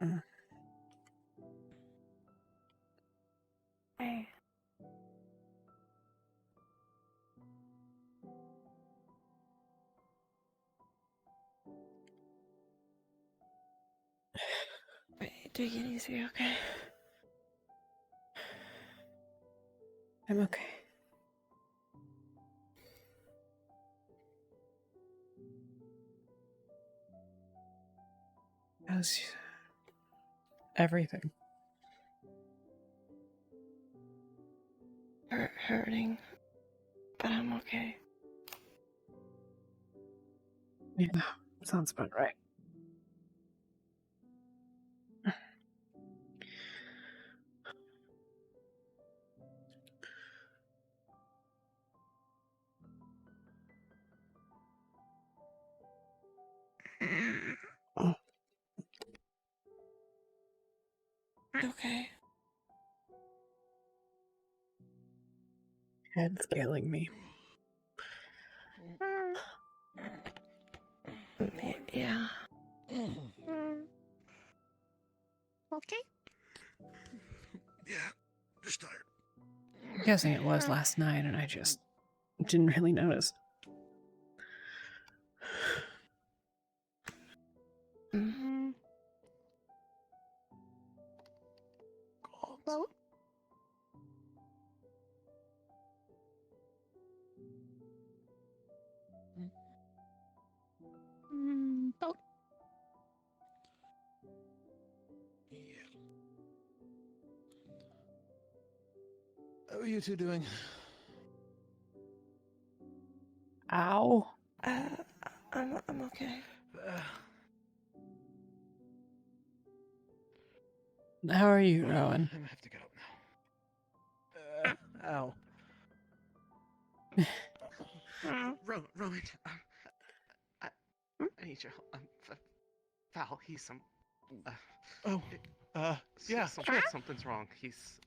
Mm. Hey. Wait, take it easy, okay? I'm okay. How's everything? Hurting, but I'm okay. Yeah, sounds about right. Oh. Okay. Head's killing me. Yeah. Okay. Yeah, just tired. I'm guessing it was last night, and I just didn't really notice. Mm-hmm. Well. Oh. Yeah. How are you two doing? Ow. I'm okay. How are you, Rowan? I'm gonna have to get up now. Ow. Rowan, I need your help. Val, he's Yeah, sure. something's wrong. He's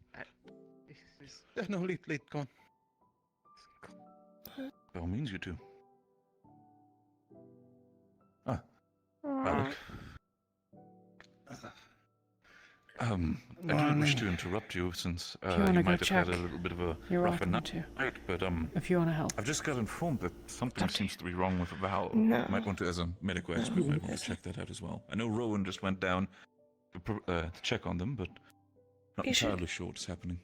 No, lead, go on. By all means, you two. Alec. I didn't wish to interrupt you since you you wanna go might have had check, a little bit of a you're rougher welcome night, to. but If you want to help. I've just got informed that something Okay. seems to be wrong with Val. No. Might want to, as a medical No, expert, might want to there's check that out as well. I know Rowan just went down to check on them, but not You should- entirely sure what's happening.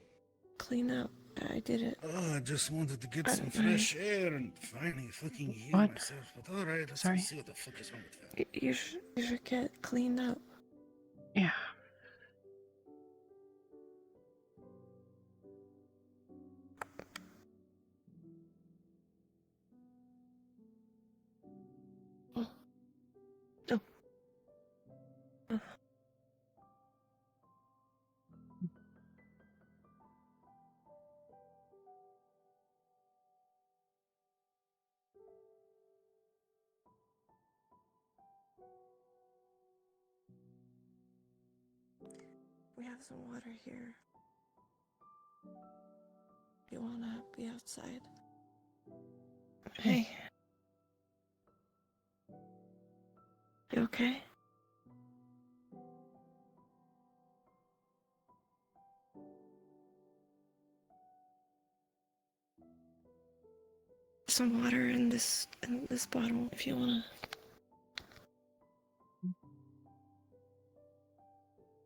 Clean up. I did it. Oh, I just wanted to get I some don't fresh air and finally fucking heal What? myself. But alright, let's Sorry? go see what the fuck is wrong with that. You should get cleaned up. Yeah. We have some water here. You wanna be outside? Hey. You okay? Some water in this bottle if you wanna.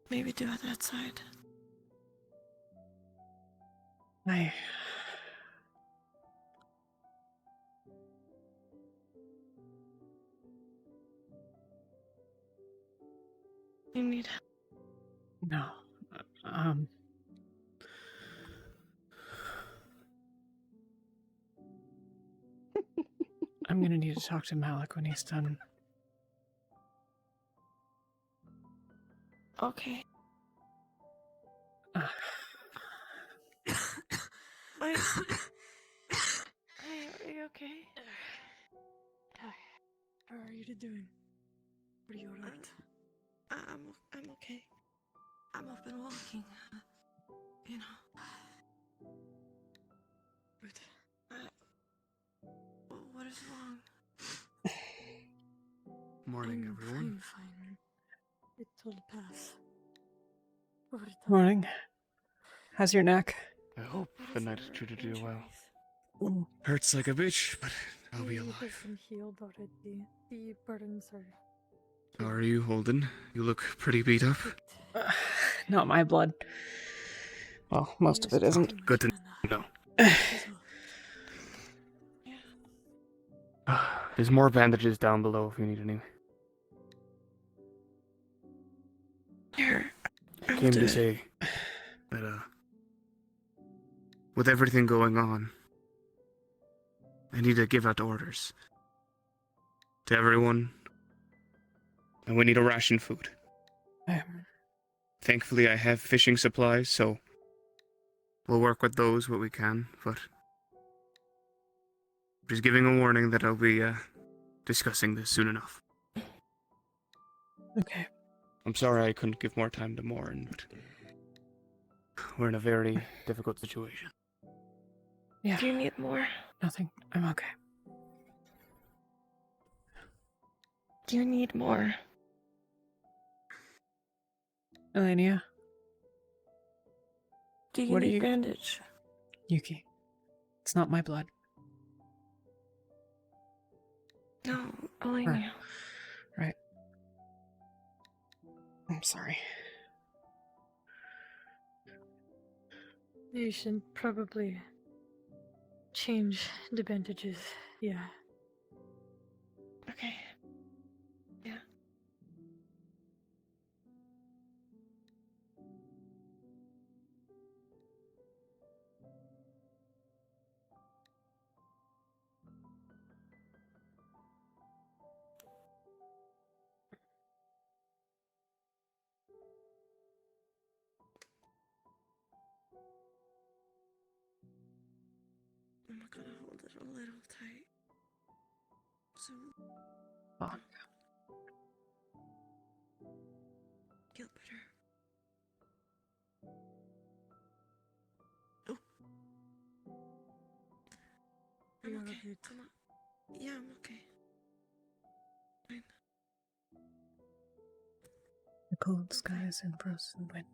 Maybe do it that side. You need help. No. I'm gonna need to talk to Malik when he's done. Okay. Uh, Wait. Hey, are you okay? How are you doing? What are you alright? I'm okay. I'm up and walking. You know. Good. What is wrong? Morning, everyone. I'm fine. It'll pass. Over time. Morning. How's your neck? I hope the night has treated you well. Mm. Hurts like a bitch, but I'll be He alive. has been healed already. The burns are How are you, Holden? You look pretty beat up. kicked. Not my blood. Well, most of it Used isn't. too much Good to mana. know. That's all. There's more bandages down below if you need any. Here. I came to say But, with everything going on, I need to give out orders to everyone, and we need to ration food. Thankfully, I have fishing supplies, so we'll work with those what we can, but just giving a warning that I'll be discussing this soon enough. Okay. I'm sorry I couldn't give more time to Morin, but we're in a very difficult situation. Yeah. Do you need more? Nothing. I'm okay. Do you need more? Elenia, Do you What are need you- bandage? Yuki. It's not my blood. No, Elena. Right. I'm sorry. You should probably change the bandages. Yeah. Okay. Yeah. I'm gonna hold it a little tight. So. Fuck. Feel better. Oh. I'm You're okay. good. Come on. Yeah, I'm okay. Fine. The cold skies and frozen wind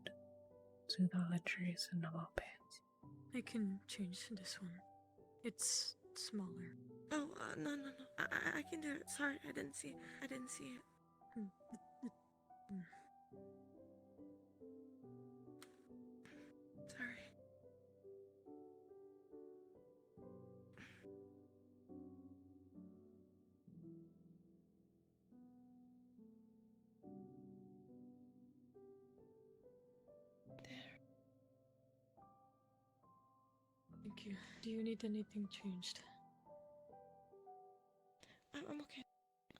soothe all injuries and numb all pains. I can change this one. It's smaller. Oh, no. I can do it. Sorry, I didn't see it. Sorry. Thank you. Do you need anything changed? I'm okay.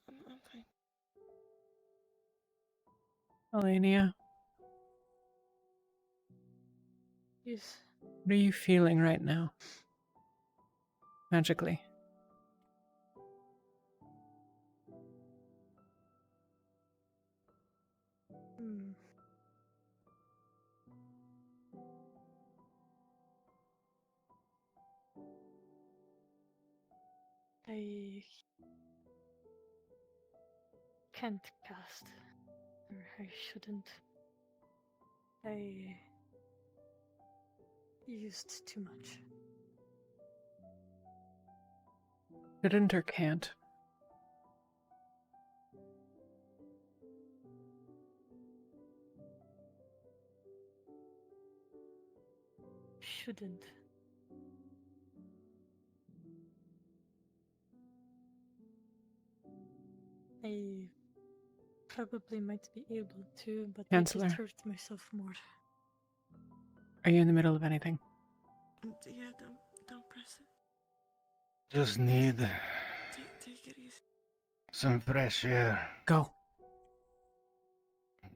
I'm fine. Elenia, Yes. what are you feeling right now? Magically. Hmm. I can't cast. Or I shouldn't. I used too much. Couldn't or can't? Shouldn't. I probably might be able to, but Chancellor. I just hurt myself more. Are you in the middle of anything? Yeah, don't press it. Just need Take it easy. some fresh air. Go.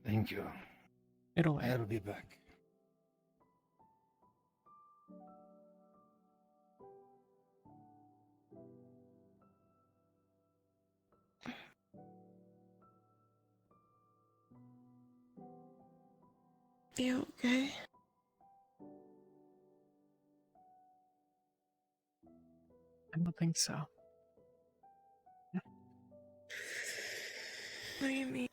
Thank you. It'll wait. I'll be back. You okay? I don't think so. What do you mean?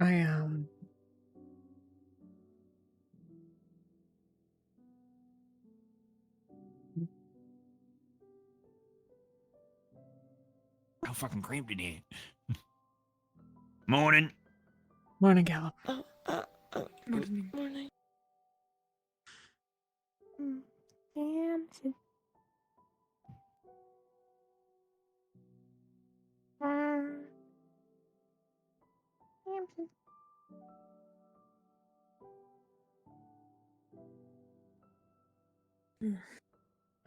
I How fucking cream today. Morning. Morning, Gallop. Morning. Morning.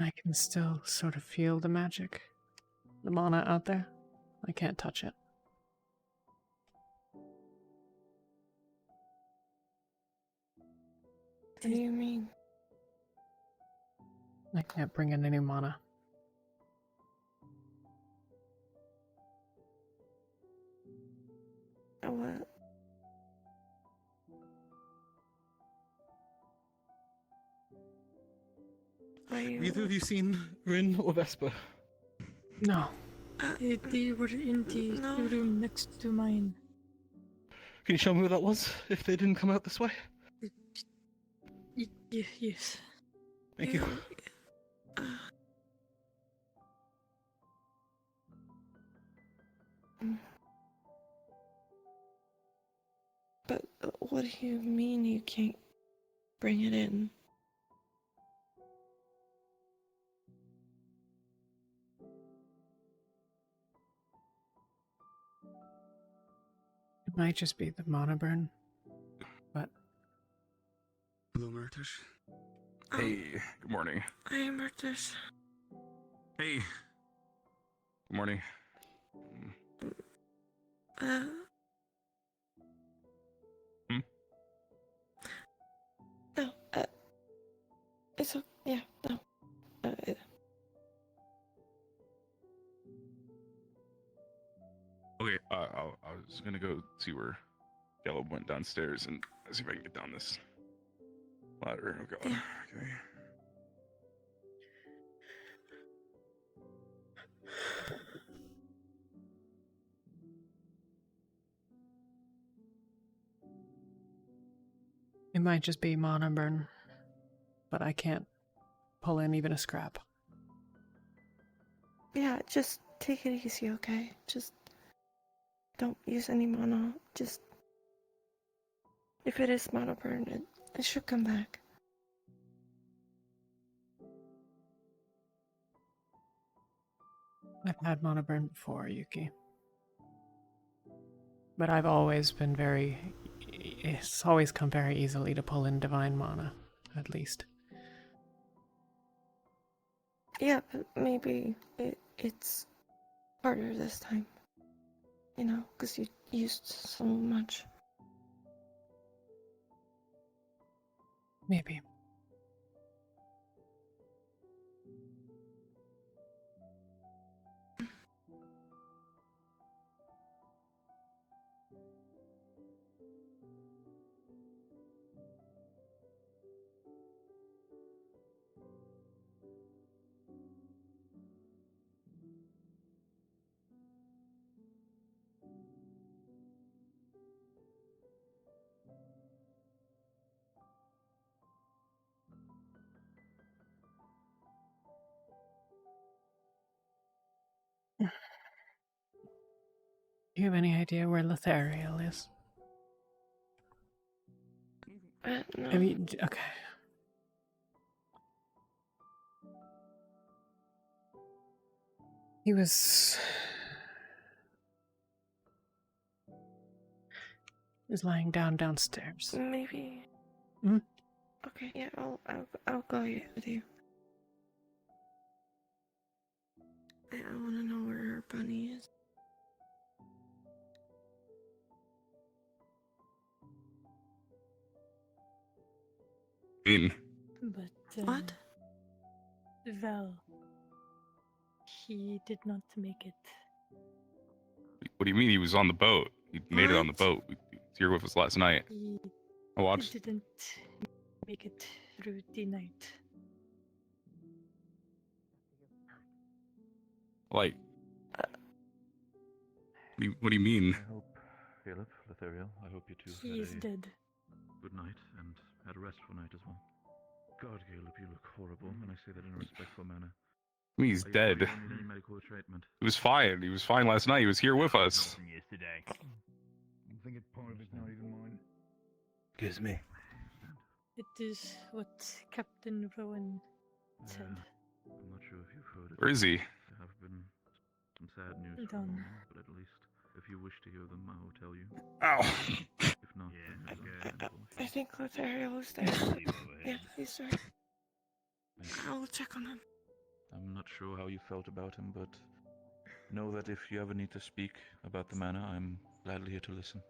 I can still sort of feel the magic. The mana out there. I can't touch it. What do you mean? I can't bring in any mana. What? Are Have you? either of you seen Rin or Vesper? No. They were in the No. room next to mine. Can you show me where that was, if they didn't come out this way? Yes. Thank you. Uh, But what do you mean you can't bring it in? It might just be the mana burn. But Hello, Murtish. Hey, good morning. I am Artis. Hey. Good morning. Uh. Hmm? No. It's okay. Yeah. No. Okay, I was gonna go see where Gallup went downstairs and see if I can get down this ladder. Oh god. Yeah. Okay. it might just be mana burn. But I can't pull in even a scrap. Yeah. Just take it easy, okay? Just don't use any mana. Just if it is mana burn, it should come back. I've had mana burn before, Yuki. But I've always been it's always come very easily to pull in divine mana, at least. Yeah, but maybe it's harder this time. You know, because you used so much. Maybe. Do you have any idea where Lethariel is? No. Okay. He was lying downstairs. Maybe. Hmm? Okay, yeah, I'll go with you. I want to know where her bunny is. But What? Val, he did not make it. What do you mean he was on the boat? He made it on the What? boat. He was here with us last night. He I watched. didn't make it through the night. Like, what do you mean? I hope Caleb, Lethariel, I hope you two He is dead. good night and had a restful night as well. God, Caleb, you look horrible, and I say that in a respectful manner. He's Are you dead. sure you don't need any medical treatment? He was fine. He was fine last night. He was here with us. Yesterday. I think it's part of it's not even mine. Excuse me. It is what Captain Rowan said. I'm not sure if you've heard it. Where is he? There have been some sad news Done. from Lorna, but at least if you wish to hear them, I will tell you. Ow. If not, then I will handle I it. think Lothario was there. Yeah, he's there. I'll check on him. I'm not sure how you felt about him, but know that if you ever need to speak about the manor, I'm gladly here to listen.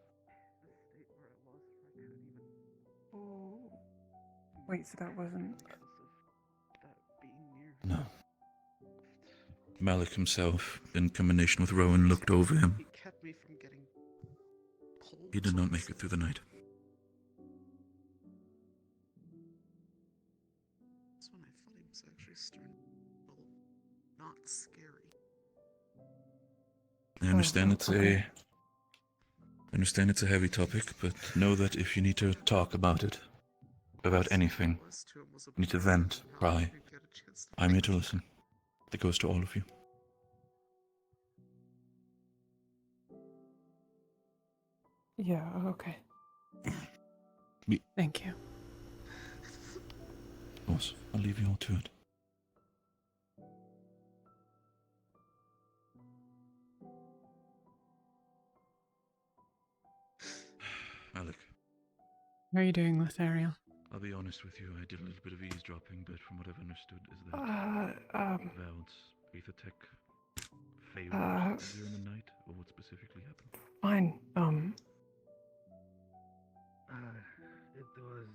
Oh. Wait, so that wasn't. No. Malik himself, in combination with Rowan, looked over him. He kept me from getting cold. He did not make it through the night. That's when I thought he was actually starting to feel not scary. I understand okay. I understand it's a heavy topic, but know that if you need to talk about it, about anything, need to vent, cry, I'm here to listen. That goes to all of you. Yeah, okay. Thank you. Of course, I'll leave you all to it. Alec, How are you doing, Lothario? I'll be honest with you, I did a little bit of eavesdropping, but from what I've understood is that Val's Aethertech failed earlier in the night, or what specifically happened? Fine. It was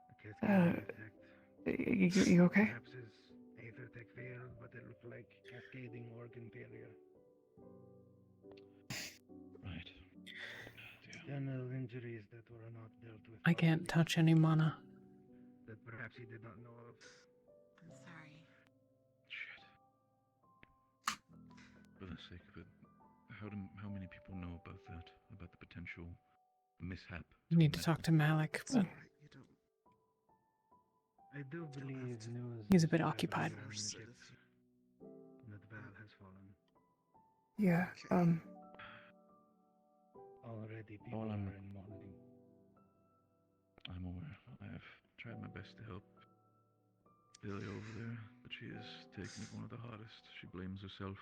a cascading effect. You okay? Perhaps his Aethertech failed, but it looked like cascading organ failure. Right. Internal injuries that were not dealt with. I can't touch any mana. That perhaps he did not know of. I'm sorry. Shit. For the sake of it, how many people know about that? About the potential mishap? You need to talk to Malik, It's but alright, you don't. I do believe news. He's a bit has occupied. reached that Val has fallen. yeah, Already people All are I'm- in mourning. I'm aware. I have tried my best to help Talia over there, but she is taking it one of the hardest. She blames herself,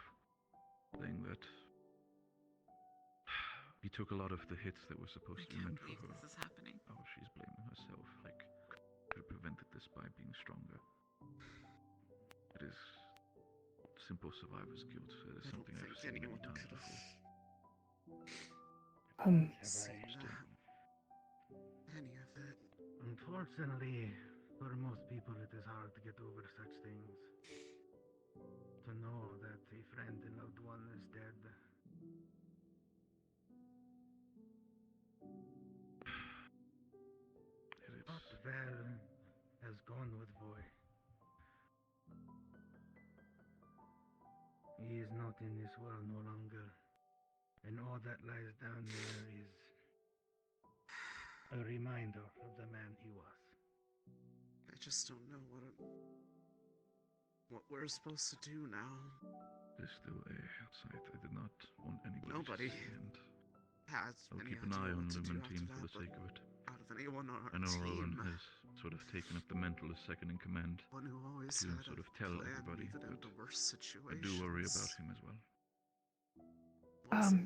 saying that he took a lot of the hits that were I supposed to be can't meant for believe her. this is happening. Oh, she's blaming herself, like could have prevented this by being stronger. It is simple survivor's guilt. It is I don't something I've think seen many anyone times could have before. seen any of it. Unfortunately, for most people, it is hard to get over such things. To know that a friend and loved one is dead. It is. But Val has gone with Boy. He is not in this world no longer. And all that lies down there is a reminder of the man he was. I just don't know what we're supposed to do now. There's still a site I did not want anybody Nobody to see, and has I'll any keep an idea eye on what to do Lumintine after for the that, sake of it. but out of anyone on our I know team, Rowan has sort of taken up the mantle as second in command. one who always to had sort a of tell plan everybody, even in but the worst I situations. do worry about him as well. Was him.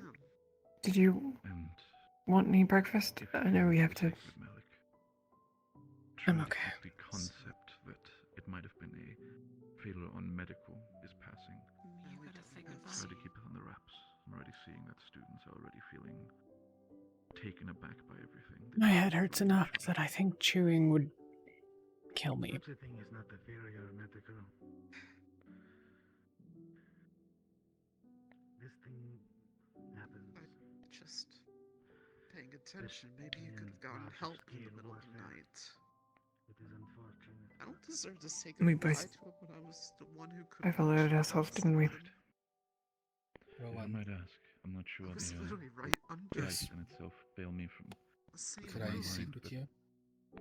did you And want any breakfast? if I know we have to. with Malik, I'm try to okay. keep the concept that it might have been a failure on medical is passing. You gotta say goodbye. Try to keep it on the wraps. I'm already seeing that students are already feeling taken aback by everything. My head hurts enough that I think chewing would kill me. Such a thing is not a failure, medical. This thing happens. Just paying attention. Maybe you in could have gotten larger help in the scale middle of the warfare. night. It is unfortunate. I don't deserve to say We goodbye both- to him when I was the one who could. I followed ourselves, didn't we? If I might ask, I'm not sure I was the literally right under. device in itself fail me from. Could I sit with you?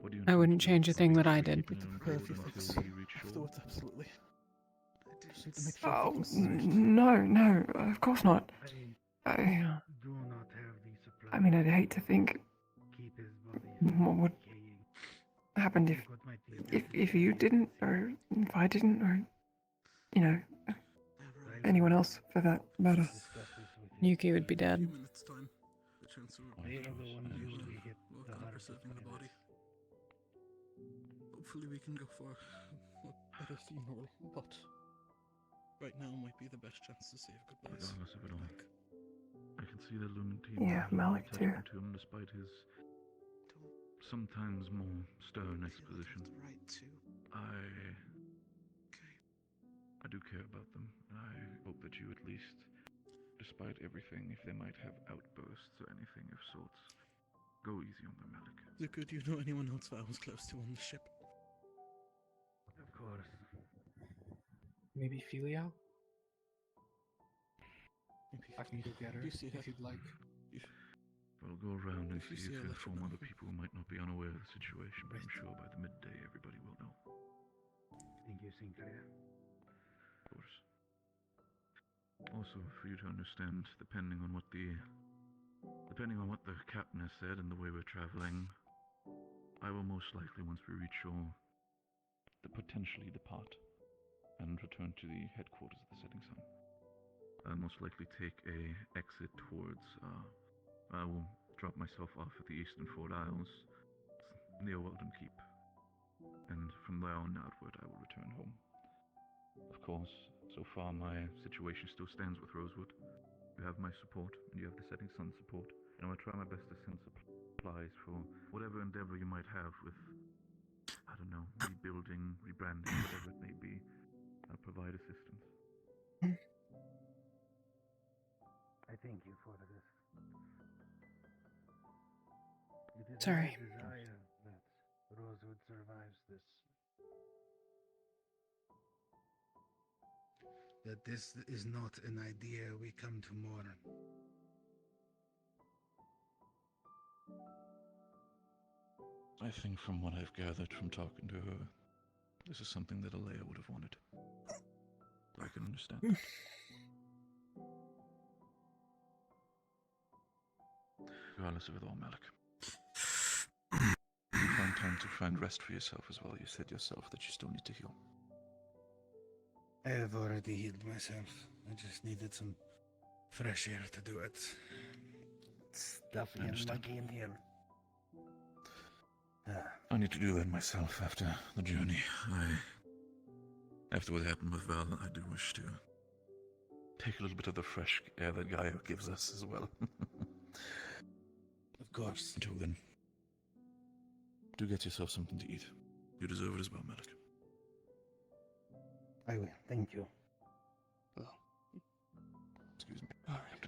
What do you I intend wouldn't to do? change a thing that I Keeping did. it on Perfect. hold until we reach shore? Afterwards, absolutely. I didn't Just need to make say sure Oh, everything's safe. no, of course not. I Yeah. Do not have the supply. I mean, I'd hate to think Keep his body what would decaying. happen if you didn't, or if I didn't, or you know, anyone else for that matter. Yuki would be dead. few minutes time, the chancellor Oh, will of course, I will understand. work on preserving the body. Hopefully we can go for a better funeral, but right now might be the best chance to say goodbyes. Regardless of it all, I can see that Lumentine Yeah, has a Malik too. attachment to him despite his sometimes more stern exposition. I do care about them. I hope that you at least, despite everything, if they might have outbursts or anything of sorts, go easy on them, Malik. Zuko, do you know anyone else that I was close to on the ship? Of course. Maybe Filia? Maybe I can go get her you see her? if you'd like. We'll go around and If you see see if her, there's let her some know. other people who might not be unaware of the situation, but I'm Right. sure by the midday everybody will know. Thank you, Sinclair. Of course. Also, for you to understand, depending on what the captain has said and the way we're traveling, I will most likely, once we reach shore, potentially depart and return to the headquarters of the Setting Sun. I'll most likely take a exit towards, I will drop myself off at the Eastern Fort Isles, near Weldon Keep, and from there on outward I will return home. Of course, so far my situation still stands with Rosewood. You have my support, and you have the Setting Sun support, and I will try my best to send supplies for whatever endeavor you might have with, I don't know, rebuilding, rebranding, whatever it may be. I'll provide assistance. I thank you for this. It is Sorry. my desire that Rosewood survives this. That this is not an idea we come to mourn. I think from what I've gathered from talking to her, this is something that Alea would have wanted. I can understand that. Regardless of it all, Malik. Find time to find rest for yourself as well. You said yourself that you still need to heal. I have already healed myself. I just needed some fresh air to do it. It's definitely understand. lucky in here. I need to do that myself after the journey. After what happened with Val, I do wish to take a little bit of the fresh air that Gaia gives us as well. Of course. Until then, do get yourself something to eat. You deserve it as well, Malik. I will. Thank you. Excuse me. Alright.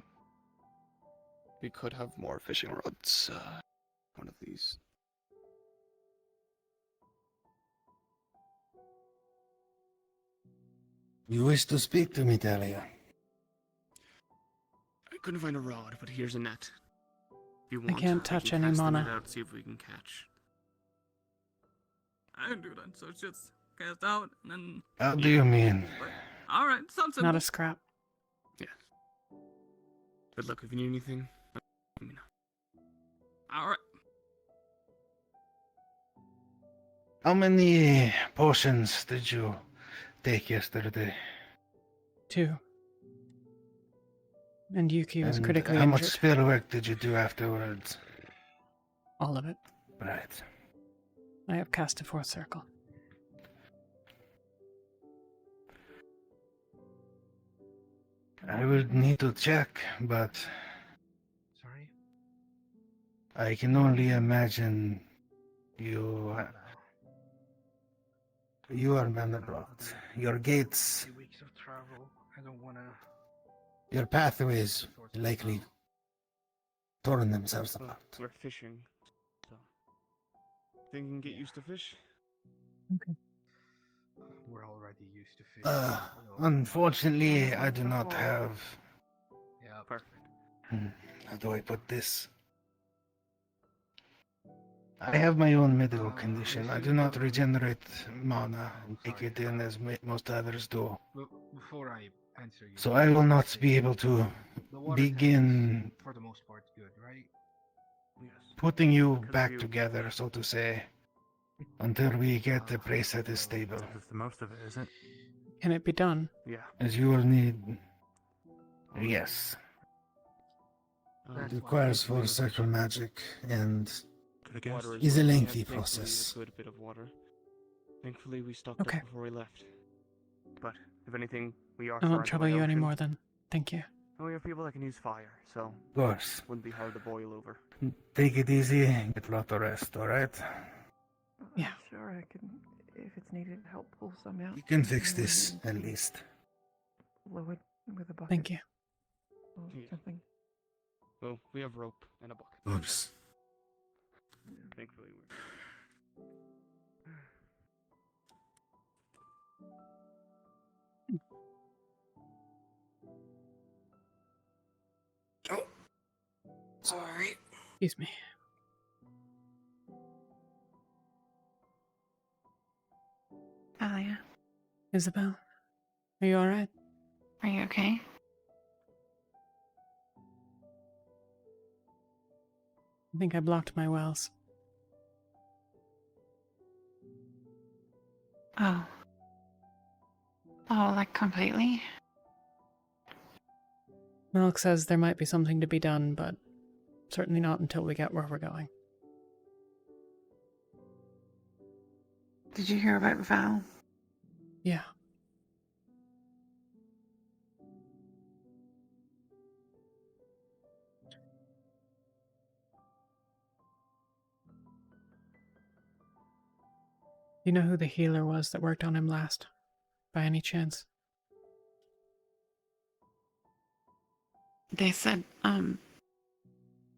We could have more fishing rods. One of these. You wish to speak to me, Talia? I couldn't find a rod, but here's a net. If you want, can't touch can any cast the net mana. out, see if we can catch. I can do that, so it's just cast out and then. How do you mean? Alright, sounds simple. Not a scrap. Good luck if you need anything. Let me know. Alright. How many potions did you take yesterday? 2. And Yuki was And critically how much injured. spell work did you do afterwards? All of it. Right. I have cast a 4th circle. I would need to check, but Sorry? I can only imagine you are man-blocked. Your gates, 2 weeks of travel. I don't wanna. your pathways likely torn themselves Well, apart. we're fishing, so think you can get used to fish. We're already used to fish. Unfortunately, I do not have Yeah, Perfect. How do I put this? I have my own medical condition. I do not regenerate mana and take it in as most others do. Before I answer you, So I will not be able to the water begin tank is, for the most part, good, right? Yes. putting you Because back you- together, so to say, until we get the place that is stable. That's the most of it, is it? Can it be done? Yeah. As you will need. Yes. It requires full circle magic and Water is a well. lengthy Thankfully, process. a good bit of water. Thankfully, we stocked Okay. up before we left. But if anything, we are I far won't into trouble the you ocean. anymore then. Thank you. And we have people that can use fire, so Of course. wouldn't be hard to boil over. Take it easy, get a lot of rest, alright? Yeah. Sure, I can, if it's needed, help pull some out. You can fix this, at least. Lower it with a bucket. Thank you. Or Yeah. something. Well, we have rope and a bucket. Oops. Thankfully, we're... Oh. Sorry. Excuse me. Talia, Isabel, are you alright? are you okay? I think I blocked my wells. Oh. Oh, like completely? Milk says there might be something to be done, but certainly not until we get where we're going. Did you hear about Val? Yeah. You know who the healer was that worked on him last? By any chance? They said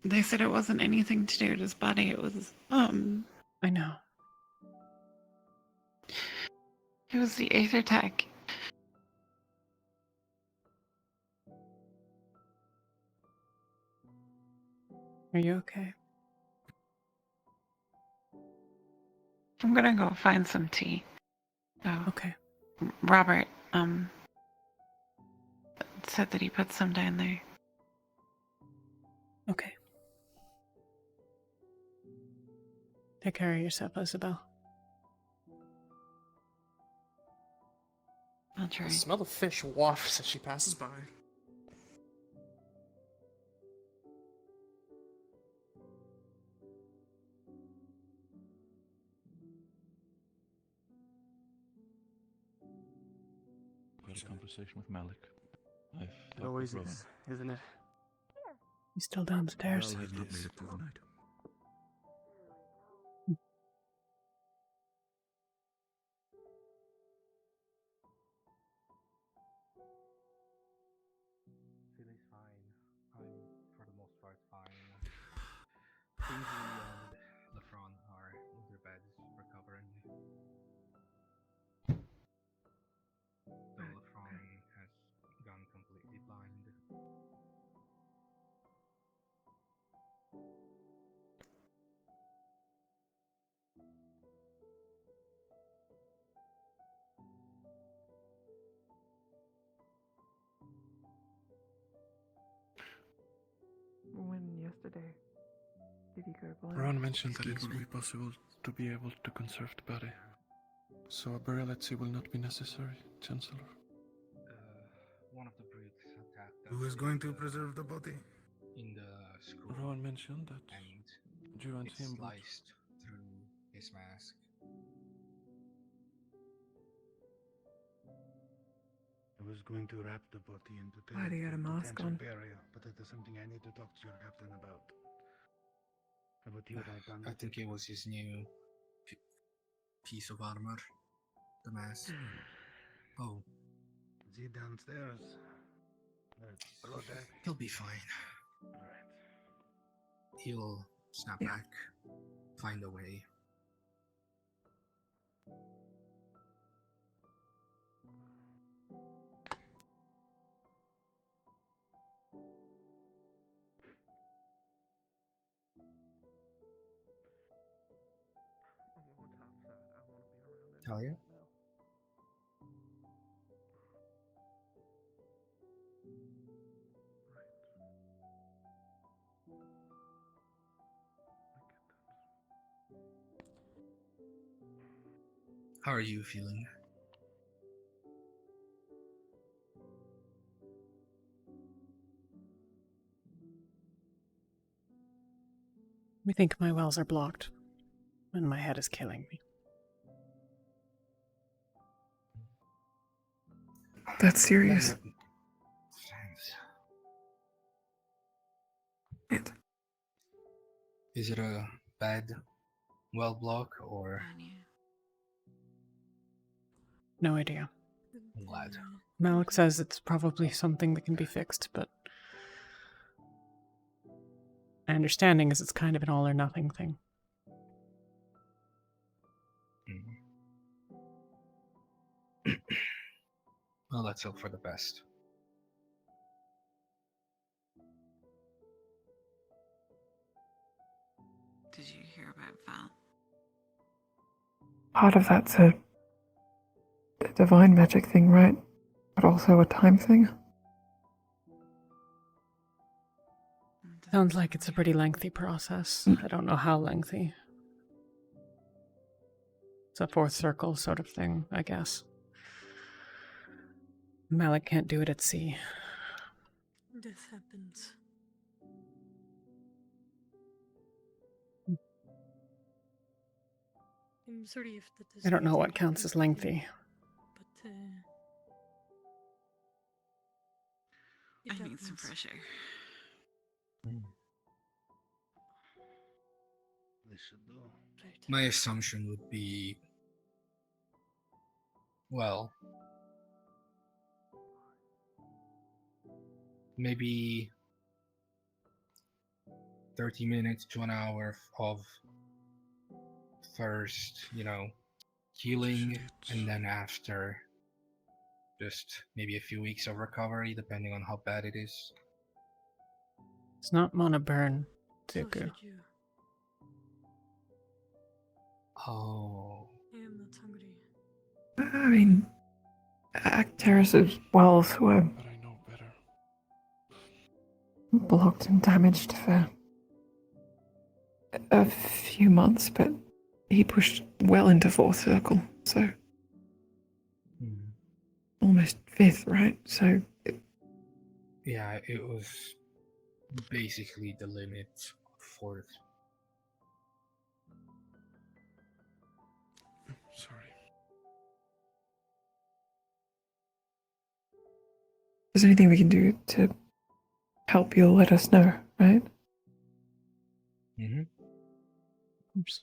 it wasn't anything to do with his body, it was, I know. it was the Aether Tech. Are you okay? I'm gonna go find some tea. Oh, Okay. Robert, said that he put some down there. Okay. Take care of yourself, Isabel. I'll try. The smell of fish wafts as she passes by. Had a conversation with Malik. I've It talked always with is, isn't it? He's still downstairs. Rowan. I've not made it through the night. Feeling's fine. I'm, for the most part, fine. Kingsley and Lefron are in their beds recovering. Though Lefron has gone completely blind. When yesterday did he go blind? Ron mentioned that it would be possible to be able to conserve the body. So a burial at sea will not be necessary, Chancellor. One of the brutes attacked us. Who is going to preserve the body? In the scroll. Rowan mentioned that And you and it him would... sliced through his mask. I was going to wrap the body into Why do you got a mask potential on? burial, but that is something I need to talk to your captain about. How about you, Dalton? I think it was his new piece of armor. The mask. Oh. Is he downstairs? He'll be fine. Alright. He'll snap back. Find a way. Talia? How are you feeling? We think my wells are blocked, and my head is killing me. That's serious. Is it a bad well block or? No idea. I'm glad. Malik says it's probably something that can be fixed, but my understanding is it's kind of an all or nothing thing. Well, let's hope for the best. Did you hear about Val? Part of that's a divine magic thing, right? But also a time thing. Sounds like it's a pretty lengthy process. I don't know how lengthy. It's a fourth circle sort of thing, I guess. Malik can't do it at sea. Death happens. I'm sorry if that is. I don't know what counts as lengthy. But I need some fresh air. My assumption would be, well, maybe 30 minutes to an hour of first, healing, and then after, just maybe a few weeks of recovery, depending on how bad it is. It's not Mana Burn, So Zuku. should you. Oh. I am not hungry. I mean, Acteris' wells were But I know better. blocked and damaged for a few months, but he pushed well into fourth circle, so almost fifth, right? So Yeah, it was basically the limit of fourth. Sorry. if there's anything we can do to help, you'll let us know, right? Mm-hmm. Oops.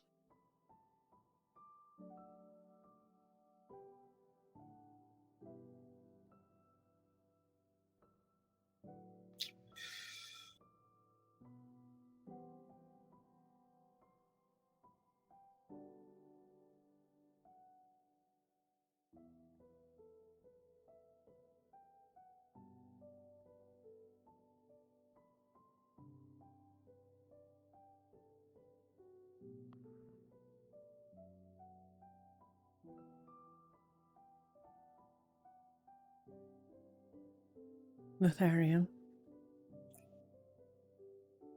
Litharium.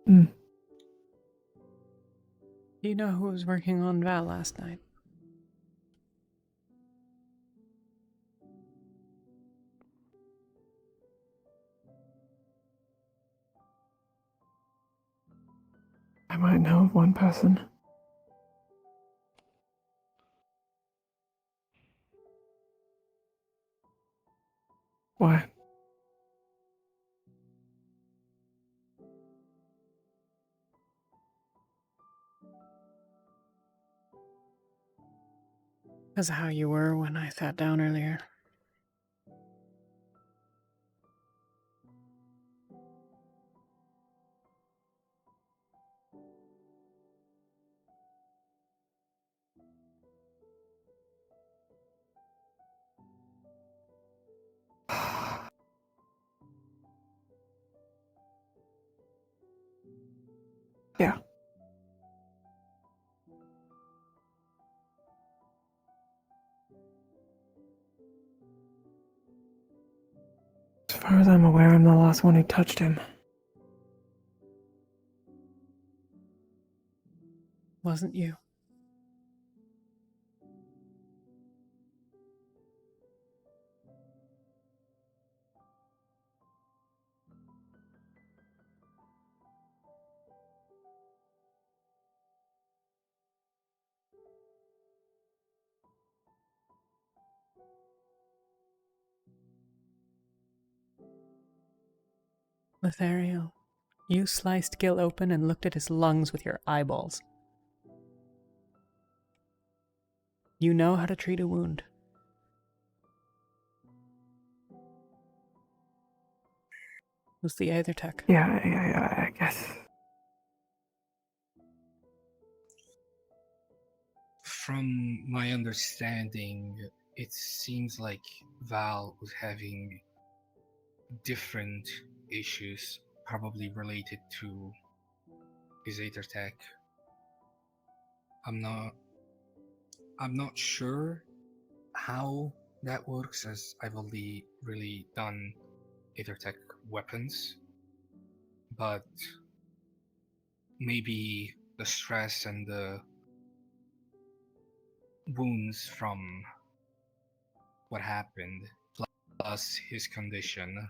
Mm. Do you know who was working on Val last night? I might know of one person. Why? Because of how you were when I sat down earlier. Yeah. far as I'm aware, I'm the last one who touched him. Wasn't you? Lothario, you sliced Gil open and looked at his lungs with your eyeballs. You know how to treat a wound. Was the Aether Tech? Yeah, I guess. From my understanding, it seems like Val was having different issues, probably related to his Aether Tech. I'm not sure how that works, as I've only really done Aether Tech weapons, but maybe the stress and the wounds from what happened, plus his condition,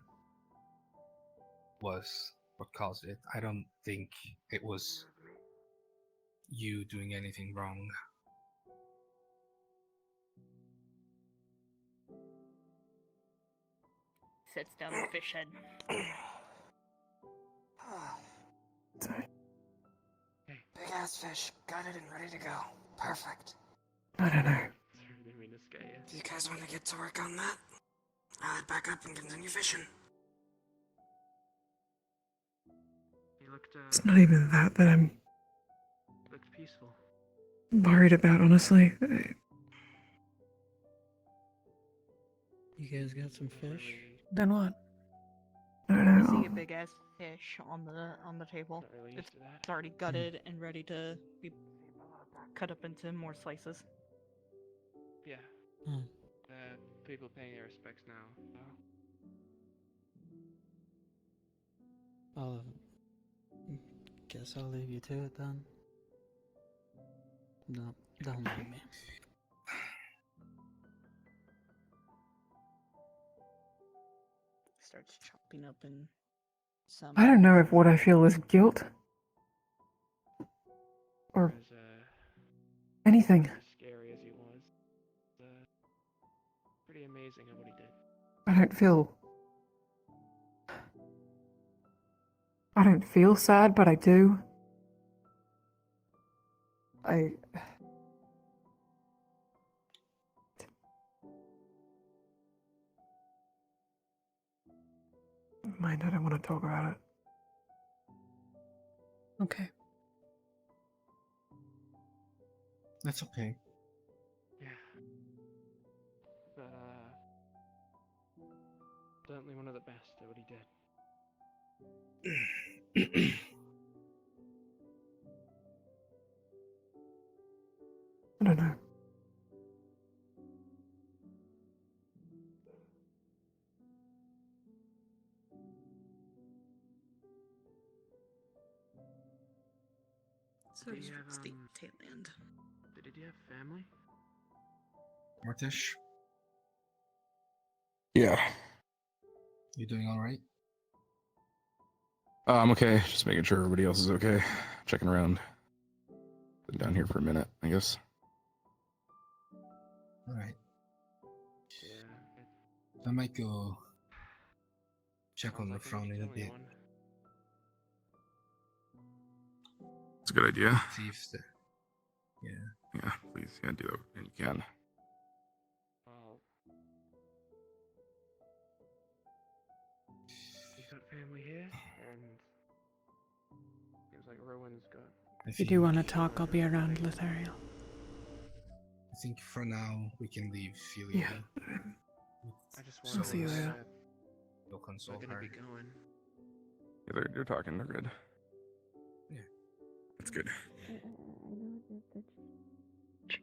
was what caused it. I don't think it was you doing anything wrong. Sits down the fish head. Big ass fish. Got it and ready to go. Perfect. I don't know. Do you guys want to get to work on that? I'll head back up and continue fishing. It's not even that I'm Looked peaceful. worried about, honestly. You guys got some fish? Then what? I don't You know. see a big ass fish on the table. It's already gutted and ready to be cut up into more slices. Yeah. Hmm. People paying their respects now. I'll guess I'll leave you to it then. No, don't mind me. Starts chopping up in some. I don't know if what I feel is guilt or anything. As scary as he was, pretty amazing at what he did. I don't feel sad, but I do. Mind, I don't want to talk about it. Okay. That's okay. Yeah. But, certainly one of the best at what he did. I don't know. So Did he have, the tail end. Did he have family? Mortish, Yeah. you doing alright? I'm okay. Just making sure everybody else is okay. Checking around. Been down here for a minute, I guess. Alright. Yeah. I might go check on the front in a bit. It's a good idea. See if the... Yeah. Yeah, please. Yeah, do that when you can. Well, he's got family here, and seems like Rowan's got. If you do want to talk, I'll be around, Lothario. I think for now we can leave Philia. Yeah. I just I'll want see you later. You'll console We're gonna her. be going. Yeah, they're talking. They're good. Yeah. That's good.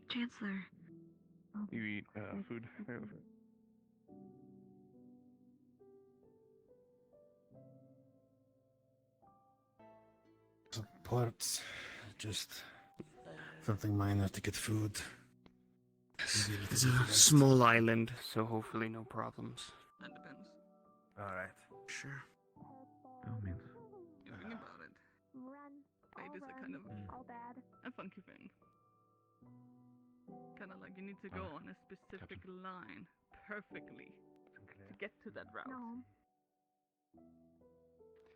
Chancellor. You eat food? Support. Just something minor to get food. It's a small island, so hopefully no problems. That depends. Alright. Sure. means. You think about it. Fate is a kind of a funky thing. Kind of like you need to go on a specific line perfectly to get to that route.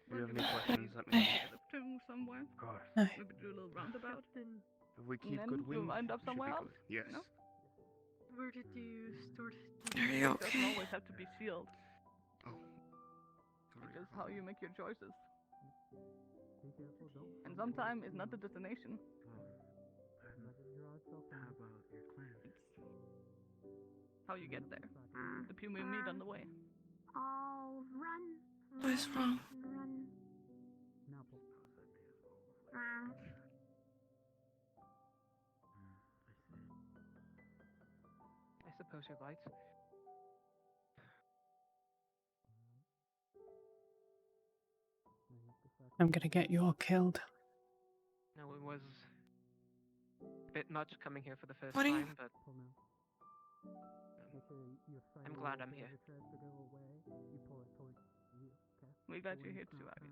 If you have any questions, let me know. Get up to somewhere. Of course. Maybe do a little roundabout. If we keep and good then wind, you'll end up we should be somewhere else. good. Yes. You know? Where did you store Are you It okay? doesn't always have to be sealed. Oh. It's just how you make your choices. And sometimes it's not the destination. How about your clan? It's how you get there. The people you meet on the way. I'll run. What's wrong? Run. I suppose you're right. I'm gonna get you all killed. No, it was a bit much coming here for the first What are you- time, but I'm glad I'm here. We got you here too, Abby.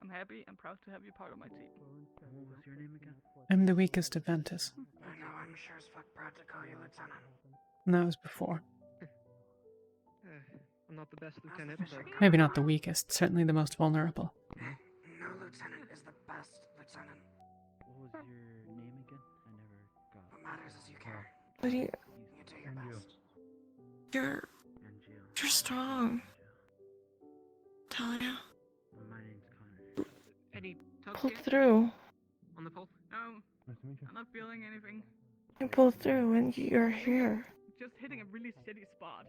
I'm happy and proud to have you part of my team. What was your name again? I'm the weakest of Ventus. I know, I'm sure as fuck proud to call you Lieutenant. And that was before. I'm not the best lieutenant, but Maybe not the weakest, certainly the most vulnerable. No lieutenant is the best lieutenant. what was your name again? I never got. What matters is you care. What do you? You do your best. You're strong. Talia. My name's Connor. Any tugs Pull here? through. On the pole? No, I'm not feeling anything. You pull through and you're here. Just hitting a really shitty spot.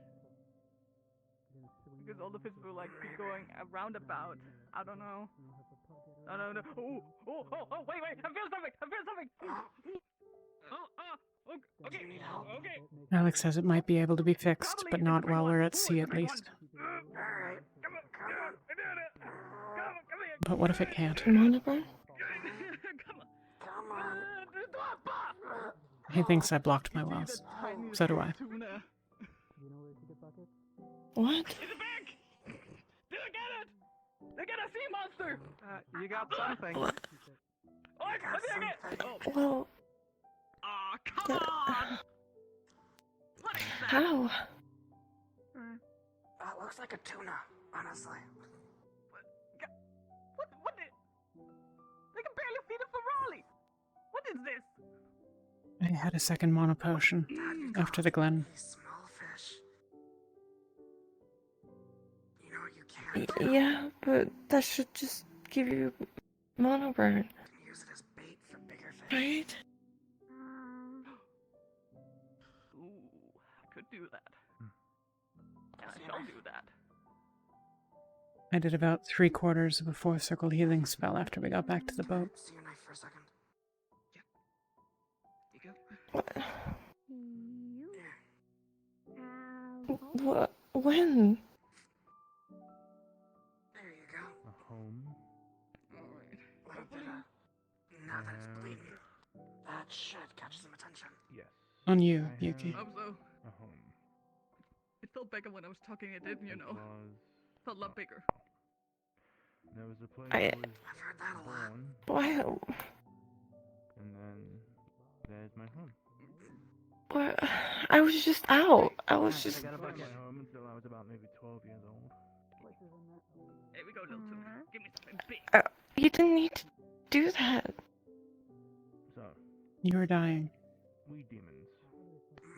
Because all the fish will like be going a roundabout. I don't know. I don't know. Oh, wait, I feel something. Okay. Alex says it might be able to be fixed, but not while we're at sea at least. Alright, come on. But what if it can't? Monoburn? Come on. He thinks I blocked my wells. So do I. What? It's back! Did I get it? They got a sea monster! You got something. What? What did I get? Oh. Well, Aw, come on! What is that? how? Looks like a tuna, honestly. What did... They can barely feed a Ferrari! What is this? I had a second mono potion after the Glen. Small fish. You know you can't. Yeah, but that should just give you monoburn, Use it as bait for bigger fish. right? Ooh, I could do that. And I shall do that. I did about 3/4 of a 4-circle healing spell after we got back to the boat. See your knife for a second. You go. What? When? There you go. A home. Alright. Little bit of... Now that it's bleeding. That should catch some attention. Yes. On you, Yuki. Hope so. A home. It felt bigger when I was talking, it didn't, you know. It felt a lot bigger. There was a place I- I was I've heard that a lot. born, Why? and then there's my home. What? I was just out. I was just. I got a bucket. My home until I was about maybe 12 years old. Here we go, little tuna. Give me something big. You didn't need to do that. So, You were dying. we demons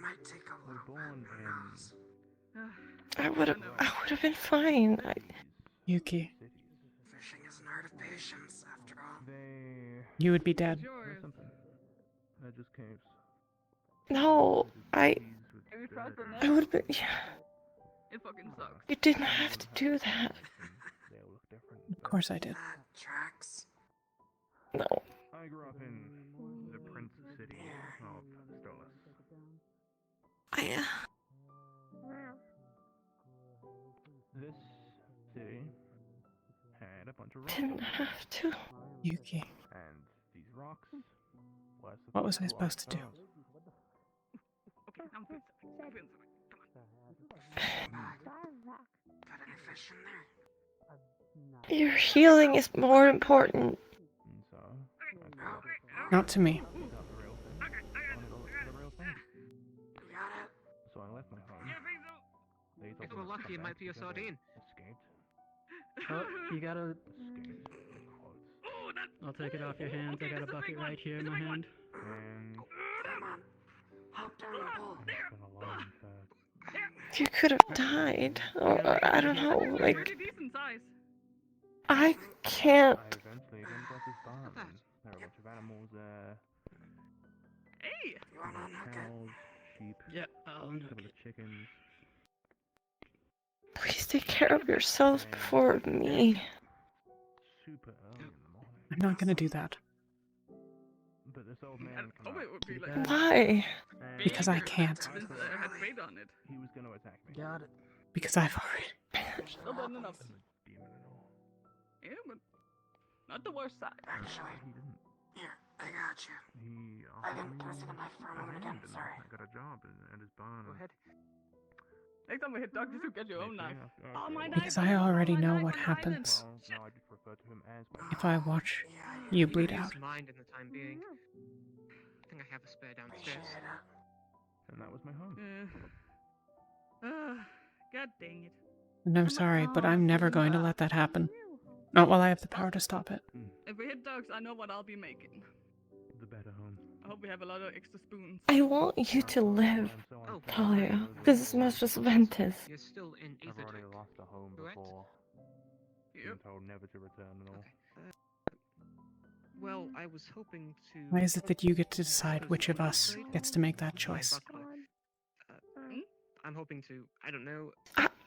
Might take a were little born bit, who knows? I would have been fine. Yuki, Fishing is an art of patience, after all. They... you would be dead. There's something. They're just caves. No, Have you tried the net? I would have been. Yeah, It fucking sucks. you didn't have to do that. They all look different. Of course I did. That tracks. No. I grew up in the Prince City of Stolas. I. this city had a bunch of rocks. Didn't have to. Yuki, And these rocks were what was I to supposed to do? Okay, I'm feeling something. I'm feeling something. Come on. Got any fish in there? Your healing is more important. And so, Not to me. the real thing. The real thing. You got it. So I left my home. They told If me we're to lucky, come it back might be a together. sardine. Escaped. Oh, you gotta. Escaped. In quotes. I'll take it off your hands. I got a bucket right here in my hand. And Come on. Hop down the pole. it's been a long shot. You could have died. Or I don't know, like, Pretty decent size. I can't. I eventually came across this barn. There were a bunch of animals there. Hey! You wanna unhook it? Cows, sheep, Yeah, I'll a unhook couple it. of chickens. Please take care of yourselves before me. Super early in the morning. I'm not gonna do that. But this old man came Oh, out. it would be like. Why? And Because I can't. Since had weight on it. he was going to attack me. Got it. Because I've already. Still done enough. Demon and all. Yeah, but not the worst side. Actually, He didn't. here, I got you. He I offered didn't me press the knife for a moment again. hand, and Sorry. I got a job at his barn. Go ahead. Next time we hit doctors, you get your own knife. Oh, my knife. Because I already know what happens Well, now I just refer to him as my if I watch Yeah, you can bleed use out. mine in the time being. I think I have a spare downstairs. appreciate it. And that was my home. God dang it. And I'm sorry, but I'm never going to let that happen. Not while I have the power to stop it. If we hit dogs, I know what I'll be making. The better home. I hope we have a lot of extra spoons. I want you to live, Talia. This is más just Ventus. You're still in I've Ether already lost a home correct? before. Yep. Been told never to return and all. Well, I was hoping to. Why is it that you get to decide which of us gets to make that choice? I'm hoping to. I don't know.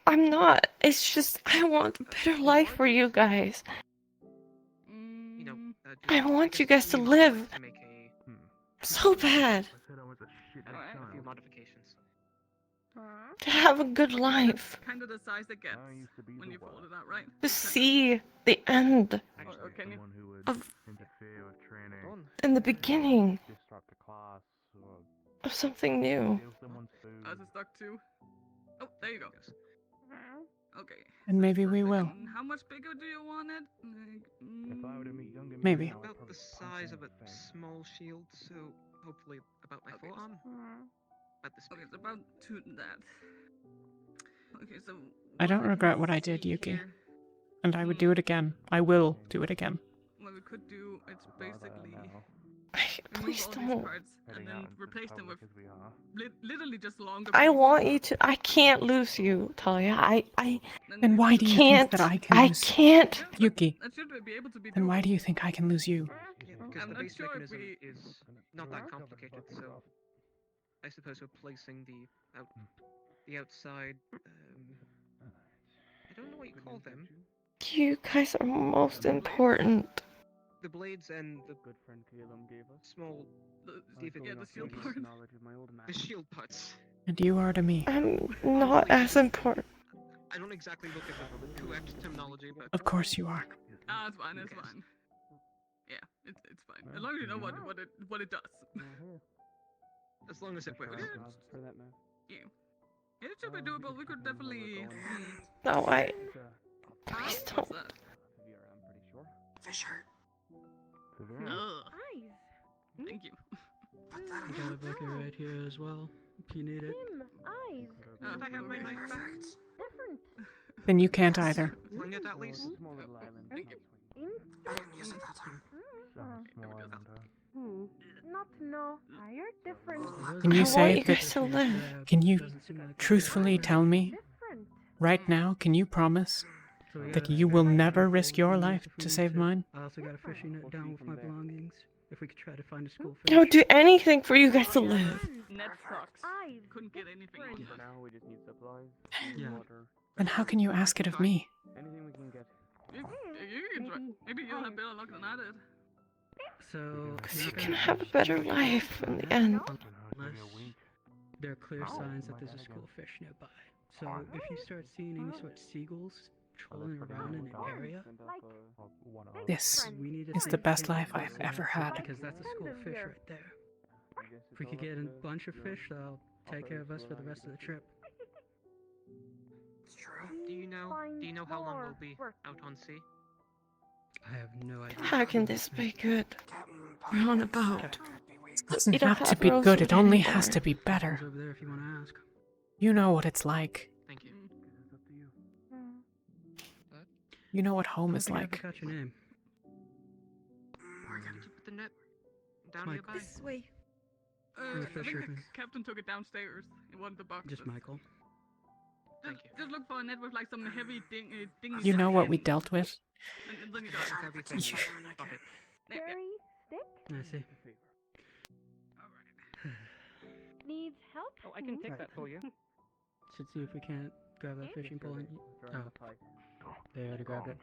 I'm not. It's just, I want a better life for you guys. You know. I want you guys to live. To make a. So bad. I said I was a shit A few child. modifications. To have a good life. Kind of the size it gets I used to be when the you fold worst. it out, right? To see the end Or can you? Someone who would of interfere with training, in the beginning disrupt a class, or of something new. steal someone's food. Oh, is it stuck too? Oh, there you go. Okay. And maybe we will. And how much bigger do you want it? Like, If I were to meet younger me Maybe. now, I'd About probably the punch him size of in a the face. small shield, so hopefully about my forearm. At this Okay, it's about to that. Okay, so. I don't we regret can what I did, see Yuki. here- And I would do it again. I will do it again. What we could do, it's basically Now, Please remove all these don't. parts and heading then out into the replace them with public as we are. literally just longer. I pieces. want you to. I can't lose you, Talia. Then why do you can't. think that I can I lose can't. Yuki? That should be able to be. Then why doable. do you think I can lose you? Because I'm the not base sure if mechanism we- is not that complicated, so I suppose we're placing the outside. I don't know what you call them. You guys are most important. The blades and the Good friend Calum gave us. small. The shield part. The shield parts. And you are to me. I'm not as important. I don't exactly look at the correct terminology, but Of course you are. Ah, it's fine. It's fine. Yeah, it's fine. As long as you know what it does. as long as it works. For that man. Yeah. It should be doable. We could definitely. No, I. Huh? Please What's don't. that? Severe, I'm pretty sure. Fish hurt. Severe? Ugh. Thank you. Put that I on got a your bucket right here as well, if you need it. Eyes. Oh, I have my knife back. perfect. Different. Then you can't either. Fling it at least. Small little island. Thank you. I didn't use it that time. Small island, Not to know. You're different. Can I you want say you guys to live. Can you Doesn't seem like truthfully tell me Different. right now? Can you promise So we that gotta you will figure out never if risk we your need- life if we to need save mine? I also got a fishing net down with my belongings. If we could try to find a school fish. I would do anything for you guys to live. Net sucks. Eyes. Couldn't get anything. For now, we just need supplies, Yeah. water, Then how can you ask it of me? anything we can get. You can try. Maybe you'll have better luck than I did. So Because you can have a better life in the end. unless there are clear signs that there's a school fish nearby. So if you start seeing any sort of seagulls trolling around in an area, This we need to is see the if best we can life get I've that ever fish, had. because that's a school of fish right there. If we could get a bunch of fish, that'll take care of us for the rest of the trip. It's true. Do you know how long we'll be out on sea? I have no idea. How can this be good? We're on a boat. It doesn't You don't have to be Rosewood good, it only anymore. has to be better. Over there if you want to ask. You know what it's like. Thank you. You know what home is I like. forgot your name. Morgan, did you put the net down Michael. nearby? This way. I'm the I think fisherman. the captain took it downstairs in one of the boxes. Just Michael. Just look for a net with like some heavy ding. You know what we dealt with? And then you got Everything. Okay. Cherry stick? I see. Needs help? Oh, I can take that for you. Should see if we can't grab that fishing pole and... Oh. They already grabbed it.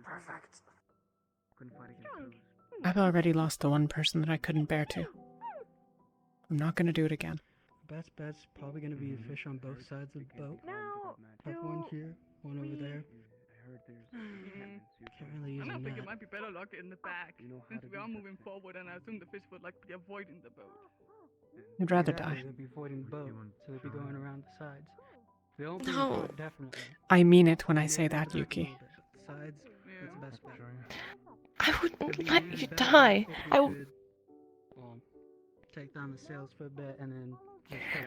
Perfect. Couldn't fight against those. I've already lost the one person that I couldn't bear to. I'm not gonna do it again. Best bet's probably gonna be the fish on both sides of the boat. Now, Have one here, one over there. I heard there's Can't really use I a think it net. might be better locked in the back, since we are moving forward, and I assume the fish would like be avoiding the boat. You'd rather Exactly, die. they'd be avoiding the boat, so they'd be going around the sides. They won't be in No. the boat, definitely. I mean it when I say Yeah, that, just a Yuki. little bit. The sides, that's the best bet. I wouldn't It'd be let really you better die. if I, we could, take down the sails for a bit and then...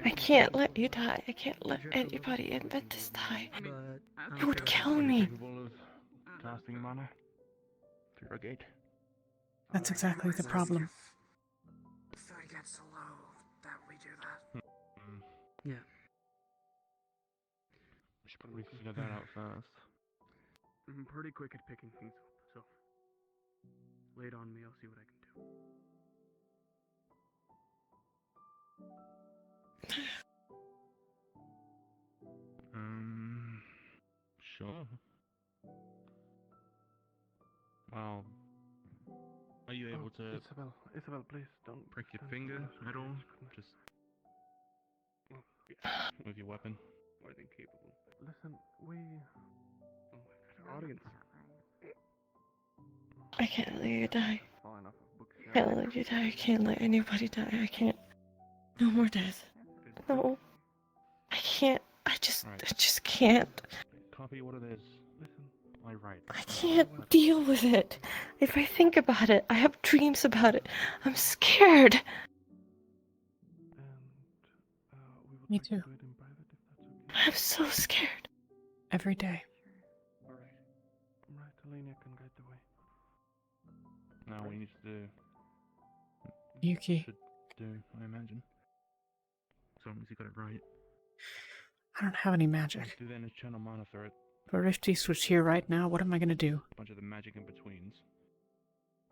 I can't let you die. I can't let anybody in Ventus die. But You would kill me. Casting mana through a gate. That's exactly the problem. So it gets so low that we do that. Yeah. We should probably figure that out first. I'm pretty quick at picking things up, so lay it on me, I'll see what I can do. Sure. Well, are you able to Isabel, please don't prick your finger at all? Just with your weapon? More than capable. Listen, we... Oh my god, audience. I can't let you die. Falling off a bookshelf. I can't let you die. I can't let anybody die. I can't. No more death. No. I can't. I just can't. Copy what it is. Listen, I write. I can't deal with it. If I think about it, I have dreams about it. I'm scared. Me too. I'm so scared. Every day. Right, Talia can guide the way. Now what you need to do. Yuki. Should do, I imagine. So long as you got it right. I don't have any magic. Do then is channel mana for it. But Rifty was here right now, what am I gonna do? A bunch of the magic in betweens.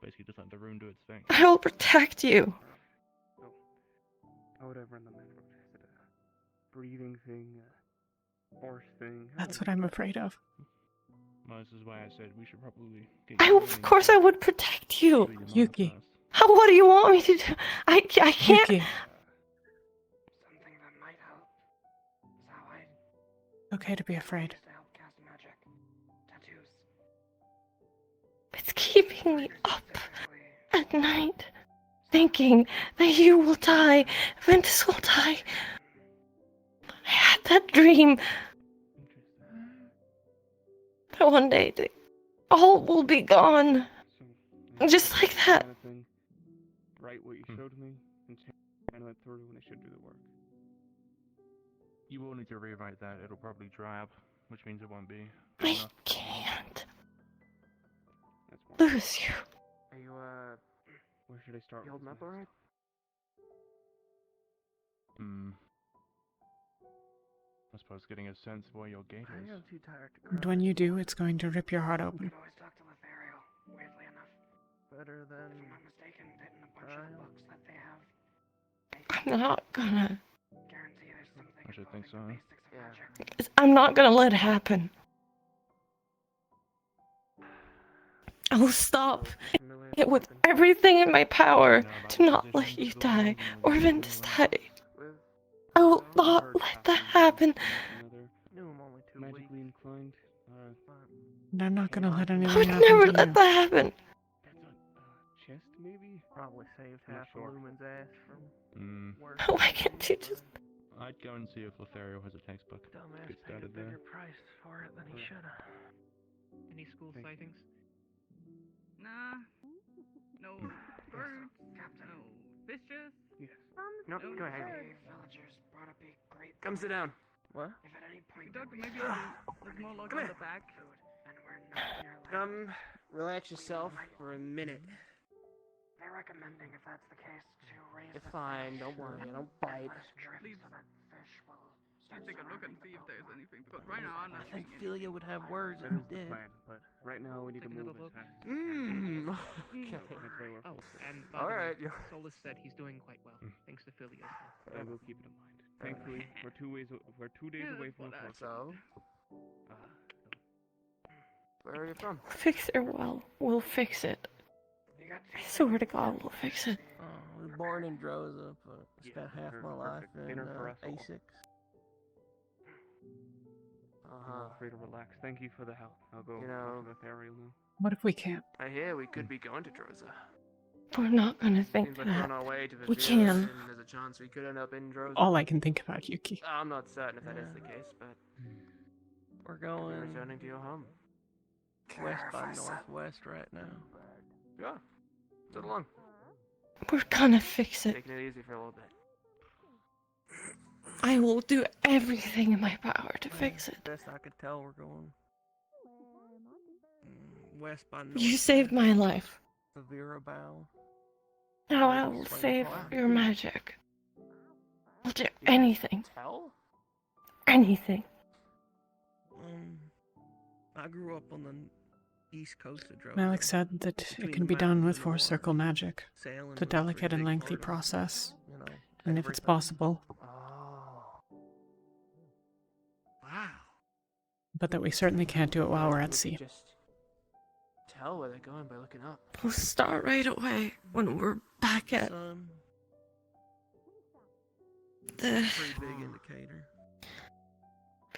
Basically just let the rune do its thing. I will protect you. So, whatever in the middle. Is it a breathing thing, a horse thing? That's what I'm afraid of. Well, this is why I said we should probably get Of course I would protect you. Yuki. What do you want me to do? I can't. Yuki. Something that might help. Is how I Okay to be afraid. to help cast magic. Tattoos. It's keeping me up at night, thinking that you will die, Ventus will die. I had that dream that one day all will be gone, just like that. Write what you showed me and channel it through when I should do the work. You will need to rewrite that. It'll probably dry up, which means it won't be. I can't lose you. Are you, where should I start? You holding up alright? I suppose getting a sense of where your gate is. I am too tired to And when you do, it's going to rip your heart open. Always talk to Lothario, weirdly enough. Better than... If I'm not mistaken, in a bunch of books that they have. I'm not gonna. Guarantee there's something I should think so. magic. I'm not gonna let it happen. I will stop it with everything in my power to not let you die or Ventus die. I will not let that happen. No, I'm only too magically inclined. They're not gonna let I anything would happen never to let you. that happen. Chest, maybe? Probably saved half a Lumen's ass from worse. Why can't you just... I'd go and see if Lothario has a textbook. Dumbass Get paid a started bigger there. price for it than he should have. Any school Thank you. sightings? Nah. No birds. No fishes. Yes. No, go ahead. Hey, villagers brought up a great Come sit down. What? If at any point Doctor, maybe there's more luck Come on here. the back. and we're not near land, Relax yourself for a minute. they're recommending if that's the case to raise It's the fine, fish don't worry, I don't and bite. let us drift Please. so that fish will Please start take a look and surrounding the see if boat. there's anything. Because right now I'm I not think seeing Talia would have words if That we is the did. plan, but right now we need to Take another move as look. fast as we can. Okay. Okay. That's why we're Oh, focused. and by All the right, way, yeah. Solus said he's doing quite well, thanks to Philia's help. I will keep it in mind. Thankfully, we're 2 days away from the forest. So, where are you from? Fix it well. We'll fix it. I swear to God, we'll fix it. I was born in Droza, but spent half my life in Dinner for us all. A6. Feel free to relax. Thank you for the help. I'll go You talk know- to Lothario now. What if we can't? I hear we could be going to Droza. We're not gonna think Seems like we're that. on our way to We Vivira, can. and there's a chance we could end up in Droza. All I can think about, Yuki. I'm not certain if that is the case, but We're could be going returning to your home. west by northwest right now. Yeah. Sit along. We're gonna fix it. Taking it easy for a little bit. I will do everything in my power to fix it. Best I could tell, we're going west by northwest. You saved my life. Vivira bow. Now I will save your magic. I'll do anything. Tell? Anything. I grew up on the east coast of Droza. Malik said that it can be done with Force Circle magic. It's a delicate and lengthy process. And if it's possible, Wow. but that we certainly can't do it while we're at We sea. could just tell where they're going by looking up. We'll start right away when we're back at Sun, the... pretty big indicator.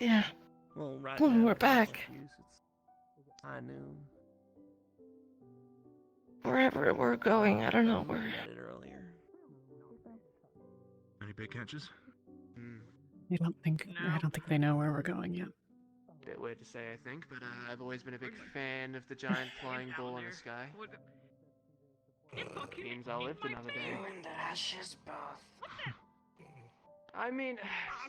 Yeah. Well, right When now, we're it's not back. much use, it's high noon. Wherever we're going, I don't know We where. got it earlier. Any big catches? I don't think they know where we're going yet. Bit weird to say, I think, but I've always been a big fan of the giant flying bull in the sky. Seems I lived another day. You and Ashes both. I mean,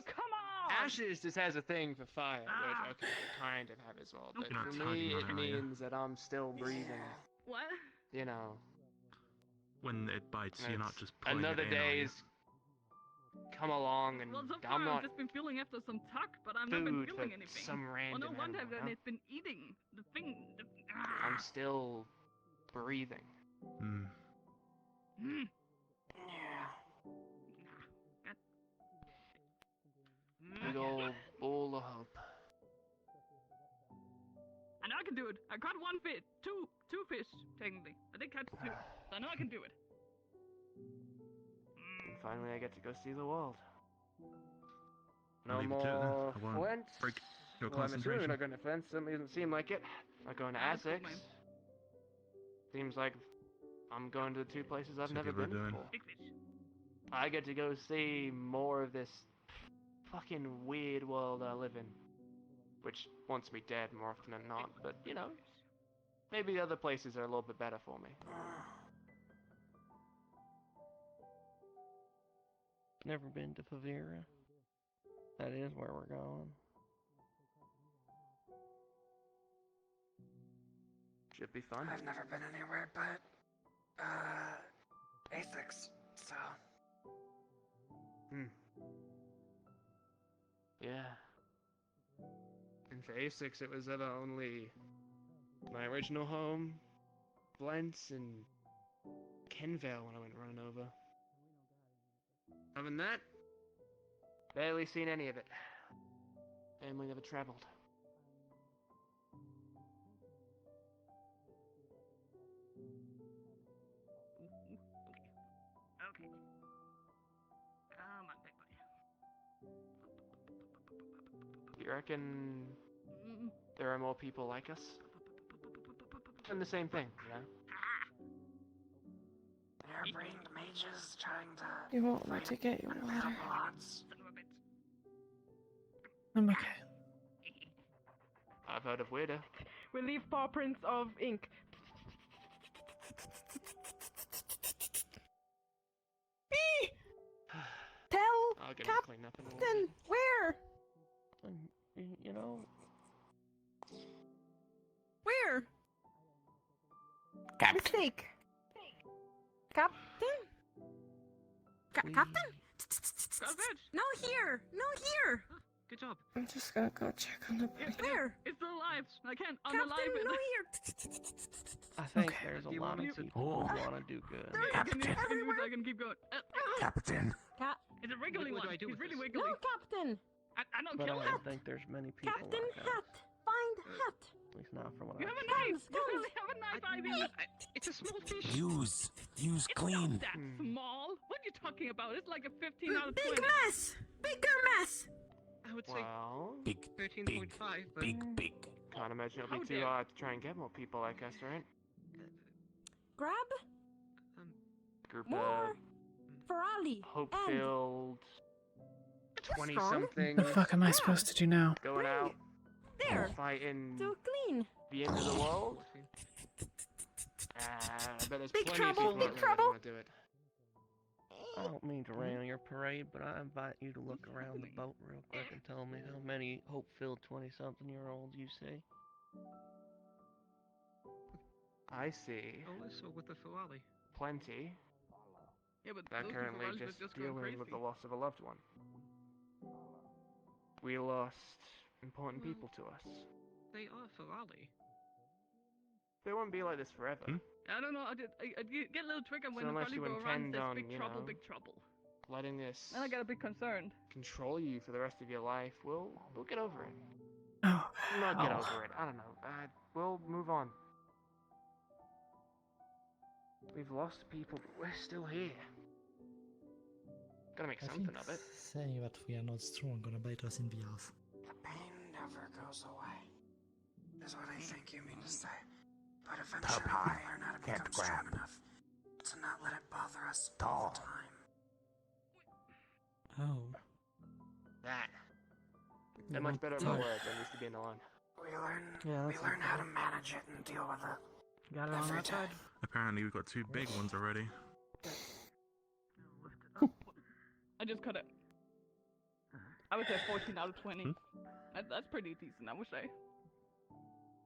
Come on! Ashes just has a thing for fire, which okay, I kind of have as well. But You're not for tugging me, on it it, are you? means that I'm still breathing. What? You know. When it bites, you're not just pulling Another it in, are you? day's come along, and Well, so far I'm not I've just been feeling after some tuck, but I've not been food feeling for anything. some Oh random no wonder animal, that huh? it's been eating the thing. I'm still breathing. Mm. Big old bowl of hope. I know I can do it. I caught one fish, two fish technically. I did catch two, so I know I can do it. And finally, I get to go see the world. No I'll leave you to it then. more I won't Flint. break your Well, I'm assuming we're concentration. not going to Flint. Certainly doesn't seem like it. Not going to That's cool, Essex. man. Seems like I'm going to the two places I've So never people are been doing- before. Big fish. I get to go see more of this fucking weird world I live in. Which wants me dead more often than not, but you know, maybe the other places are a little bit better for me. Never been to Vivira. That is where we're going. Should be fun. I've never been anywhere but A6, so Yeah. And for A6, it was ever only my original home, Blentz, and Kenvale when I went running over. Other than that, barely seen any of it. Family never traveled. Okay. Come on, big boy. you reckon there are more people like us? Doing the same thing, you know? Hair-brained mages trying to You won't let me get your water. unbearable odds. I'm okay. I've heard of weirder. We leave paw prints of ink. Tell I'll get it cleaned up in a little Captain bit. where? You know. Where? Captain. Mistake. Captain? Captain? No here! No here! Good job. I'm just gonna go check on the body. Where? It's still alive. I can't Captain, unalive it. no here. I think Okay. there's a Do you lot want of me to- people who want to do good. Captain. Give me a second, keep going. Captain. It's a wiggly What do one. I do He's with really this? wiggly. No, Captain. I don't But kill I him. don't think there's many people Captain like us. Hat. Find Hat. At least not from what You I've have a seen. knife. You really have a knife, Ivy. It's a small fish. Use It's clean. not that small. What are you talking about? It's like a 15 out of 20. Big mess. Bigger mess. I would say Well, 13.5, but Big. can't imagine it'll How be too dare- hard to try and get more people like us, right? Grab Group more of for Ali. hope-filled Strong. 20-something The fuck am I supposed to do now? going out There. fighting To clean. the end of the world. I bet there's Big plenty trouble, of people big out there that trouble. want to do it. I don't mean to rain on your parade, but I invite you to look around the boat real quick and tell me how many hope-filled 20-something-year-olds you see. I see also with the Ferrari. plenty Yeah, but that those currently people are just going dealing with crazy. the loss of a loved one. We lost important people to us. They are Ferrari. They won't be like this forever. I don't know. I get a little triggered when So the unless Charlie you go around intend says on, big you trouble, know, big trouble. letting this And I get a bit concerned. control you for the rest of your life, we'll get over it. Oh, Not get hell. over it. I don't know. We'll move on. We've lost people, but we're still here. Gotta make something of it. Saying that we are not strong gonna bite us in the ass. The pain never goes away. Is what I think you mean to say. But eventually we learn how to become strong enough to not let it bother us all the time. Oh. They're much better at my words. I'm used to being alone. We learn how to manage it and deal with it. Got it on that side? Apparently we've got 2 big ones already. I just cut it. I would say 14 out of 20. That's pretty decent, I would say.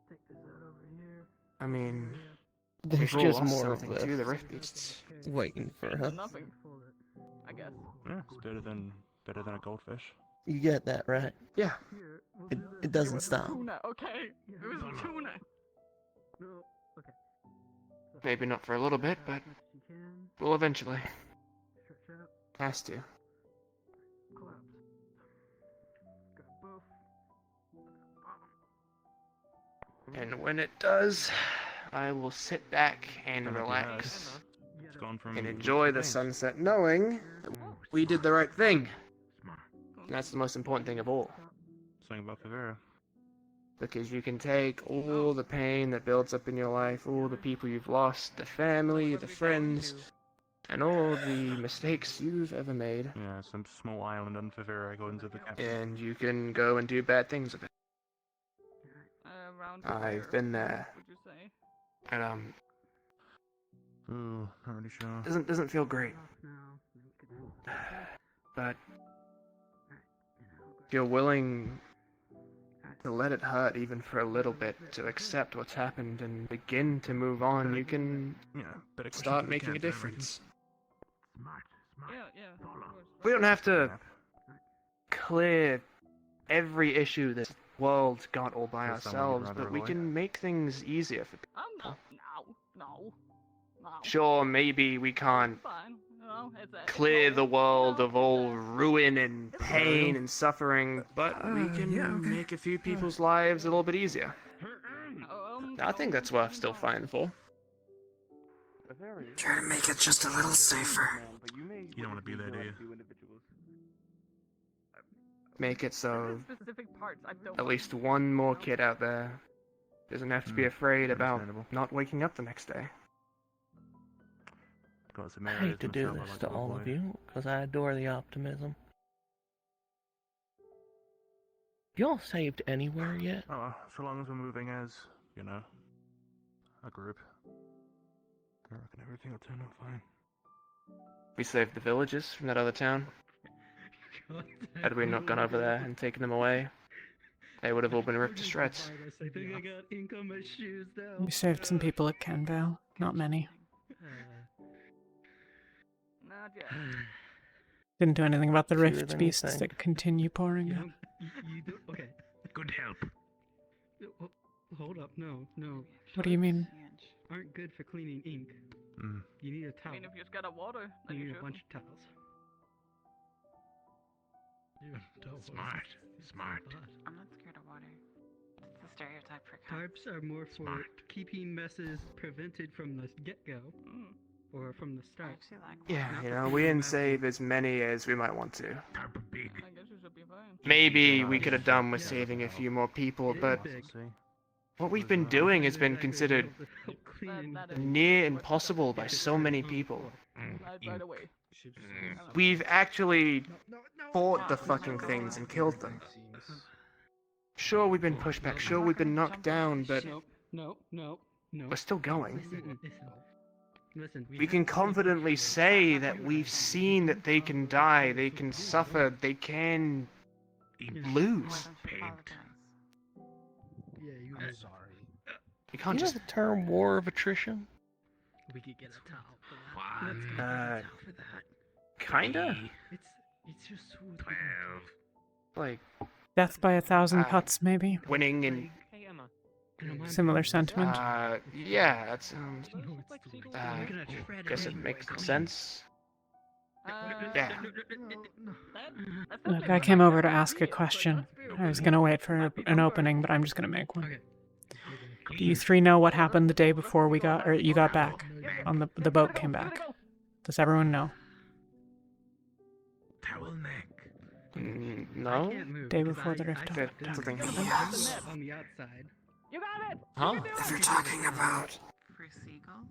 Take this out over here. I mean, There's we've all just lost more of something this to the Rift Beasts. waiting for us. Nothing. I guess. Yeah, it's better than a goldfish. You get that, right? Yeah. It doesn't stop. Tuna, okay? It was tuna. No, okay. Maybe not for a little bit, but You can we'll eventually. stretch out, Has to. collapse. Got both. And when it does, I will sit back and relax It's gone from and enjoy the sunset knowing that we did the right thing. And that's the most important thing of all. Something about Favera. Because you can take all the pain that builds up in your life, all the people you've lost, the family, the friends, and all the mistakes you've ever made, Yeah, some small island on Favera go into the capital. and you can go and do bad things with it. Around I've here, been there. would you say? And Ooh, not really sure. doesn't feel great. But if you're willing to let it hurt even for a little bit, to accept what's happened and begin to move on, you can start making a difference. Yeah. We don't have to clear every issue this world got all by Is that someone you'd ourselves, rather but we avoid? can make things easier for people. No. Sure, maybe we can't Fine. You know, it's clear the world of all ruin and pain and suffering, but we can make a few people's lives a little bit easier. I think that's worth still fighting for. Try to make it just a little safer. You don't want to be there, do you? make it so Specific parts I don't. at least one more kid out there doesn't have to be afraid about understandable. not waking up the next day. I hate to do this to all of you, because I adore the optimism. Y'all saved anywhere yet? Oh, so long as we're moving as, you know, a group. I reckon everything will turn out fine. We saved the villagers from that other town. Had we not gone over there and taken them away, they would have all been ripped to shreds. I think I got ink on my shoes now. We saved some people at Canvale. Not many. Not yet. Didn't do anything about the Fewer rift than you beasts think. that continue pouring You, out. don't- you do, okay. Good help. Hold up, no. What do you mean? Aren't good for cleaning ink. Mm. You need a I towel. mean, if you just got a water, then You you need a should. bunch of towels. Smart. Smart. I'm not scared of water. It's a stereotype for cats. Tarps are more for keeping messes prevented from the get-go, or from the start. Yeah, Not you for know, keeping we didn't messes. save as many as we might want to. I guess you should be fine. Maybe we could have done with saving a few more people, but what we've been doing has been considered near impossible by so many people. Right away. We've actually fought the fucking things and killed them. Sure, we've been pushed back, sure, we've been knocked down, but No. we're still going. Listen, We can confidently say that we've seen that they can die, they can suffer, they can lose. Yeah, I'm sorry. You can't You know just... the term war of attrition? We could get a towel for that. Let's go get a towel for that. Kinda? It's just so 12. Like, Death by 1,000 cuts, maybe? winning and... Hey, Emma. Similar sentiment? Yeah, that sounds... Shred guess it makes sense. Yeah. Look, I came over to ask a question. I was gonna wait for an opening, but I'm just gonna make one. Do you three know what happened the day before we got, or you got back? On the boat came back. Does everyone know? Towel neck. No? Day before the rift That opened. something On happened. on the outside. You got it! Huh? If you're talking about For seagulls?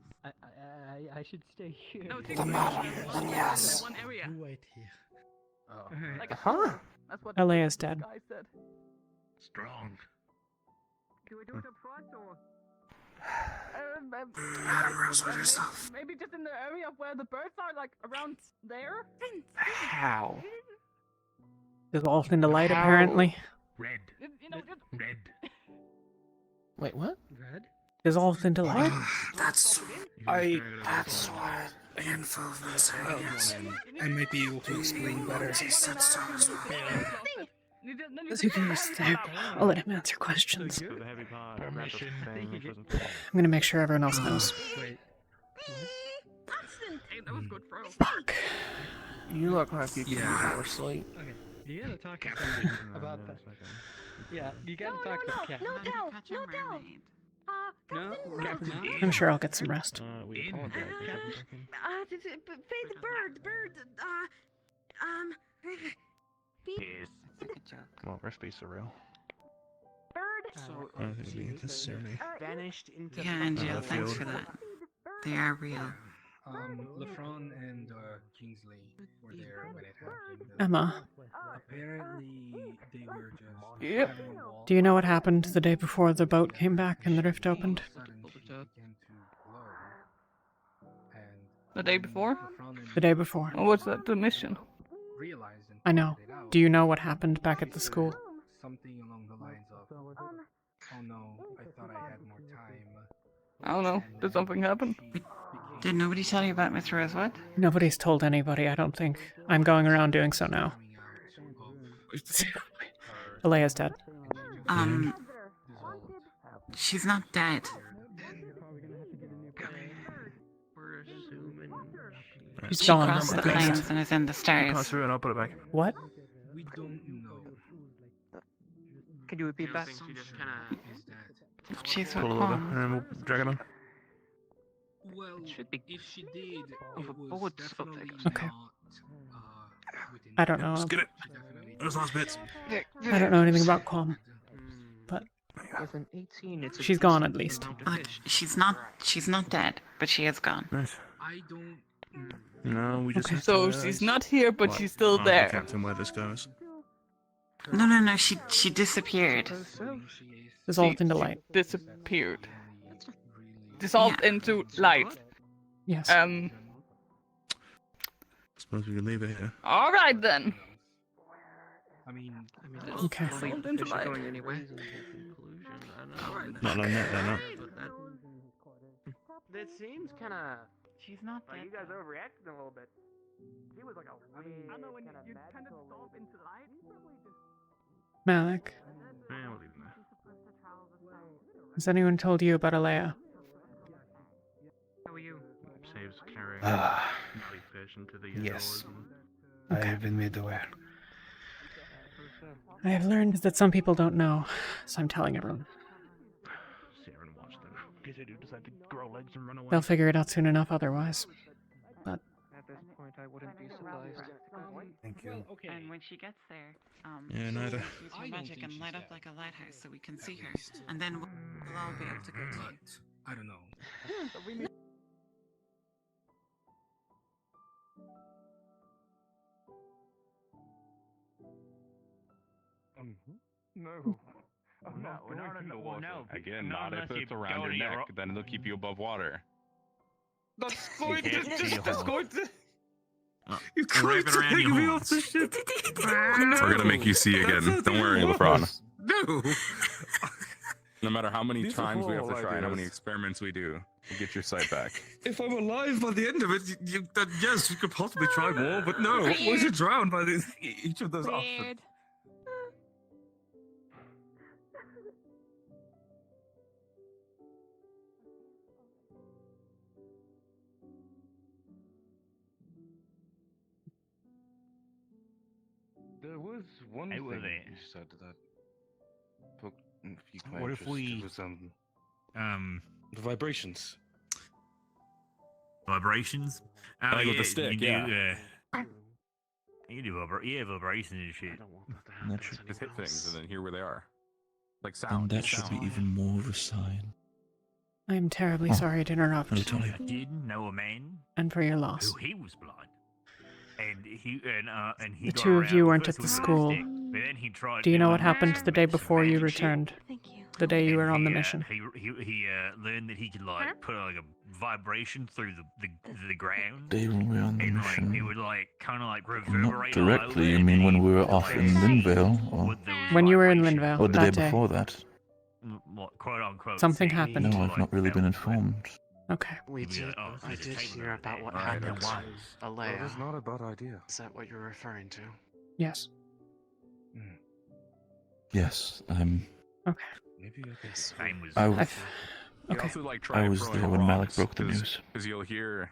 I should stay here. No, the map, then yes. One area. Wait here. Like, Huh? that's what LA is dead. the guy said. Strong. Do we do it up front or? Madam Rosewood herself. Maybe just in the area of where the birds are, like around there. How? Dissolved into light, How? apparently. Red. You know, just Red. Wait, what? Red? Dissolved into light? That's what the info have been saying, yes. I might be able to explain better. He said so as well. You can just think. I'll let him answer questions. Permission. I'm gonna make sure everyone else knows. Wait. Hey, that was good, bro. Fuck. You look like you can fall asleep. Okay. You gotta talk to somebody about that. Yeah, you gotta talk to Cat. No, no, Catch a mermaid. No, I'm sure I'll get some rest. We apologize. Pay the bird, Yes. Good joke. Well, recipes are real. So, I don't think it'll be necessary. Vanished into Yeah, Angel, thanks for that. They are real. Lefron and Kingsley were there when it happened. Emma, Apparently, they were just. Yep. having a walk. do you know what happened the day before the boat came back and the rift opened? Suddenly began to glow, and the day before? Lefron and The day before. Or was that the mission? realized and I know. figured it out. Do you know what happened back at the school? Something along the lines of, "Oh no, I thought I had more time." I don't know. Did something happen? Did nobody tell you about Miss Rosewood? Nobody's told anybody, I don't think. I'm going around doing so now. Alea's dead. She's not dead. She's She gone. crossed the at least. plains and is in the stars. Pass through and I'll put it back. What? We don't know. Could you repeat that? She's Pull with it over Juan. and then we'll drag it on. Well, if she did, it was overboard definitely Okay. not. Within I don't know. Let's get it. She definitely Those last bits. I don't know anything about Quam, but With an 18, it's a she's gone decent at least. amount of Look, fish. she's not dead, but she is gone. Nice. I don't. No, we just Okay. have So to, she's not here, but like, she's still ask there. the captain where this goes. No, she disappeared. Dissolved into light. Disappeared. Dissolved into light. Yes. Suppose we can leave it here. All right then. I mean, Okay. Dissolved into Fish are light. going anywhere. Not on that, no. That seems kind of. She's not Like dead. you guys are overreacting a little bit. He was like a weird, I know when kind of you kind of magical dissolve lady. into light. Probably just Malik, Yeah, we'll leave it there. has anyone told you about Alea? How are you? Saves carrying Ah. belly fish into the Yes. indoors. I have been made aware. I have learned that some people don't know, so I'm telling everyone. Sit here and watch them. In case they do decide to grow legs and run away. They'll figure it out soon enough otherwise. But At this point, I wouldn't be surprised. Thank you. And when she gets there, Yeah, neither. use her magic and light up like a lighthouse so we can see her, and then we'll all be able to go to you. I don't know. No. I'm not going in the water. Again, not if it's around your neck. Then it'll keep you above water. That's going to going to. You can't take me off the ship. We're gonna make you see again. Don't worry, LeBron. No. No matter how many These are times we have to horrible try and how many ideas. experiments we do, we'll get your sight back. If I'm alive by the end of it, then yes, you could possibly try more, but no, we should drown by each of those options. There was one Hey, thing with it. you said that poked a few my What if interest. we- It was, the vibrations. Vibrations? Like with the stick, you do, yeah. You do vibrations and shit. That should, Just hit things and then hear where they are. Like and sound. that should be even more of a sign. I am terribly sorry to interrupt. Hello, Talia. I didn't know a man And for your loss. who he was blind. And he The got two of around you with weren't us at the with a school. stick, but then he tried Do you know doing what happened the day some before you magic shit. returned? The day you were on the He, mission. He learned that he could like put like a vibration through the ground. Day when we were on the And like it mission. would like kind of like Not reverberate all over directly, it, you and mean then when he we were would, off like, in Linvale? Or, with those When you were in vibrations, Linvale or the day that day. before that? what, quote unquote, Something see, happened. No, he, I've like, not really been felt like- informed. Okay. We He'd be did. like, oh, I there's a did table hear over about there. what Alright, happened. then why? Alea. That is not a bad idea. Is that what you're referring to? Yes. Yes, Okay. Maybe I can. Same was. I, You Okay. also like try I to was throw there like when Malik rocks, broke the news. Because you'll hear.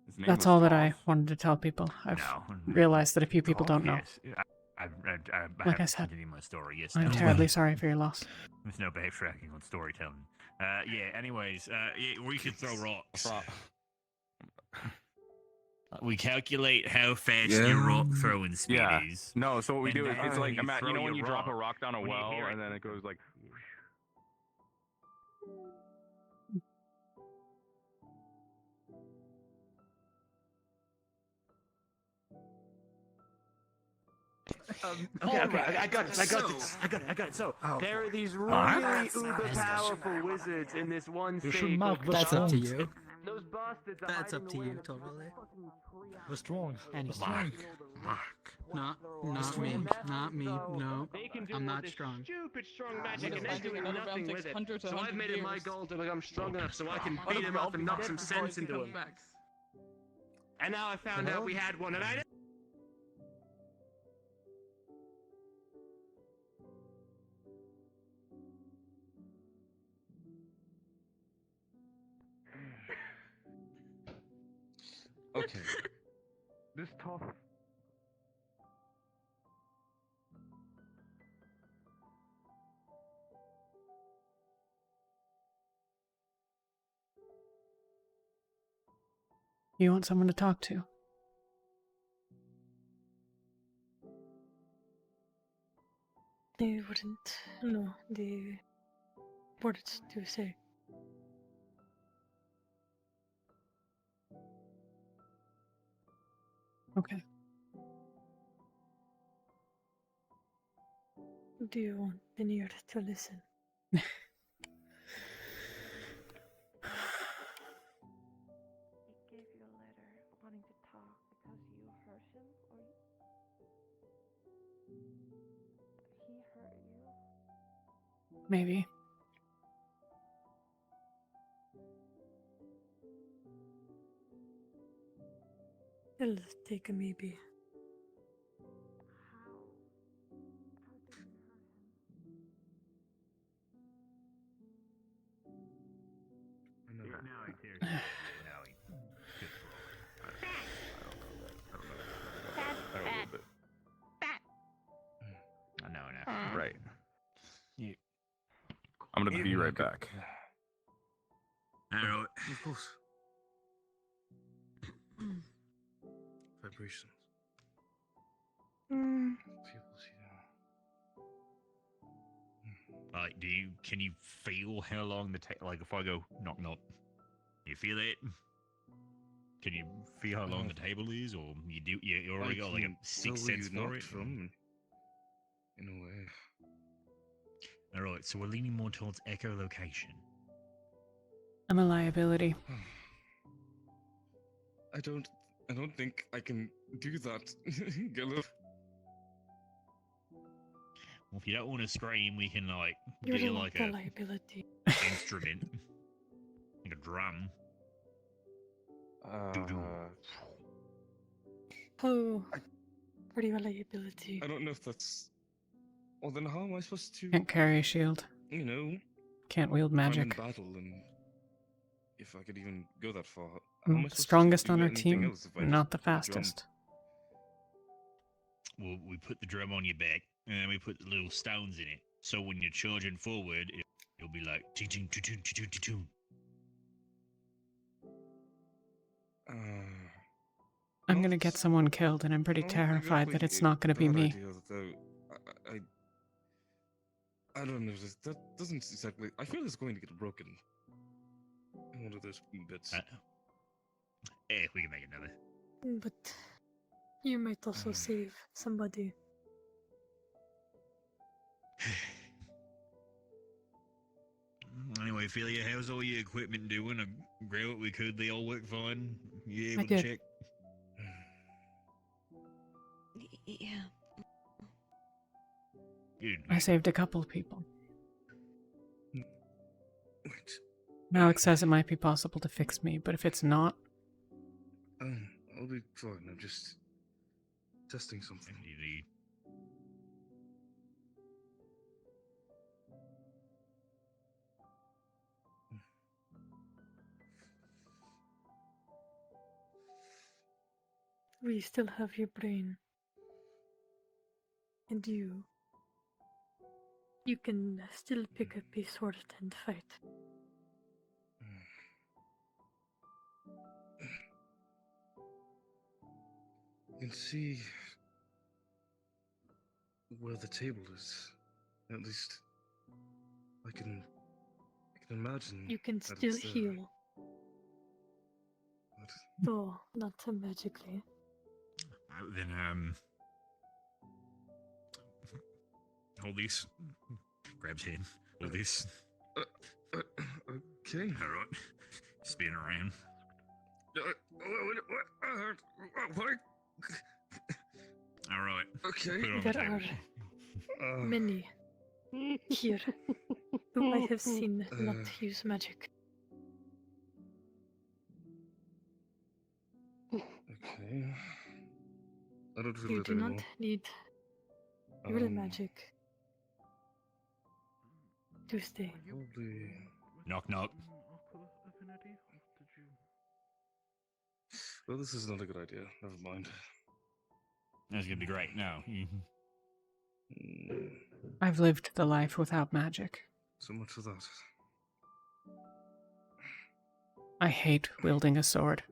His name That's was all that I Toph. wanted to tell people. I've No. realized that a few people don't know. Yes. I Like I have to said, continue my story. Yes. I'm no. terribly sorry for your loss. There's no backtracking on storytelling. Yeah. Anyways, yeah, we could throw rocks. We calculate how fast your rock throwing speed Yeah. is. No, so what we and do is then it's like you you throw know when your you drop a rock, rock down a when you well hear it- and then it goes like. Okay, I got it. So, there are these really uber powerful wizards in this one You city. should mark the That's up to strong. you. Those bastards are That's hiding up to away you, in the totally. fucking tree We're strong. And he's strong. Not me. Not me. No. They can do I'm all not this strong. stupid strong magic, and they're Finding doing another round nothing takes with it. hundreds of So I've hundred made it my years. goal to become strong enough so I can beat him up and knock some sense into him. And now I found out we had one, and I. Okay. This top. You want someone to talk to? They wouldn't know the words to say. Okay. Do you want an ear to listen? He gave you a letter wanting to talk because you hurt him, or he hurt you? Maybe. It'll take a maybe. No. Right. I'm gonna be right back. Alright. Of course. Vibrations. People see that. Like, can you feel how long like if I go knock knock, you feel it? Can you feel how long the table is, or you already got like a sixth sense for it? From, in a way. Alright, so we're leaning more towards echolocation. I'm a liability. I don't think I can do that, Gilip. Well, if you don't want to scream, we can like You're get you not like the a liability. instrument, like a drum. Oh, pretty liability. I don't know if that's. Well, then how am I supposed to? Can't carry a shield. You know. Can't wield if I'm magic. in battle, and if I could even go that far. How am I supposed to Strongest do on our anything team, else if I not just the play drum? fastest. Well, we put the drum on your back, and then we put the little stones in it. So when you're charging forward, it'll be like ting ting ting ting ting ting. I'm gonna get someone killed, and I'm pretty terrified that it's not gonna be me. I don't know. That doesn't exactly. I feel it's going to get broken. One of those bits. We can make another. But you might also save somebody. Anyway, Philia, how's all your equipment doing? I grabbed what we could. They all work fine. You able I to did. check? Yeah. Good. I saved a couple of people. Malik says it might be possible to fix me, but if it's not, I'll be fine. I'm just testing something. We still have your brain. And you can still pick up a sword and fight. You can see where the table is. At least I can imagine. You can that still it's there. heal. Though not so magically. Then, hold these. Grabs head. Hold this. Okay. Alright. Spin around. What? Alright. Okay. Put it on the There table. are many here who I have seen not use magic. Okay. I don't feel You it do anymore. not need your magic to stay. Probably. Knock knock. Well, this is not a good idea. Never mind. That's gonna be great. No. I've lived the life without magic. So much for that. I hate wielding a sword.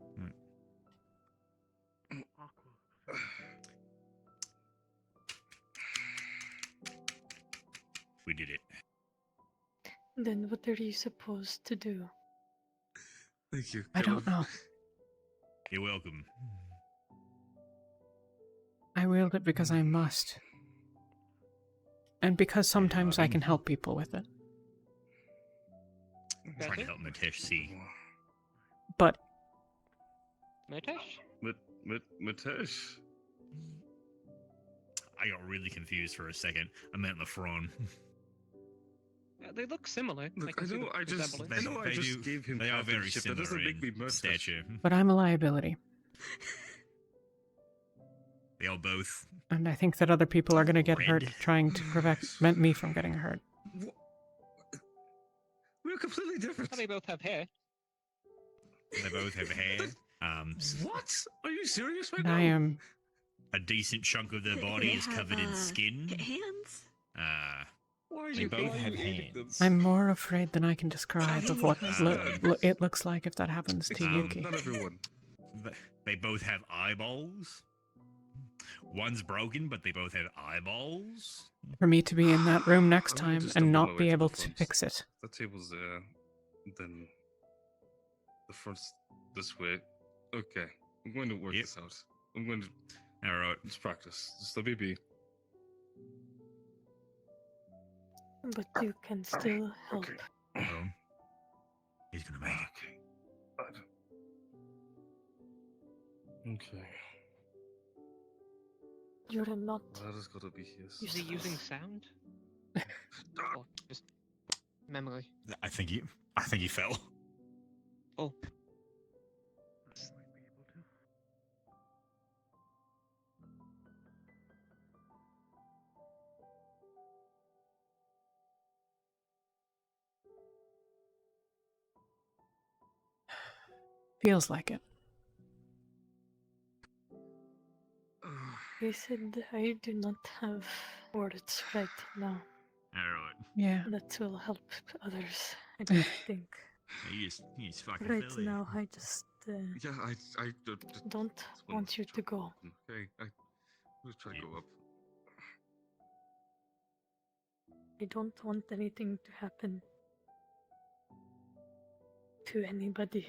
Then what are you supposed to do? Thank you. I don't know. You're welcome. I wield it because I must. And because sometimes I can help people with it. I'm trying to help Matesh see. But Matesh? Matesh? I got really confused for a second. I meant the front. They look similar. Look, I know I just gave him They are very captainship. similar That doesn't make me in mustache. stature. but I'm a liability. They are both. And I think that other people are going to get hurt Red. trying to prevent me from getting hurt. We're completely different. They both have hair. They both have hair. What? Are you serious right And now? I am... A decent chunk of their body is covered in skin. Hands? They both have hands. I'm more afraid than I can describe of what it looks like if that happens to Yuki. Not everyone. They both have eyeballs. One's broken, but they both have eyeballs. For me to be in that room next I'm gonna time just and stumble not my way be to able the to front. fix it. That table's there. Then the front's this way. Okay. I'm going to work this out. I'm going to... Alright. Let's practice. Just let me be. But you can still help. Well, he's gonna make it. Okay. You're not. That has got to be his. Is he using sound? Or just memory? I think he fell. Oh. Feels like it. I said I do not have words right now. Alright. Yeah. That will help others, I don't think. He's fucking Right Philly. now, I just Yeah, I don't want you to go. Okay, I was trying to go up. I don't want anything to happen to anybody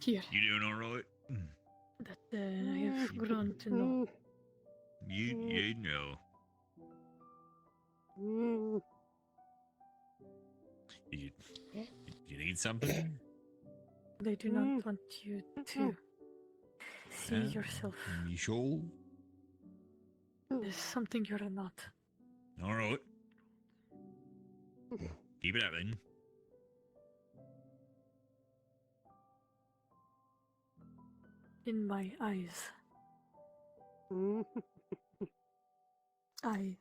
here You doing alright? that I have grown to know. You know. You need something? I do not want you to see yourself You sure? as something you're not. Alright. Keep it up then. In my eyes. I.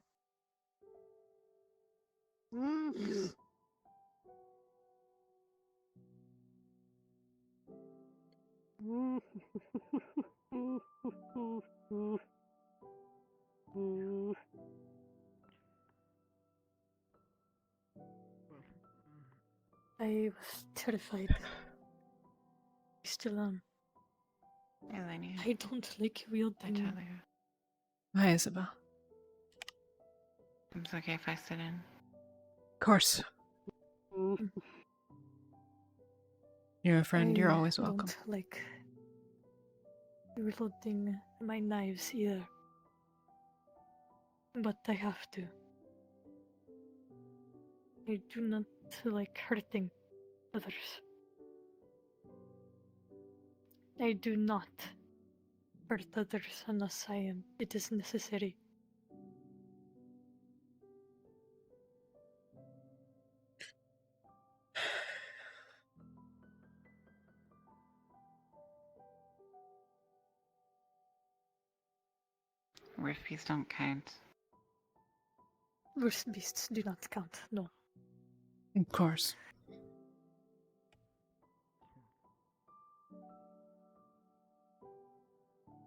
I was terrified. I still am. Elenia. I don't like wielding. Talia. Hi, Isabel. It's okay if I sit in. Of course. You're a friend. You're I always welcome. Don't like wielding my knives either. But I have to. I do not like hurting others. I do not hurt others unless it is necessary. Rift beasts don't count. Worst beasts do not count, no. Of course.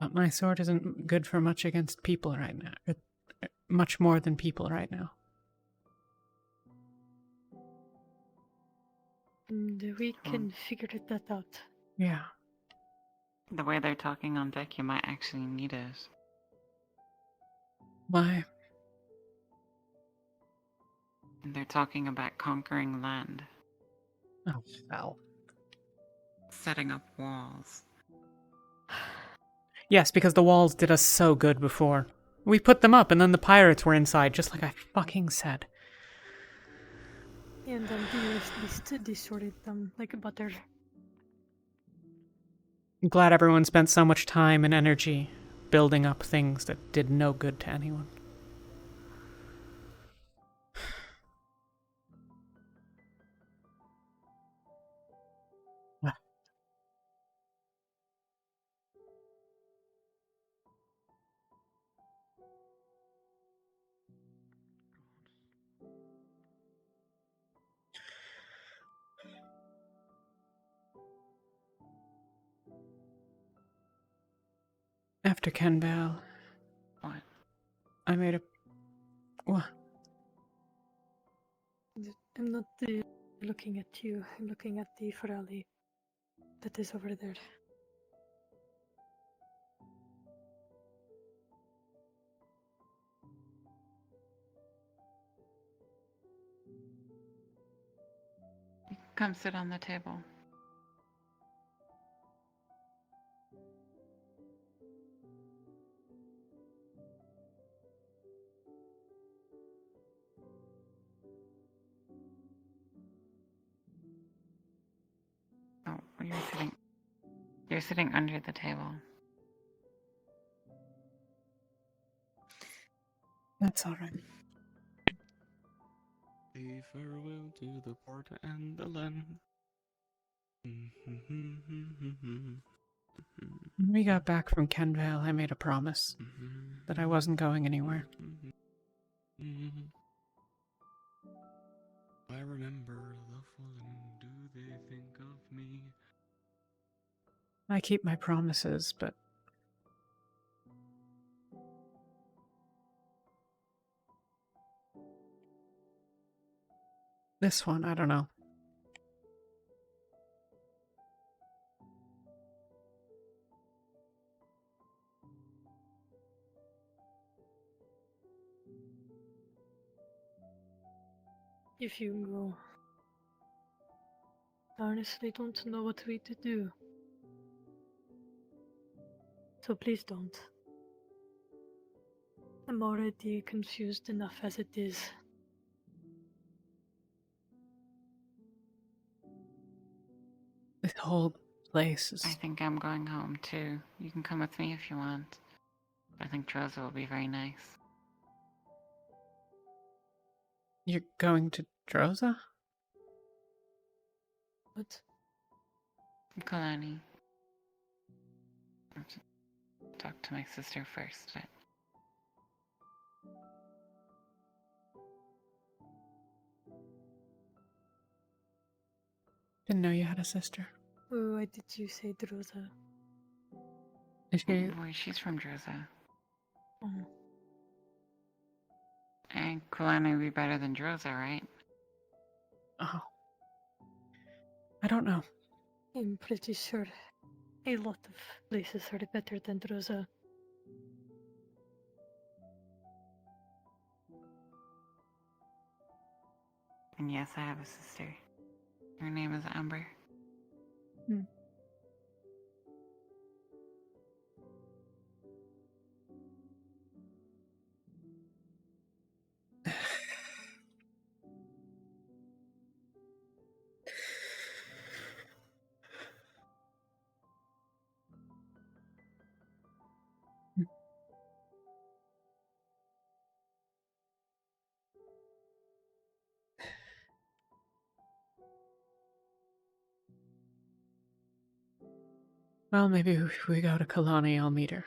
But my sword isn't good for much against people right now. Much more than people right now. And we can figure that out. Yeah. The way they're talking on deck, you might actually need it. Why? And they're talking about conquering land. Oh, hell. Setting up walls. Yes, because the walls did us so good before. We put them up and then the pirates were inside, just like I fucking said. And then they distorted them like butter. I'm glad everyone spent so much time and energy building up things that did no good to anyone. After Kenval, What? I made a... What? I'm not looking at you. I'm looking at the Ferrari that is over there. Come sit on the table. Oh, you're sitting under the table. That's alright. Say farewell to the port and the land. When we got back from Kenval, I made a promise that I wasn't going anywhere. I remember the fallen, do they think of me? I keep my promises, but... this one, I don't know. If you go, I honestly don't know what we to do. So please don't. I'm already confused enough as it is. This whole place is... I think I'm going home too. You can come with me if you want. I think Droza will be very nice. You're going to Droza? What? Kalani. Talk to my sister first. Didn't know you had a sister. Why did you say Droza? Is she... Boy, she's from Droza. Oh. And Kalani would be better than Droza, right? Oh. I don't know. I'm pretty sure a lot of places are better than Droza. And yes, I have a sister. Her name is Amber. Hmm. Well, maybe if we go to Kalani, I'll meet her.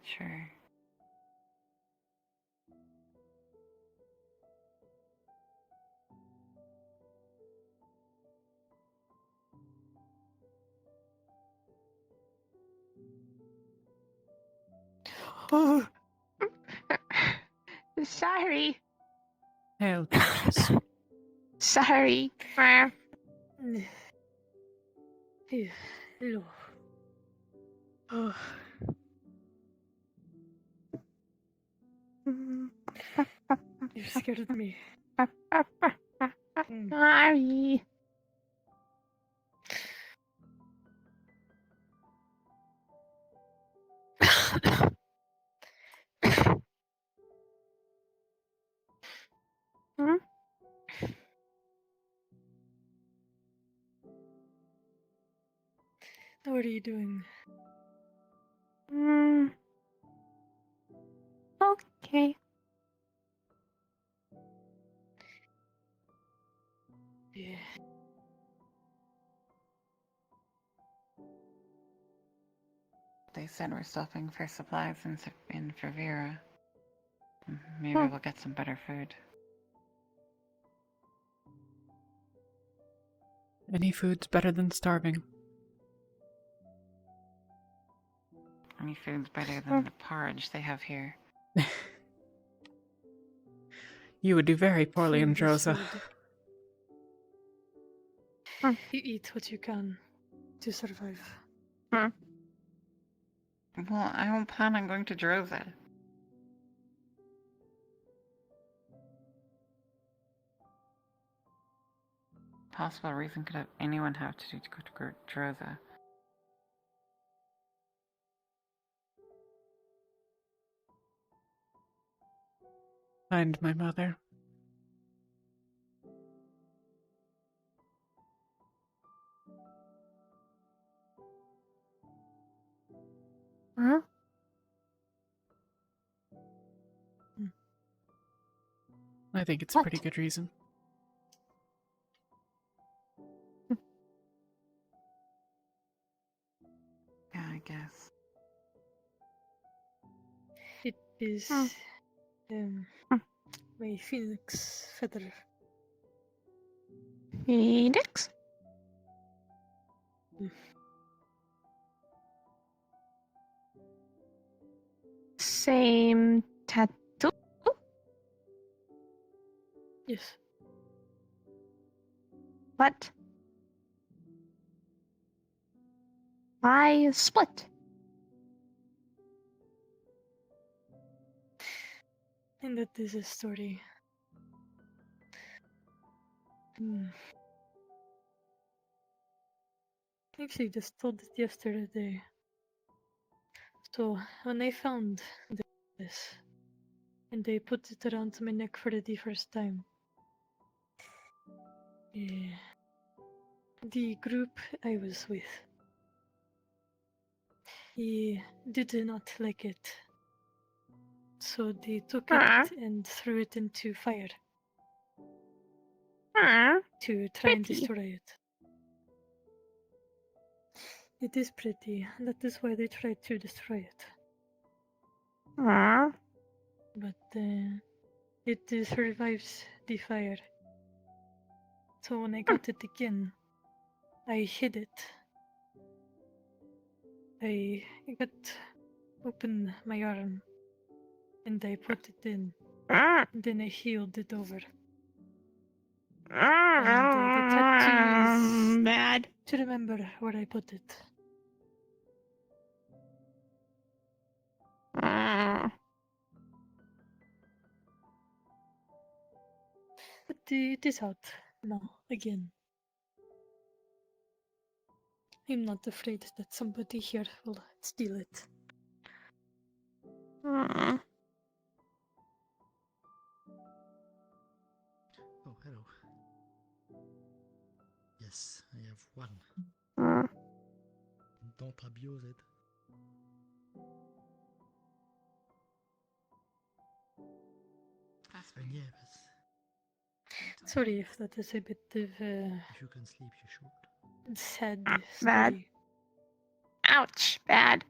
Sure. Oh. Sorry. Hey, Lucas. Sorry. Hello. Oh. You scared me. Sorry. What are you doing? Okay. Yeah. They said we're stopping for supplies in Favira. Maybe Hmm. we'll get some better food. Any food's better than starving. Any food's better than the porridge they have here. You would do very poorly in Food is Droza. food. You eat what you can to survive. Well, I don't plan on going to Droza. Possible reason could anyone have to do to go to Droza? Find my mother. Huh? I think it's a pretty good reason. Yeah, I guess. It is my phoenix feather. Phoenix? Same tattoo? Yes. What? Why split? And that is a story. Actually, just told it yesterday. So, when I found this, and they put it around my neck for the first time, the group I was with, he did not like it. So they took it and threw it into fire to try and Pretty. destroy it. It is pretty. That is why they tried to destroy it. But it survives the fire. So when I got it again, I hid it. I got open my arm and I put it in. Then I healed it over. And the tattoo is bad. To remember where I put it. But it is out now, again. I'm not afraid that somebody here will steal it. Oh, hello. Yes, I have one. Don't abuse it. Yeah, but Sorry if that is a bit of if you can sleep, you should. sad Bad. story. Ouch, bad.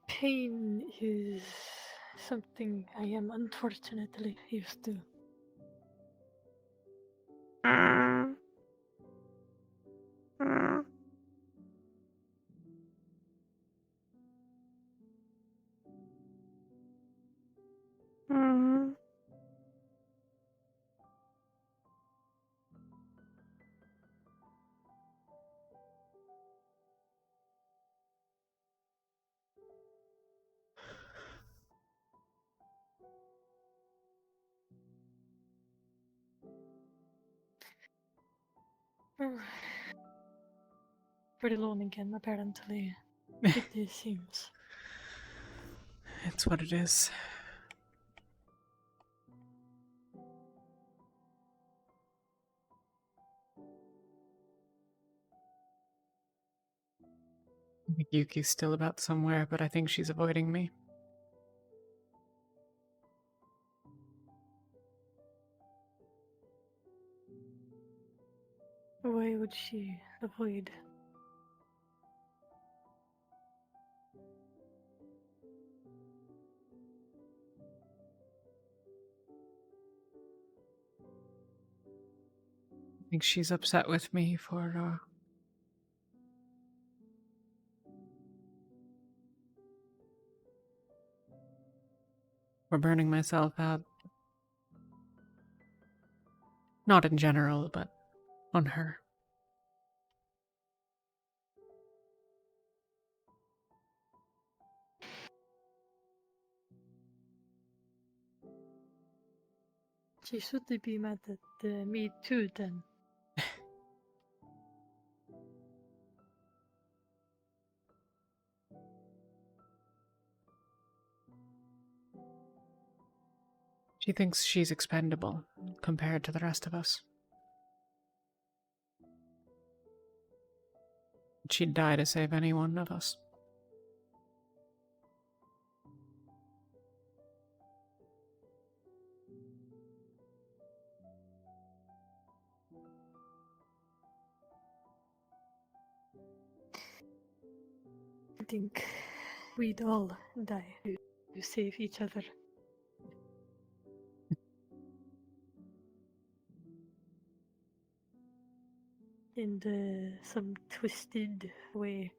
Pain is something I am unfortunately used to. Pretty alone again, apparently. It seems. It's what it is. I think Yuki's still about somewhere, but I think she's avoiding me. Why would she avoid? I think she's upset with me for burning myself out. Not in general, but on her. She should be mad at me too, then. She thinks she's expendable compared to the rest of us. She'd die to save any one of us. I think we'd all die to save each other. In some twisted way.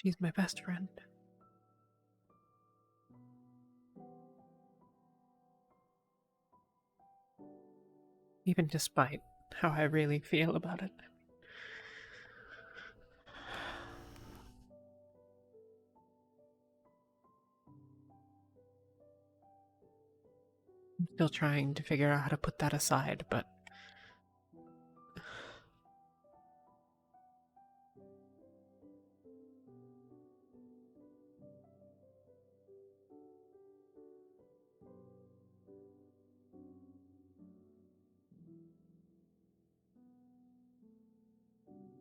She's my best friend. Even despite how I really feel about it. I'm still trying to figure out how to put that aside, but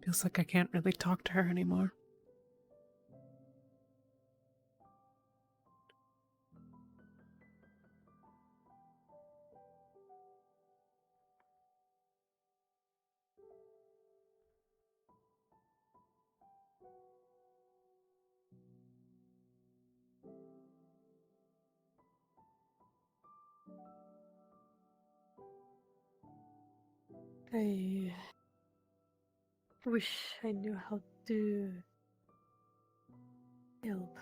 feels like I can't really talk to her anymore. I wish I knew how to help.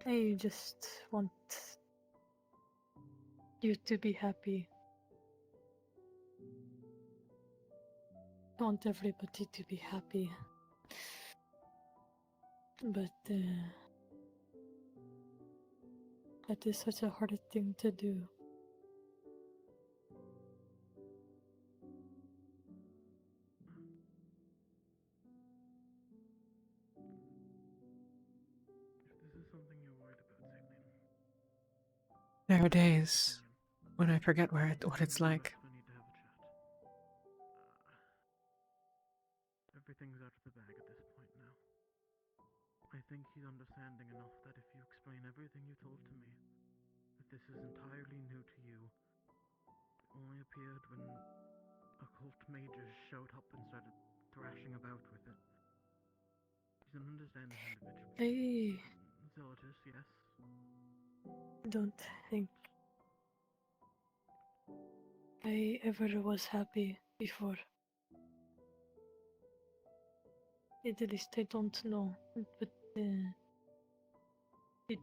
I just want you to be happy. I want everybody to be happy. But that is such a hard thing to do. There are days when I forget what it's like. Everything's out of the bag at this point now. I think he's understanding enough that if you explain everything you told to me, that this is entirely new to you. It only appeared when occult mages showed up and started thrashing about with it. He's an understanding individual. Hey. Zealotous, yes. don't think I ever was happy before. At least I don't know, but it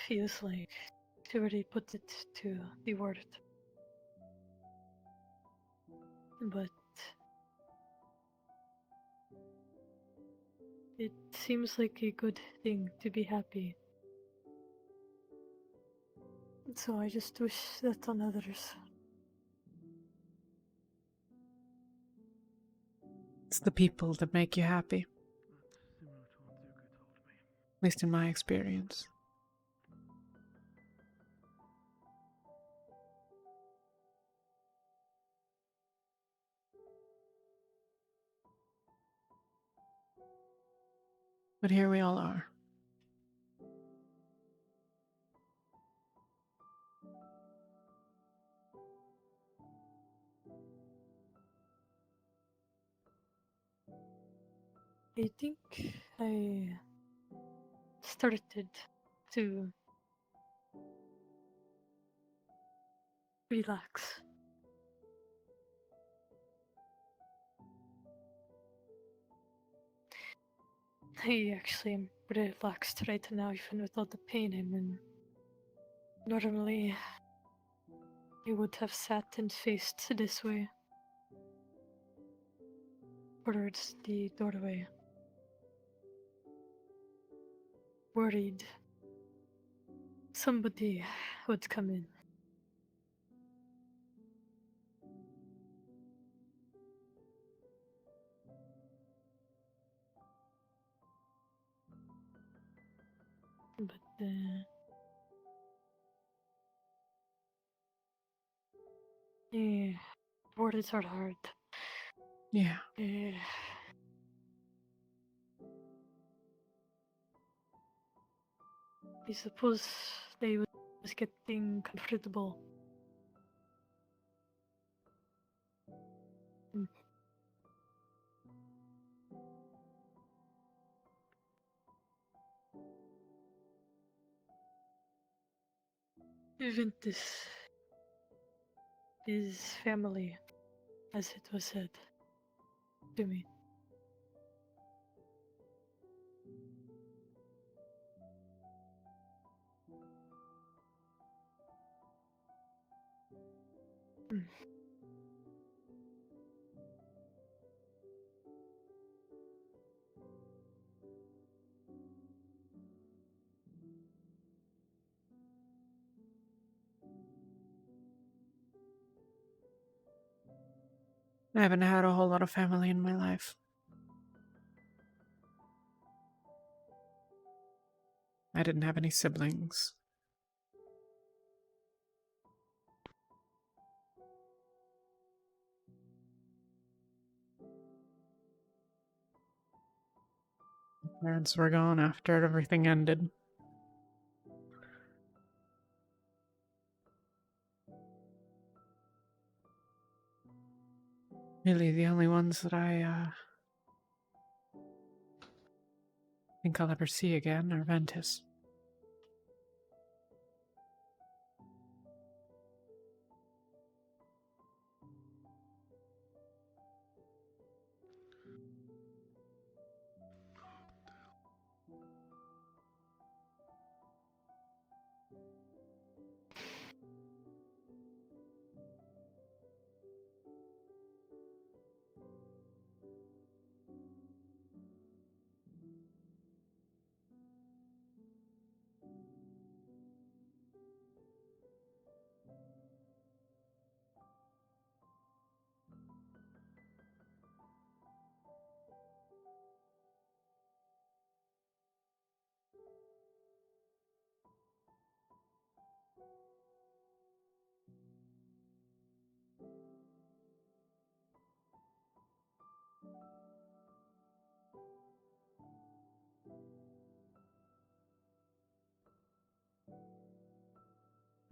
feels like to really put it to the word. But it seems like a good thing to be happy. So I just wish that on others. It's the people that make you happy. At least in my experience. But here we all are. I think I started to relax. I actually am relaxed right now, even with all the pain I'm in. Normally, I would have sat and faced this way, towards the doorway, worried somebody would come in. But words are hard. Yeah. I suppose they was getting comfortable. Ventus is family, as it was said to me. I haven't had a whole lot of family in my life. I didn't have any siblings. My parents were gone after everything ended. Really, the only ones that I think I'll ever see again are Ventus.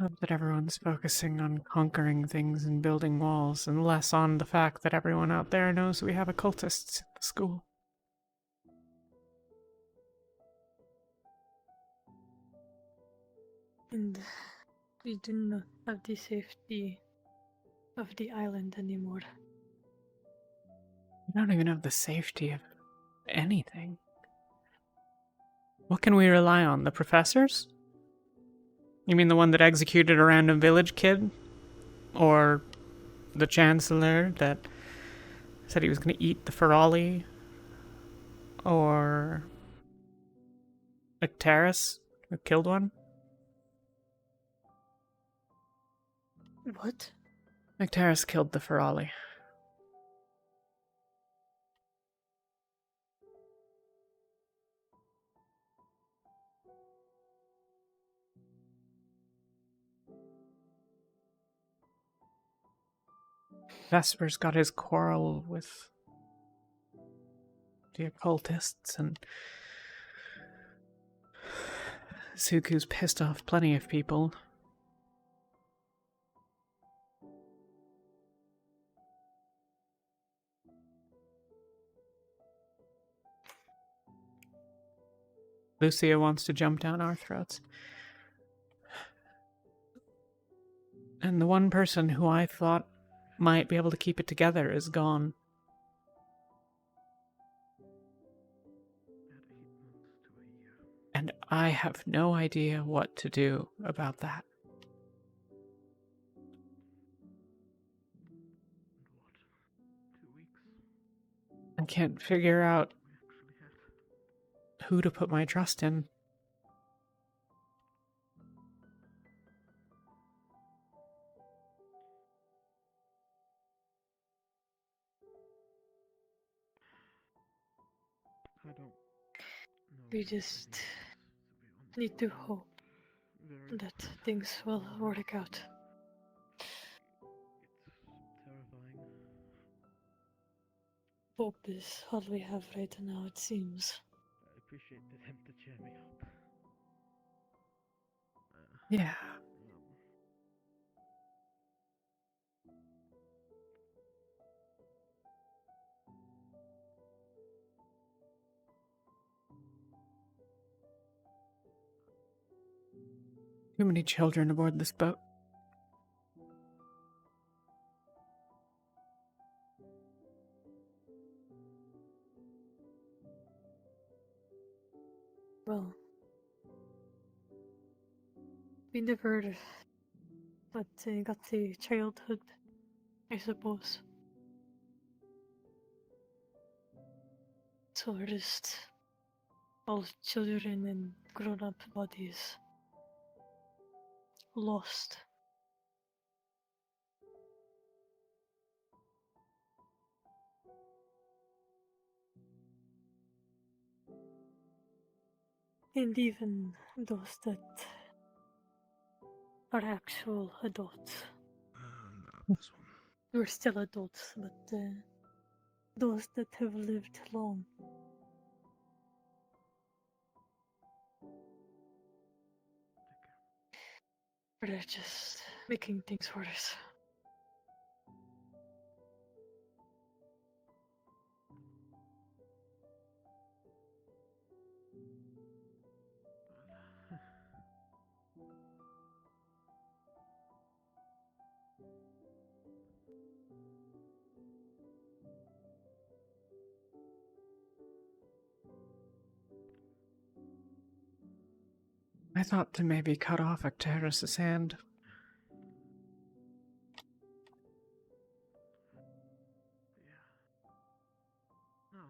Hope that everyone's focusing on conquering things and building walls, and less on the fact that everyone out there knows we have occultists at the school. And we do not have the safety of the island anymore. We don't even have the safety of anything. What can we rely on? The professors? You mean the one that executed a random village kid? Or the chancellor that said he was going to eat the Ferali? Or Icterus, who killed one? What? Icterus killed the Ferali. Vesper's got his quarrel with the occultists, and Suku's pissed off plenty of people. Lucia wants to jump down our throats. And the one person who I thought might be able to keep it together is gone. And I have no idea what to do about that. I can't figure out who to put my trust in. I don't know. We just need to hope that things will work out. Terrifying. Hope is all we have right now, it seems. I appreciate the attempt to cheer me up. Yeah. Too many children aboard this boat. Well, we never got the childhood, I suppose. So we're just all children in grown-up bodies. Lost. And even those that are actual adults. We're still adults, but those that have lived long. They're just making things worse. I thought to maybe cut off Icterus' hand. No.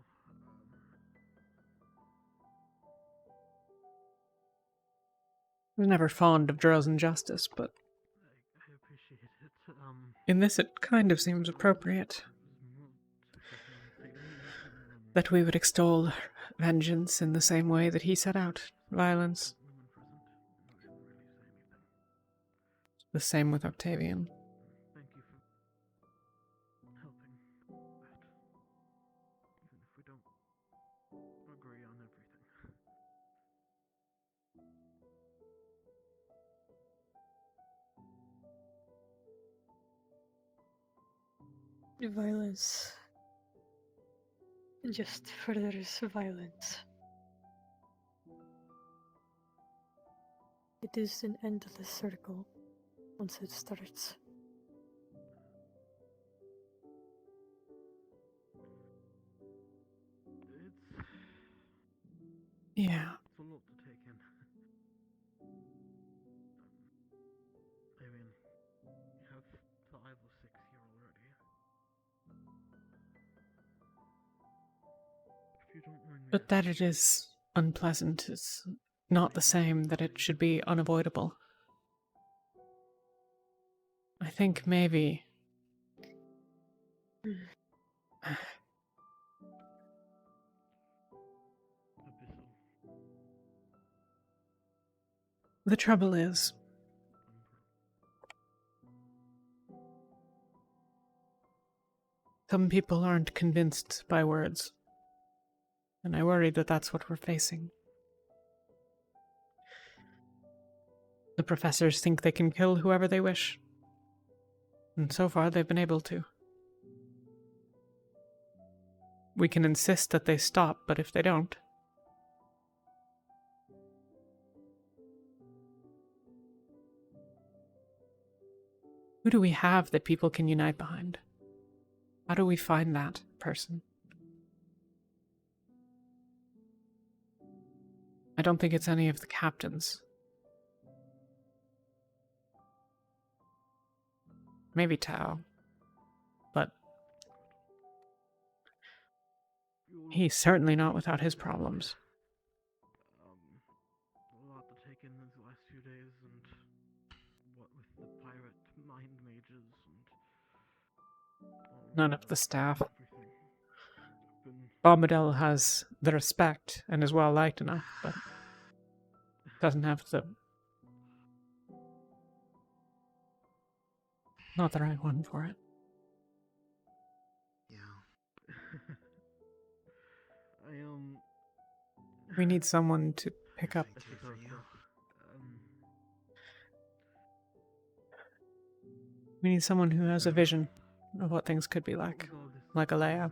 I was never fond of Drozen justice, but I appreciate it. in this it kind of seems appropriate that we would extol vengeance in the same way that he set out violence. The same with Octavian. Thank you for helping that. Even if we don't agree on everything. Violence just furthers violence. It is an endless circle once it starts. Yeah. It's a lot to take in. I mean, you have 5 or 6 here already. If you don't mind me But that it is unpleasant is not the same that it should be unavoidable. I think maybe... The trouble is, some people aren't convinced by words, and I worry that that's what we're facing. The professors think they can kill whoever they wish, and so far they've been able to. We can insist that they stop, but if they don't... Who do we have that people can unite behind? How do we find that person? I don't think it's any of the captains. Maybe Tao. But he's certainly not without his problems. A lot to take in these last few days, and what with the pirate mind mages and None of the staff. everything. Bombadil has the respect and is well liked enough, but doesn't have the... not the right one for it. We need someone to pick up. We need someone who has a vision of what things could be like a Leia.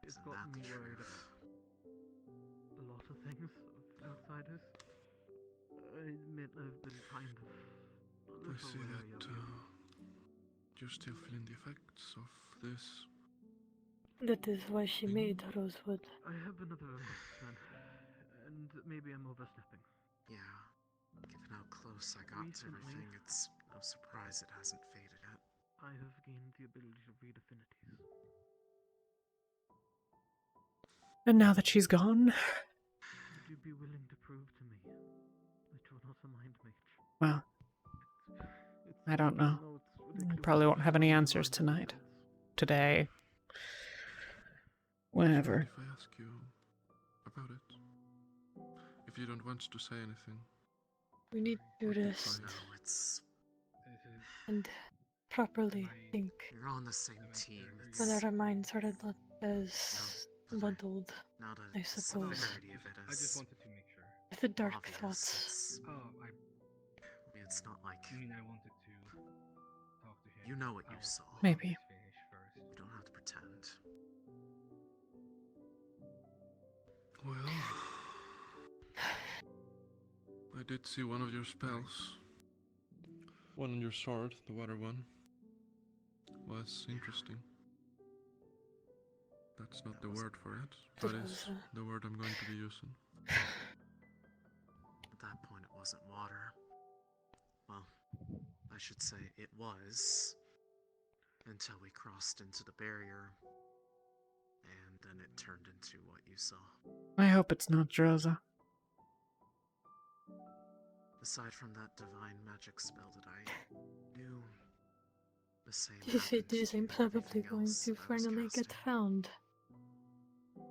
It's got me worried about a lot of things of outsiders. I admit I've been kind of a I little see wary that of you. you're still feeling the effects of this. That is why she made Rosewood. I have been a little then, and maybe I'm overstepping. Yeah, given how close I got to everything, it's no surprise it hasn't faded yet. I have gained the ability to read affinities. And now that she's gone... Would you be willing to prove to me that you're not a mind mage? Well, I don't know. I probably won't have any answers tonight. Today. Whenever. If I ask you about it? If you don't want to say anything? We need to rest No, it's... and properly think. You're on the same team. It's When our minds are not as muddled, not I a suppose. severity of it I just as wanted to make sure. With the dark obvious. thoughts. Oh, I mean, it's not like... I mean, I wanted to talk to him. You know what you saw. Maybe. You don't have to pretend. Well... I did see one of your spells. One on your sword, the water one. Was interesting. That's not the word for it. That is the word I'm going to be using. At that point, it wasn't water. Well, I should say it was. Until we crossed into the barrier. And then it turned into what you saw. I hope it's not Droza. Aside from that divine magic spell that I knew, the same If it is, I'm probably going to finally get found.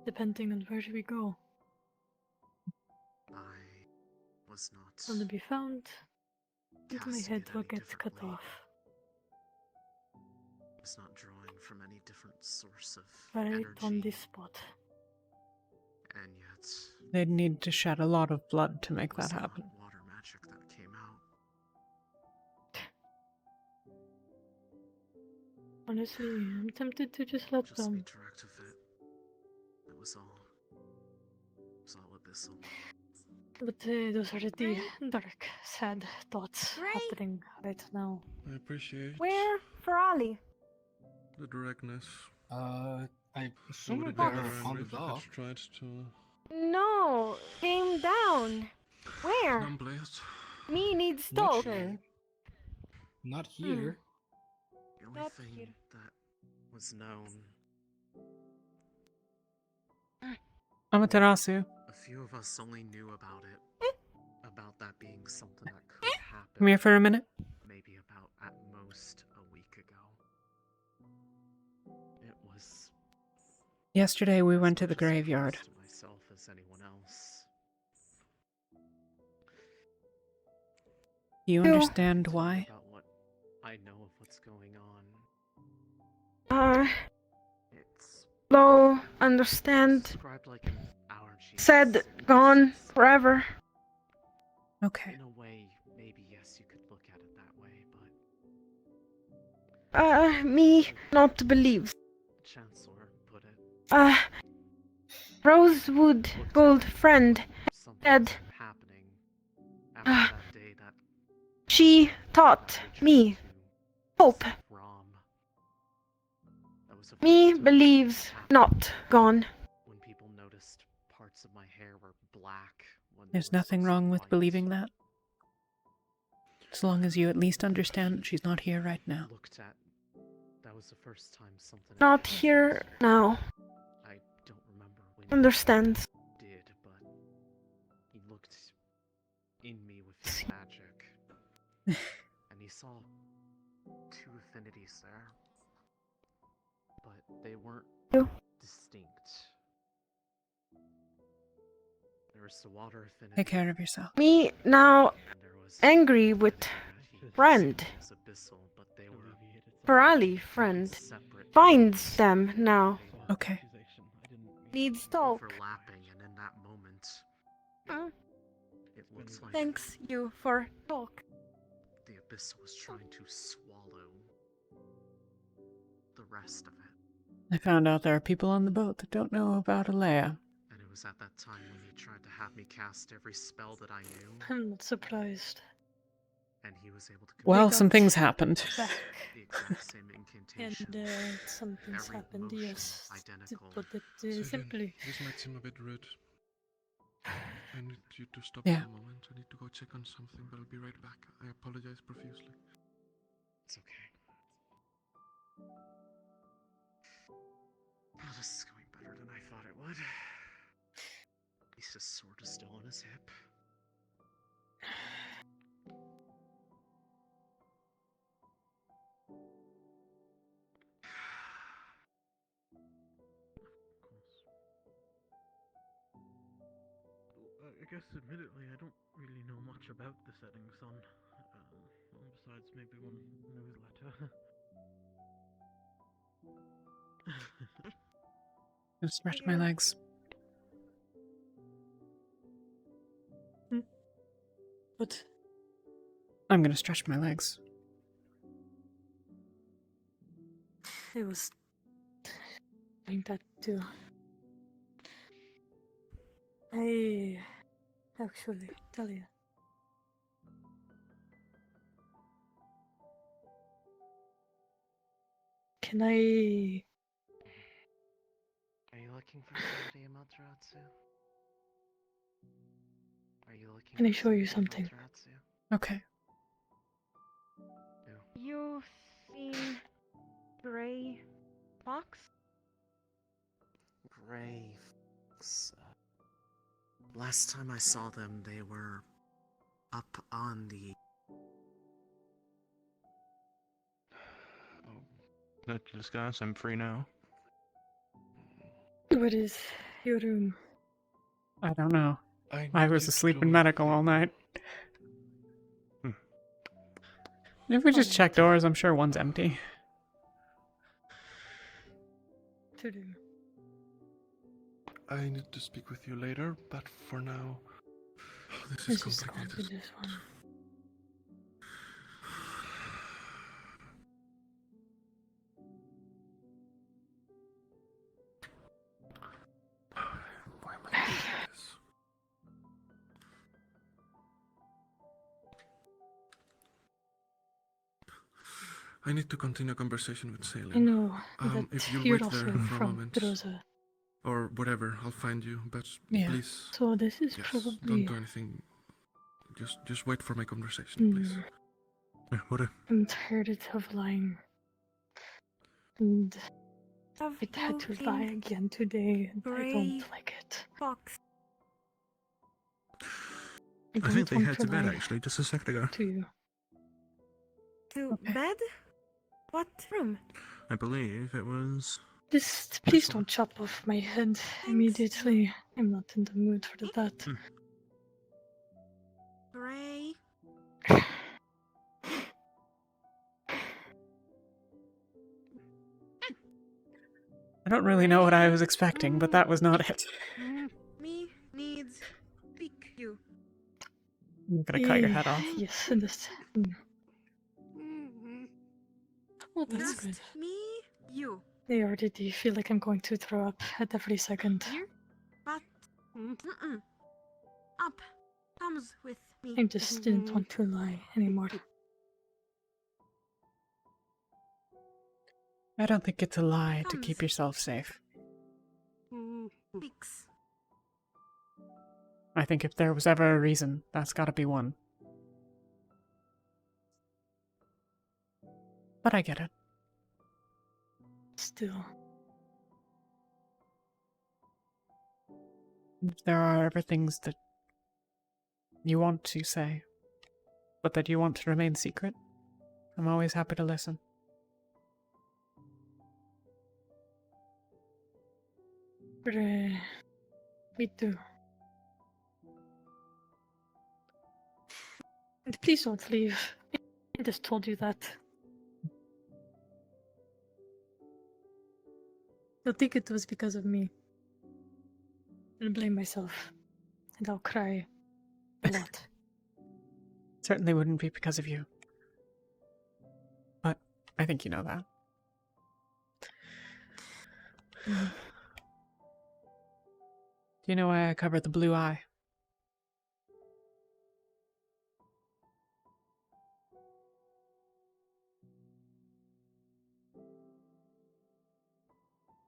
Depending on where we go. I was not... I'll be found, and my head will get cut off. I was not drawing from any different source of Right energy. on the spot. And yet... They'd need to shed a lot of blood to make that happen. Water magic that came out. Honestly, I'm tempted to just let them. Be direct with it. That was all. It was all abyssal. But those are the dark, sad thoughts happening right now. I appreciate Where Ferrali? the directness. I So would assume it be they're better on angry the if I dock. had tried to No, came down. Where? numblaze? Me needs Not talk. sure. Not here. The only Not thing here. that was known, Amaterasu, a few of us only knew about it. About that being something that could happen. come here for a minute. Maybe about at most a week ago. It was Yesterday we went to the as much a surprise graveyard. to myself as anyone else. Do you understand why? About what I know of what's going on. It's Low, understand. described like an allergy. Said, gone, forever. Okay. In a way, maybe yes, you could look at it that way, but Me not believe. Chancellor put it. Rosewood, gold friend, dead. Happening after that day that She taught me hope. Rom. That was Me believes not gone. when people noticed parts of my hair were black. There's nothing wrong with believing that. As long as you at least understand that she's not here right now. Looked at. That was the first time something. Not here now. I don't remember when. Understands. He did, but he looked in me with his magic, and he saw two affinities there, but they weren't distinct. There was the water affinity. Take care of yourself. Me now angry with friend. Ferrali friend. Finds them now. Okay. Needs talk. Overlapping, and in that moment, it looks like Thanks you for talk. the abyss was trying to swallow the rest of it. I found out there are people on the boat that don't know about Alea. And it was at that time when he tried to have me cast every spell that I knew, I'm not surprised. and he was able to Well, got some things happened. Back. the exact same incantation. And some things Every happened, motion yes. To identical. put it So again, simply. this might seem a bit rude. I need you to stop Yeah. for a moment. I need to go check on something, but I'll be right back. I apologize profusely. It's okay. Oh, this is going better than I thought it would. At least his sword is still on his hip. I guess, admittedly, I don't really know much about the setting sun. Well, besides maybe one newsletter. Just stretch my legs. But I'm gonna stretch my legs. it was doing that too. I actually, Talia. Can I? Are you looking for somebody, Amaterasu? Are you looking Can I for show you somebody, something? Amaterasu? Okay. You've seen Gray Fox? Gray Fox. Last time I saw them, they were up on the. Let you discuss. I'm free now. What is your room? I don't know. I I was asleep in medical all night. If we just check doors, I'm sure one's empty. To do. I need to speak with you later, but for now, this is Let's just go complicated. to this one. Why am I doing this? I need to continue a conversation with Salem. I know if you'll you're wait also there for a from moment, Rosa. or whatever, I'll find you. But Yeah. please, So this is yes, probably... don't do anything. Just wait for my conversation, please. What? I'm tired of lying. And I had to lie again today, and I don't like it. Box. I think they don't had to want bed lie actually, just a second ago. to you. To bed? What room? I believe it was. Just please don't chop off my head immediately. I'm not in the mood for that. Gray. I don't really know what I was expecting, but that was not it. Me needs speak you. I'm gonna cut your head off. Yes, this. Oh, that's Just good. me, you. I already feel like I'm going to throw up at every second. Here? But up comes with me. I just didn't want to lie anymore. I don't think it's a lie to keep yourself safe. Speaks. I think if there was ever a reason, that's gotta be one. But I get it. Still. If there are ever things that you want to say, but that you want to remain secret, I'm always happy to listen. But, me too. And please don't leave. I just told you that. You'll think it was because of me. I'll blame myself. And I'll cry a lot. Certainly wouldn't be because of you. But I think you know that. Do you know why I covered the blue eye?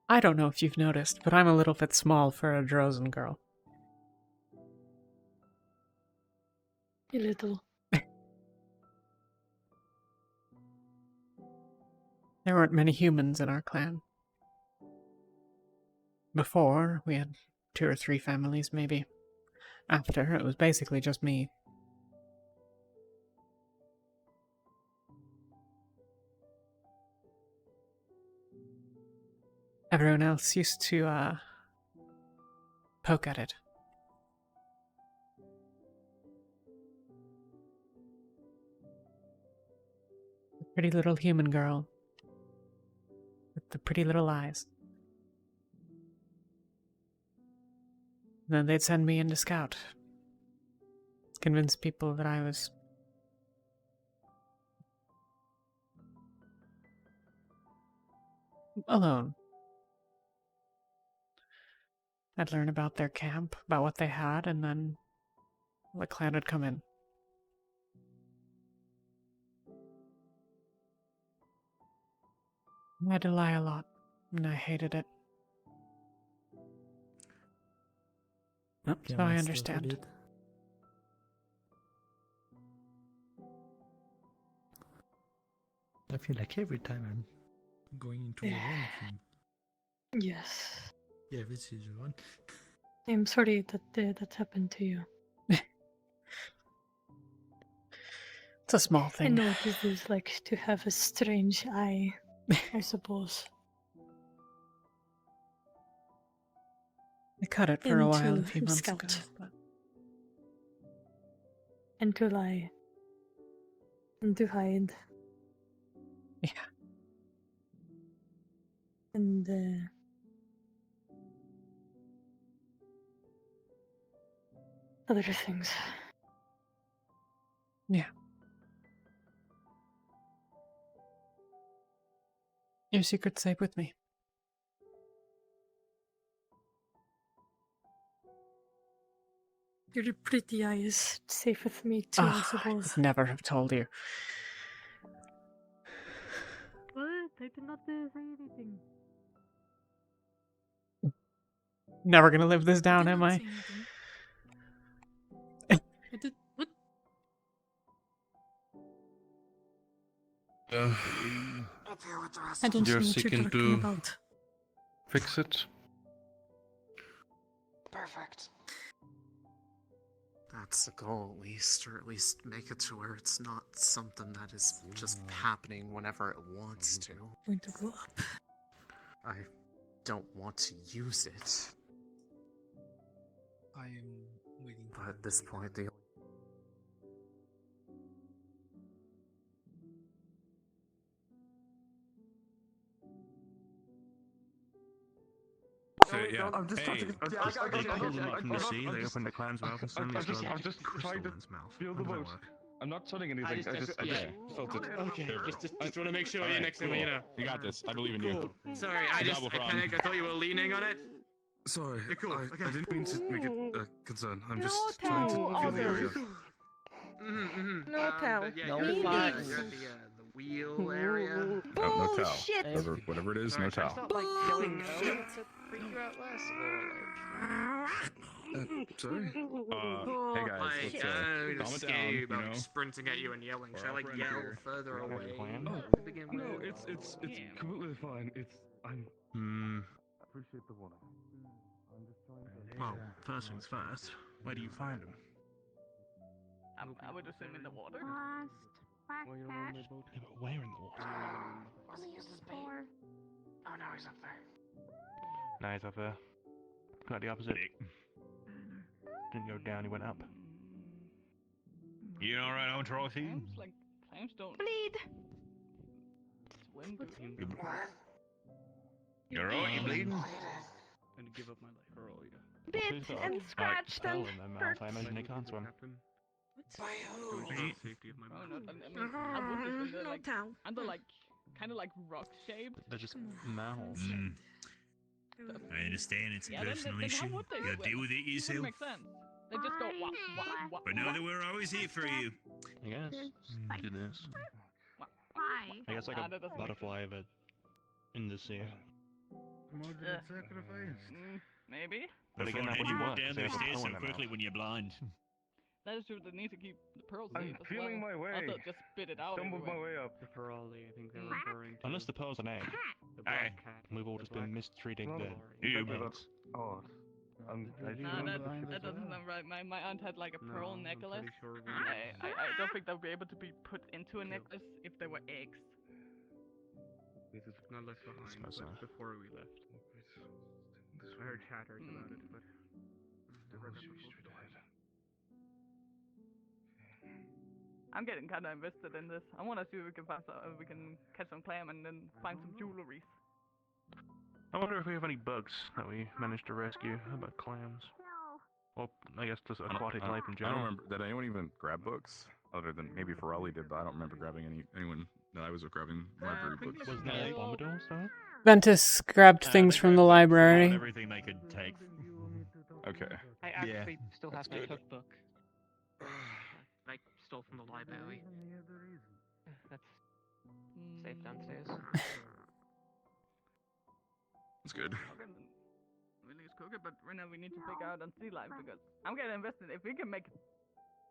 I don't know if you've noticed, but I'm a little bit small for a Drozen girl. A little. There weren't many humans in our clan. Before, we had 2 or 3 families, maybe. After, it was basically just me. Everyone else used to, poke at it. The pretty little human girl. With the pretty little eyes. And then they'd send me in to scout. Convince people that I was... alone. I'd learn about their camp, about what they had, and then the clan would come in. I had to lie a lot, and I hated it. So I understand. I feel like every time I'm going into a wrong thing. Yes. Yeah, this is one. I'm sorry that that happened to you. It's a small thing. I know what it is like to have a strange eye, I suppose. I cut it for a while a few months scout. ago. But... And to lie. And to hide. Yeah. And other things. Yeah. Your secret's safe with me. Your pretty eye is safe with me too, I suppose. I'd never have told you. I did not say anything. Never gonna live this down, am I? I did what? I don't know You're what you're seeking talking to about. fix it? Perfect. That's the goal, at least, or at least make it to where it's not something that is just happening whenever it wants to. Going to go up. I don't want to use it. I am waiting. But at this point, the Yeah. I'm just trying to. They pulled them up from the sea, they opened the clam's mouth and suddenly I'm just started trying to in its mouth. feel the boat. I'm not touching anything. I just felt it. Okay, just want to make sure you're next to me, you know. You got this. I believe in you. Sorry, I panicked. I thought you were leaning on it. Sorry, You're cool. I didn't mean to make it a concern. I'm just No, trying to Tao. feel the area. No, Tao. Yeah, No, you're at fun. the wheel area. No towel. Bullshit. Whatever it is, no Sorry, towel. stop like yelling no to freak you out less, Sorry? Hey guys, like, let's I'm calm just it scared down, you about know? sprinting at you and yelling. Should I like yell further away? Oh, to begin with? no, it's completely fine. I'm. Appreciate the warning. I'm just trying to. Well, first things first, where do you find him? I would assume in the water. Well, you're on my boat. Yeah, but where in the water? Oh no, he's up there. No, he's up there. Got the opposite. Didn't go down, he went up. You alright, on Dorothy? Clams don't Bleed. swim. You're alright, you bleeding? And give up my life. Bit and scratched and in their mouth. I imagine they can't swim. Safety of my Oh, body. no, I mean, I would assume they're No, like, Tao. and they're like, kind of like rock shaped. They're just mouths. I understand it's a Yeah, personal then how issue. would they You'll swim? deal with it Wouldn't yourself. make sense. They just go wah wah wah. But know that we're always here for you. I guess. Do this. Why? I guess like Ah, a that doesn't make butterfly, but in the sea. Ultimate sacrifice. Maybe. But again, that Beforehand, you wouldn't walk work. down They those have a stairs pill so in their quickly mouth. when you're blind. That is true. They need to keep the pearls I'm safe as feeling well. my way. Also, just spit it out. Stumbled my everywhere. way up. The Ferrari, I think they're referring to. Unless the pearl's an egg. The black cat. We've all just been mistreating the You. eggs. Oh, I do Nah, remember that doesn't sound right. My aunt had like a pearl necklace. Sure I don't think they'll be able to be put into a necklace if they were eggs. This is not left behind, Suppose but so. before we left. I heard chatters about it, but never heard before. I'm getting kind of invested in this. I want to see if we can find we can catch some clam and then find some jewelry. I wonder if we have any bugs that we managed to rescue. How about clams? Well, I guess just aquatic life in I general. don't remember. Did anyone even grab books? Other than maybe Ferrari did, but I don't remember grabbing anyone that I was grabbing library books. Wasn't that like Bombadil's though? Ventus grabbed things from the library. Everything they could take. Okay. I actually still have That's my good. cookbook. I stole from the library. That's safe downstairs. That's good. We need to cook it, but right now we need to figure out on sea life because I'm getting invested. If we can make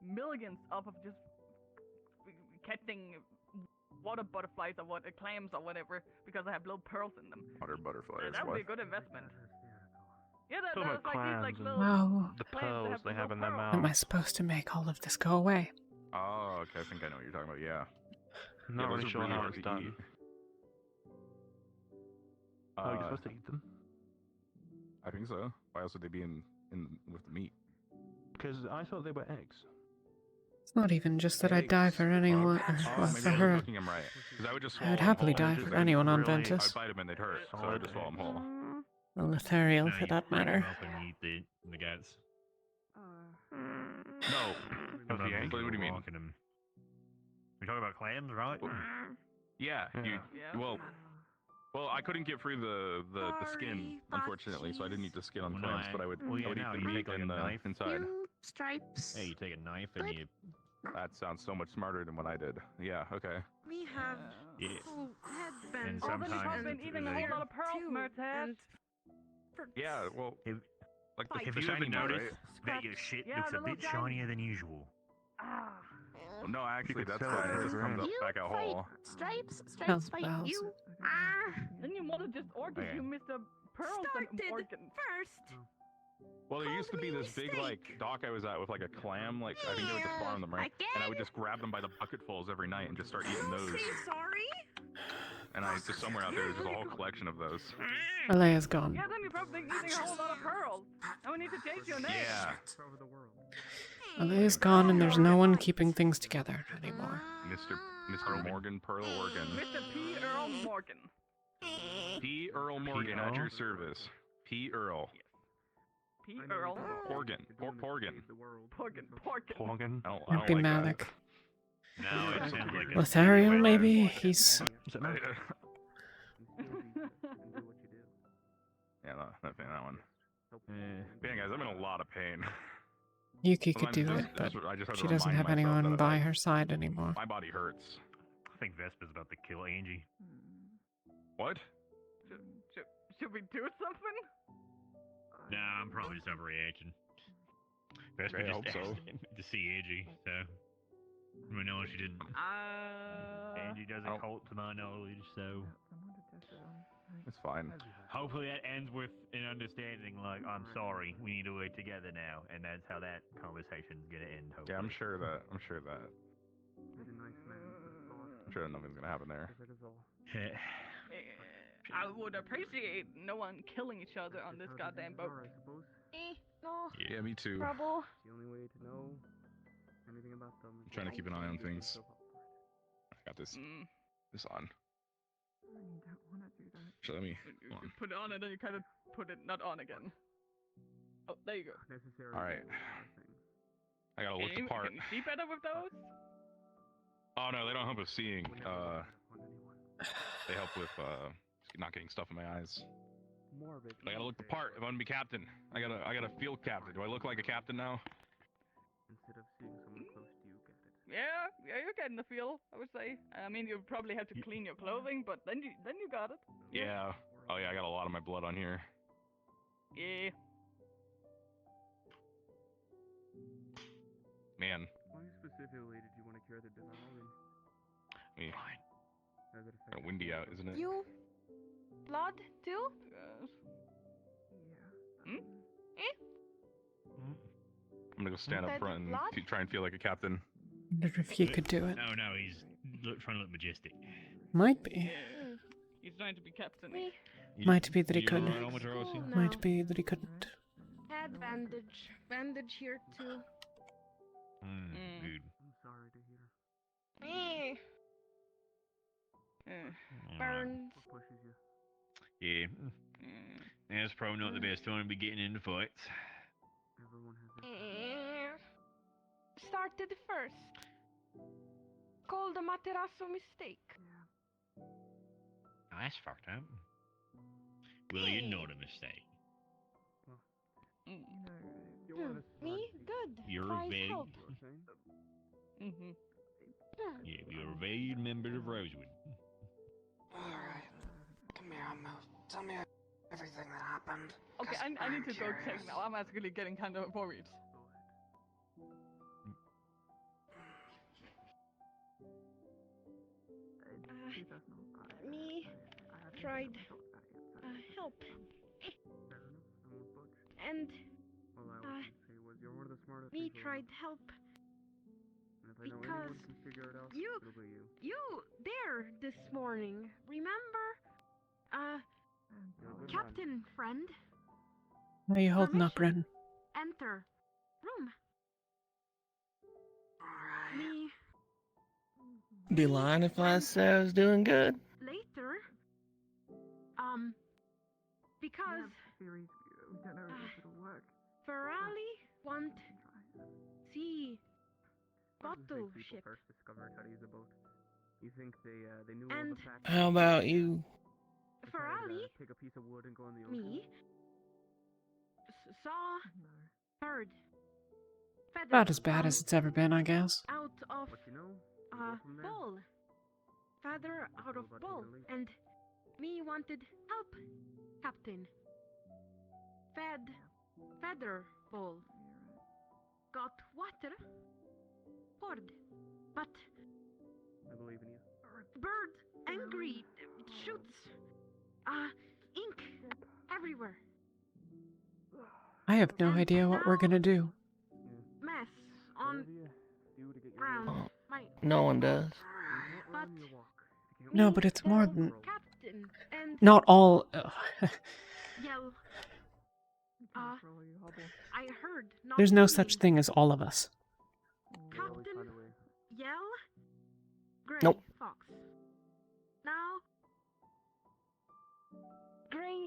millions off of just catching water butterflies or what, clams or whatever, because I have little pearls in them. Water butterflies. That would be a What? good investment. Yeah, Talking that's about like these like clams and little Wow. the clams pearls that they have in their little How am I mouth. supposed to make all of this go away? Oh, okay. I think I know what you're talking about. Yeah. Not those really are sure how hard it's to done. eat. Oh, you're supposed to eat them? I think so. Why else would they be in with the meat? Because I thought they were eggs. It's not even just that I'd die for anyone, Oh, well, maybe for I wasn't her. looking them right. Because I would just I swallow would them happily whole. die Just for like, anyone on really, Ventus. I'd bite them and they'd hurt, so I would just swallow them whole. Or Lethariel, No, for you that pick 'em matter. up and eat the guts. No. But the egg? What do you mean? We talking about clams, right? Yeah. You. Yeah. Well, I couldn't get through the skin, unfortunately, so I didn't eat the skin on Well, no, clams, but I would yeah, eat now the you meat take, like, and a the knife. inside. Stripes. Hey, you take a knife and you That sounds so much smarter than what I did. Yeah, okay. We have Yeah. full headbands. And Oh, then you've sometimes been eating a whole lot of pearls, Mertaz. Yeah, well, like the Have you ever shiny ones, noticed right? that your shit Yeah, looks the a little bit shiny- shinier than usual? Ah. No, actually, could that's sell it, fine. It just comes up You back a fight hole. Stripes, Sounds fight bowels. you. Ah. Then you want to just organ Okay. you, Mr. Pearls and organ. First. Well, there used to be this big, like, dock I was at with, like, a clam. Like, I think they would just farm them, right? And I would just grab them by the bucketfuls every night and just start eating those. Sorry. And I just somewhere out there, there's just a whole collection of those. Alea's gone. Yeah, then you're probably eating a whole lot of pearls. Now we need to change your name. Yeah. Alea's gone and there's no one keeping things together anymore. Mr. Morgan Pearl Organ. Mr. P. Earl Morgan. P. Earl Morgan at your service. P. Earl. P. Earl. Porgan. Porgan. Porgan. I don't Happy like Malik. that. No, it sounds like Lothario, maybe? He's... Yeah, not paying that one. Yeah, guys, I'm in a lot of pain. Yuki could do it, but I just have to she doesn't remind have myself anyone that by her side anymore. My body hurts. I think Vespa's about to kill Angie. What? Should we do something? Nah, I'm probably just overreacting. Vespa I just hope so. asked to see Angie, so... I know she didn't. Angie doesn't cult to my knowledge, so... It's fine. Hopefully that ends with an understanding, like, I'm sorry, we need to work together now, and that's how that conversation's gonna end, hopefully. Yeah, I'm sure that nothing's gonna happen there. I would appreciate no one killing each other on this goddamn boat. No. Yeah, me too. Trouble. The only way to know anything about them. I'm trying to keep an eye on things. I got this on. You don't want to do that. So let me. You put it on and then you kind of put it not on again. Oh, there you go. All right. I gotta look the part. Can you see better with those? Oh no, they don't help with seeing. They help with not getting stuff in my eyes. I gotta look the part if I'm gonna be captain. I gotta feel captain. Do I look like a captain now? Instead of seeing someone close to you, get it. Yeah, you're getting the feel, I would say. I mean, you probably have to clean your clothing, but then you got it. Yeah. Oh yeah, I got a lot of my blood on here. Yeah. Man. Why specifically did you want to cure the devouring? Me. Kind of windy out, isn't it? You? Blood too? Hmm? I'm gonna go stand up front and try and feel like a captain. Wonder if you could do it. No, he's trying to look majestic. Might be. He's trying to be captain. Might be that he couldn't. No. Might be that he couldn't. Head bandage. Bandage here too. Dude. I'm sorry to hear. Burns. What pushes you? Yeah. That's probably not the best time to be getting into fights. Everyone has Started first. Called a Materasso mistake. Oh, that's fucked up. Well, you're not a mistake. Me? Good. You're Tries a vague. help. Yeah, you're a vague member of Rosewood. Alright. Come here, tell me everything that happened. Okay, I need to go check now. I'm actually getting kind of worried. Me tried help. And All I was say was you're one of the smartest me people. tried help And if I know because anyone can figure it out, you it'll be you. there this morning. Remember? You're a good Captain friend. How are you holding up, Ren? Enter room. Me Be lying if I said I was doing good. later. Because We don't know if it'll work. Ferrari want see What do you think bottle people ship. first discovered how to use a boat? You think they knew all And the facts? How about you? Ferrari, Take a piece of wood and go in the ocean. me saw, heard, About as bad as it's ever been, I guess. out of Bull. Father out of Bull. And me wanted help, Captain. Feather Bull. Got water. Poured. But I believe in you. bird angry. Shoots. Ink everywhere. I have no idea what we're gonna do. Mess on ground. My No one does. but No, but it's more than Captain and not all. yell. I heard not There's no singing. such thing as all of us. Captain yell. Gray Nope. Fox. Now Gray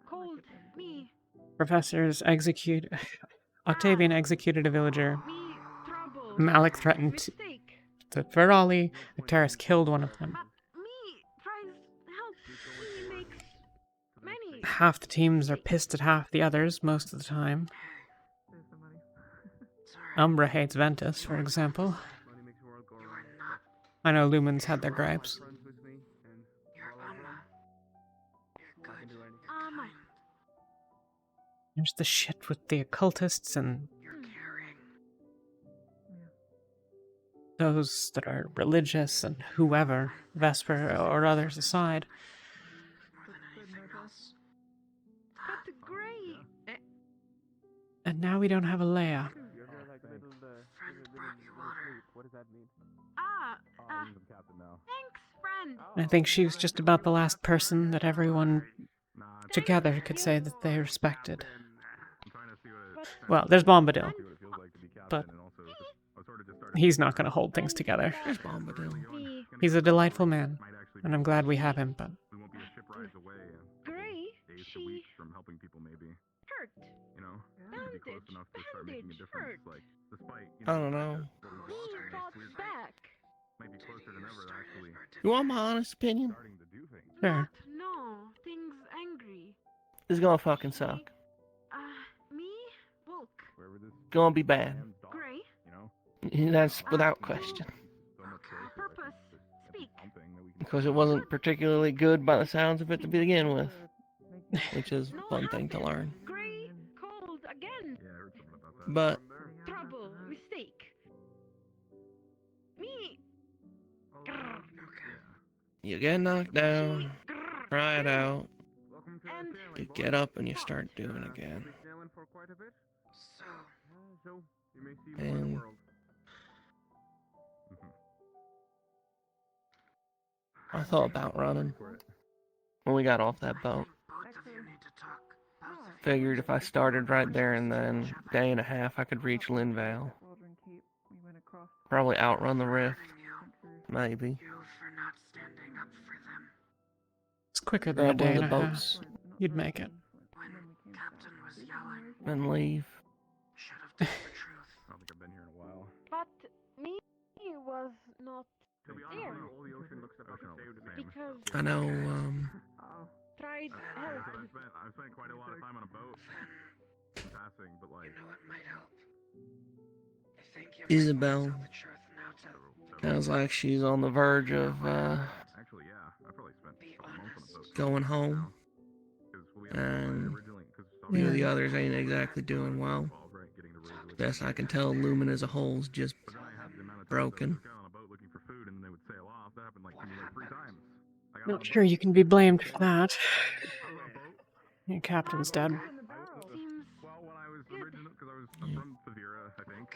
called me. Professors execute. Octavian executed a villager. Me trouble. Malik threatened Mistake. to Ferali. Victaris killed one of them. Me tries help. He makes many. Half the teams are pissed at half the others most of the time. Umbra hates Ventus, for example. I know Lumens had their gripes. There's the shit with the occultists and those that are religious and whoever, Vesper or others aside. But Gray. And now we don't have a Leia. What does that mean? Thanks, friend. I think she was just about the last person that everyone together could say that they respected. Well, there's Bombadil, but he's not going to hold things together. There's Bombadil. He's a delightful man, and I'm glad we have him, but Gray, she from helping people maybe. hurt. You know, to be close enough to start making a difference. Like, despite I don't know. He fought back. might be closer than ever to actually You want my honest opinion? starting to do things. sure. No, things angry. It's gonna fucking suck. Me, Volk. Wherever this Gonna be bad. Gray. you know, That's without question. so much closer. Purpose. Every Speak. something that we can Because it wasn't particularly good by the sounds of it to begin with. Which is a fun thing to learn. Gray called again. Yeah, I heard something about that. But Trouble. Mistake. Me. Grrr. you get knocked down, Grrr. try it out, And you get up and you start doing it again. For quite a bit. So you may see more of the And- world. I thought about running when we got off that boat. Figured if I started right there and then, day and a half, I could reach Linvale. Probably outrun the rift. Maybe. It's quicker than a Grab day one and of a the half. boats You'd make it. and leave. I don't think I've been here in a while. but me was not To be there honest, all the ocean looks about the same to me. because I know, tried help. I've spent quite a lot of time on a boat. Passing, but like. Isabel sounds like she's on the verge of, Actually, yeah, I probably spent a month on a boat. going home. And a few of the others ain't exactly doing well. Best I can tell, Lumen as a whole's just broken. Not sure you can be blamed for that. Your captain's dead. Seems Well, when I was original, because I'm from Favira, I think.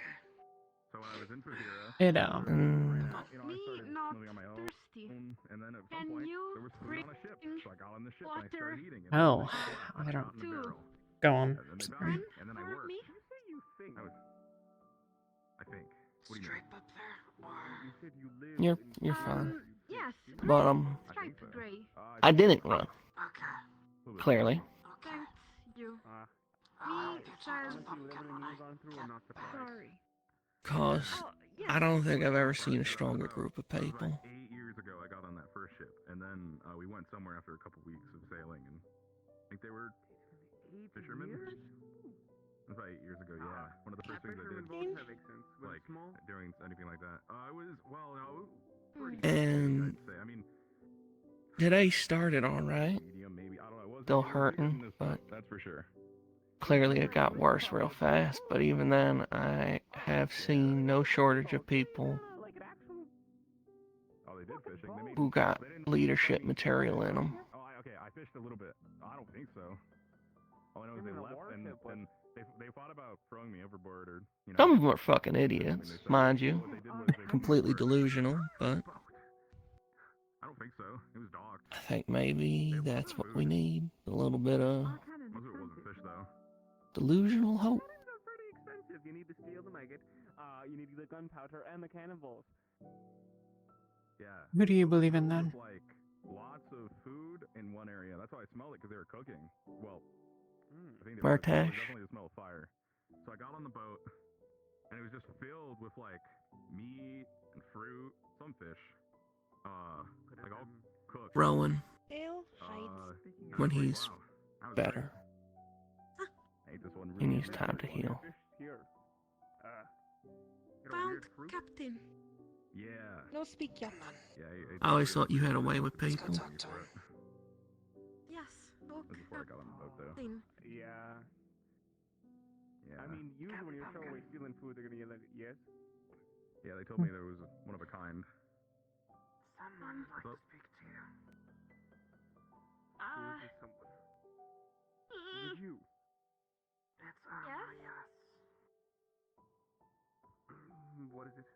So when I was in Favira, It, you know, I me started not moving on my own, thirsty. and then at some Can point you there was food on a ship, so I got on the ship and I water started eating. And Oh, I I shot don't. in a barrel. Go on. And then they Sorry. found me, and then I for worked. me? I was, I think. What do you mean? You said you live You're fine. Yes. But, Stripe gray. I didn't run. Clearly. Thanks you. Me says sorry. Cause Oh, yes. I don't think I've ever seen a stronger group of people. 8 years ago, I got on that first ship, and then we went somewhere after a couple weeks of sailing, and I think they were fishermen. It was about 8 years ago, yeah. One of the first things I did. Both have accents. When Like small. doing anything like that. I was no. And I'd say. I mean, today started all right. medium maybe. I don't know. It was Still it was getting hurting, this but tough, that's for sure. clearly it got worse real fast. But even then, I have seen no shortage of people Oh, they did fishing. They made who got leadership material in them. Oh, okay. I fished a little bit. I don't think so. All I know is they left and they thought about throwing me overboard or Some of them are fucking idiots, mind you. Completely delusional, but I don't think so. It was docked. I think maybe that's what we need. A little bit of Most of it wasn't fish though. delusional hope. Pretty expensive. You need the steel to make it. You need the gunpowder and the cannonballs. Yeah. Who do you believe in then? Like lots of food in one area. That's why I smelled it because they were cooking. Well, I think they were. Martash. Definitely the smell of fire. So I got on the boat and it was just filled with like meat and fruit, some fish, like all cooked. Rowan, I when was like, he's wow, that was better, great. I ate this one he really needs time to heal. Here. Found Captain. Yeah. No speak yet. Yeah. I always thought you had a way with people. Yes. Look, This is before I got on the boat though. Captain. Yeah. Yeah. I mean, usually when you're throwing away stealing food, they're gonna yell at yes. Yeah, they told me there was one of a kind. Someone would like to speak to you. Who is this someone? Is it you? It's yes. What is it?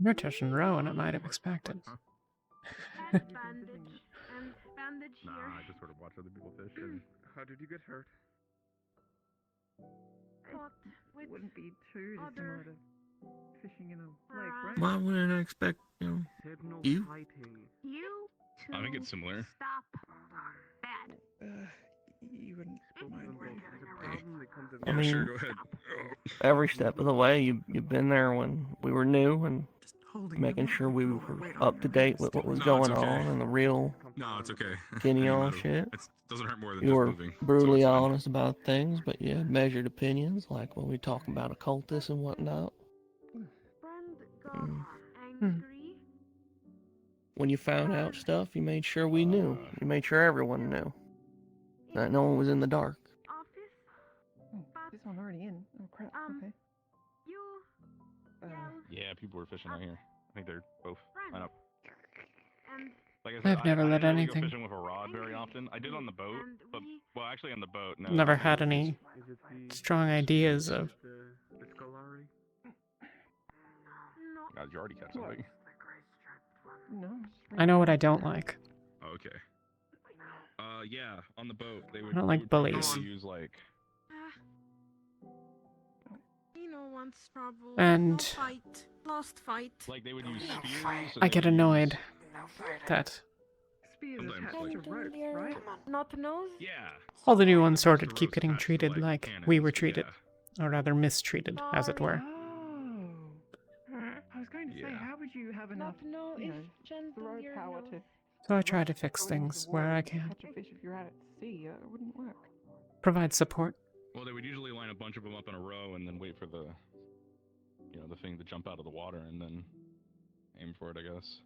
Murtash and Rowan, I might have expected. Head bandage and bandage Nah, here. I just sort of watch other people fish and How did you get hurt? Caught with Wouldn't be too other dissimilar to fishing in a lake, right? Why wouldn't I expect, you? You two. I think it's similar. Stop. Bad. You wouldn't mind. I mean, every step of the way, you've been there when we were new and making sure we were up to date with what was going on and the real No, it's okay. skinny You on might have- shit. It doesn't hurt more than You just were moving. brutally honest about things, but you had measured opinions, like when we talk about occultists and whatnot. Friend got Mm. angry. When you found out stuff, you made sure we knew. You made sure everyone knew. That no one was in the dark. This one already in. Oh crap. Okay. You yeah, people were fishing out here. I think they're both lined up. and Like I said, I've never I let didn't really anything- go fishing with a rod very often. I did on the boat, but well, actually on the boat. No. Never had any strong ideas of. The skull already? God, you already catch something. No. I know what I don't like. Oh, okay. Yeah, on the boat they would. I don't they like would bullies. probably use like. you know once trouble. And- No fight. Lost fight. Like they would use spears. I get annoyed that Spears Sometimes, attached like- to ropes, right? Not nose. Yeah. all the new ones sort of keep getting treated like we were treated, or rather mistreated, as it were. Oh. I was going to say, how would you have enough, know you if know, gentle throw your power nose. to So I try to fix things where I can. catch a fish if you're out at sea? It wouldn't work. Provide support. Well, they would usually line a bunch of them up in a row and then wait for the, the thing to jump out of the water and then aim for it, I guess.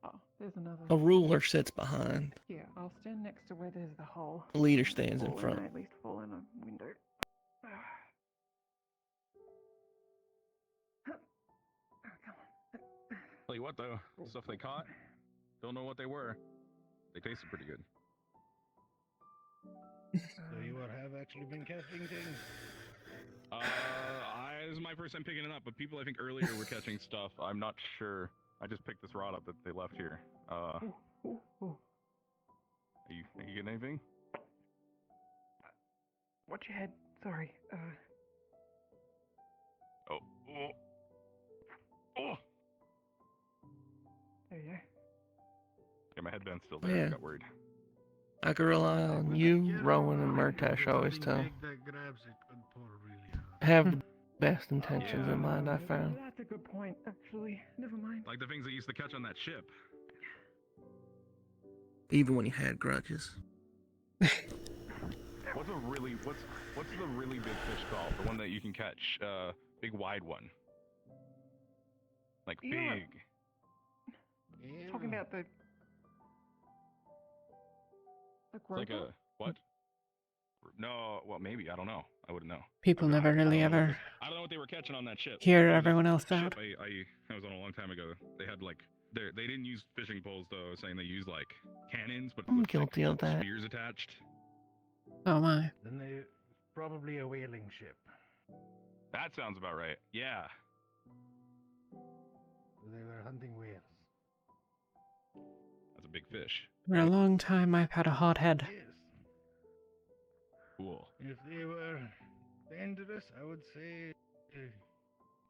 Oh, there's another. A ruler sits behind. Yeah, I'll stand next to where there's the hole. The leader stands in Or front. at least fall in a window. Tell you what, though, the stuff they caught, don't know what they were. They tasted pretty good. So you have actually been catching things? This is my first time picking it up, but people I think earlier were catching stuff. I'm not sure. I just picked this rod up that they left here. Are you getting anything? Watch your head. Sorry. Oh. There you go. Yeah, my headband's still there. Yeah. I got worried. I can rely on you, Rowan, and Murtash always to have the best intentions in mind, I found. That's a good point, actually. Never mind. Like the things they used to catch on that ship. even when he had grudges. What's the really big fish called? The one that you can catch, big wide one. Like Yeah. big. Talking about the It's like a what? No, well maybe I don't know. I wouldn't know. People never really ever I don't know what they were catching on that ship. hear There was a everyone else ship out. I was on a long time ago. They had like they didn't use fishing poles though. I was saying they used like cannons, but I'm with guilty of that. spears attached. Oh my. Then they probably a whaling ship. That sounds about right. Yeah. They were hunting whales. That's a big fish. For a long time, I've had a hot head. Yes. Cool. If they were dangerous, I would say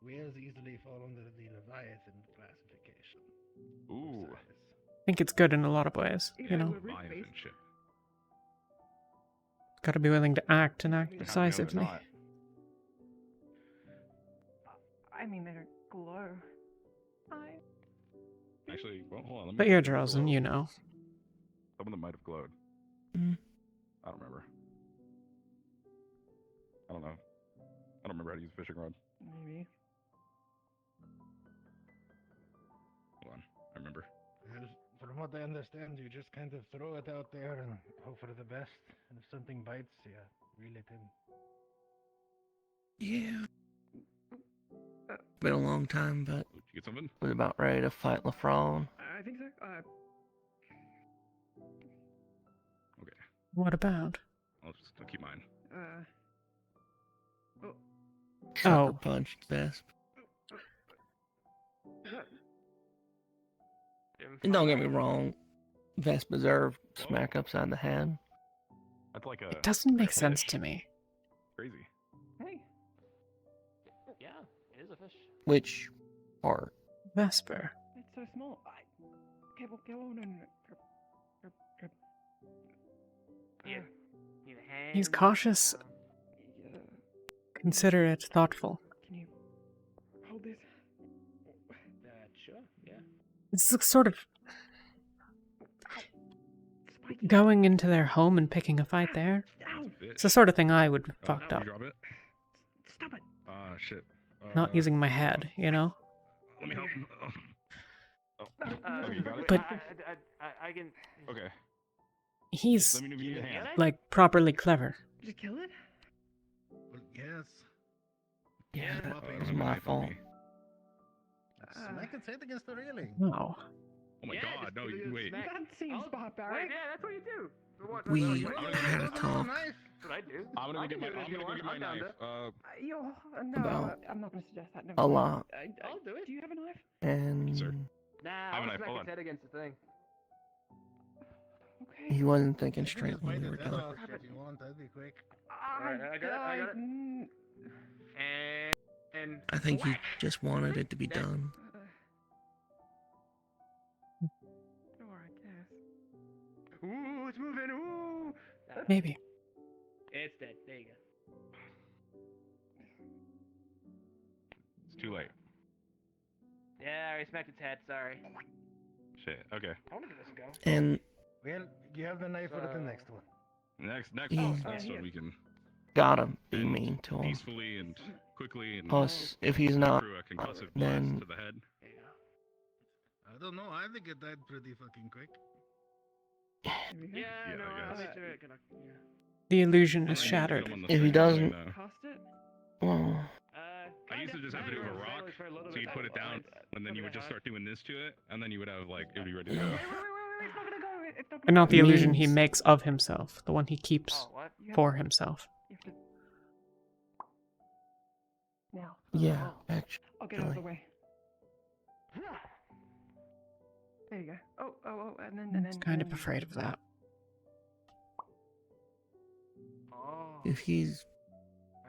whales easily fall under the Leviathan classification. Ooh. I think it's good in a lot of ways, you know. Leviathan ship. Gotta be willing to act and act How do you know they're decisively. not? I mean, they don't glow. Actually, well, hold on. Let me But you're Drozen, you know. Some of them might have glowed. Mm. I don't remember. I don't know. I don't remember how to use a fishing rod. Maybe. Hold on. I remember. Well, from what I understand, you just kind of throw it out there and hope for the best. And if something bites, reel it in. Yeah. Been a long time, but Did you get something? was about ready to fight Lafron. I think so. Okay. What about? I'll keep mine. Sucker punched Vesp. And don't get me wrong, Vesp deserved smack upside the head. That's like a. It doesn't make sense to me. Crazy. Hey. Yeah, it is a fish. Which part? Vesper. It's so small. Okay, well, go on and. Yeah. Need a hand. He's cautious, considerate, thoughtful. Can you hold this? Sure. Yeah. This is sort of going into their home and picking a fight there. It's the sort of thing I would have fucked up. Drop it. Stop it. Ah, shit. Not using my head, you know? Let me help. Oh, you got it? But I can. Okay. he's, Let me know if you need a hand. like, properly clever. Did you kill it? Well, yes. Yeah, that Oh, was okay, my help fault. me. Smack its head against the railing. Wow. Oh my god, no, you wait. That seems barbaric. Wait, yeah, that's what you do. We had a talk That's what I do. I'm gonna go get my knife. No, About I'm not going to suggest that. No, a lot. I'll do it. Do you have a knife? And Nah, have a I'll knife, smack hold its on. head against the thing. Okay. he wasn't thinking straight when Fight we it were that done. off if you want, that'd be quick. Alright, I got it. And I think he just wanted it to be done. Sure, I guess. ooh, it's moving. Ooh. Maybe. It's dead. There you go. It's too late. Yeah, I already smacked its head. Sorry. Shit. Okay. How did this go? And Well, you have the knife for the next one. Next He's- one we can gotta be mean to him. peacefully and quickly and Plus, if he's not, through a concussive then blast to the head. I don't know. I think it died pretty fucking quick. Yeah, Yeah, no, I I'll guess. make sure it can. Yeah. The illusion is I need to shattered. get him on the If he thing, doesn't- though. Cast it? well, I used to just have to do it with a rock, so you'd put it down, and then you would just start doing this to it, and then you would have like it would be ready to go. Wait, it's not gonna go. It's not And not the illusion he Means- makes of himself, the one he keeps Oh, what? for himself. You have to... Now. yeah, actually. I'll get out of the way. There you go. Oh, and then. He's kind of afraid of that. Oh. If he's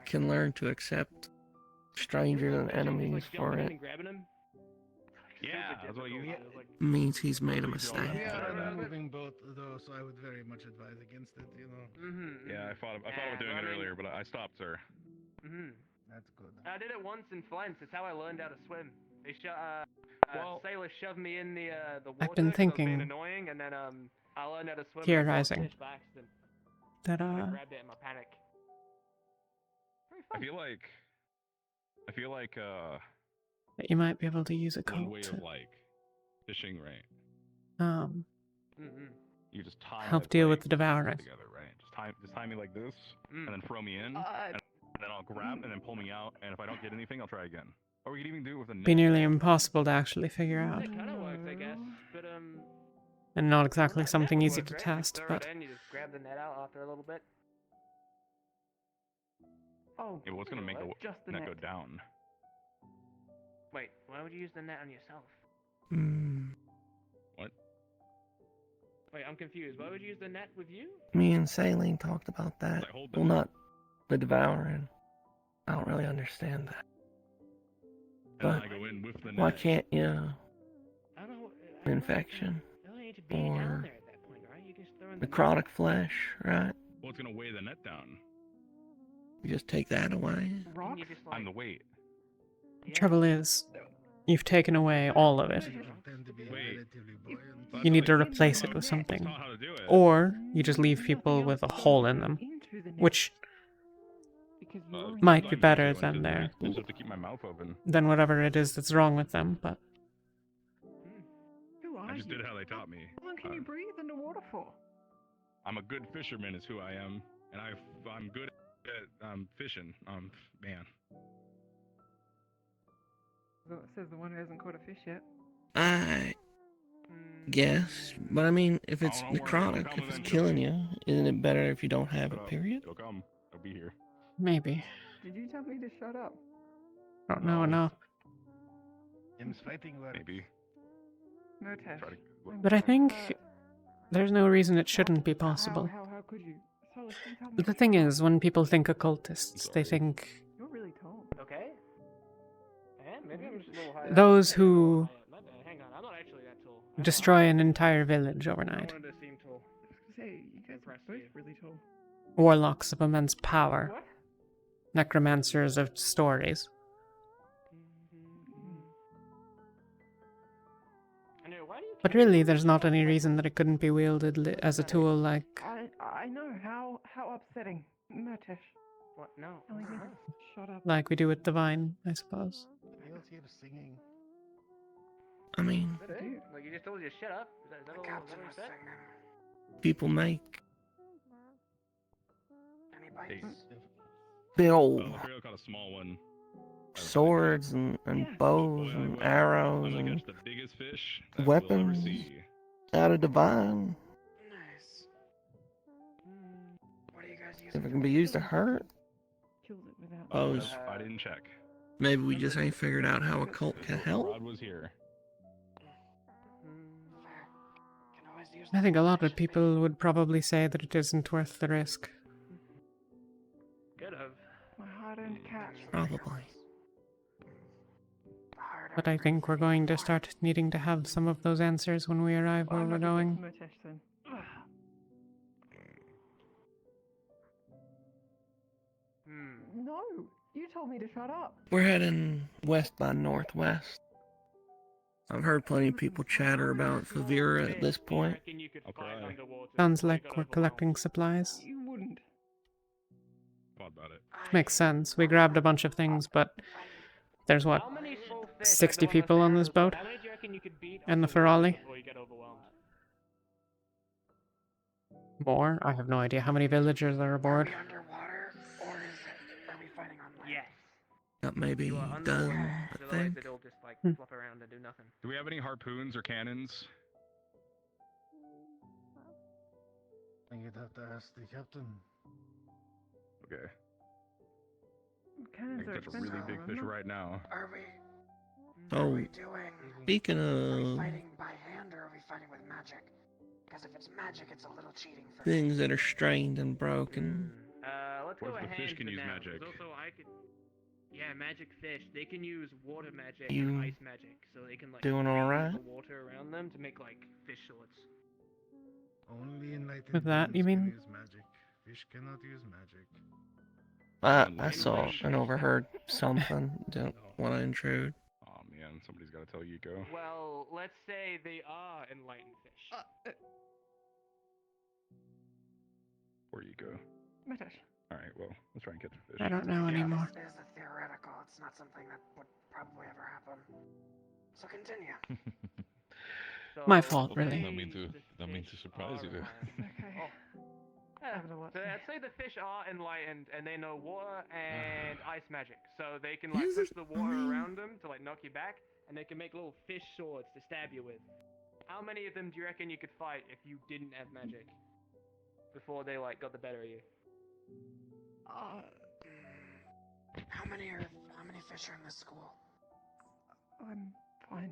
can learn to accept strangers and enemies for it, Grabbing him. Yeah, that's what you. means he's made a mistake. Yeah, I'm a moving boat, though, so I would very much advise against it, you know. Mm-hmm. Yeah, I thought about doing it earlier, but I stopped, sir. Mm-hmm. That's good. I did it once in Flens. It's how I learned how to swim. They sailors shoved me in the water. I've been 'cause I was being thinking- annoying, and then I learned how to swim. theorizing And I caught fish by accident. that I grabbed it in my panic. I feel like that you might be able to use a one cult way to of like fishing, right? You just tie help my deal with legs the devourer. together, right? Just tie me like this, and then throw me in, and then I'll grab and then pull me out. And if I don't get anything, I'll try again. Or we could even do it with a net. Be nearly impossible to actually figure out, It kind of works, I guess. But and not exactly something easy to works, right? test. Throw But it in, you just grab the net out after a little bit. Oh, Yeah, what's gonna make the just the net go net. down? Wait, why would you use the net on yourself? What? Wait, I'm confused. Why would you use the net with you? Me and Saline talked about that. Well, not the devouring. I don't really understand that. But I go in with the why net. can't you? I don't know. Infection You only need to be down or there at that point, right? You can just throw in the necrotic flesh, right? Well, it's gonna weigh the net down. You just take that away. Rock? You just, like, I'm the weight. the trouble is, you've taken away all of it. You need to replace it with something, or you just leave people with a hole in them, which might be better than their Just have to keep my mouth open. than whatever it is that's wrong with them. But Who are I just you? did how they taught me. How long can you breathe underwater for? I'm a good fisherman, is who I am, and I'm good at fishing. Man. Well, it says the one who hasn't caught a fish yet. I guess, but I mean, if it's necrotic, if it's killing you, isn't it better if you don't have it? Period. It'll come. It'll be here. maybe. Did you tell me to shut up? Don't know enough. Maybe. No, Tesh. But I think there's no reason it shouldn't be possible. How could you? Solus, you tell me. But the thing is, when people think occultists, they think You're really tall. Okay. And maybe I'm just a little higher. those who Hang on, I'm not actually that tall. destroy an entire village overnight. I wanted to seem tall. Say, you guys are both really tall. Warlocks of immense power. Necromancers of stories. But really, there's not any reason that it couldn't be wielded as a tool like... I know how upsetting. No, Tesh. What? No. Telling me to shut up. like we do with Divine, I suppose. I mean, Like you just told you to shut up. Is that what you said? people make Anybody? big old I caught a small one. swords and bows and arrows I'm gonna and catch the biggest fish that weapons we'll ever see. out of Divine. Nice. What do you guys use? If it can be used to hurt. Kills it without. Bows. I didn't check. Maybe we just ain't figured out how a cult can help. Rod was here. I think a lot of people would probably say that it isn't worth the risk. Could have. My hard-earned cash. Probably. But I think we're going to start needing to have some of those answers when we arrive where we're going. No, Tesh, then. No, you told me to shut up. We're heading west by northwest. I've heard plenty of people chatter about Favira at this point. Sounds like we're collecting supplies. You wouldn't. Thought about it. Makes sense. We grabbed a bunch of things, but there's what, 60 people on this boat? And the Ferrari? More? I have no idea how many villagers are aboard. Yes. That maybe done, I think. It'll just like flop around and do nothing. Do we have any harpoons or cannons? I think you'd have to ask the captain. Okay. I Cannons can are catch a really expensive. big fish right now. Are we? Oh, speaking Are we of fighting by hand or are we fighting with magic? Because if it's magic, it's a little cheating for things that are strained and broken, Let's What go if the ahead fish can for use now, 'cause magic? Also, I could. Yeah, magic fish. They can use water magic You and ice magic, so they can like doing all freeze right? the water around them to make like fish swords. Only enlightened With that, you beings can mean? use magic. Fish cannot use magic. I saw and overheard something. Don't want to intrude. Oh man, somebody's got to tell Yiko. Well, let's say they are enlightened fish. Where you go. Alright, well, let's try and catch a fish. I don't know anymore. This is theoretical. It's not something that would probably ever happen. So continue. My fault, really. That means to surprise you. So I'd say the fish are enlightened and they know water and ice magic. So they can like push the water around them to like knock you back, and they can make little fish swords to stab you with. How many of them do you reckon you could fight if you didn't have magic? Before they like got the better of you? How many fish are in this school? I'm fine.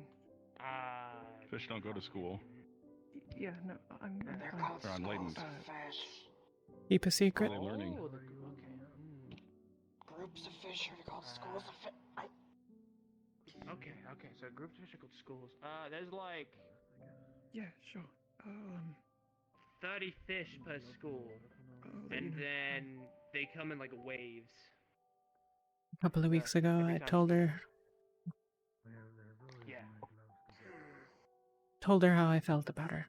Fish don't go to school. Yeah, no, I'm They're fine. called They're enlightened. schools of fish. Keep a secret. They're learning. Groups of fish are called schools of fish. Okay, so groups of fish are called schools. There's like... Yeah, sure. 30 fish per school. And then they come in like waves. A couple of weeks ago, I told her how I felt about her.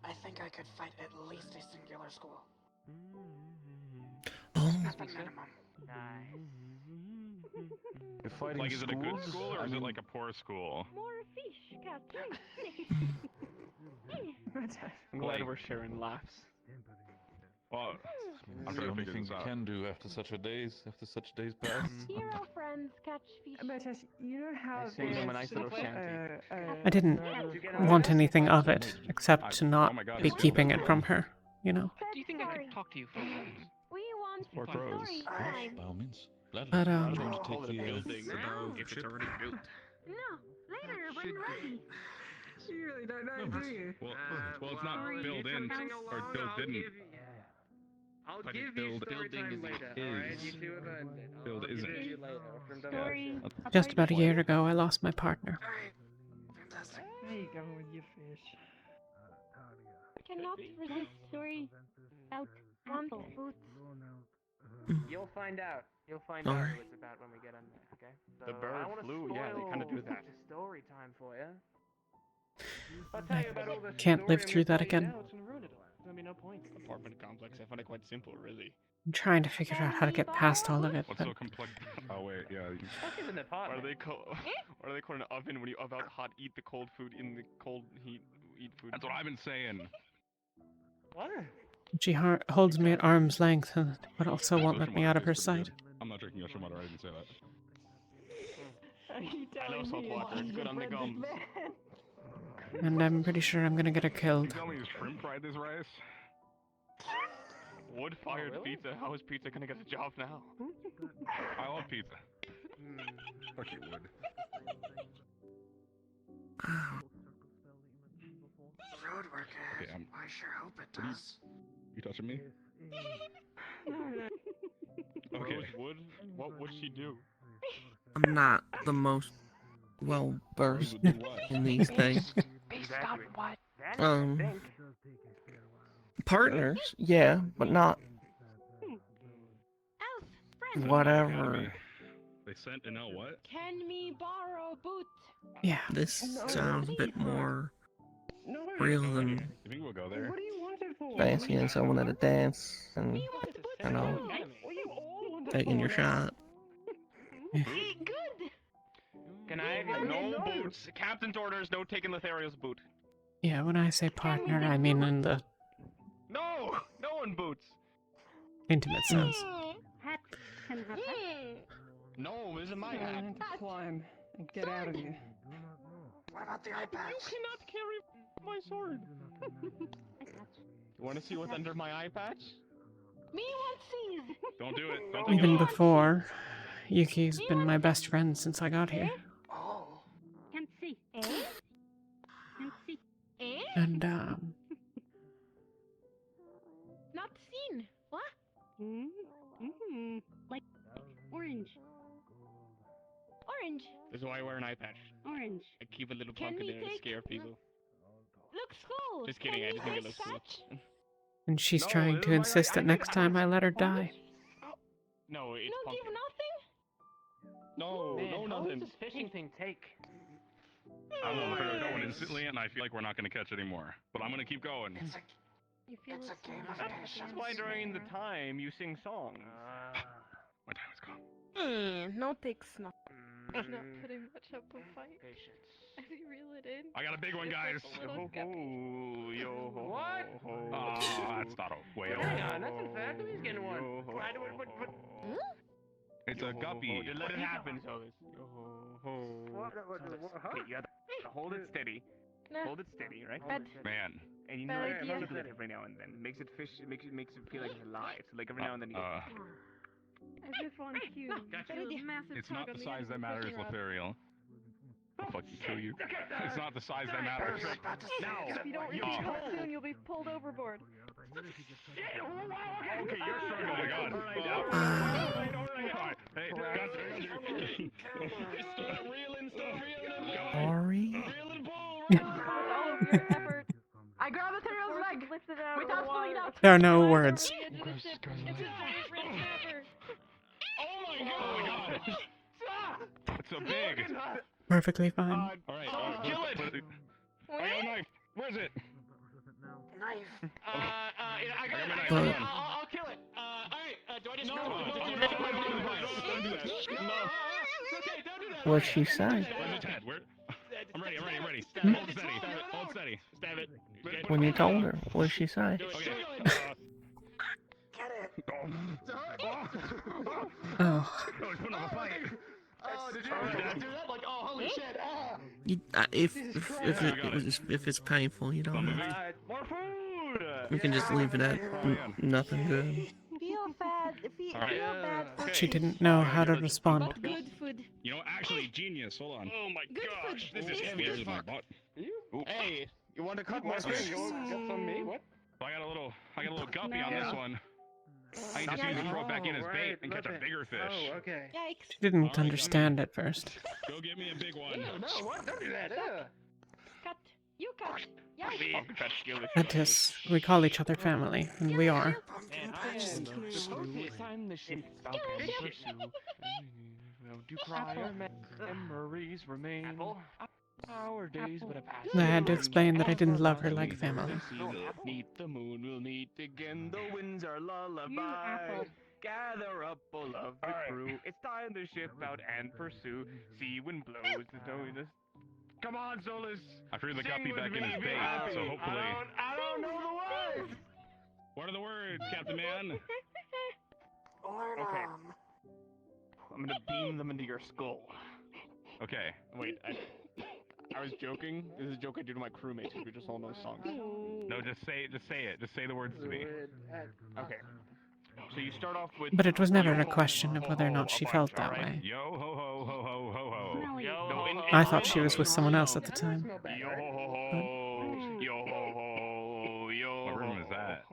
I think I could fight at least a singular school. Oh. At the minimum. You're fighting like, is it a good school or is it like a poor school? More fish, Captain. I'm glad we're sharing laughs. Well, I'm It's the trying to only figure thing this you out. can do after such days pass. Hero friends catch fish. You know how sing them a nice little shanty. I didn't want anything of it, except to not be keeping it from her, you know? Do you think I could talk to you for a moment? We want Or crows. story time. By all means. Gladly. But, I'm trying to take the Building above if it's already built. No, later when ready. You really don't know, do you? Well, it's not built in, or built didn't. I'll But give you build story time later, alright? You two have earned it. Build I'll give isn't. it to you later. From Story. Just about a year ago, I lost my partner. Fantastic. There you go with your fish. Cannot resist story out apple boots. You'll find out. You'll find All out right. what it's about when we get on there, okay? So The bird I wanna flew, yeah, they kinda do spoil that. the story time for you. I'll tell you about all the Can't story live I'm through gonna that tell you again. now, it's gonna ruin it all. There's gonna be no point. Apartment complex, I find it quite simple, really. I'm trying to figure out how to get past all of it, What's but so complex? Oh wait, yeah. Fuck is an Why apartment. do they call? Why do they call it an oven when you about hot eat the cold food in the cold heat eat food? That's what I've been saying. What? she holds me at arm's length, but also won't let me out of her sight. I'm not drinking ocean water. I didn't say that. I love salt water. It's good on the gums. And I'm pretty sure I'm gonna get her You killed. tell me shrimp fried this rice? Wood-fired really? pizza. How is pizza gonna get a job now? I love pizza. Fuck you, wood. Road work ahead. Yeah, I sure hope it does. You touching me? Okay. Rosewood? What would she do? I'm not the most well versed in these things. Based on what? Partners, yeah, but not whatever. They sent an L what? Can me borrow boot? Yeah. This sounds a bit more real than You think we'll go there? What do you want it for? fancying someone at a dance and, you know, taking your shot. Hey, good. Can I have No boots. Captain's orders, no taking Lothariel's boot. Yeah, when I say partner, I mean in the No! No one boots! intimate sense. Hat can have hat. No, this is my I hat. need to climb and get out of here. What about the eye patch? You cannot carry my sword. You want to see what's under my eye patch? Me want sees. Don't do it. Don't take Even it off. before, Yuki's been my best friend since I got here. Oh. Can see. Eh? Can see. Eh? And, Not seen. What? Like orange. Orange. This is why I wear an eye patch. Orange. I keep a little Can plunk in we there to take- scare people. Looks cool. Just kidding, I Can just we think it take looks cool. patch? and she's No, trying this to is insist that next time I let her die. No, it's No pumpkin. give nothing? No, Man, no, how long nothing. does this fishing thing take? I'm gonna start going instantly, and I feel like we're not gonna catch any more. But I'm gonna keep going. You feel It's it a game so of much at the patience. end That's why of during the era. time you sing songs. My time is gone. No takes not. Mm, Not putting much up a fight. Patience. As you reel it in. I got a big one, it's guys. Like a little guppy. Yo ho What? Ah, that's not a whale. Hang on, that's unfair. He's getting one. Why do what? It's a guppy. Just let it happen, Solis. Yo ho ho. Okay, you have to hold it steady. Nah. Hold it steady, right? Bad. Man. And you know, Bad like, idea. jiggle it every now and then. Makes it fish. Makes it feel like it's alive. So like every now and then you go. As if on cue. Gotcha. Do a massive It's tug not on the the size end of that the matters, fishing rod. Lothariel. I'll fucking kill you. It's not the size that matters. Now. If you don't retrieve it soon, you'll be pulled overboard. Okay, you're struggling. Oh my god. Alright. Hey, start reeling. Sorry. With all of your effort. I grab the Tyrell's leg Lifted out without of the pulling it water. out. There are no words. It's a giant red snapper. Oh my god. It's so big. Perfectly fine. Alright, kill it. I got a knife. Where's it? Knife. I got my it. knife. I'll kill it. Alright, do I just No, go? don't do that. No. Okay, don't do that. What'd she say? Where's its head? Where? I'm ready. Hold steady. Stab it. When you told her, what'd she say? Okay. Get it. Oh. Oh, he's putting up a fight. Oh, did you do that? Like, oh, holy shit. Ah. If it's painful, you don't know. More food. We can just leave it at nothing good. Feel bad. Feel bad for She didn't know how to respond. But good food. You know, actually, genius. Hold on. Oh my Good gosh, food. this is Tastes heavy good. as fuck. Ooh. Hey, you want to cut my string? You want to get some meat? What? I got a little guppy on this one. I can just use it, throw it back in as bait and catch a bigger fish. Oh, okay. Yikes. She didn't understand at first. Go get me a big one. No, what? Don't do that. Cut. You cut. Yikes. Attis, we call each other family, and we are. Do cry or memories remain. Our days would have passed. I had to explain that I didn't love her like family. Meet the moon, we'll meet again. The winds are lullaby. Gather up all of the crew. It's time to ship out and pursue. Sea wind blows the snow. Come on, Solus. I threw the Sing guppy with back in me, his be bait, happy. so hopefully. I don't know the words. What are the words, Captain Man? Learn Okay. I'm gonna beam them into your skull. Okay. Wait, I was joking. This is a joke I do to my crewmates who just all know songs. No, just say it. Just say the words to me. Okay. So you start off with. But it was never a question of whether or not she felt that way. Yo ho ho ho ho ho ho. Yo, I thought she was with someone else at the time. Yo ho ho. Yo ho ho. Yo. What room is that?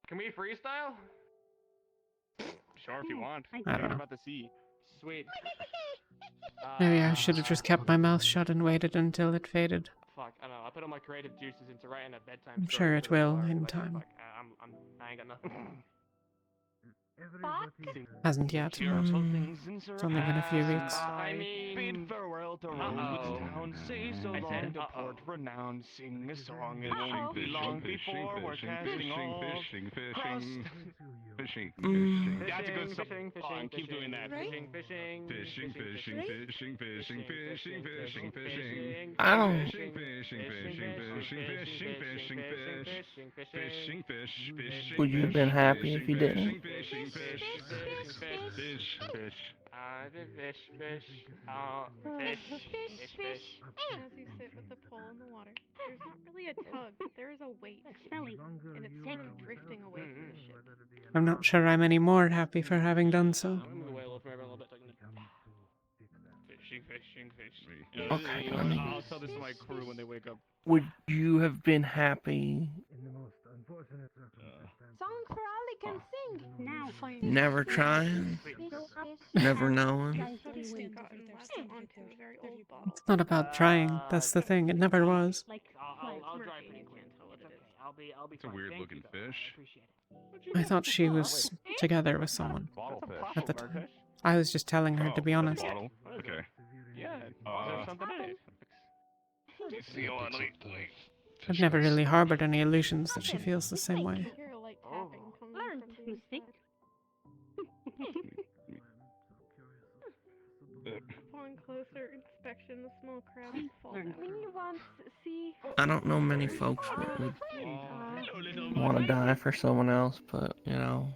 Can we freestyle? Sure, if you want. I don't know. About the sea. Sweet. Maybe I should have just kept my mouth shut and waited until it faded. Fuck, I don't know. I put all my creative juices into writing a bedtime I'm story sure it for the will bar, in like, time. fuck, I ain't got nothing. Hasn't yet. It's only been a few weeks. I mean, bid farewell to Rosewood town. Say so long to port renown. Sing a song it won't be long before we're casting off. Fishing. That's a good song. Keep doing that. Fishing. Would you have been happy if you didn't? Fish. As you sit with the pole in the water, there's not really a tug. There is a weight. Smelly. And it's sort of drifting away from the ship. I'm not sure I'm any more happy for having done so. Okay, I mean, I'll tell this to my crew when they wake up. would you have been happy Songs for all he can sing. Now. never trying? Never knowing? It's not about trying, that's the thing, it never was. I'll dry pretty quick. I'll be It's a weird looking fish. I thought she was together with someone at the time. I was just telling her, to be honest. Bottle. Okay. Yeah. There's something in it. See you on I've never really harbored any illusions that she feels the same way. I hear a light tapping coming Learn from to the think. Upon closer inspection, the small crab falls out. We want to see. I don't know many folks that would want to die for someone else, but you know,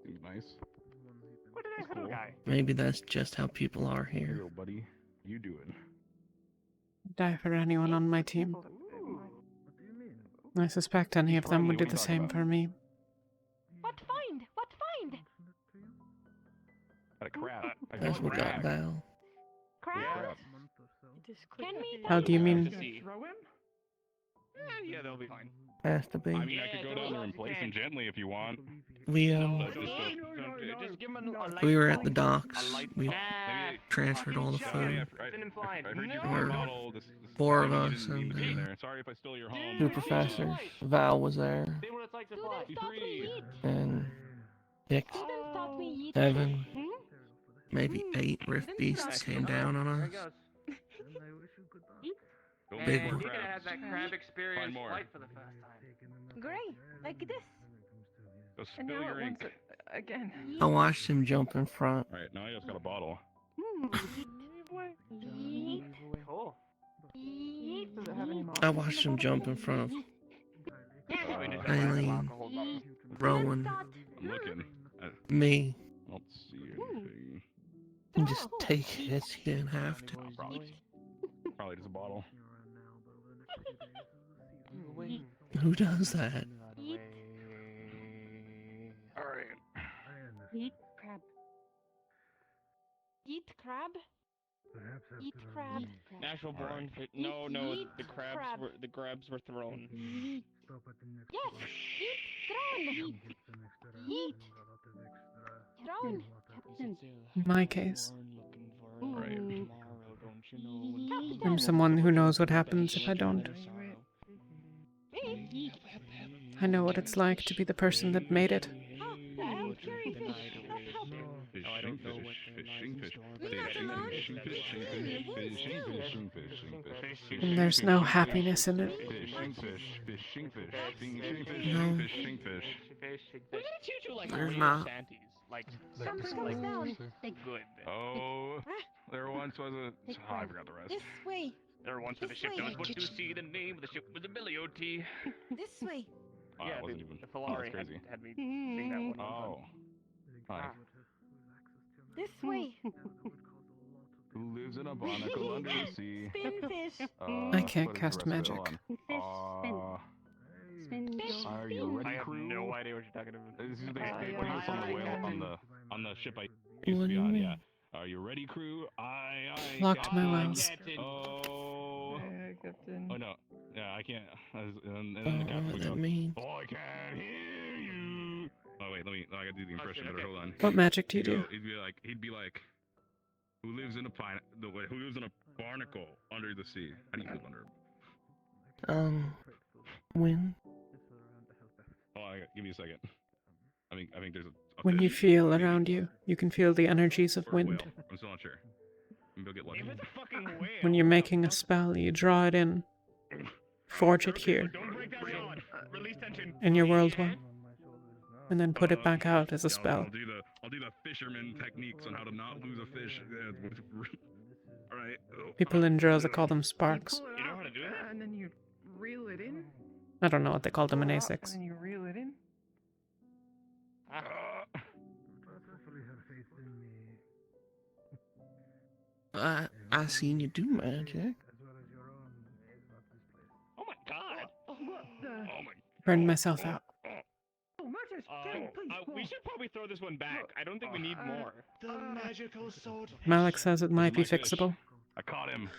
Seems nice. That's cool. maybe that's just how people are here. Yo, buddy, you doing? Die for anyone on my team. I suspect any of them would do the same for me. What find? What find? Got a crab. That's what got Val. Crab? Can we? How do you mean? Throw him? Yeah, they'll be fine. Has to be. I mean, I could go down there and place him gently if you want. We Just give him a light we were at the flight. docks. We Nah. transferred all the Yeah, food. I heard you There brought were a bottle. This 4 of you us didn't need and to be in there. Sorry if I stole your home. 2 professors. Val was there, See what it's like to fly. and Dick, Evan, maybe 8 rift beasts came down on There us. it goes. Big And one. you're gonna have that crab experience Find more. flight for the first time. Great, like this. Go And spill now your it ink. wants it again. I watched him jump in front. Alright, now I just got a bottle. Cool. Does it have any more? I watched him jump in front of Eileen, Rowan, I'm looking. I me, don't see anything. and just take hits he didn't have to. Probably just a bottle. Who does that? Alright. Eat crab. Eat crab. Eat crab. Natural born. No, the crabs were thrown. Yes. Eat thrown. Eat thrown. In my case, Right. I'm someone who knows what happens if I don't. I know what it's like to be the person that made it. Fishing fish, fishing fish, fishing fish, fishing fish. And there's no happiness in it. Fishing fish, fishing fish, fishing fish, No. fishing fish. Look at you two like There's real not. Santies. Like, Something down. good. Oh, there once was a. Oh, I forgot the rest. This way. There once was a ship that was put to sea. The name of the ship was the Billiot. This way. Oh, Yeah, that wasn't the even. Filari Oh, that's crazy. had me sing that one. Oh. Hi. This way. Who lives in a barnacle under the sea? Spinfish. I can't what is the cast rest of it? magic. Hold on. Spin. Are you ready, I have crew? no idea what you're talking about. This is the yeah. putting this on the whale on the ship I used to be on. Yeah. Are you ready, crew? Aye, aye. Locked my Captain. wells. Oh. Captain. Oh no. Yeah, I can't. And Oh, then the captain what would that go. mean? Oh, I can't hear you. Oh wait, I gotta do the impression better. Hold on. What magic do you do? He'd be like, who lives in a who lives in a barnacle under the sea? How do you live under? Wind. Oh, give me a second. I think there's a When fish. you feel around you, you can feel the energies of Or a wind. whale. I'm still not sure. Maybe I'll get lucky. If it's a fucking whale. When you're making a spell, you draw it in, forge it here, Don't break that yawn. Release tension. in your world one, and then put it back out as a Yeah, spell. I'll do the fisherman techniques on how to not lose a fish. All right. People in Droza call them sparks. You know how to do it? And then you reel it in. I don't know what they call them in And A6. then you reel it in. I seen you do magic. Oh my god. What the? Oh my. Burned myself out. Oh, Magnus, We should probably throw this one back. I don't think we need more. The magical sword. Malik says it might be fixable. I caught him.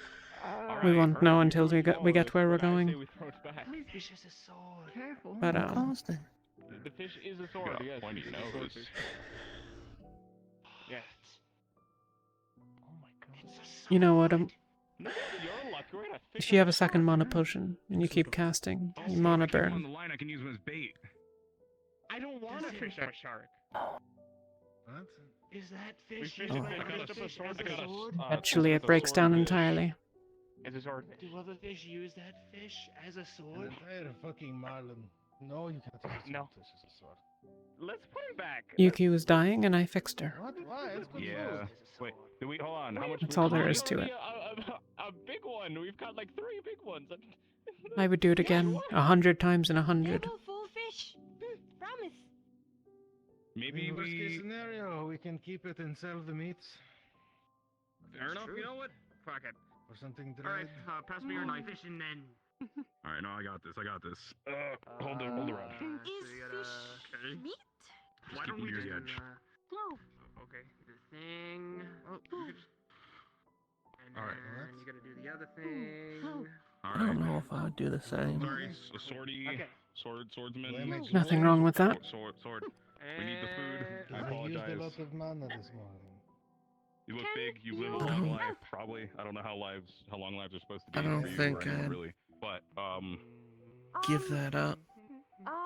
We won't know until we get where we're going. We throw it back. Fish is a sword. Careful. But Constant. The fish is a sword. got a Yes. pointy it's a nose. swordfish. Yes. You know what? No, you're lucky. We're gonna fish If you have a second mana potion and you keep casting, you mana On burn. the line, I can use him as bait. I don't want to fish a shark. What? Is that We fish? fished using a the fish fish as as a a sword? Eventually, it breaks down entirely. As a swordfish. Do other fish use that fish as a An sword? entire fucking marlin. No, you can't use No. swordfish as a sword. Let's put him back. Yuki was dying and I fixed her. What? Why? It's good Yeah. Wait, do we hold on? How much? That's all there is to it. A big one. We've got like 3 big ones. I would do it again 100 times in 100. Full fish. Promise. Maybe Worst case we. scenario, we can keep it and sell the meats. Fair enough. You know what? Fuck it. Or something All right, dried. pass me your knife. Fishing men. All right, no, I got this. Hold the rod. Okay. Meat? Why don't we Near just the edge. No. Okay, the thing. Oh, you could just. And All right. then you gotta do the other thing. I don't know if I would do the same. Sorry, a swordy. Okay. Swordsman. Nothing wrong with that. Sword. We need the food. I I used a apologize. lot of mana this morning. You look big. You live a you long help? life. Probably. I don't know how long lives are supposed to be. I don't for you think or anyone, I'd- really. But Give that up.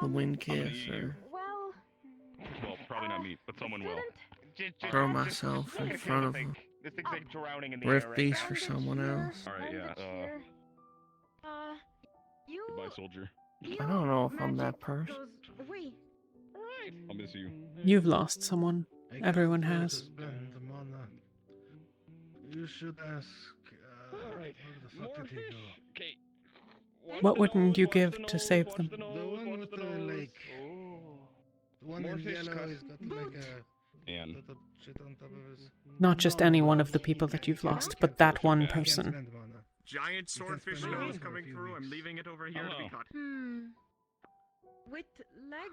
The wind I'm gonna kiss eat you. or Well, probably not me, but someone will. throw myself in front of him. This thing's like drowning in the Riff air right beast now. for someone else. All right, yeah. You. Goodbye, soldier. I don't know if I'm that person. Goes away. I'll miss you. You've lost someone. Everyone has. Spend the mana. You should ask. Where the fuck did he go? Okay. What wouldn't you give to save them? The one with the lake. The one More in fish yellow. cut. He's got like a And lot of shit on top of his. Not just any one of the people that you've lost, but that one Can't person. spend mana. Giant swordfish spend nose money for a coming few through. I'm weeks. leaving it over here to be cut. With leg?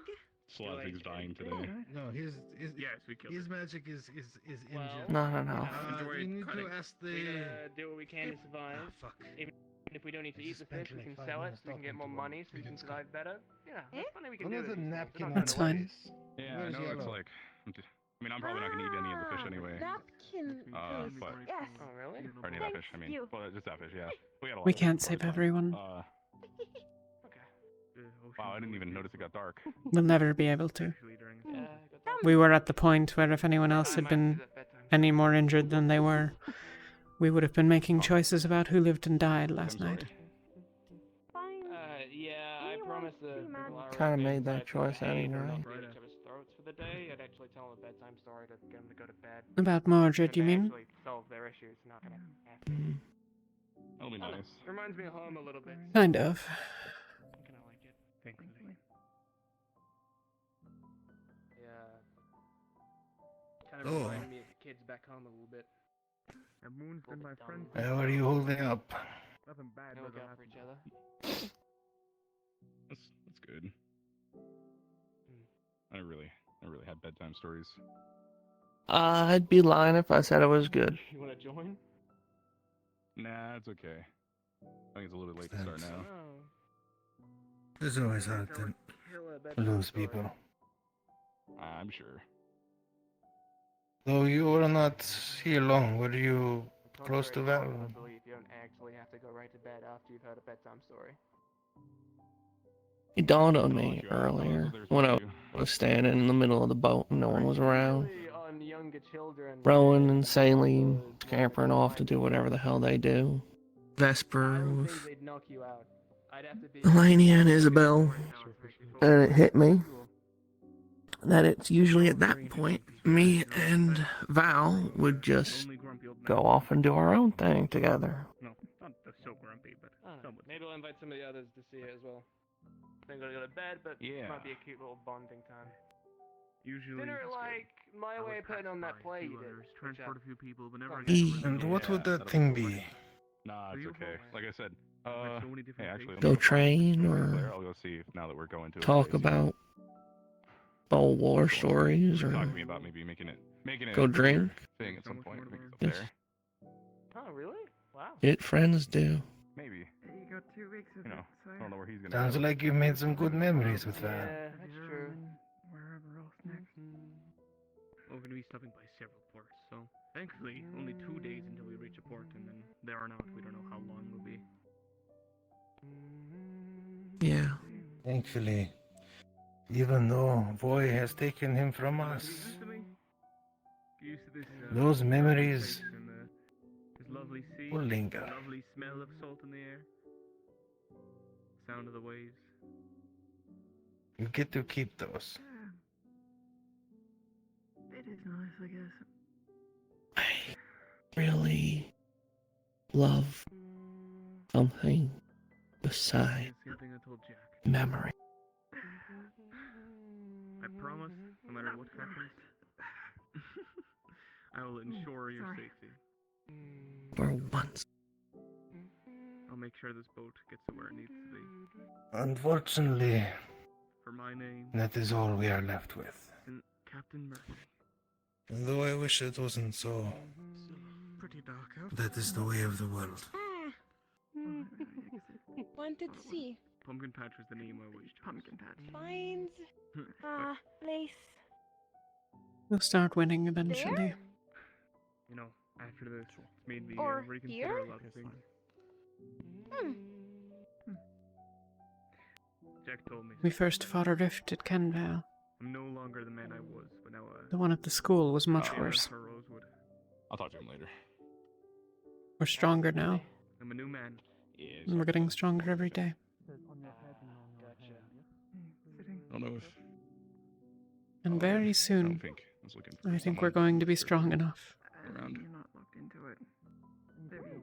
Slotting's dying today. No, his Yes, we killed his magic is injured. Not enough. You need to ask We the. gotta do what we can to survive. Fuck. Even if we don't need to eat the Spent fish, we like can 5 sell it minutes so we can get talking more to him. money so we We can can survive better. Yeah, that's funny we can One do of the this. napkin on That's the fine. face. Yeah, I Where's know. It's yellow? like. I mean, I'm probably not gonna eat any of the fish anyway. Napkin. please. But Yes. Oh, really? or any of that fish. I Thank mean, you. well, just that fish. Yeah. We got a lot. We of can't fish, save so it's fine. everyone. Okay. Wow, I didn't even notice it got dark. We'll never be able to. Yeah, I got We were at the point where if anyone else had been any more injured than they were, we would have been making choices about who lived and died last night. Yeah, I promised the people I Kinda were made that inside choice to hate or anyway. not break each other's throats for the day. I'd actually tell them a bedtime story to get them to go to bed. About Mordred, And you they mean? actually solve their issues, not gonna have to. That'll be nice. Reminds me of home a little bit. Kind of. I kinda like it. Thankfully. Yeah. Kind of Oh. reminded me of the kids back home a little bit. And Moon's been my friend. How are you holding up? Nothing bad They look doesn't out for happen. each other. That's good. I really had bedtime stories. I'd be lying if I said it was good. You wanna join? Nah, it's okay. I think it's a little late to start now. Oh. It's always hard to Killer bedtime lose story. people. I'm sure. Though you were not here long, were you close to Contrary Val? popular belief, you don't actually have to go right to bed after you've heard a bedtime story. It dawned on me earlier when I was standing in the middle of the boat and no one was around. Really, on younger children, Rowing and sailing, scampering off to do whatever the hell they do. Vesper I don't with think they'd knock you out. I'd have to be Elenia and Isabel, and it hit me that it's usually at that point me and Val would just go off and do our own thing together. No, not so grumpy, but I don't know. somewhat. Maybe I'll invite some of the others to see it as well. I think I'll go to bed, but Yeah. it might be a cute little bonding time. Usually, Dinner that's like my way of putting on that play you did. transport a few people whenever I E- get And what would Yeah, that that'll thing be be? Nah, it's okay. Like I said, so many hey, different actually, Go train or I'll go see if now that we're going to a talk place, about old war stories talk to or me about maybe making it go a drink. thing at some point. Make it up Yes. there. Oh, really? Wow. It friends do. Maybe. You got 2 weeks of You know, it, so I don't know where he's gonna Sounds go. like you made some good memories with Val. Yeah, that's true. wherever else next. We're gonna be stopping by several ports, so thankfully only 2 days until we reach a port, and then there or not, we don't know how long we'll be. Yeah. Thankfully, even though Voy has taken him from us, Get used to this, those memories place and this lovely sea, will linger. the lovely smell of sound of the waves. You get to keep those. It is nice, I guess. I really love something beside Same thing I told Jack. memory. I promise, no matter what happens, I will ensure your safety. For once. I'll make sure this boat gets to where it needs to be. Unfortunately, For my name, that is all we are left with. and Captain Murphy. Though I wish it wasn't so. Pretty dark out. That is the way of the world. Wanted to see. Pumpkin Patch was the name I wished. Pumpkin Patch. Vines. Lace. We'll start winning eventually. There? You know, after this, it's made me Or reconsider here? a lot of things. Jack told me. We first fought a rift at Kenval. I'm no longer the man I was, but now The one at the school was much worse. for Rosewood. I'll talk to him later. We're stronger now. I'm a new man. And we're getting stronger every day. I don't know if. And very soon, I think we're going to be strong enough. Around. You're not locked into it. Maybe you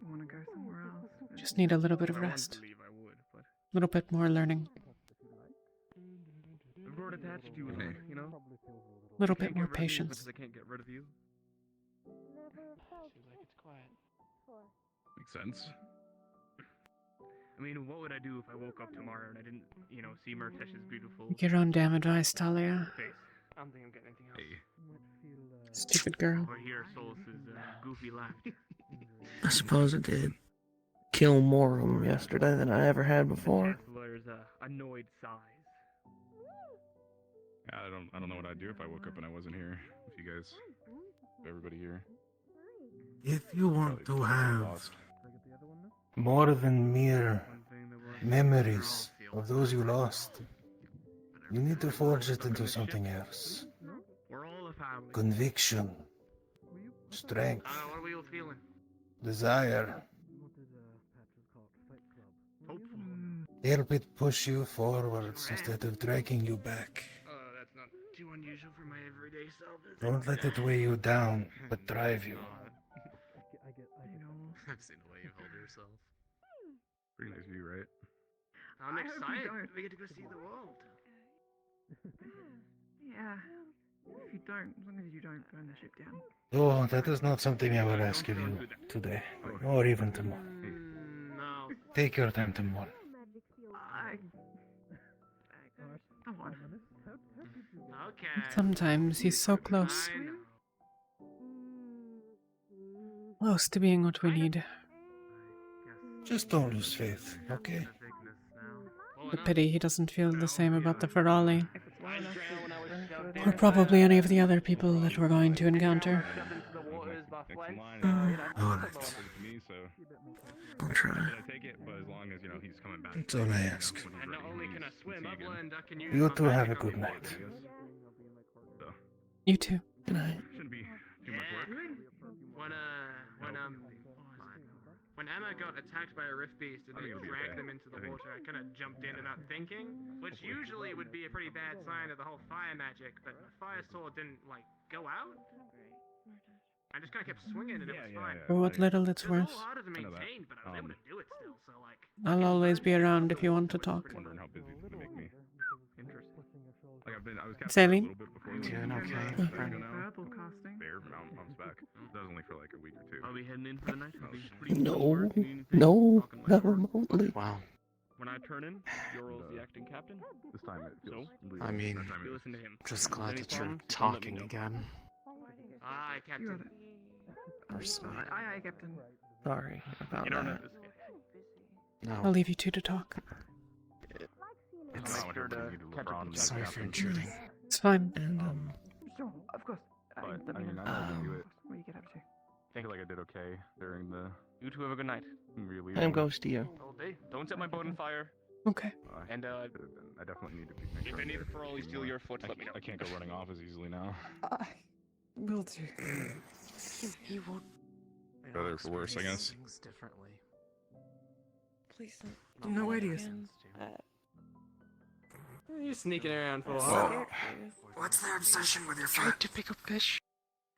want to go somewhere else. Just need a little bit of rest. A little bit more learning. I've grown attached to you, you know? A little I can't bit more get rid of you patience. because I can't get rid of you. Makes sense. I mean, what would I do if I woke up tomorrow and I didn't, you know, see Murtesh's beautiful Take your own damn advice, Talia. face? I don't think I'm getting anything else. Stupid girl. Or hear Solus's goofy laughter. I suppose it did kill more of them yesterday than I ever had before. Chancellor's annoyed sighs. I don't know what I'd do if I woke up and I wasn't here. If you guys, everybody here. If you want to have more than mere memories of those you lost, you need to forge it into something else. We're all a family. Conviction, strength, What are we all feeling? desire. Help it push you forwards instead of dragging you back. That's not too unusual for my everyday self. Don't let it weigh you down, but drive you. I've seen the way you hold yourself. Pretty nice view, right? I'm excited. We get to go see the world. Yeah. If you don't, as long as you don't burn the ship down. Oh, that is not something I will ask of you today, or even tomorrow. No. Take your time tomorrow. Come on. Okay. Sometimes he's so close. Close to being what we need. Just don't lose faith, okay? The pity he doesn't feel the same about the Ferrari. Or probably any of the other people that we're going to encounter. Alright. I'll try. That's all I ask. And not only can I swim upland, I can use You my two have a magic good on night. You too. Good night. Shouldn't be too much work. When Emma got attacked by a rift beast and they dragged them into the water, I kind of jumped in without thinking, which usually would be a pretty bad sign of the whole fire magic, but the fire sword didn't, like, go out. I just kind of kept swinging and it was fine. For what little it's It was a worth. little harder to maintain, but I was able to do it still, so, like... I'll always be around if you want to talk. Wondering how busy it's gonna make me. Interesting. Like I was Celine? a little bit before. Doing okay. Verbal casting. Fair months back. That was only for like a week or two. Are we heading in for the night? No, not remotely. Wow. When I turn in, you're the acting captain. This time it feels. I mean, You listen to him. just glad Any that you're problems? Don't let me talking know. again. Aye, Captain. Or so. Aye, Captain. Sorry about You don't that. have to No. I'll leave you two to talk. It's I'm here to catch up with sorry Jack for Captain. intruding. It's fine. And, Sure, of course. But let I me mean, know. I know I can do it. What do you get up to? I feel like I did okay during the. You two have a good night. Really. I'm Ghost to you. All day. Don't set my boat on fire. Okay. And I definitely need to be. if any of the Ferralis steal your foot, let me know. I can't go running off as easily now. Will do. He won't. Better for worse, I guess. Things differently. Please don't. No do that ideas. again. What are you sneaking around for? I'm huh? scared for you. What's their obsession with your Tried foot? to pick up fish.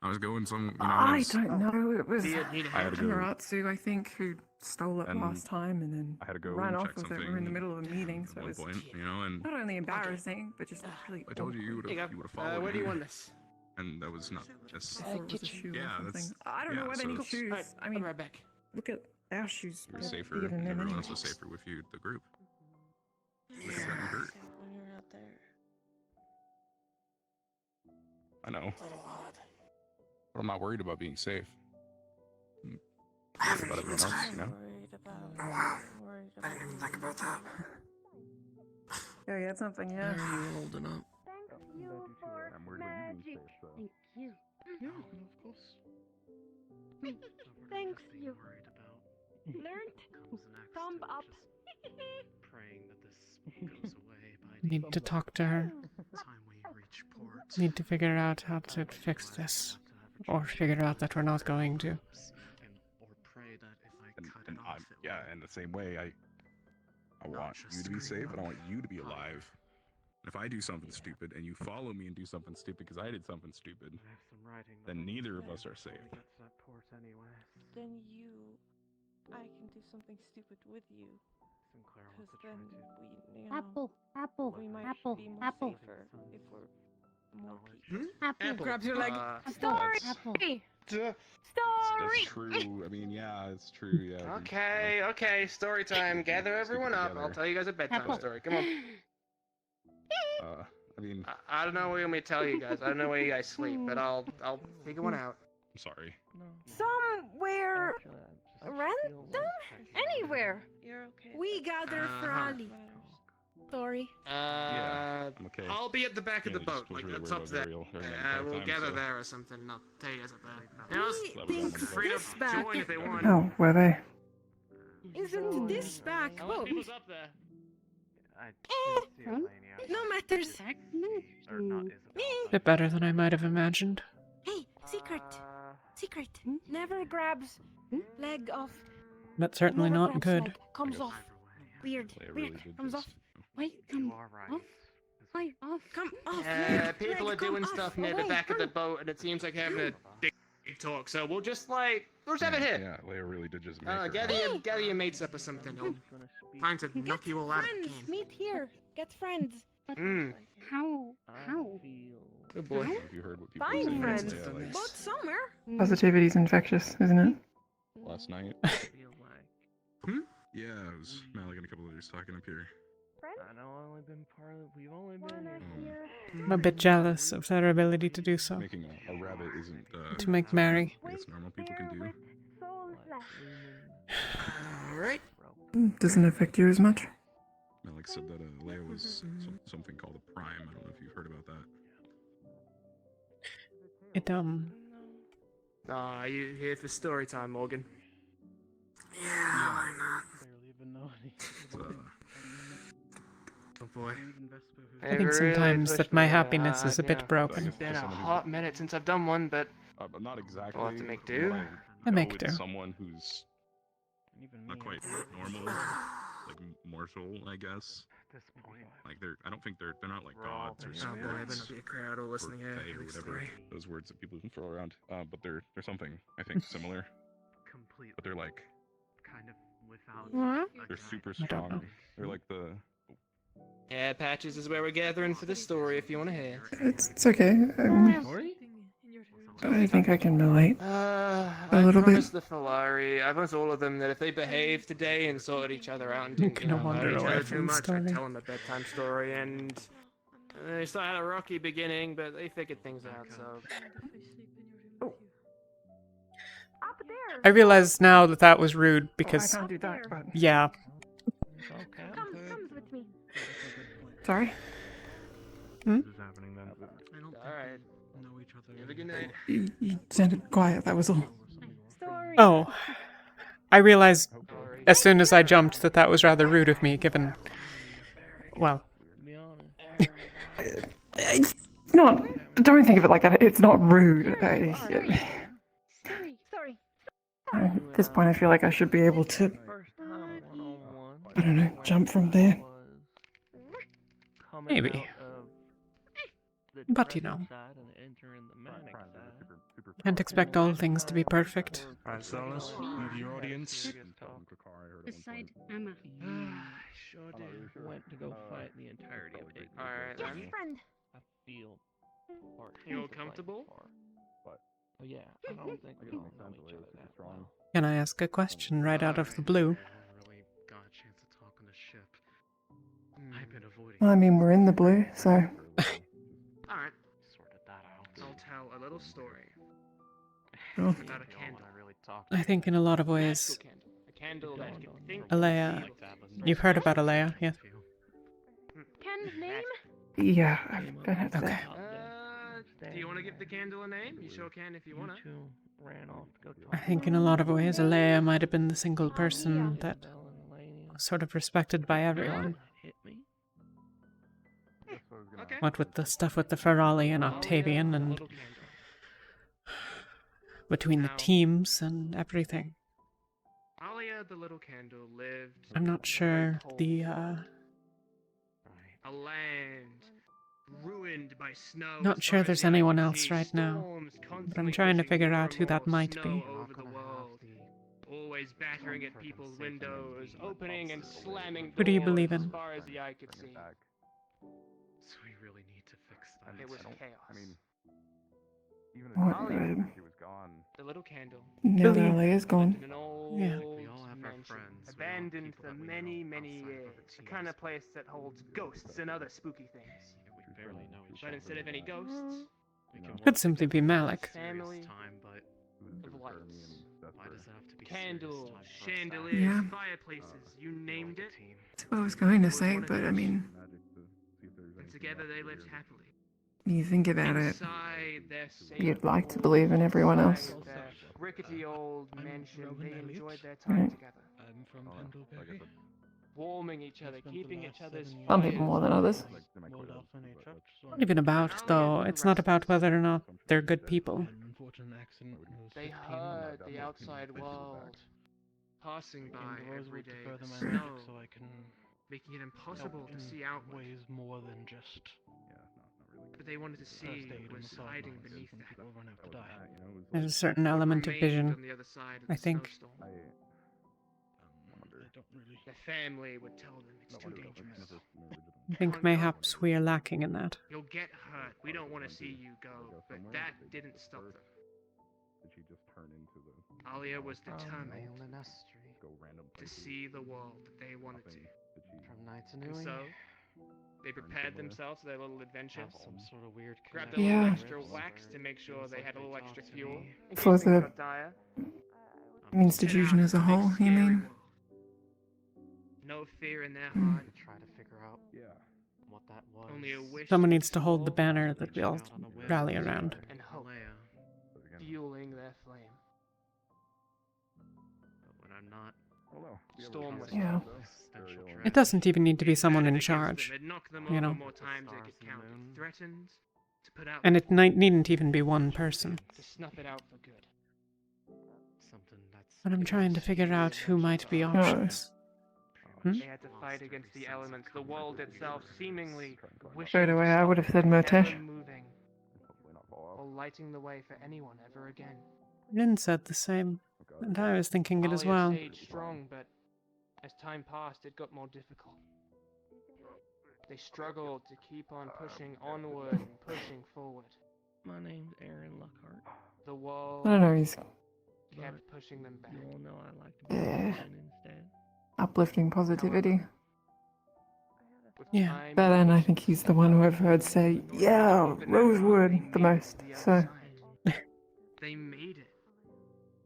I was going some, I don't know. It was Do you need I had to go. Naratsu, I think, who stole it And last time and then I had to go ran and off check with it. something We were in the middle of a meeting, so at it one was point, and not only embarrassing, but just really. I told you you would Here you have go. followed Where do me. you want this? And that was not as I thought it was a shoe yeah, or something. that's I don't know yeah, where they so need it's- shoes. Alright, I mean, I'll be right back. look at our shoes. You're They're safer, bigger than and them everyone else anyways. was safer with you. The group. Yeah. Because got you hurt. When you're out there. I know. But I'm not worried about being safe. I haven't About eaten everyone else, today. you know? Worried about. Oh wow. Worried I about. didn't even think about that. Yeah, you had something, Are yeah. you holding up? I'm worried about you being safe, so. Thank you. Yeah, of course. Thanks you. Worried about Learned. comes next. Thumb and up. just praying that this goes away by Need to talk to her. the time we reach port. Need to figure out how to fix this. Or figure out that we're not going to. Or pray that if I And, cut and it I, off, it yeah, will in the same way, I want you to be safe, and I want you to be alive. If I do something stupid and you follow me and do something stupid because I did something stupid, I have some writing. then neither of us are safe. We get to that port anyway. Then I can do something stupid with you. Sinclair Because wants to then try to. we, you know, Apple. we might Apple. be more Apple. safer if we're more people. Apple. Grabs your leg. Story. That's- Story. That's true. I mean, yeah, it's true. Yeah. Okay, okay, story time. Gather everyone up. I'll tell you guys a bedtime Apple. story. Come on. I mean, I don't know what you want me to tell you guys. I don't know where you guys sleep, but I'll figure one out. I'm sorry. Somewhere random? Anywhere. You're okay. We gather for Uh-huh. Ali. Story. Yeah, I'm okay. I'll be at the back of the Yeah, just boat, was like really the worried top about there. Ariel during that entire We'll time, gather so- there or something. And I'll tell you guys up there. Now, We think free this to back join if they want. Oh, were they? isn't this back boat? up there. I No matters. Or not Isabel. Bit better than I might have imagined. Hey, secret. Secret. Never grabs leg off. But certainly Never not grabs good. leg. Comes off. Weird. Leia Weird. really did Comes just- off. Wait, come off. Wait, off. Come off. People Leg, are come doing off. stuff near the Away, back of the come. boat, and it seems like having a big talk. So we'll just have it here. Yeah, Leia really did just make her. Gather your mates up or something. I'll trying to knock you all out. Friends. Meet here. Get friends. How? Good boy. Have you heard what people Fine say friends. Leia, like, But somewhere. Positivity's infectious, isn't it? last night? Yeah, it was Malik and a couple others talking up here. I know we've only been here. I'm a bit jealous of their ability to do so. Making a rabbit isn't To make merry. I guess normal people can do. Alright. Doesn't affect you as much. Malik said that Leia was something called a prime. I don't know if you've heard about that. It, You here for story time, Morgan? Yeah, why not? Barely even know It's, Oh boy. I think sometimes that my happiness is a bit broken. It's been a hot minute since I've done one, but but not exactly. I'll have to make do. I make with do. Someone who's not quite normal, like mortal, I guess. At this point, Like I don't think they're not like gods or Oh boy, spirits. there better not be a crowd all listening or here. fae or Big whatever story. those words that people can throw around. But they're something I think similar. completely. But they're like Kind of without. What? they're super I don't know. strong. They're like the Yeah, Patches is where we're gathering for the story if you want to hear. It's okay. I think I can relate. I little bit. promised the Falari, I promised all of them that if they behaved today and sorted each other out and didn't can hurt wander each away other from too the much, I'd story. tell them a bedtime story, and they still had a rocky beginning, but they figured things out, so... Up there. I realize now that that was rude because, I can't do that, but... yeah. Comes with me. Sorry? This is happening then. Alright. Know each other. Have a good night. You sounded quiet, that was all. Story. Oh. I realized as soon as I jumped that that was rather rude of me, given. Well. It's not... Don't think of it like that. It's not rude. Sorry. At this point, I feel like I should be able to... First time one-on-one. I don't know, jump from there. Maybe. But you know, can't expect all things to be perfect. Alright, Solus, move your audience. Beside Emma. Sure did. Went to go fight the entirety of Dayton. Alright Yes, then. friend. I feel You all comfortable? Oh yeah, I don't think we all know each other that well. Can I ask a question right out of the blue? Really got a chance to talk on the ship. I've been avoiding. I mean, we're in the blue, so. Alright. Sorted that out. I'll tell a little story. Sure. About a candle. I think in a lot of ways, A candle that can think. Alea. You've heard about Alea, yes? Ken's name? Yeah, I've been at Okay. Do you want to give the candle a name? You sure can if you want to. Ran off to go I think in a lot of ways, Alea might have been the single person that was sort of respected by everyone. Hit me. Okay. What with the stuff with the Ferrari and Octavian and between the teams and everything. Talia, the little candle, lived. I'm not sure the A land ruined by snow. not sure there's anyone else right now, but I'm trying to figure out who that might be. Over the world, always battering at people's windows, opening and slamming Who do you doors believe in? As far as the eye could see. So we really need to fix that. It was chaos. I mean, even What, if he was gone. The little candle. Now that Alea's gone. In an old Yeah. We all have our mansion, friends. abandoned for many, many years. The kind of place that holds ghosts and other spooky things. We barely know each But other. instead of any ghosts, We can Could simply be Malik. family time, but of lights. why does it have to be Candles, serious time chandeliers, Yeah. fireplaces, you named it. That's what I was going to say, but I mean, And together they lived happily. you think about it, Inside their you'd like to believe in everyone else. their rickety old mansion, they Rowan enjoyed their Right. time together. I'm from Pendlebury. Warming each other, keeping each other's Some people more than others. Walled off in a church, so Not even about, though. It's not about whether or not they're good people. an unfortunate accident when I was They 15. heard the outside world passing by In every Rosewood to day. further my Snow, magic so I can making it impossible help to in see outward. ways more than just But they wanted to see first aid what and was massage hiding lines beneath when that. people run out to die. There's a certain element of Remained vision, on the other side of I the think. snowstorm. I don't really. Their family would tell them it's too dangerous. I think mayhaps we are lacking in that. You'll get hurt. We don't want to see you go. But that didn't stop them. Did she just turn into the Talia was determined go random to places? see the world that they wanted to. From night to And so, they prepared themselves for their little adventure. Have some sort of weird Grabbed a connection. little Yeah. extra wax to make sure they had a little extra fuel. in For case things the got dire. institution as a whole, you mean? No fear in their Hmm. heart. Try to figure out what that was. Only a wish. Someone to needs to hold the explore banner that we all rally around. and hope, fueling their flame. But when I'm not, Storm was Yeah. existential It dread. doesn't even need to be someone in Against them, charge, they'd knock them you over know? more times they Stars could and count. moon. Threatened to put out. And it needn't even be one person. To snuff it out for good. Something that's. But I'm trying to figure out who might be options. Hmm? They had to fight against the elements, the world itself seemingly wishing Straight away, I would have said never Motesh. moving or lighting the way for anyone ever again. Lynn said the same, and I was thinking it as Talia well. stayed strong, but as time passed, it got more difficult. They struggled to keep on pushing onward and pushing forward. My name's Aaron Lockhart. The wall I don't know, he's kept pushing them back. You all know I like to be Yeah. alone instead. uplifting positivity. With Yeah. time, But then I think he's the one who I've heard say, yeah, Rosewood the most. So, they made it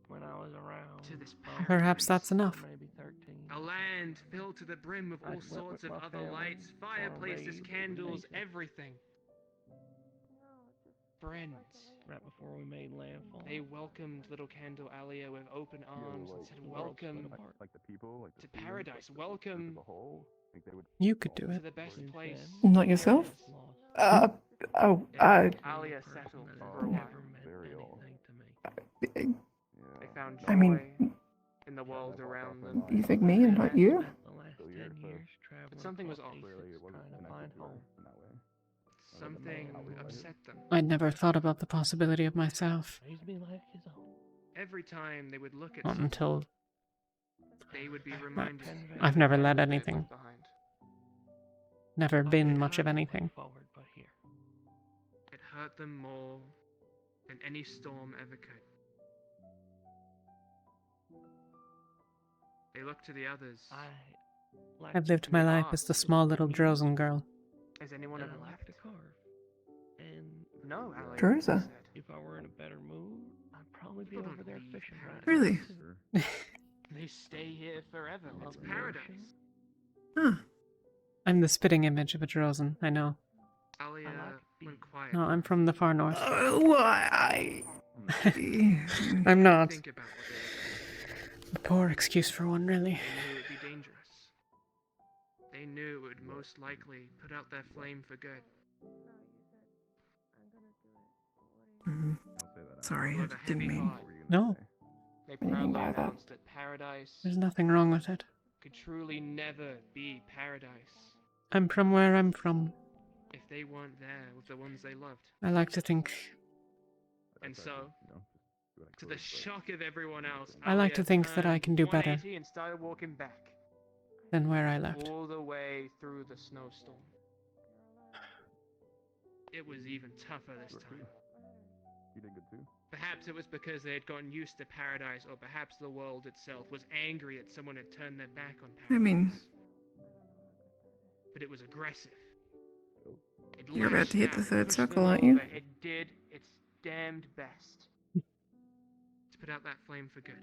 When I was around. to this Perhaps that's enough. Maybe 13. A land filled to the brim with all I'd went sorts with of my other family lights, on a fireplaces, raid with candles, nature. everything. Friends. Right before we made landfall. They welcomed little Candle Alia with open arms and said, "Welcome like the people, like the to students, paradise. Welcome the whole. Think they would. You could do to it. the best place." not yourself? Alia settled for a while. They found joy I mean, in the world around them. you think me and not you? The last 10 But something was off. Trying to find home. Something upset them. I'd never thought about the possibility of myself. Raised me like his own. Every time they would look at Not something, until they would be reminded. I've never led they had anything. left behind. Never been much of anything. Forward, but here. It hurt them more than any storm ever could. They looked to the others. I've lived my life as the small little Drozen girl. Has anyone ever left? To carve. And No, Alia. Droza? said. if I were in a better mood, I'd probably be People over don't there leave fishing. paradise. Really? They stay here forever. It's paradise. Huh. I'm the spitting image of a Drozen, I know. Alia went quiet. No, I'm from the far north. Why? I'm not. Think about what they were A poor excuse for one, really. They knew it would be dangerous. They knew it would most likely put out their flame for good. Sorry, I With a didn't heavy mean. heart, No, they Meaning proudly by that. announced that paradise there's nothing wrong with it. could truly never be paradise I'm from where I'm from. if they weren't there with the ones they loved. I like to think. And so, to the shock of everyone else, I like to Alia think that I turned can do better 180 and started walking back than where I left. all the way through the snowstorm. It was even tougher this time. You did good too. Perhaps it was because they had gotten used to paradise, or perhaps the world itself was angry that someone had turned their back on paradise. I mean, But it was aggressive. It you're about lashed to hit out the and third pushed circle, them aren't you? over. It did its damned best to put out that flame for good.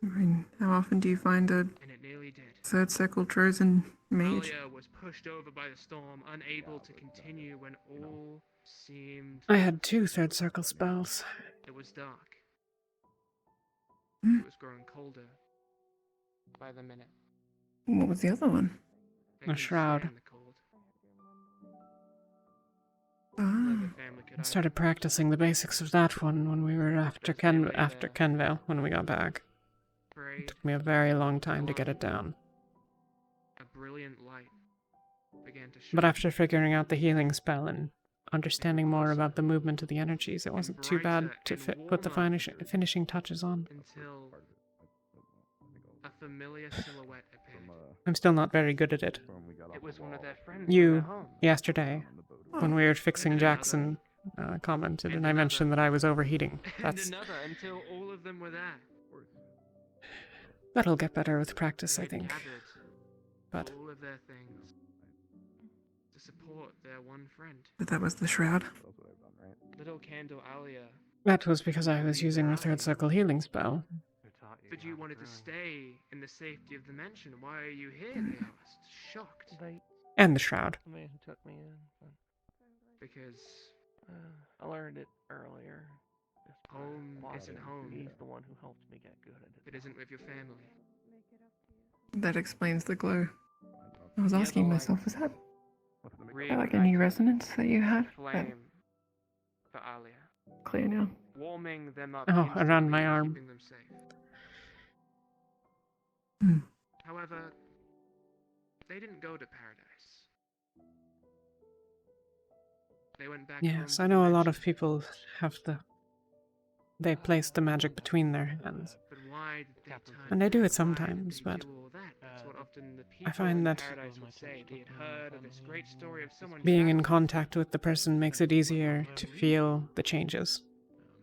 I mean, how often do you find a And it nearly did. third circle Trojan mage? Talia was pushed over by the storm, unable to continue when all seemed... I had 2 third circle spells. It was dark. Hmm. It was growing colder by the minute. What was the other one? They A couldn't shroud. stand the cold. Ah, Neither family could I started practicing the basics of that one when we were after Kenvale, when we got back. Prayed, It took me a very long time to get it down. a brilliant light began to shine. But after figuring out the healing spell and understanding more about the movement of the energies, it wasn't too bad to put the finishing touches on. until a familiar silhouette appeared. I'm still not very good at it. It was one of their friends from You, their home. yesterday, when we were fixing Jackson, commented, and I mentioned that I was overheating. And That's another until all of them were there. That'll get better with practice, They I had think. gathered But all of their things to support their one friend. but that was the shroud. Little Candle Alia. that was because I was using a third circle healing spell. But you wanted to stay in the safety of the mansion. Why are you here? They asked, shocked. And the shroud. The man who took me in. But, Because I learned it earlier. Just by home watching. isn't home. He's the one who helped me get good at it. it isn't with your family. That explains the glow. I was asking myself, was that Reignited like a new resonance that you had? But flame for Alia, clear now. warming them up Oh, around my instantly and arm. keeping them safe. Hmm. However, they didn't go to paradise. They went back home Yes, to I the know a lot mansion. of people have they place the magic between their hands. But why did they turn And I do back? it sometimes, Why but did they do all that? That's what often the I people find in that paradise would say. They had heard of this great story of someone being in traveling contact with the person makes it easier to feel the changes.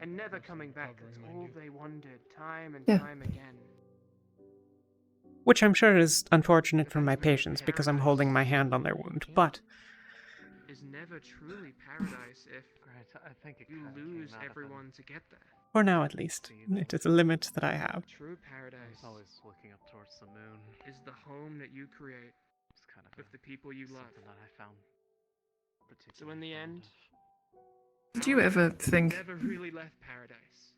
and never coming back. That's all they wanted, time and Yeah. time again. Which I'm sure is unfortunate for my patients because I'm holding my hand on their wound, but Is never truly paradise if I think it you kinda lose came out of everyone to get there. for now at least, it is a limit that I have. True paradise always looking up towards the moon. is the home that you create It's kind of with the people you love. something that I found So in the end, Did you ever think, never really left paradise.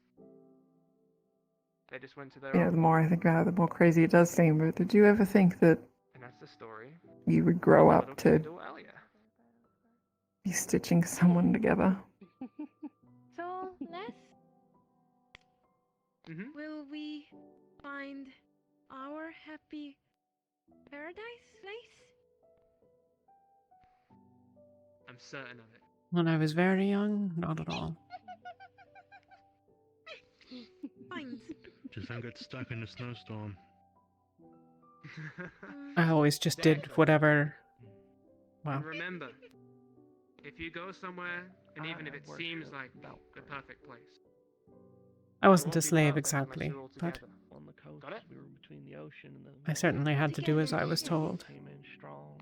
They just went to their you know, own. the more I think about it, the more crazy it does seem, but did you ever think that And that's the story. you would grow of up Little to Candle Alia. be stitching someone together? So, Les, Mm-hmm. will we find our happy Paradise place? I'm certain of it. When I was very young, not at all. Fine. Just don't get stuck in a snowstorm. I always just did whatever. Well, And remember, if you go somewhere, and even if it seems like the perfect place, I wasn't it a won't be slave perfect exactly, unless you're all but together. On the coast, Got it? we were between the ocean and the. I certainly had to do as I was told. Came in strong,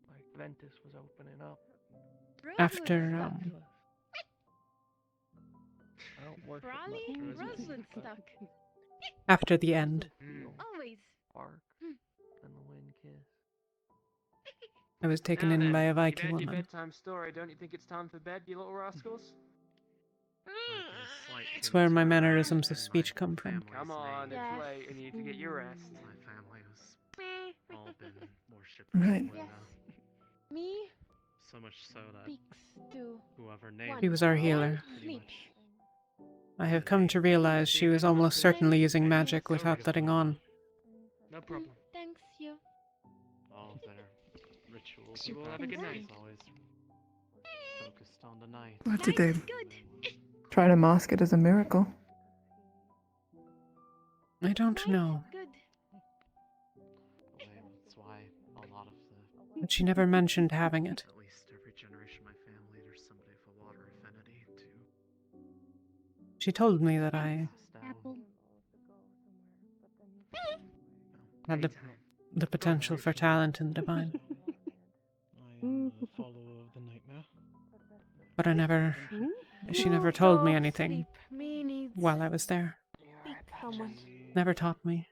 like Ventus was opening up. After, I don't worship Raleigh? much Rosewood but stuck. after the end, Always. Spark and the wind kiss. I was taken Now in then, by a you've Viking had your woman. bedtime story. Don't you think it's time for bed, you little rascals? It's where my mannerisms of speech come from. Come on, Yes. it's late and you need to get your rest. My family has all been worshipped Right. before Yes. now. Me So much so that speaks to whoever one. named He was our healer. Sleep. I have come to realize she was almost certainly using magic without letting on. No problem. Thanks, you. all of their rituals You and all have a good practices night. always focused on the night. What did they Good. try to mask it as a miracle? I don't know, Good. That's why a lot of the, but she never mentioned having it. at least every generation of my family, there's somebody with a water affinity to She told me that I Apple. had the potential for talent in the divine, I am a follower of the nightmare. but she never told me anything Sleep. Me needs while I was there. speak someone. Never taught me.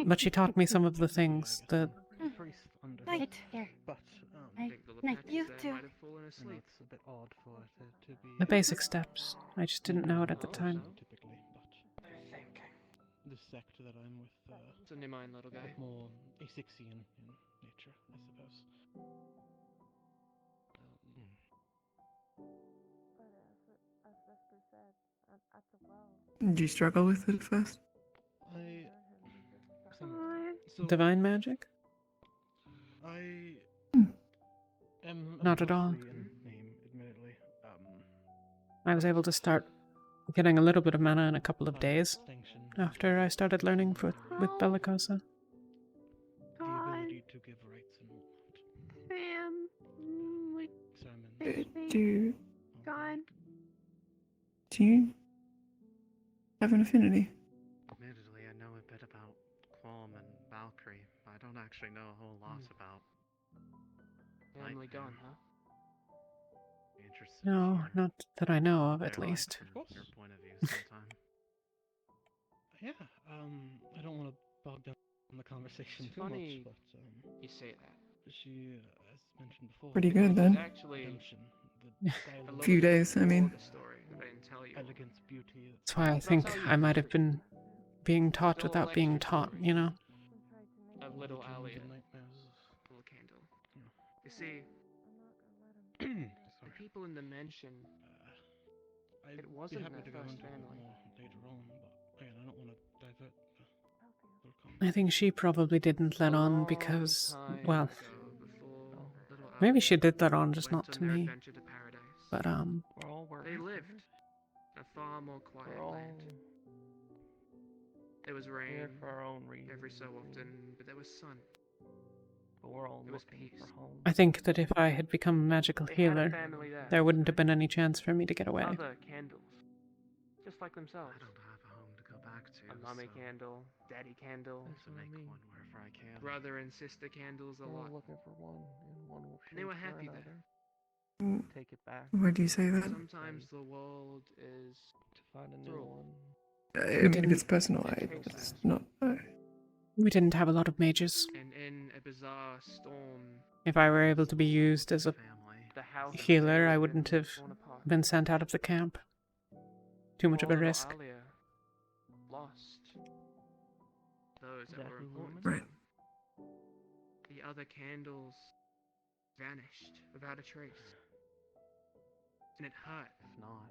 But she taught me some of the things, the Priest under. Night. Here. But Night. Night. You too. Might have fallen I know asleep. it's a bit odd for it to be basic steps. I just didn't know it at the time. typically, but Thinking. the sect that I'm with What's on your mind, little a guy? bit more Asixian in nature, I suppose. Did you struggle with it at first? So Divine magic? I am Not at all. ghostly in name, admittedly. I was able to start getting a little bit of mana in a couple of days after I started learning with Bellicosa. The ability to give rights and whatnot. Sermons. God. Do you have an affinity? Admittedly, I know a bit about Qualm and Valkyrie, but I don't actually know a whole lot about Family Nightmare. gone, huh? Be interested to No, hear not that I know of, at their least. life and your point of view sometime. Yeah, I don't want to bog down the conversation It's too funny much, but you say that. she, as mentioned before, Pretty good then. Actually, redemption, the a dialogue, Few days, I mean. The story that I didn't tell you. elegance, beauty. That's why I think I might have been being taught without being taught, you know? Of little dreams Alia, and nightmares of little candle. You see, Sorry. the people in the mansion, I'd it wasn't be happy their to go first into a bit family. more later on, but again, I don't want to divert the conversation. I think she probably didn't let on Long because, time well, ago, before little maybe Alia she did let on, just went not to on their me. adventure to paradise. But, We're all They lived a far more quiet We're all land. There was rain here for our own reasons. every so often, but there was sun. But we're all There was looking peace. for home. I think that if I had become a magical They had a healer, family there. there wouldn't have been any chance for me to get away. Other candles, just like themselves. I don't have a home to go back to. A mummy so candle, daddy candle, to make one wherever I can. brother and sister candles a We're all lot. looking for one, and one will And they were shape for happy another. Mm, Take it back. Why do you say that? Sometimes the world is To find a new Through. one. I mean, if it's personal, it's not. We didn't have a lot of mages. and in a bizarre storm, If I were able to be used as a the house healer, I had wouldn't been have torn apart. been sent out of the camp. Too much of a Poor little risk. Alia lost those that were Exactly important Right. to them. The other candles vanished without a trace. And it hurt. If not,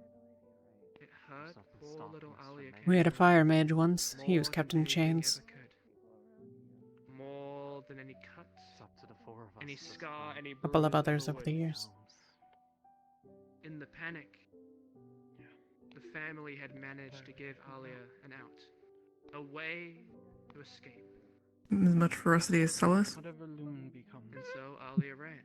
It hurt something poor stopping little us from Alia. making We had a Candle fire mage once. He was more kept than in anything chains. ever could. More than any cut, It's up to the four of us. any scar, any Couple of bruise others over forward. the years. In the panic, the family had managed to give Alia an out, a way to escape. As much ferocity as Solace. Whatever Loon becomes. And so Alia ran.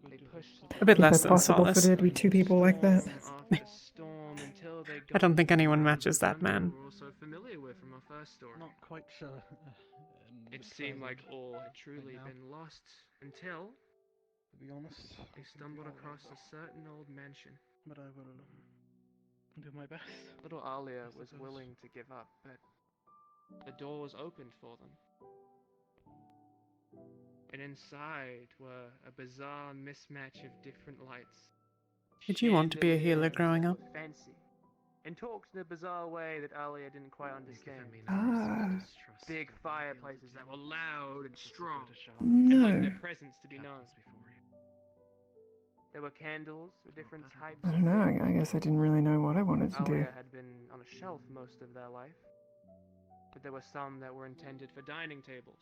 They pushed A bit Is less it than possible for Solace. there to be two people like that? After storm until they I don't got think to anyone the matches that jungle man. we're also familiar with from our first story. Not quite sure. It seemed like all had truly been lost until, To be honest, they stumbled across a certain old mansion. but I will do my best. Little Alia I was suppose. willing to give up, but the door was opened for them. And inside were a bizarre mismatch of different lights. Did you want to be a healer growing up? Fancy. And talks in a bizarre way that Alia didn't quite understand. Big fireplaces that were loud and strong. And like No. their presence to be known. There were candles with different types. I don't know. I guess I didn't really know what I wanted to do. Alia had been on a shelf most of their life. But there were some that were intended for dining tables.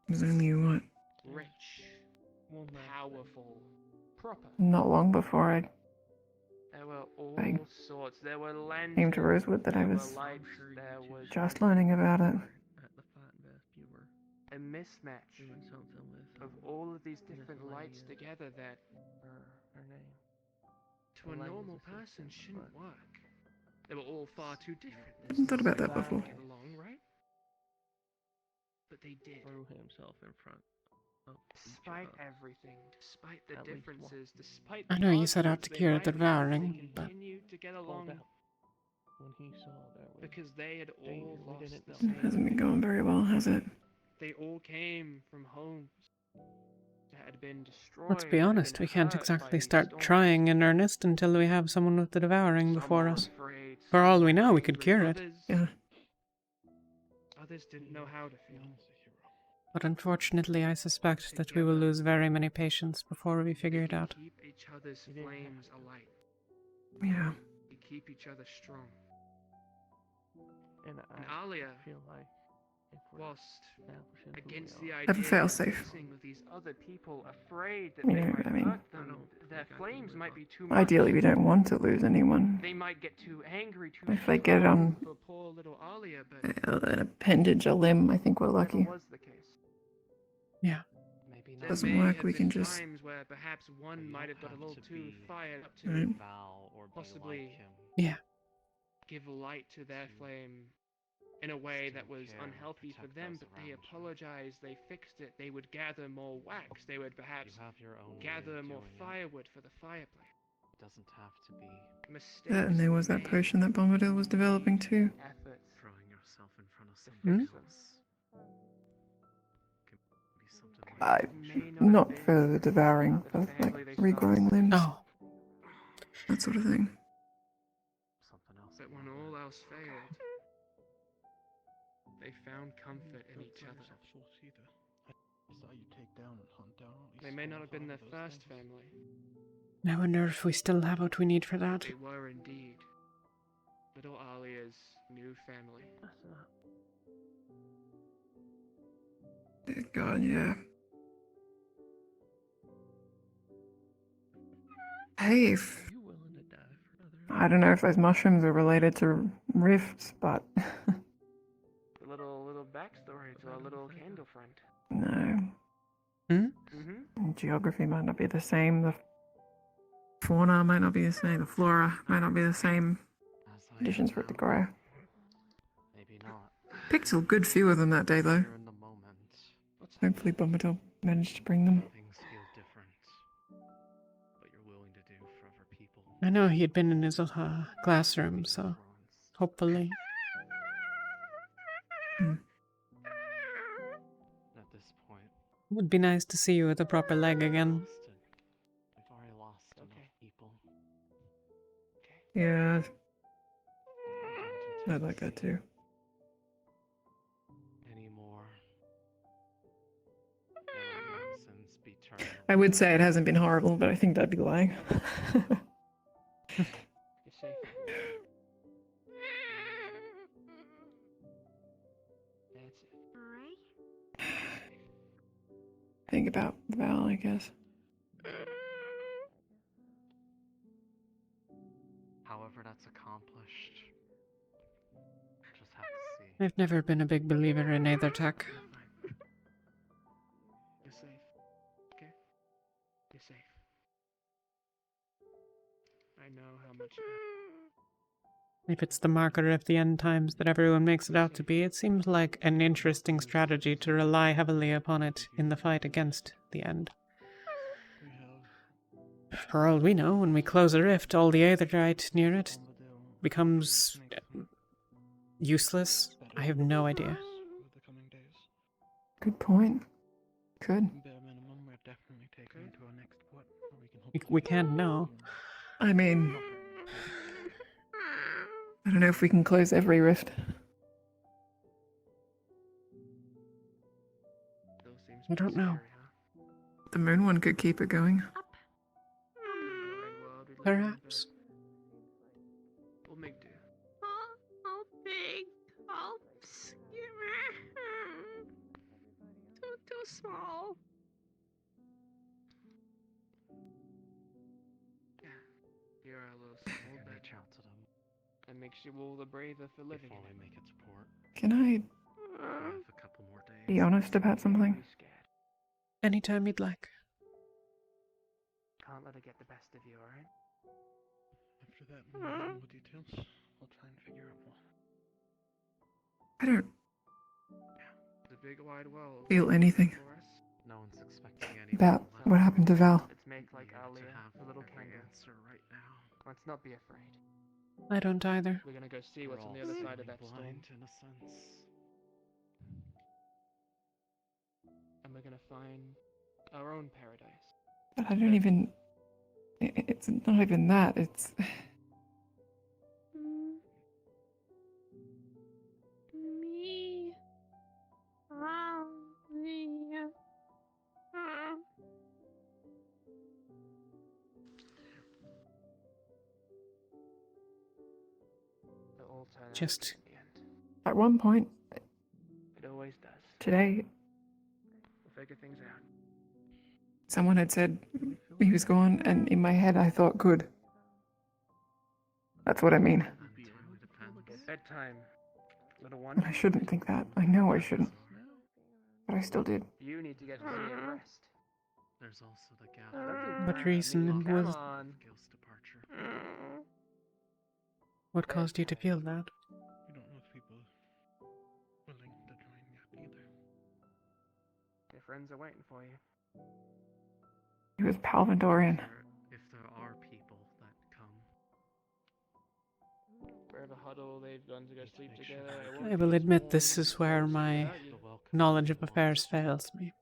It was only what? Rich, powerful, proper. Not long before I There were all I sorts. There were lanterns. came to Rosewood that I there were was lights, there was just learning about it. At the Fat Best, you were a mismatch doing something with of all of these different lights together that, her name. to a normal person, shouldn't work. They were all far too different. I thought about that before. Get along, right? But they did. Threw himself in front of Despite everything, despite the At least differences, despite I the know you set out arguments to they cure might the have, devouring, they but continued to get along when he saw that we because they had all we lost didn't the know. same. It hasn't been going very well, has it? They all came from homes that had been destroyed. let's be had honest, been we can't hurt exactly by these start storms. trying in earnest until we have someone with the devouring Some before were us. afraid, For some all we were know, we could angry, cure it. Yeah. Others didn't know how to feel. But unfortunately, I suspect that we will lose very many patients before we figure it out. Keep each other's flames alight. Yeah. We keep each other strong. And And I Alia, feel like if we're whilst establishing who against we the are, idea Have a of fail-safe. mixing with these other people, afraid that You they know, might I mean, hurt them, their flames might be too much. Ideally, we don't want to lose anyone. They might get too angry, too If they get on for poor little Alia, but an appendage, a limb, I think we're never lucky. was the case. Yeah. Maybe There not. Doesn't may work, have we been can just- times where perhaps one You might don't have got a have little to too be fired up to Right. Val or be possibly like him. Yeah. give light to their flame in a way that still was care and unhealthy for protect them, those but they around you. apologized, they fixed it, they would gather more wax, they would perhaps You have your own way gather of more doing it. firewood for the fireplace. It doesn't have to be Mistakes That and there was that made, potion that Bombadil was developing too. efforts throwing yourself in front of to someone fix them. else. Can be something like May not have Not been for the devouring, the for family like they regrowing sought, limbs, Oh, that sort of thing. something else. but when all else failed, they found comfort in each other. I saw you take down and hunt down all these They may not skulls have been all their over those first things. family. I wonder if we still have what we need for that. They were indeed little Alia's new family. Dear God, yeah. Hey, if, are you willing to die for other? I don't know if those mushrooms are related to rifts, but A little backstory to our little candle friend. no. Hmm? Mm-hmm. Geography might not be the same. The fauna might not be the same. The flora might not be the same. As I Conditions am for it to now. grow. Maybe not. Picked a good few of them that day, though. Here in the moment, Hopefully, Bombadil managed to bring them. things feel different. What you're willing to do for other people. I know he had been in his classroom, so hopefully. At this point, It would be nice to see you with a proper leg again. we've already lost enough people. Yeah, I'd like that too. Anymore. Innocence be turned. I would say it hasn't been horrible, but I think that'd be lying. You're safe. That's it. think about Val, I guess. However that's accomplished, just have to see. I've never been a big believer in either tech. You're safe. Okay? You're safe. I know how much. If it's the marker of the end times that everyone makes it out to be, it seems like an interesting strategy to rely heavily upon it in the fight against the end. For all we know, when we close a rift, all the aetherite near it becomes useless. I have no idea. Good point. Could. We can't know. I mean, I don't know if we can close every rift. I don't know. The moon one could keep it going. Perhaps. We'll make do. Oh, big. Oh, too small. Yeah, you're a little small, but reach out to them. That makes you all the braver for living. Before we make its port. Can I Have a couple more days. be honest about something? Anytime you'd like. Can't let it get the best of you, alright? After that, more details. I'll try and figure out one. I don't The big wide world. feel anything No one's expecting anything. about what happened to Val. Let's make like Talia, a little candle. Answer right now. Let's not be afraid. I don't either. We're gonna go see what's on the other side of that storm. Blind in a sense. And we're gonna find our own paradise. But I don't even... It's not even that, it's... Me. It'll all turn out Just in the end. At one point, It always does. today, We'll figure things out. someone had said he was gone, and in my head I thought, good. That's what I mean. Bedtime, little one. But I shouldn't think that. I know I shouldn't. But I still did. You need to get ready and rest. There's also the gap. what reason Come was... on. Gil's departure. What caused you to feel that? We don't know if people are willing to join yet either. Your friends are waiting for you. He was Palvandorian. If there are people that come. Wherever huddle they've gone to go sleep together. I will admit this is where my knowledge of affairs fails me.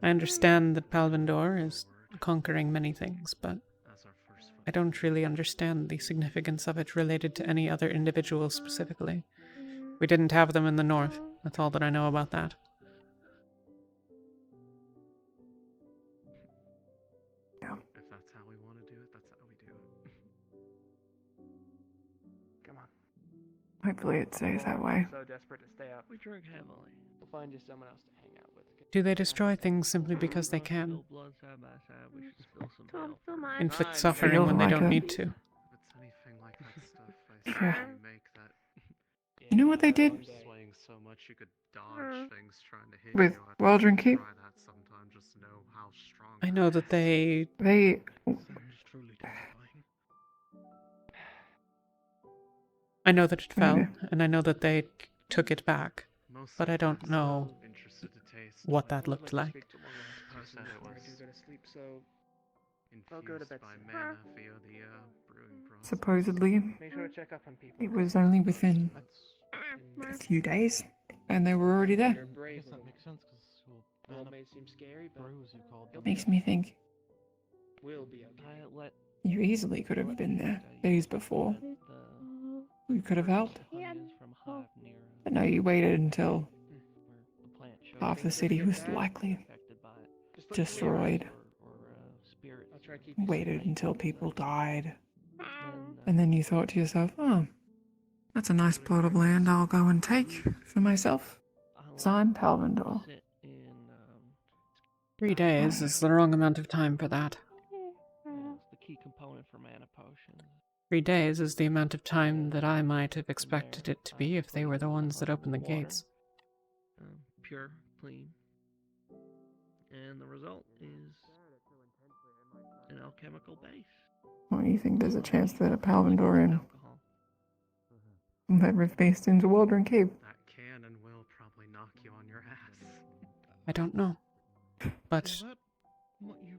I understand that Palvandor is conquering many things, but I don't really understand the significance of it related to any other individual specifically. We didn't have them in the north. That's all that I know about that. If that's how we want to do it, that's how we do it. Come on. Hopefully it stays that way. So desperate to stay up. We drink heavily. We'll find you someone else to hang out with. Do they destroy things simply because they can? Blood side by side. We should spill some milk. Inflict Fine. suffering Feels when they like don't it. need to. If it's anything like that stuff, I Yeah. say we make that. You know what they did? Swaying so much you could dodge things trying to hit With you. I'd Waldron Keep? try that sometime just to know how strong. I know that they... They... It's truly terrifying. I know that it fell, Okay. and I know that they took it back, but I don't know Interested to taste what that looked like. Speak to one last person said it before I was do go to sleep, so I'll go to infused bed by soon. mana via the brewing process. Supposedly, Make sure to check up on people. it was only within a few days, and they were already You're there. brave. That makes sense because Well, it may seem scary, but brews you call them. Makes me think we'll be okay. I let you easily could have been there days before. You could have helped. from hive near But no, you waited until the plant shows half the city was likely affected by it. Just look destroyed. Or spirits. I'll try to keep you Waited safe. until people died. Then, And then you thought to yourself, oh, that's a nice plot of land I'll go and take for myself. I'll Signed, Palvandor. sit in 3 days is the wrong amount of time for that. That's the key component for mana potions. 3 days is the amount of time that I might have expected it to be if they were the ones that opened the gates. Pure, clean. And the result is an alchemical base. What do you think there's a chance that a Palvandorian that rift based into Waldron Cave? That can and will probably knock you on your ass. I don't know. But Is that what you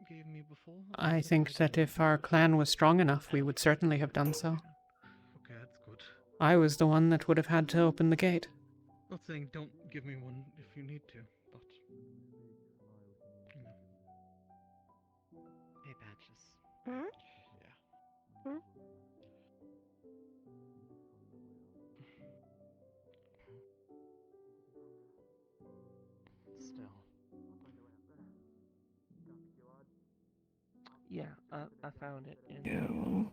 gave me before? I think that if our clan was strong enough, we would certainly have done so. Okay, that's good. I was the one that would have had to open the gate. Not saying don't give me one if you need to, but... Hey, Patches. Hmm? Yeah. Hmm? Still. Yeah, I found it in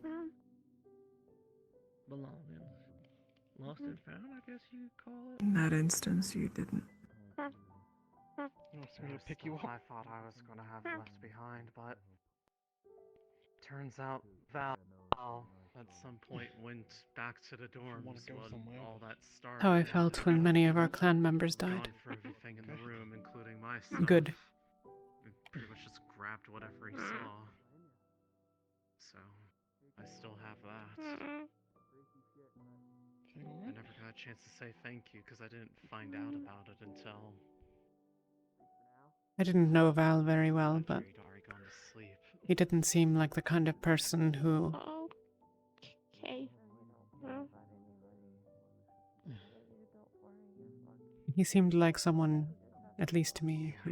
belongings. Lost and found, I guess you could call it. In that instance, you didn't. You want me to pick you up? I thought I was gonna have left behind, but turns out Val at some point went back to the dorms when all that started. How I felt when many of our clan members died. Gone for everything in the room, including my stuff. Good. He pretty much just grabbed whatever he saw. So, I still have that. I never got a chance to say thank you because I didn't find out about it until... I didn't know Val very well, but he'd already gone to sleep. he didn't seem like the kind of person who... Okay. Well. He seemed like someone, at least to me, who...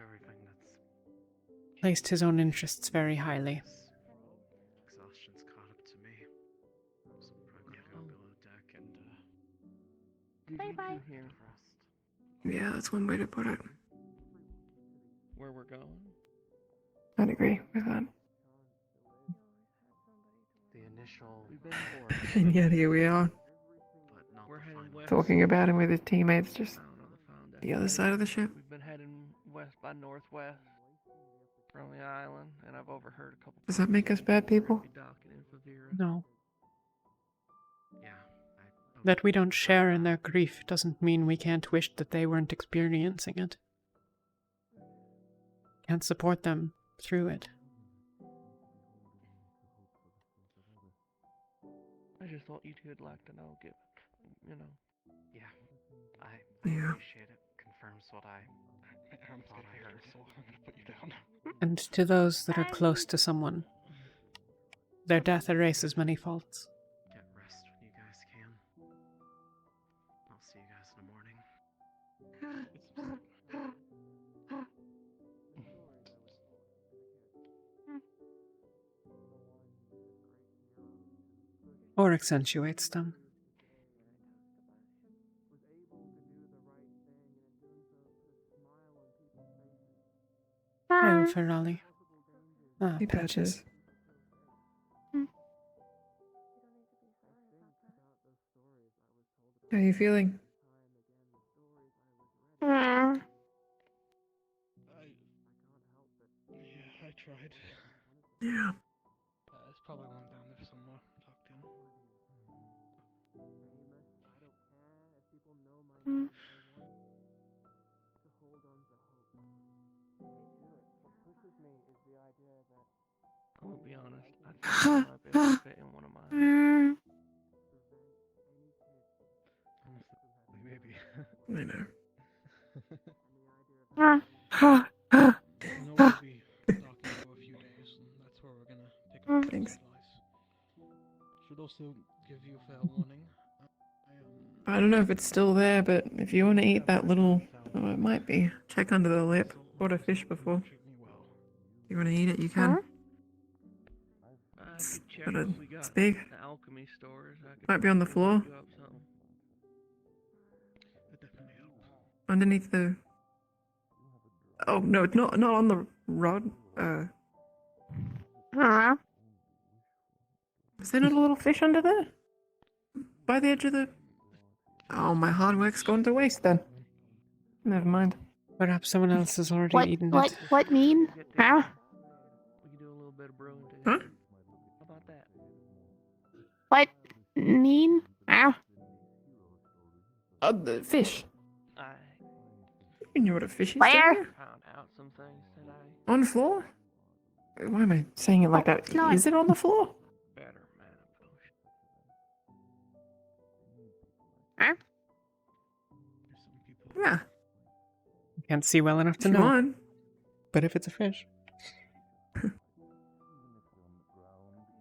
Everything that's... placed his own interests very highly. Exhaustion's caught up to me. So I'm probably gonna go below deck and, Bye-bye. Here. Yeah, that's one way to put it. Where we're going? I'd agree with that. the initial... We've been bored. And yet here we are, But not We're the heading final. west. talking about him with his teammates, just Down on the foundation. the other side of the ship. We've been heading west by northwest from the island, and I've overheard a couple. Does that make us bad people? No. Yeah. That we don't share in their grief doesn't mean we can't wish that they weren't experiencing it. Can't support them through it. I just thought you two would like to know, given, you know. Yeah. I Yeah. appreciate it. Confirms what I thought I heard. So I'm gonna put you down. And to those that are close to someone, their death erases many faults. Get rest when you guys can. I'll see you guys in the morning. Or accentuates them. Hello, Ferrali. Ah, Hey, Patches. Patches. How are you feeling? Yeah, I tried. Yeah. It's probably one down there somewhere, tucked in. I'm gonna be honest. I think I might be able to fit in one of mine. Honestly, maybe. I know. I know we'll be docking for a few days, and that's where we're gonna pick up Thanks. supplies. Should also give you a fair warning. I don't know if it's still there, but if you want to eat that little... Oh, it might be. Check under the lip. Caught a fish before. If you want to eat it, you can. I could check But if we got it's big. the alchemy stores. I could Might be on the floor. pick up something. That definitely helps. Underneath the... Oh, no, it's not on the rod. Is there not a little fish under there? By the edge of the... Oh, my hard work's gone to waste then. Never mind. Perhaps someone else has already eaten it. What mean? Huh? We can do a little bit of brewing together. Huh? How about that? What mean? Huh? The fish. I You know what a fish is? Where? Talia? found out some things that On the floor? Why am I saying it like that? it's not. Is it on the floor? better man Huh? Yeah. Can't see well enough to If you know. want. But if it's a fish.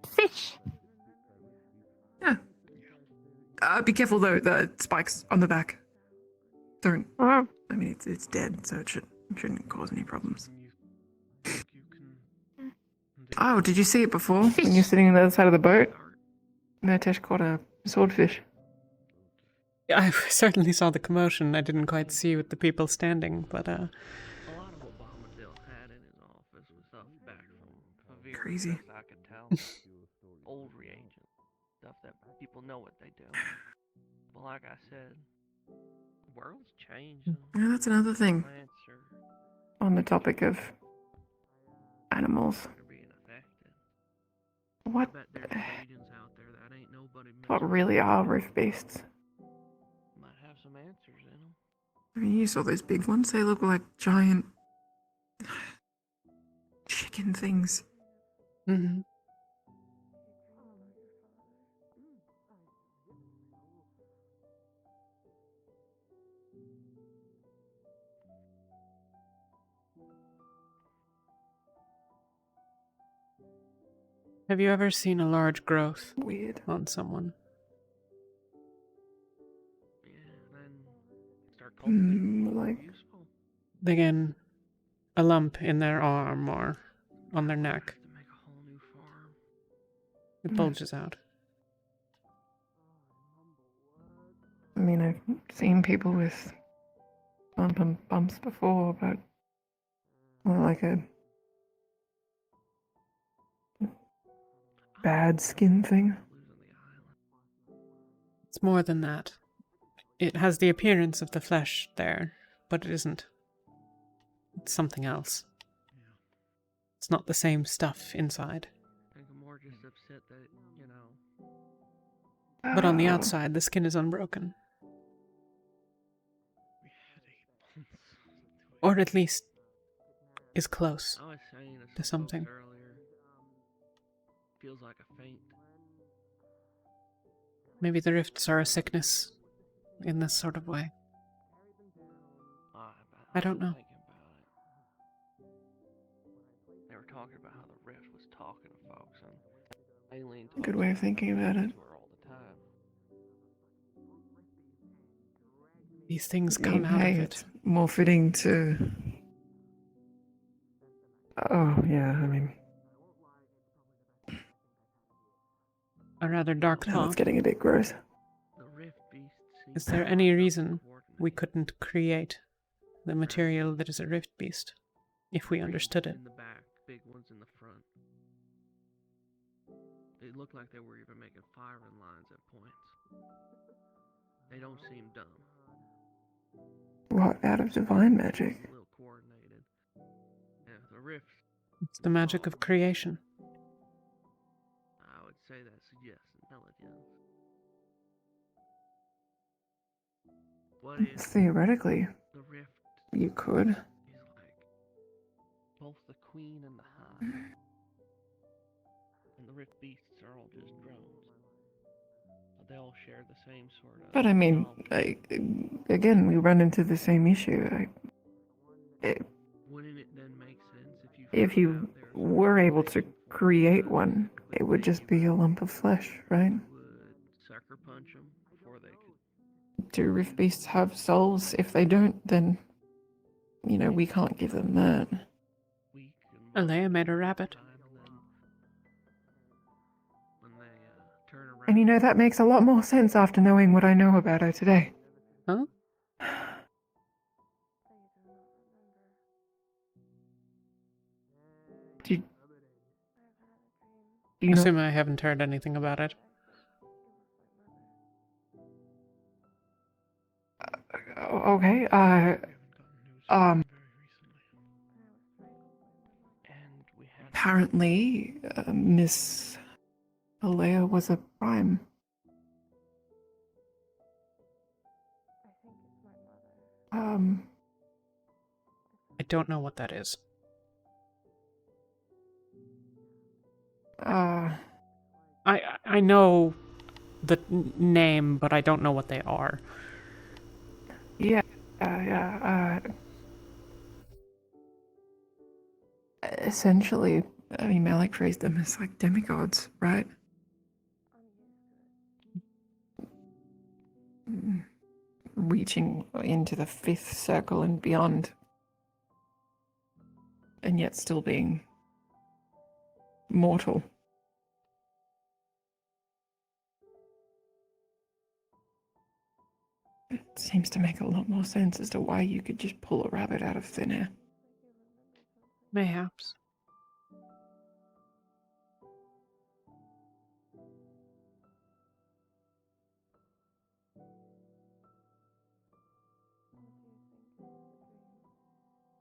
Fish. Yeah. Be careful though, the spikes on the back. Don't. Uh-huh. I mean, it's dead, so it shouldn't cause any problems. Oh, did you see it before? When you're sitting on the other side of the boat? Tesh caught a swordfish. I certainly saw the commotion. I didn't quite see with the people standing, but A lot of what Bombadil had in his office was stuff back from Favir, Crazy. best I could tell. Old reagents. Stuff that people know what they do. But like I said, the world's changed. Yeah, that's another thing. Plants are On the topic of animals. being affected. What? I bet there's ingredients out there that ain't nobody What really are rift beasts? might have some answers in them. I mean, you saw those big ones. They look like giant chicken things. Mm-hmm. Have you ever seen a large growth Weird on someone? Start like useful. Again, a lump in their arm or on their neck. Make a whole new farm. It bulges out. I mean, I've seen people with bumps before, but more like a bad skin thing. It's more than that. It has the appearance of the flesh there, but it isn't. It's something else. It's not the same stuff inside. I think I'm more just upset that, you know. But on the Oh. outside, the skin is unbroken. Or at least is close I was saying to something. earlier. Feels like a faint. Maybe the rifts are a sickness in this sort of way. I don't know. They were talking about how the rift was talking to folks and alien talks Good way of thinking about it. all the time. These things I mean, come out hey, of it. it's more fitting to. Oh yeah, I mean, A rather dark now it's thought. getting a bit gross. Is there any reason we couldn't create the material that is a rift beast, if we understood it? In the back, big ones in the front. They look like they were even making firing lines at points. They don't seem dumb. What, out of divine magic? A little coordinated. Yeah, the rift. It's the magic of creation. I would say that suggests intelligence. What is Theoretically, the rift? you could. Is like both the queen and the hive. And the rift beasts are all just drones. But they all share the same sort of. But I mean, again, we run into the same issue. Wouldn't it then make sense If you were able to create one, it would just be a lump of flesh, right? sucker punch them before they could? Do rift beasts have souls? If they don't, then, you know, we can't give them that. Alea made a rabbit. And you know, that makes a lot more sense after knowing what I know about her today. Huh? Do you know? Assume I haven't heard anything about it. Okay, apparently, Miss Talia was a prime. I don't know what that is. I know the name, but I don't know what they are. Yeah. Essentially, I mean, Malik phrased them as like demigods, right? Reaching into the fifth circle and beyond, and yet still being mortal. It seems to make a lot more sense as to why you could just pull a rabbit out of thin air. Mayhaps.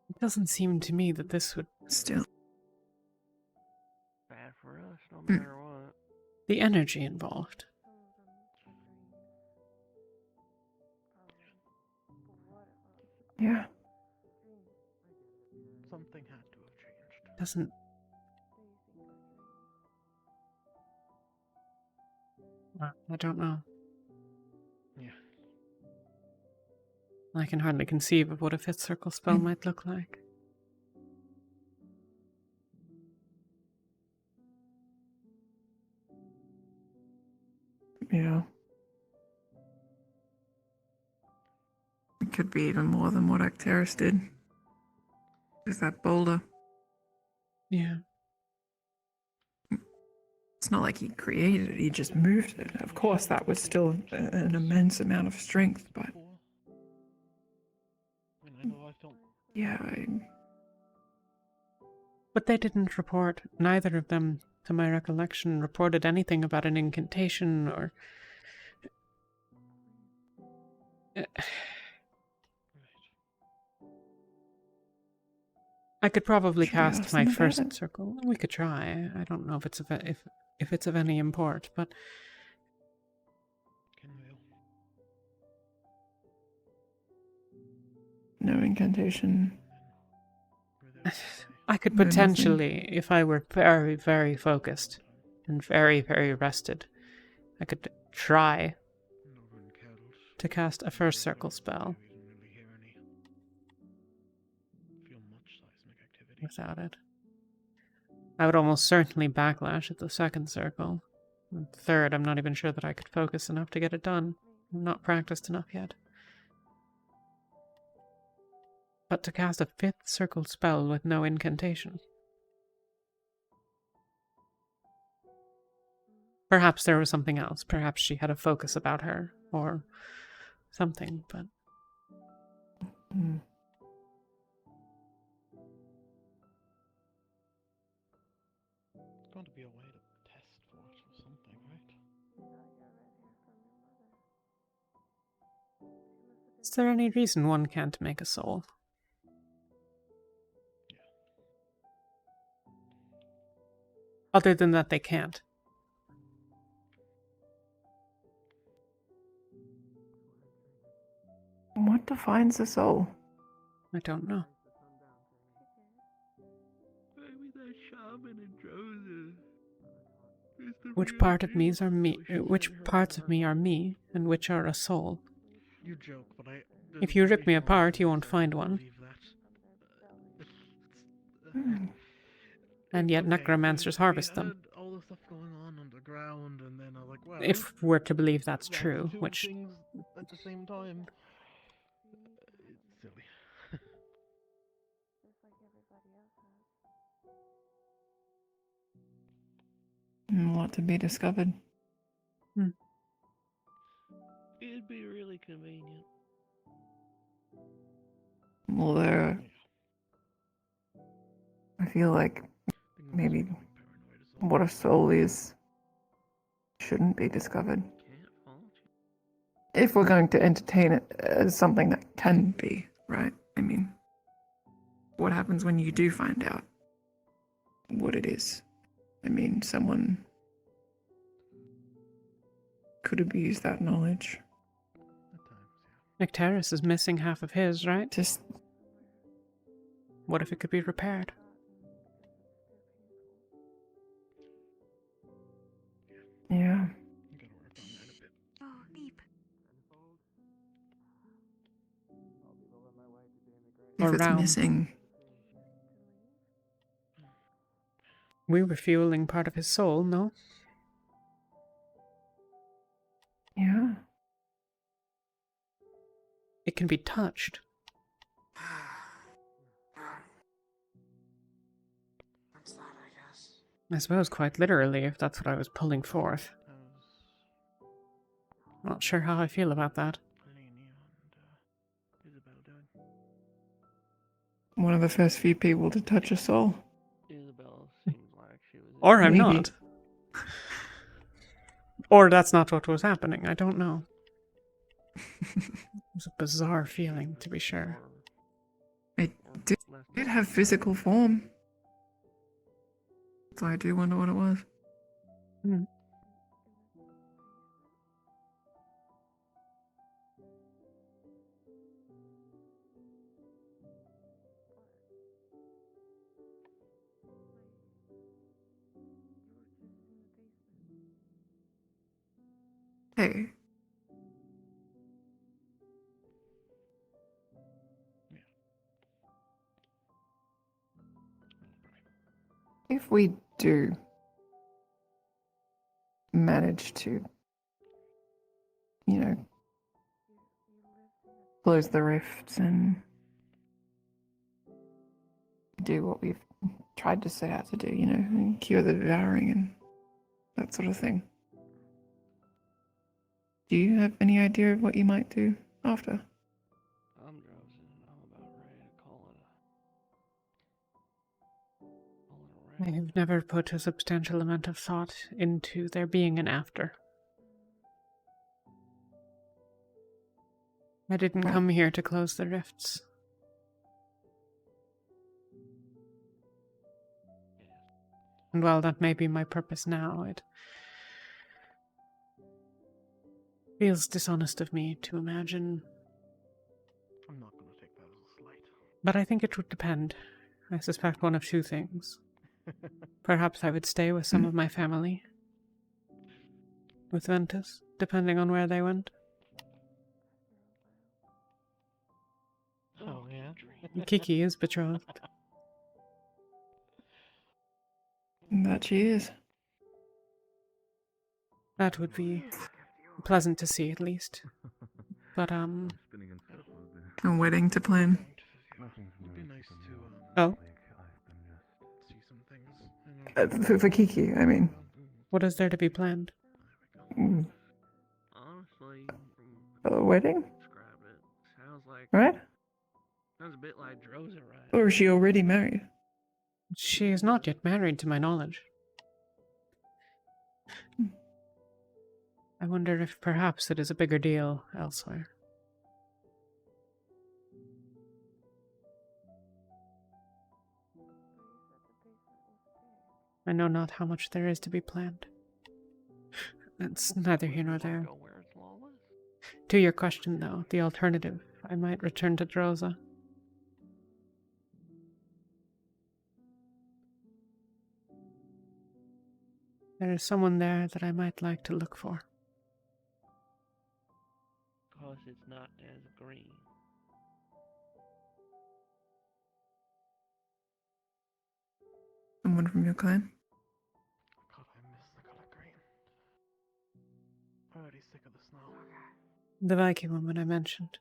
It doesn't seem to me that this would... Still. Bad for us, no matter what. The energy involved. Yeah. Something had to have changed. Doesn't... I don't know. Yeah. I can hardly conceive of what a fifth circle spell might look like. Yeah. It could be even more than what Acteris did. Is that boulder? Yeah. It's not like he created it, he just moved it. Of course, that was still an immense amount of strength, but... Yeah, But they didn't report, neither of them, to my recollection, reported anything about an incantation or... I could probably Should we ask cast my them about first it? circle. We could try. I don't know if it's if it's of any import, but no incantation. I could No, nothing. potentially, if I were very, very focused and very, very rested, I could try to cast a first circle spell without it. I would almost certainly backlash at the second circle. And third, I'm not even sure that I could focus enough to get it done. I'm not practiced enough yet. But to cast a fifth circle spell with no incantation. Perhaps there was something else. Perhaps she had a focus about her, or something, but... There's got to be a way to test for it or something, right? Is there any reason one can't make a soul? Other than that they can't. What defines a soul? I don't know. Which part of me are me? Which parts of me are me, and which are a soul? You joke, but If you rip me apart, you won't find one. And yet necromancers harvest them. All the stuff going on underground, and then I was like, well, If we're to believe that's like true, two which... things at the same time. It's silly. A lot to be discovered. It'd be really convenient. Well, I feel like maybe what a soul is shouldn't be discovered. if we're going to entertain it as something that can be, right? I mean, what happens when you do find out what it is? I mean, someone could abuse that knowledge. Nectaris is missing half of his, right? Just. What if it could be repaired? Yeah. Or If it's realm. missing, We were fueling part of his soul, no? yeah. It can be touched. That's that, I guess. I suppose quite literally, if that's what I was pulling forth. Not sure how I feel about that. One of the first few people to touch a soul. Isabel seems like she was. Or I'm Maybe. not. Or that's not what was happening. I don't know. It was a bizarre feeling, to be sure. It did have physical form. So I do wonder what it was. Hmm. Hey. If we do manage to, close the rifts and do what we've tried to set out to do, and cure the devouring and that sort of thing. Do you have any idea of what you might do after? I'm drowsy and I'm about ready to call it a I have never put a substantial amount of thought into there being an after. I didn't come here to close the rifts. And while that may be my purpose now, it feels dishonest of me to imagine. I'm not going to take that as a slight. But I think it would depend. I suspect one of two things. Perhaps I would stay with some of my family. With Ventus, depending on where they went. Oh, yeah? Kiki is betrothed. That she is. That would be pleasant to see, at least. But, A wedding to plan. It'd be nice to, Oh? see some things. For Kiki, I mean. What is there to be planned? Honestly, A wedding? describe it. Sounds like. Right? Sounds a bit like Droza, right? Or is she already married? She is not yet married, to my knowledge. I wonder if perhaps it is a bigger deal elsewhere. I know not how much there is to be planned. It's neither here nor there. To your question, though, the alternative, I might return to Droza. There is someone there that I might like to look for. Because it's not as green. Someone from your clan? God, I miss the color green. I'm already sick of the snow. The Viking woman I mentioned.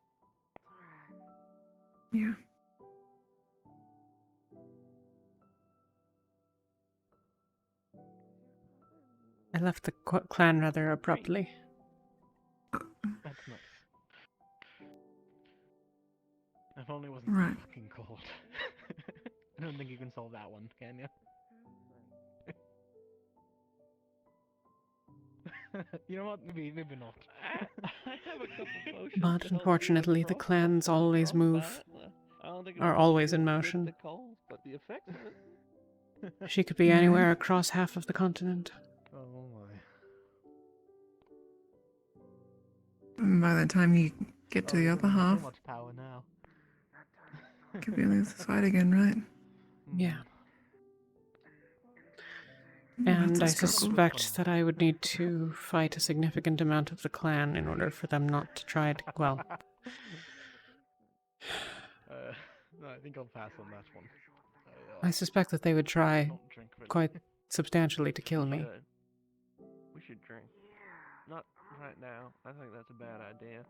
Yeah. I left the clan rather abruptly. That's nice. If only it wasn't Right. so fucking cold. I don't think you can solve that one, can you? You know what? Maybe not. have a couple potions But to help you with unfortunately, the frostbite. clans always move, I don't think are it'll always in get motion. the cold, but the effects of it. She could be anywhere across half of the continent. Oh my. By the time you get to the other half, So much power now. could be on the other side again, right? Yeah. That's And a I struggle. suspect that I would need to fight a significant amount of the clan in order for them not to try to, well, No, I think I'll pass on that one. I suspect that they would try don't drink really. quite substantially to kill me. Should. We should drink. Not right now. I think that's a bad idea.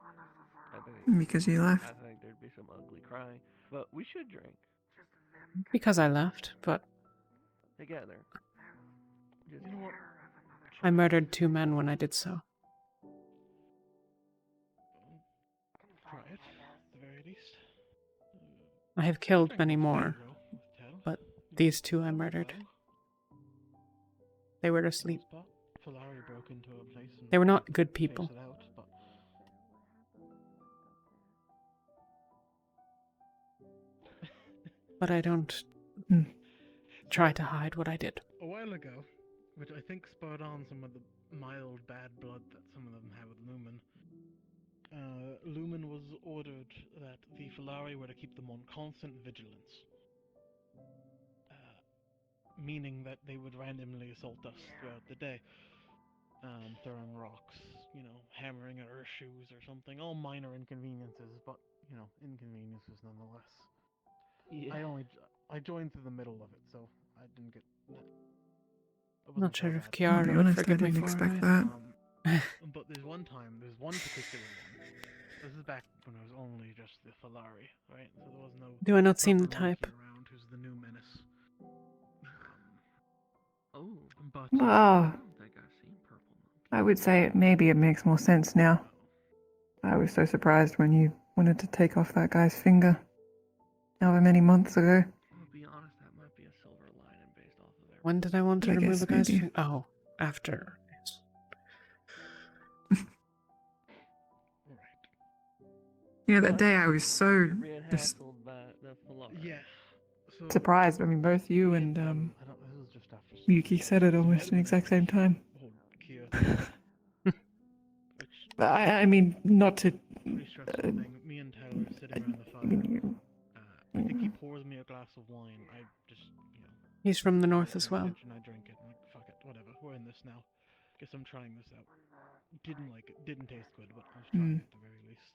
Because you left. I think there'd be some ugly crying. But we should drink. Because I left, but Together. Just, you know what? I murdered 2 men when I did so. Try it, at the very least. I have killed many more, but these 2 I murdered. They were asleep. Polari broke into a place and They were not good people. chased it out, but But I don't try to hide what I did. a while ago, which I think spurred on some of the mild bad blood that some of them have with Lumen. Lumen was ordered that the Falari were to keep them on constant vigilance. Meaning that they would randomly assault us throughout the day. Throwing rocks, hammering at our shoes or something. All minor inconveniences, but, inconveniences nonetheless. Yeah. I joined through the middle of it, so I didn't get... Not sure if I'll be Kiara would honest, I forgive me didn't for expect it. that. But there's one particular one. This is back when it was only just the Falari, right? So there was no... Do I not seem the proper monkey type? around who's the new menace. Oh, But... Well, I don't think I've seen purple monkey. I would say maybe it makes more sense now. I was so surprised when you wanted to take off that guy's finger. However many months ago. I'll be honest, that might be a silver lining based off of everything. When did I want to I remove guess a guy's maybe. finger? Oh, after. Yes. You know, that day I was so Being just hassled by the Falari. Yeah. So, surprised. I mean, both you and I don't... This is just after... Yuki said it almost in the exact same time. I mean, not to... Pretty stressful thing. Me and Talia are sitting around the fire. I think he pours me a glass of wine. I just, He's from the north as well. And I drink it. I'm like, fuck it, whatever. We're in this now. Guess I'm trying this out. Didn't like it. Didn't taste good, but I was trying it at the very least.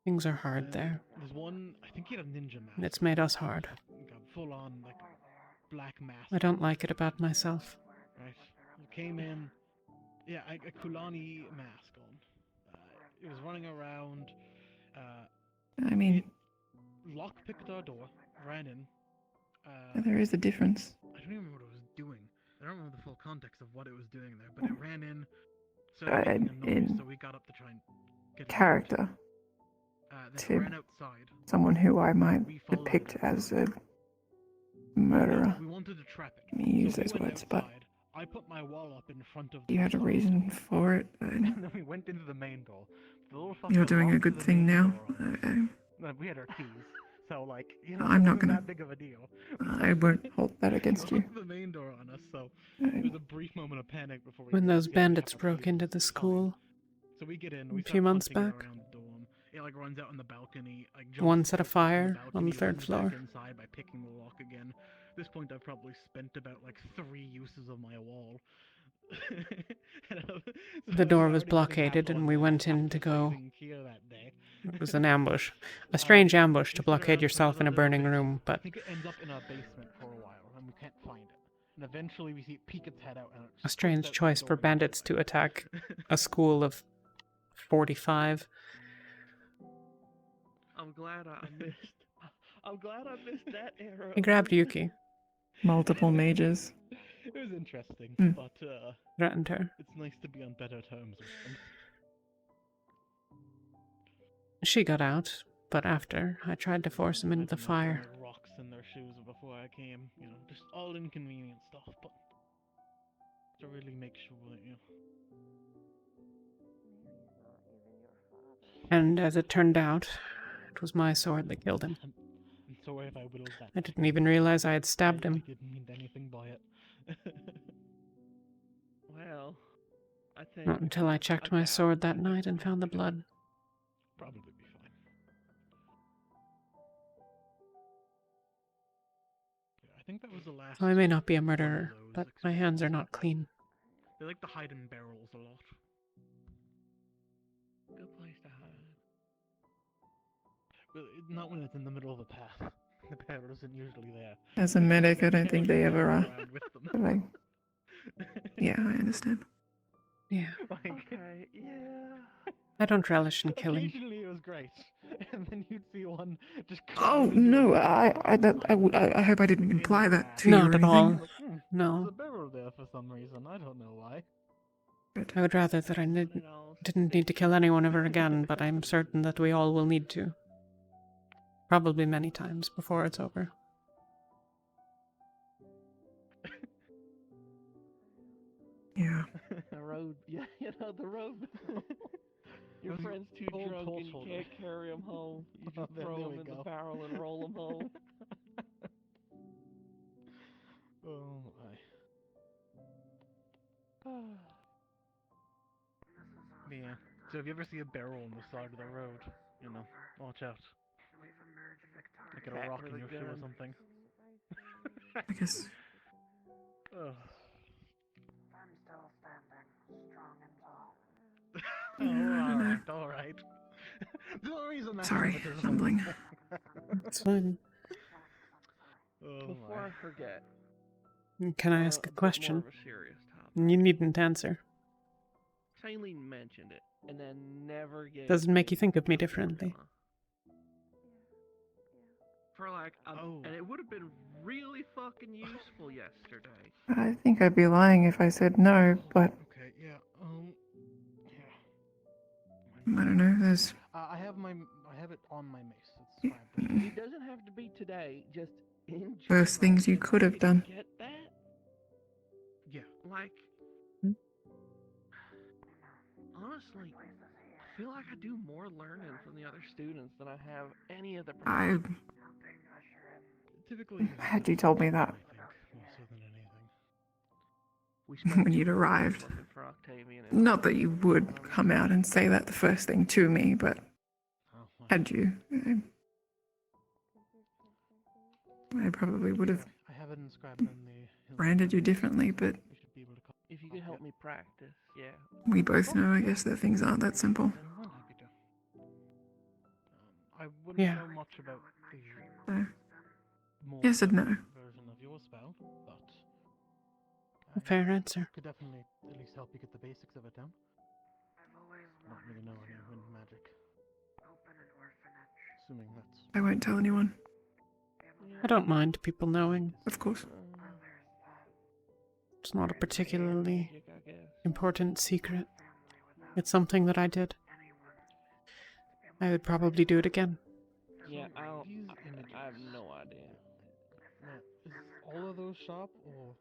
Things are hard there. There's one. I think he had a ninja mask. And it's made us hard. Got full on like black mask. I don't like it about myself. Right. He came in. Yeah, a Kulani mask on. It was running around. I mean... Lockpicked our door, ran in. there is a difference. I don't even remember what it was doing. I don't remember the full context of what it was doing there, but it ran in. Making a noise, in so we got up to try and get it character out. to Then it ran outside. someone who I might depict as a murderer. We wanted to trap it. Let me use So we those went words, but outside. I put my wall up in front of. you had a reason for it. And then we went into the main door. The little You're fucker doing a locked good the thing main now. door on us. We had our keys, so like, I'm not it wasn't gonna- that big of a deal. I won't hold that against you. Locked the main door on us, so it was a brief moment of panic before we. When those could bandits get up broke into the school So we get in. a We few start months hunting it back. around the dorm. It like runs out on the balcony. Like One jumps set a out fire the on the balcony, 3rd runs floor. back inside by picking the lock again. At this point, I've probably spent about like 3 uses of my wall. The door was blockaded and we went in to go. It was an ambush. A strange ambush to blockade yourself in a burning room, I but think it ends up in our basement for a while, and we can't find it. And eventually, we see it peek its head out, and a strange choice for bandits to attack a school of 45. I'm glad I missed. I'm glad I missed that era. He grabbed Yuki. Multiple mages. It was interesting, Hmm. but Threatened her. it's nice to be on better terms with them. She got out, but after, I tried to force him into the fire. Rocks in their shoes before I came, just all inconvenient stuff, but to really make sure that And as it turned out, it was my sword that killed him. I'm sorry if I whittled that. I didn't even realize I had stabbed I him. didn't mean anything by it. Well, I think. Not until I checked my sword that night and found the blood. Probably be fine. Yeah, I think that was the last. So I may not be a one of murderer, those but my hands are not clean. They like to hide in barrels a lot. Good place to hide. But not when it's in the middle of the path. The barrel isn't usually there. As a medic, I don't think they ever are. Around with them. But yeah, I understand. Yeah. Okay, yeah. I don't relish in killing. Occasionally it was great, and then you'd see one just. Oh no! I hope I didn't imply that to you or Not at anything. all. There's No. a barrel there for some reason. I don't know why. I would rather that I didn't need to kill anyone ever again, but I'm certain that we all will need to. Probably many times before it's over. Yeah. The road, yeah, you know, the road. Your friend's too drunk and you can't carry him home. You just throw him in the barrel and roll him home. Oh my. Yeah. So if you ever see a barrel on the side of the road, you know, watch out. Like a rock in your shoe or something. I guess. Ugh. I'm still standing, strong and tall. Oh, alright. The only reason I Sorry, have it is fumbling. It's fine. Oh Before my. I forget. Can I ask a bit question? More of a serious topic. You needn't answer. Shailene mentioned it, and then never gave. Does it make you think of me differently? For like, and it would have been really fucking useful yesterday. I think I'd be lying if I said no, but Okay, yeah, I don't know. There's I have it on my mace. It's fine. It doesn't have to be today. Just in worse things you could have done. Get that? Yeah. Like, honestly, I feel like I do more learning from the other students than I have any of the. Typically, Had you told me that when you'd arrived, not that you would come out and say that the first thing to me, but had you, I probably would have I have it inscribed in the. branded you differently, but If you could help me practice, yeah. we both know, I guess, that things aren't that simple. I wouldn't Yeah. know much about the So, more yes and no. version of your spell, but A fair answer. could definitely at least help you get the basics of it down. Not really know any wind magic. Assuming that's. I won't tell anyone. I don't mind people knowing. Of course. It's not a particularly important secret. It's something that I did. I would probably do it again. Yeah, I have no idea. Is all of those sharp or?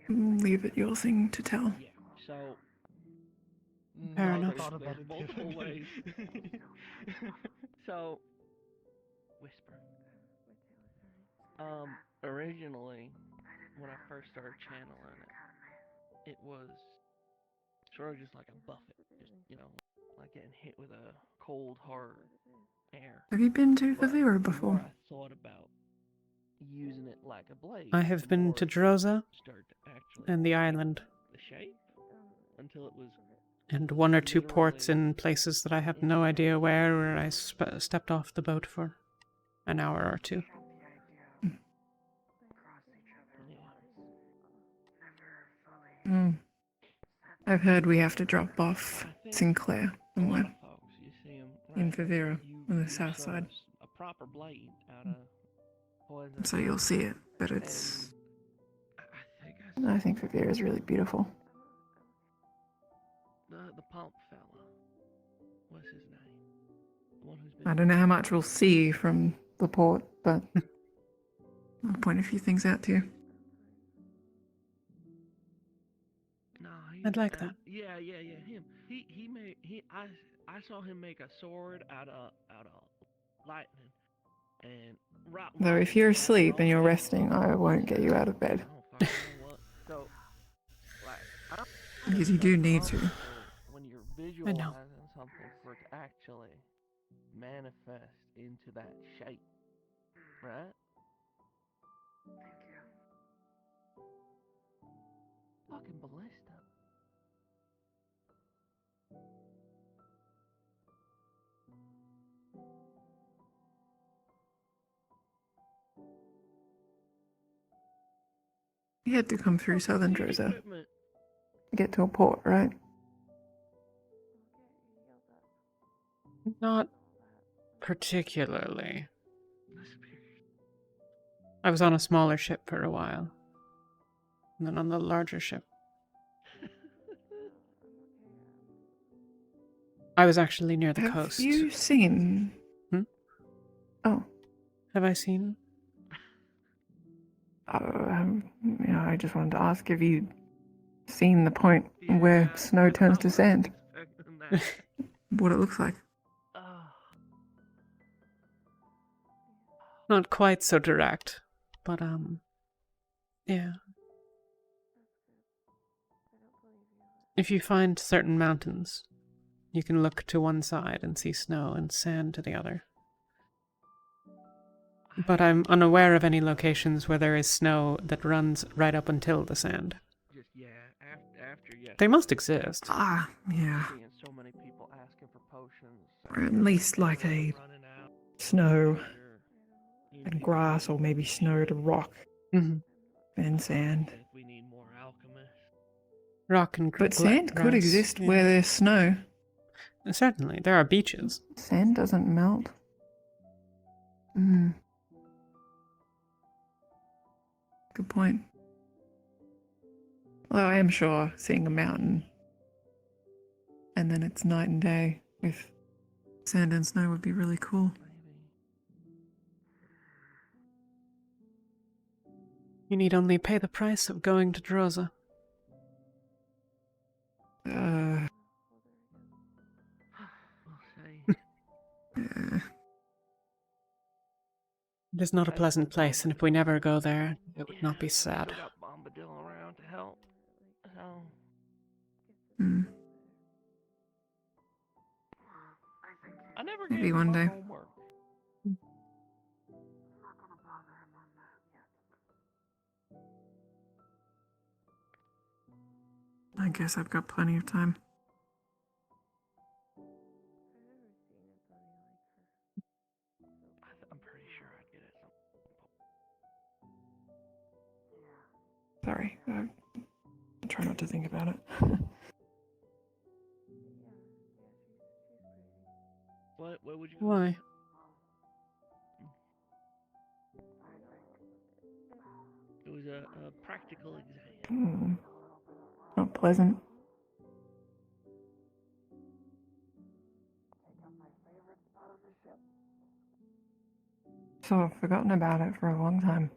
Leave it your thing to tell. Yeah. So. Fair I enough. thought about it multiple ways. So. Whisper. Originally, when I first started channeling it, it was sort of just like a buffet, just, you know, like getting hit with a cold, hard air. Have you been to But Favira the before? more I thought about using it like a blade. I have the been more to it Droza started to actually and the island, the shape until it was and one or two ports in places that I have no idea where I stepped off the boat for an hour or two. I've heard we have to drop off Sinclair somewhere folks, you see 'em, in right, Favira on the use south side. A proper blade out of poison. So you'll see it, but it's. And I think Favira is really beautiful. the pump fella, what's his name? The one who's been. I don't know how much we'll see from the port, but I'll point a few things out to you. No, I'd like that. Yeah, him. I saw him make a sword out of lightning, and rock. Though if you're asleep and you're resting, I won't get you out of bed. So, like, I don't Because you do need to. when you're I know. visualizing something for it to actually manifest into that shape, right? Fucking ballista. You had to come through southern Drosa Equipment. to get to a port, right? Not particularly. I was on a smaller ship for a while. And then on the larger ship. I was actually near the coast. Have you seen... Hmm? Oh. Have I seen? I just wanted to ask if you'd seen the point where snow turns to sand. What it looks like. Not quite so direct, but yeah. If you find certain mountains, you can look to one side and see snow and sand to the other. But I'm unaware of any locations where there is snow that runs right up until the sand. Just after They must exist. Ah, yeah. Seeing so many people asking for potions. Or at least like a snow and grass, or maybe snow to rock and sand. We need more alchemists. Rock and But sand could grass, exist yeah. where there's snow. Certainly, there are beaches. Sand doesn't melt. Good point. Although I am sure seeing a mountain and then it's night and day with sand and snow would be really cool. You need only pay the price of going to Drosa. We'll see. It is not a pleasant place, and if we never go there, it would not be sad. We got Bombadil around to help. So. I never Maybe gave him one my day. homework. I guess I've got plenty of time. I'm pretty sure I'd get it. Sorry, I try not to think about it. What would you? Why? It was a practical exam. Not pleasant. So I've forgotten about it for a long time.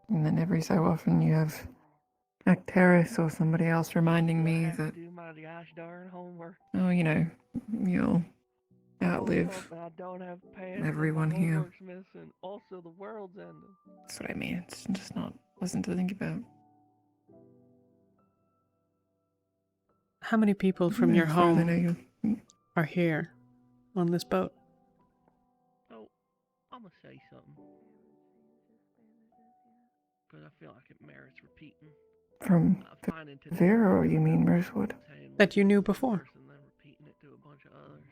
And then every so often you have Acteris or somebody else reminding me that, Do my gosh darn homework. oh, you'll outlive I don't have pants. everyone and my here. homework's missing. Also, the world's ending. That's what I mean. It's just not pleasant to think about. How many people from your As far as I home know, are here on this boat? Oh, I'm gonna say something. Because I feel like it merits repeating. From Vera, or you mean Rosewood? That you knew before? And then repeating it to a bunch of others.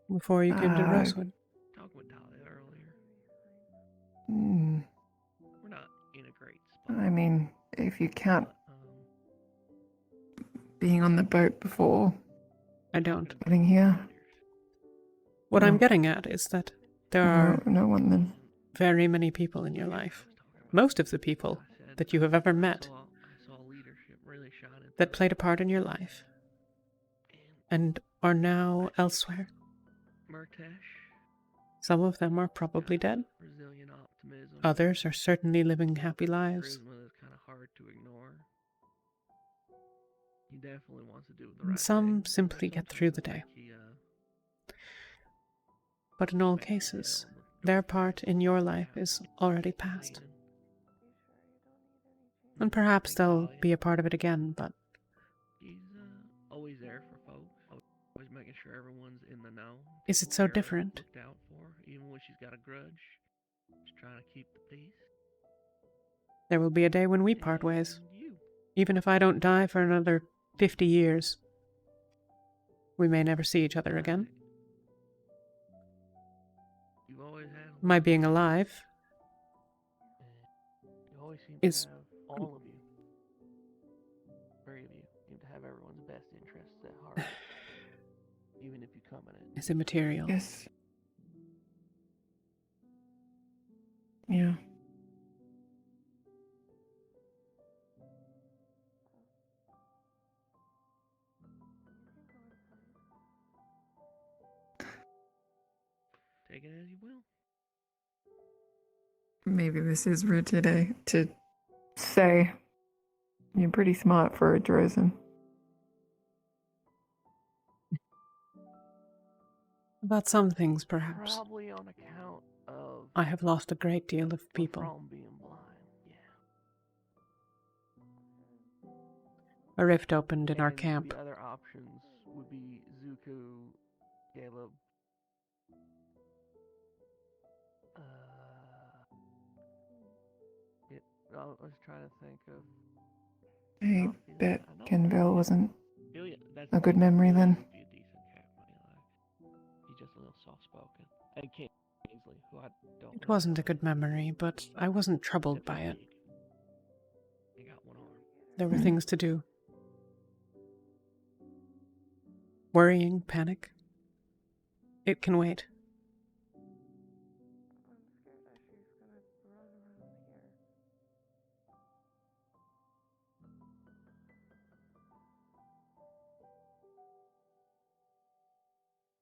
Before you came to Rosewood? Talking with Talia earlier. Hmm. We're not in a great spot. I mean, if you count being on the boat before. I don't. Getting here. What I'm getting at is that there are no one then. very many people in your life. Most of the people that you have ever met that played a part in your life and are now elsewhere. Murtesh. Some of them are probably dead. Brazilian optimism. Others are certainly living happy lives. Charisma that's kind of hard to ignore. He definitely wants to do the And right some thing. simply get through the day. But in all cases, their part in your life is already past. And perhaps they'll be a part of it again, but He's always there for folks. Always making sure everyone's in the know. is it so different? Looked out for, even when she's got a grudge. Just trying to keep the peace. There will be a day when we part ways. Even if I don't die for another 50 years. We may never see each other again. You've always had My being alive you always seem is to have all of you. Three of you seem to have everyone's best interests at heart. Even if you come in it. is immaterial. Yes. Yeah. Take it as you will. Maybe this is rude today to say. You're pretty smart for a Drozen. About some things, perhaps. Probably on account of I have lost a great deal of people. from being blind. A rift opened in our And camp. the other options would be Zuko, Caleb. I was trying to think of. I bet Kenville wasn't That's a good memory then. be a decent cat, he's just a little soft-spoken. And Kingsley, who I don't. It wasn't a good memory, but I wasn't troubled by it. He got one arm. There were things to do. Worrying, panic. It can wait.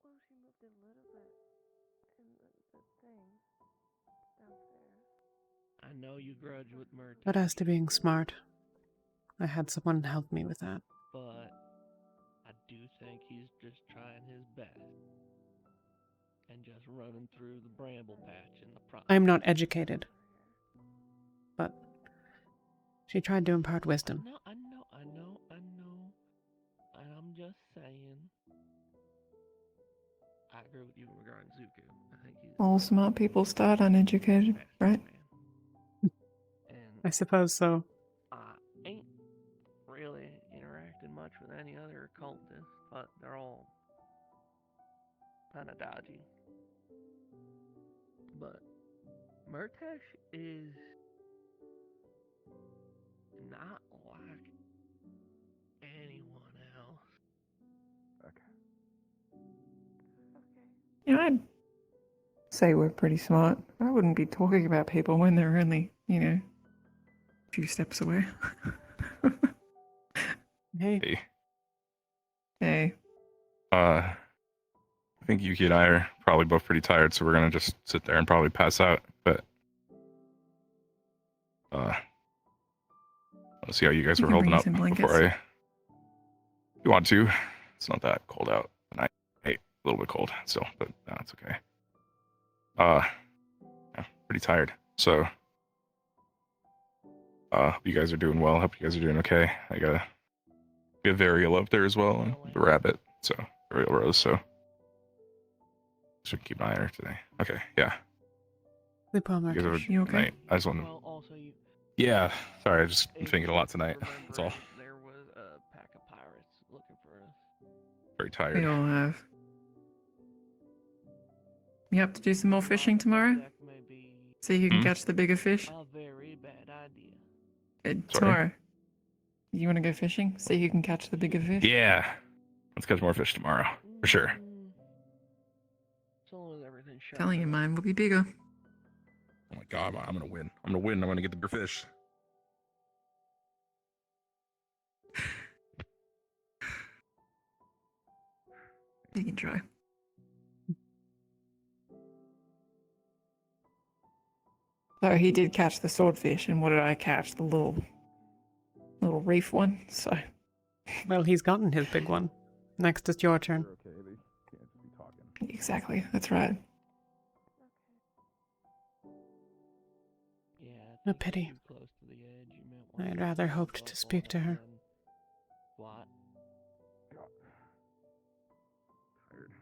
Well, she moved a little bit in the thing downstairs. I know you grudge with Mert, But as to being smart, I had someone help me with that. but I do think he's just trying his best. And just running through the bramble patch in the process. I am not educated. But she tried to impart wisdom. I know. And I'm just saying. I agree with you regarding Zuko. I think he's All smart people start uneducated, right? I suppose so. I ain't really interacted much with any other occultists, but they're all kind of dodgy. But Murtesh is not like anyone else. Yeah, I'd say we're pretty smart. I wouldn't be talking about people when they're only, a few steps away. Hey. Hey. I think Yuki and I are probably both pretty tired, so we're gonna just sit there and probably pass out. But I'll see how you guys You were can holding bring up some blankets. before if you want to. It's not that cold out. And a little bit cold still, but no, it's okay. Yeah, pretty tired. So you guys are doing well. Hope you guys are doing okay. I got a Varial up there as well, and the rabbit. So Varial Rose. So should keep an eye on her today. Okay, yeah. Sleep well, You guys have a Marcus. good night. I just want to. Yeah, sorry, I just been thinking a lot tonight. That's all. There was a pack of pirates looking for us. Very tired. We all have. You have to do some more fishing tomorrow? See who can catch the bigger fish? A very bad idea. Tomorrow. You want to go fishing? See who can catch the bigger fish? Yeah. Let's catch more fish tomorrow. For sure. So long as everything's sharp. Telling you, mine will be bigger. Oh my god, I'm gonna win. I'm gonna win. I'm gonna get the bigger fish. You can try. So he did catch the swordfish, and what did I catch? The little reef one. So Well, he's gotten his big one. Next is your turn. exactly, that's right. Yeah, A pity. too close to the edge. You might I'd wanna rather step hoped up to speak on to it her. and What?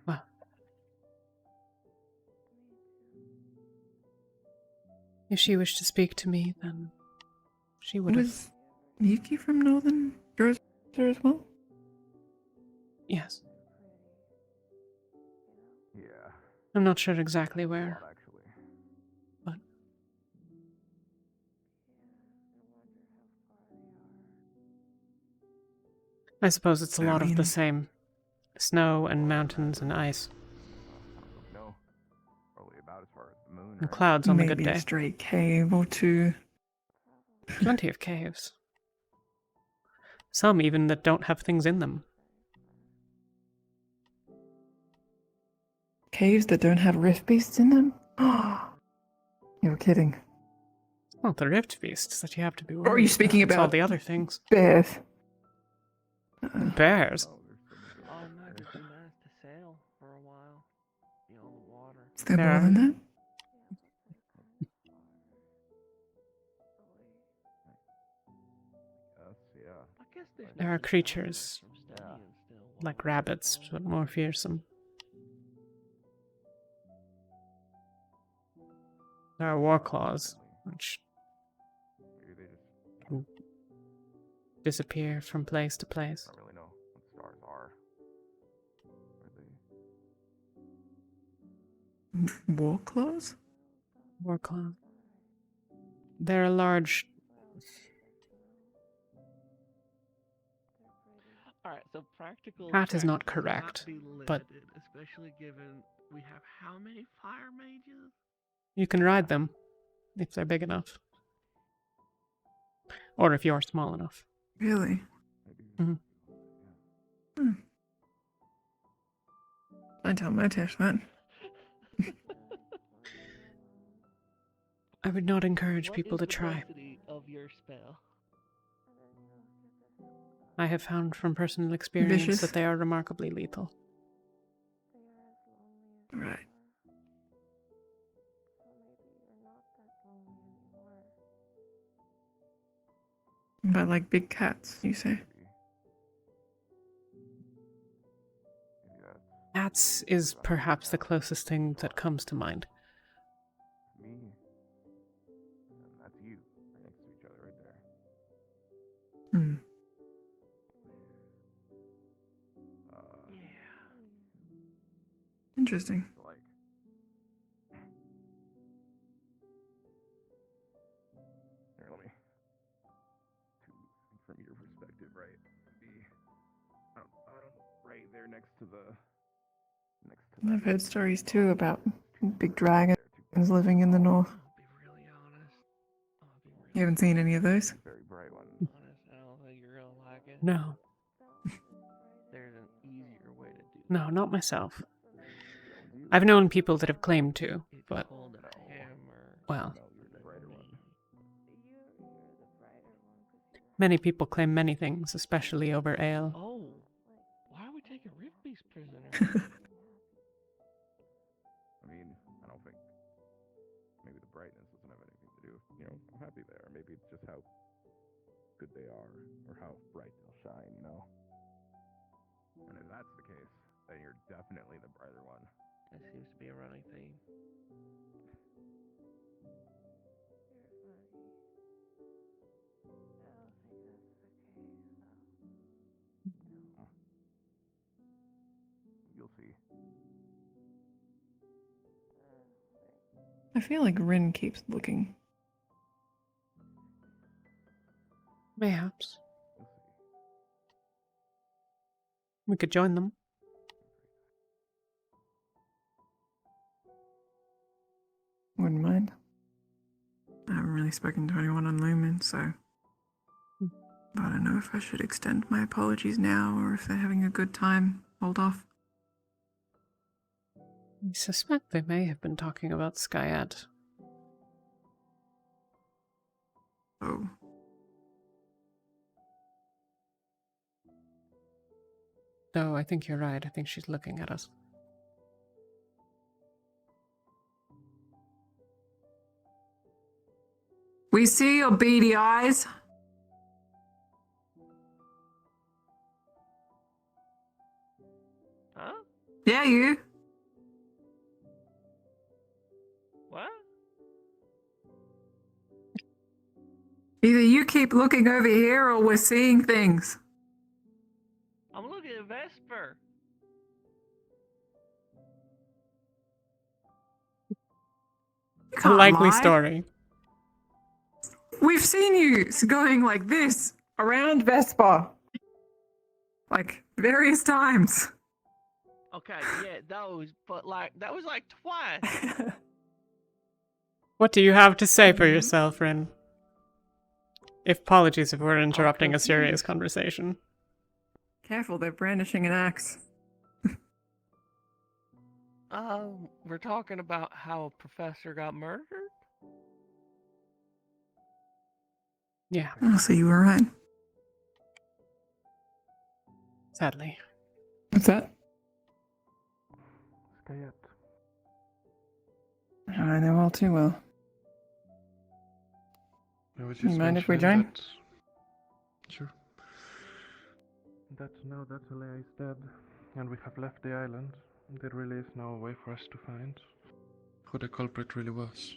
Well, if she wished to speak to me, then she would have. Was Yuki from Northern Rosewood as well? Yes. Yeah. I'm not sure exactly where. But I suppose it's a lot of the same. Snow and mountains and ice. No. Probably about as far as the moon, And right? clouds on the good Maybe day. a stray cave or two. Plenty of caves. Some even that don't have things in them. Caves that don't have rift beasts in them? You're kidding. It's not the rift beasts that you have to be worried Or are you speaking It's all about the other things. bears? Bears? Oh, it might just be nice to sail for a while. Be on the water. Is there more than that? Yeah. I guess there's There are creatures like rabbits, but more fearsome. There are war claws, which can disappear from place to place. I don't really know what stars are. War claws? War claw. They're a large. Alright, so practical. That is not practices might correct, be but limited, especially given we have how many fire mages? you can ride them if they're big enough. Or if you're small enough. Really? Mm-hmm. I tell my test that. I would not encourage What people is to the try. density of your spell? I have found from personal experience Vicious? that they are remarkably lethal. Right. But like big cats, you say? Cats is perhaps the closest thing that comes to mind. Me. And that's you. Right next to each other right there. Hmm. Interesting. Like, here, let me. From your perspective, right? I don't right there next to the. I've heard stories too about big dragons living in the north. You haven't seen any of those? Very bright one. Honest, I don't think you're gonna like it. No. There's an easier way to do No, not myself. I've known people that have claimed to, but, well, many people claim many things, especially over ale. Oh, why are we taking Rift Beast prisoner? I mean, I don't think maybe the brightness doesn't have anything to do. You know, I'm happy there. Maybe it's just how good they are, or how bright they'll shine. You know. And if that's the case, then you're definitely the brighter one. That seems to be a running theme. You'll see. I feel like Rin keeps looking. Mayhaps. We could join them. Wouldn't mind. I haven't really spoken to anyone on Lumen, so I don't know if I should extend my apologies now or if they're having a good time. Hold off. I suspect they may have been talking about Skyat. Oh. No, I think you're right. I think she's looking at us. We see your beady eyes. Huh? Yeah, you. What? Either you keep looking over here or we're seeing things. I'm looking at Vesper. You A can't likely lie. story. We've seen you going like this around Vespa. Like various times. Okay, yeah, those, but like that was like twice. What do you have to say for yourself, Rin? Apologies if we're interrupting a serious conversation. Careful, they're brandishing an axe. We're talking about how a professor got murdered? Yeah. Oh, so you were right. Sadly. What's that? Skayet. I know all too well. I was You just mind if we mentioning join? that- Sure. That now that Talia is dead, and we have left the island, there really is no way for us to find Who the culprit really was.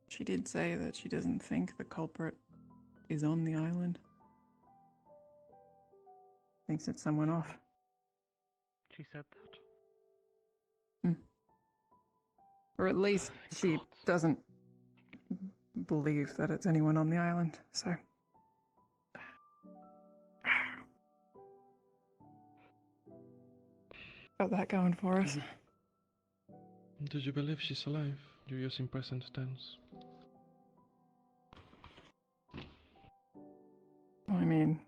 She did say that she doesn't think the culprit is on the island. Thinks it's someone off. She said that. Or at least she doesn't believe that it's anyone on the island, so. Got that going for us. Did you believe she's alive? You're using present tense. I mean,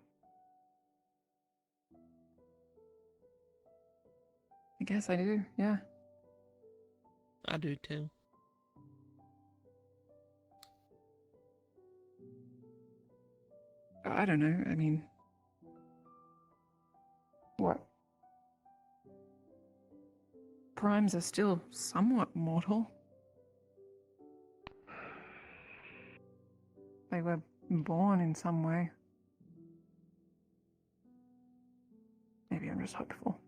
I guess I do, yeah. I do too. I don't know, I mean, what? Primes are still somewhat mortal. They were born in some way. Maybe I'm just hopeful.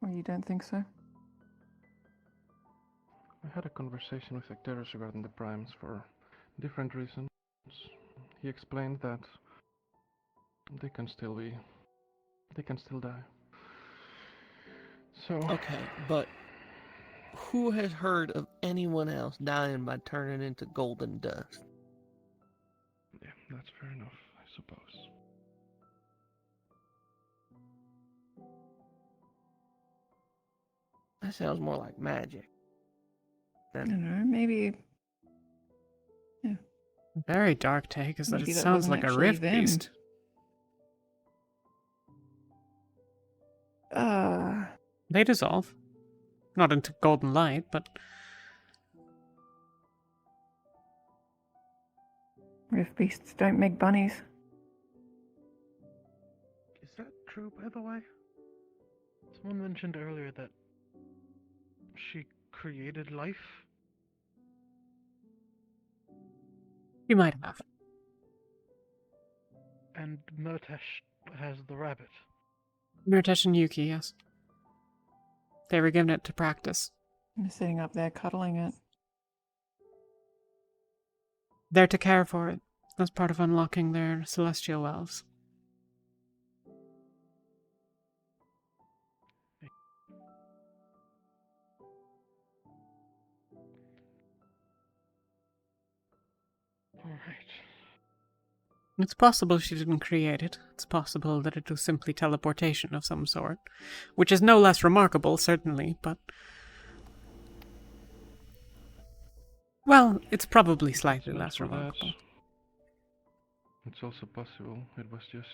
Well, you don't think so? I had a conversation with Ecteris regarding the primes for different reasons. He explained that they can still die. So Okay, but who has heard of anyone else dying by turning into golden dust? yeah, that's fair enough, I suppose. That sounds more like magic. I don't know, maybe. Yeah. Very dark take is that Maybe it that sounds wasn't like a actually rift them. beast. They dissolve. Not into golden light, but Rift beasts don't make bunnies. Is that true, by the way? Someone mentioned earlier that she created life. you might have. And Murtesh has the rabbit. Murtesh and Yuki, yes. They were given it to practice. I'm sitting up there cuddling it. They're to care for it as part of unlocking their celestial wells. Alright. It's possible she didn't create it. It's possible that it was simply teleportation of some sort, which is no less remarkable, certainly, but... well, it's probably slightly less remarkable. It's also possible it was just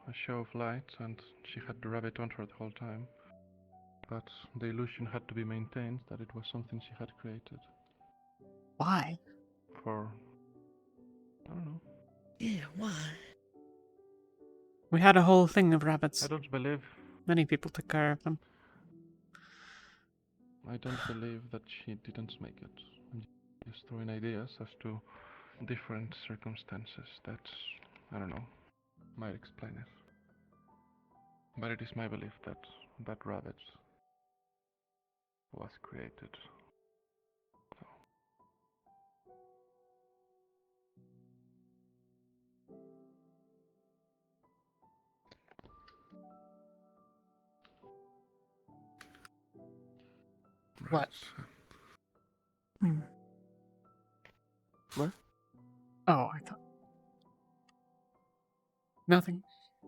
a show of light and she had the rabbit on her the whole time. But the illusion had to be maintained that it was something she had created. Why? For... I don't know. Yeah, why? We had a whole thing of rabbits. I don't believe... Many people took care of them. I don't believe that she didn't make it. I'm just throwing ideas as to different circumstances that, I don't know, might explain it. But it is my belief that that rabbit was created. So. What? What? Oh, I thought... Nothing.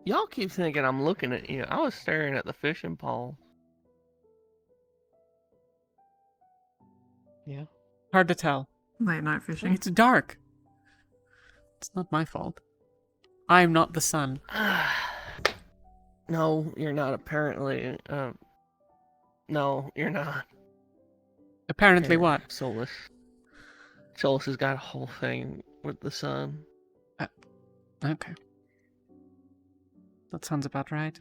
Y'all keep thinking I'm looking at you. I was staring at the fishing pole. Yeah. Hard to tell. Late night fishing. It's dark. It's not my fault. I'm not the sun. No, you're not apparently. No, you're not. Apparently what? Solus. Solus has got a whole thing with the sun. Okay. That sounds about right.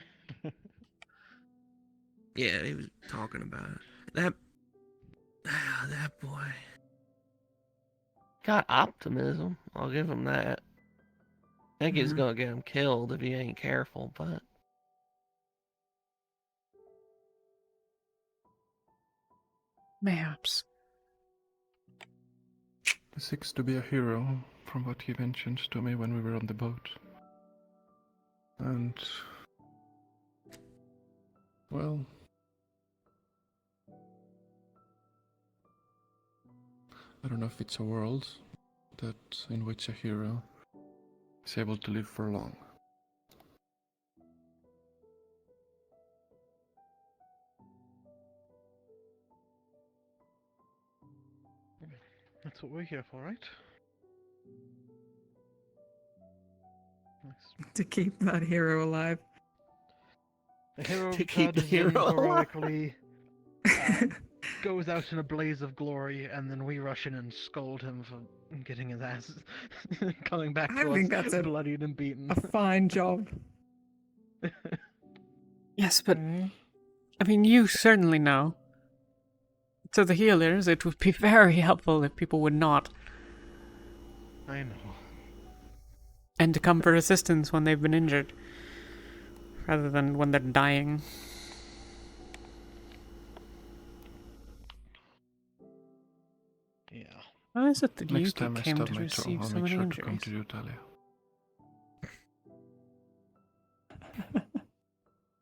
Yeah, he was talking about it. That boy. Got optimism. I'll give him that. I think it's gonna get him killed if he ain't careful, but... Mayhaps. He seeks to be a hero, from what he mentioned to me when we were on the boat. And... well... I don't know if it's a world in which a hero is able to live for long. That's what we're here for, right? Nice. To keep that hero alive. The hero To keep the charges in hero alive. heroically, goes out in a blaze of glory, and then we rush in and scold him for getting his ass coming back I to think us that's a bloodied and beaten. A fine job. Yes, but... I mean, you certainly know. To the healers, it would be very helpful if people would not. I know. And to come for assistance when they've been injured. Rather than when they're dying. Yeah. How is it that Next you time I came stub to my toe, receive I'll so make many sure to come injuries? to you, Talia.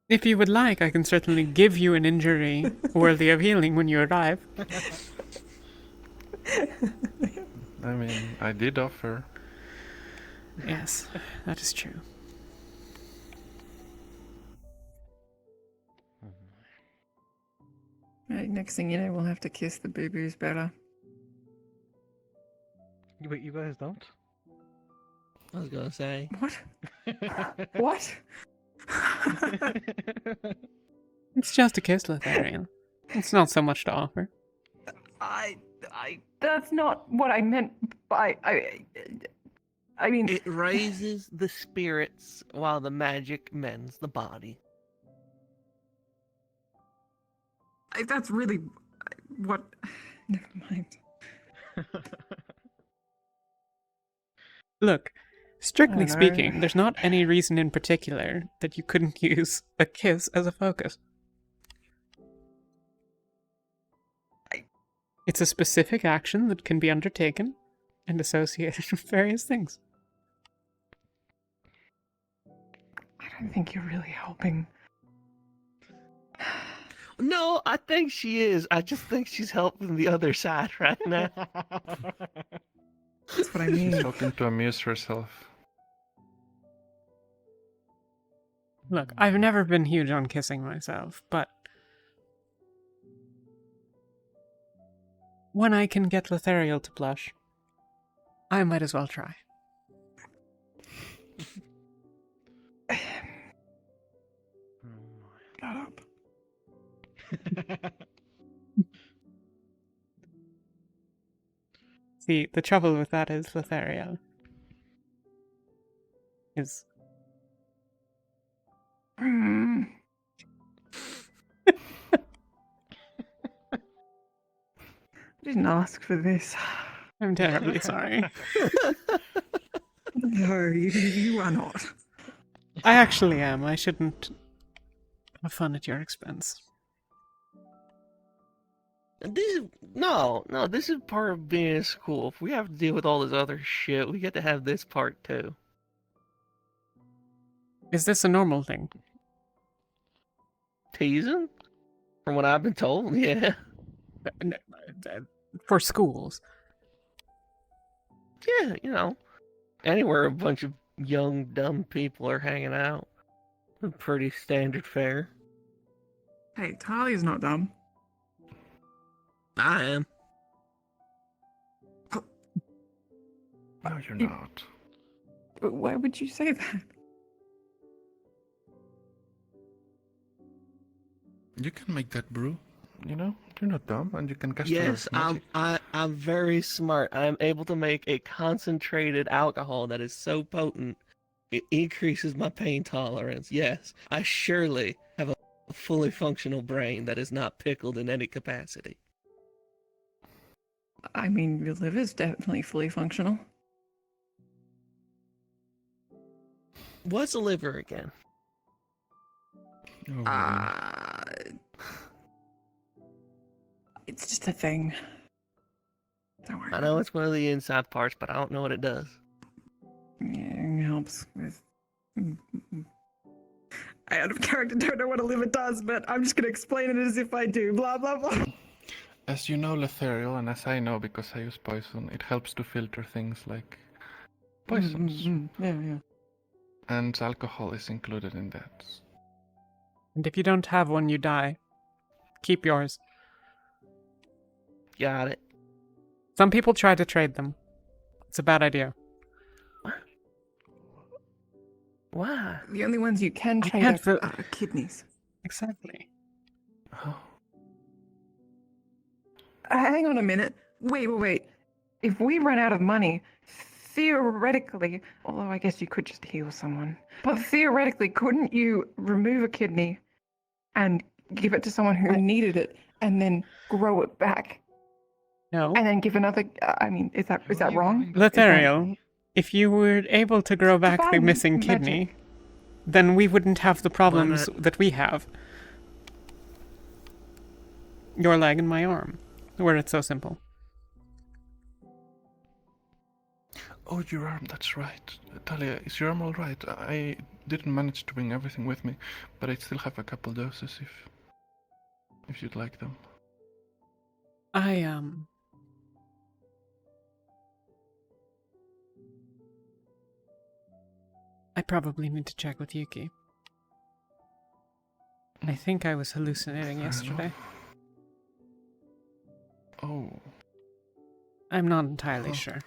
If you would like, I can certainly give you an injury worthy of healing when you arrive. I mean, I did offer. Yes, that is true. Right, next thing you know, we'll have to kiss the boo-boos better. Wait, you guys don't? I was gonna say. What? What? It's just a kiss, Lothario. It's not so much to offer. That's not what I meant by... I mean... It raises the spirits while the magic mends the body. That's really... what... Never mind. Look, strictly I know. speaking, there's not any reason in particular that you couldn't use a kiss as a focus. It's a specific action that can be undertaken and associated with various things. I don't think you're really helping. No, I think she is. I just think she's helping the other side right now. That's what I mean. She's hoping to amuse herself. Look, I've never been huge on kissing myself, but when I can get Lothario to blush, I might as well try. See, the trouble with that is Lothario. Is Didn't ask for this. I'm terribly sorry. No, you are not. I actually am. I shouldn't have fun at your expense. No, this is part of being in school. If we have to deal with all this other shit, we get to have this part too. Is this a normal thing? Teasing? From what I've been told, yeah. For schools. Yeah, anywhere a bunch of young, dumb people are hanging out. Pretty standard fare. Hey, Talia's not dumb. I am. No, you're not. Why would you say that? You can make that brew. You're not dumb, and you can cast Yes, magic. I'm very smart. I'm able to make a concentrated alcohol that is so potent it increases my pain tolerance. Yes, I surely have a fully functional brain that is not pickled in any capacity. I mean, your liver's definitely fully functional. What's a liver again? It's just a thing. Don't worry. I know it's one of the inside parts, but I don't know what it does. Yeah, it helps with. I, out of character, don't know what a liver does, but I'm just gonna explain it as if I do. Blah blah blah. As you know, Letherial, and as I know because I use poison, it helps to filter things like poisons. Yeah. And alcohol is included in that. And if you don't have one, you die. Keep yours. Got it. Some people try to trade them. It's a bad idea. Why? The only ones you can trade can't are kidneys. Exactly. Hang on a minute. Wait. If we run out of money, theoretically, although I guess you could just heal someone, but theoretically, couldn't you remove a kidney and give it to someone who needed it and then grow it back? No. And then give another. I mean, is that wrong? Lothario, if you were able to grow back the Divine missing magic. kidney, then we wouldn't have the problems that we have. Your leg and my arm, where it's so simple. Oh, your arm, that's right. Talia, is your arm all right? I didn't manage to bring everything with me, but I still have a couple doses if you'd like them. I probably need to check with Yuki. I think I was hallucinating yesterday. Oh. I'm not entirely sure.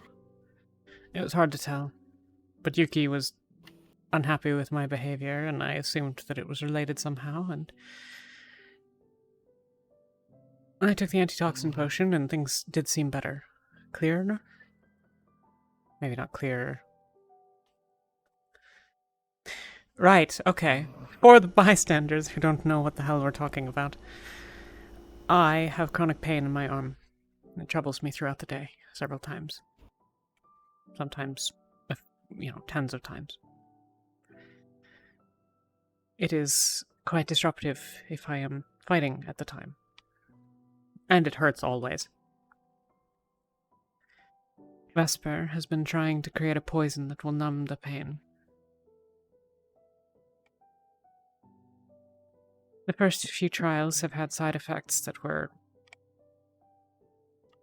It was hard to tell. But Yuki was unhappy with my behavior, and I assumed that it was related somehow, and I took the antitoxin potion, and things did seem better. Clearer? Maybe not clearer. Right, okay. For the bystanders who don't know what the hell we're talking about, I have chronic pain in my arm. It troubles me throughout the day, several times. Sometimes, tens of times. It is quite disruptive if I am fighting at the time. And it hurts always. Vesper has been trying to create a poison that will numb the pain. The first few trials have had side effects that were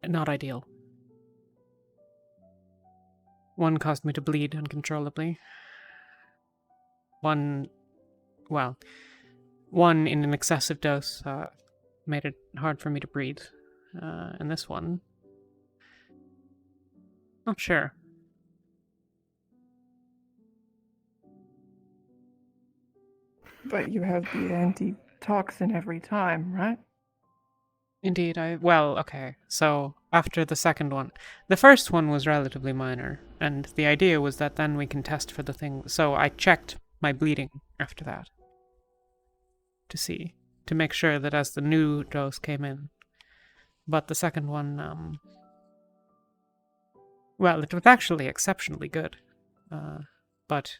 not ideal. One caused me to bleed uncontrollably. One in an excessive dose made it hard for me to breathe. And this one, not sure. But you have the antitoxin every time, right? Indeed, well, okay. So, after the second one, the first one was relatively minor, and the idea was that then we can test for the thing. So, I checked my bleeding after that to make sure that as the new dose came in. But the second one, well, it was actually exceptionally good. But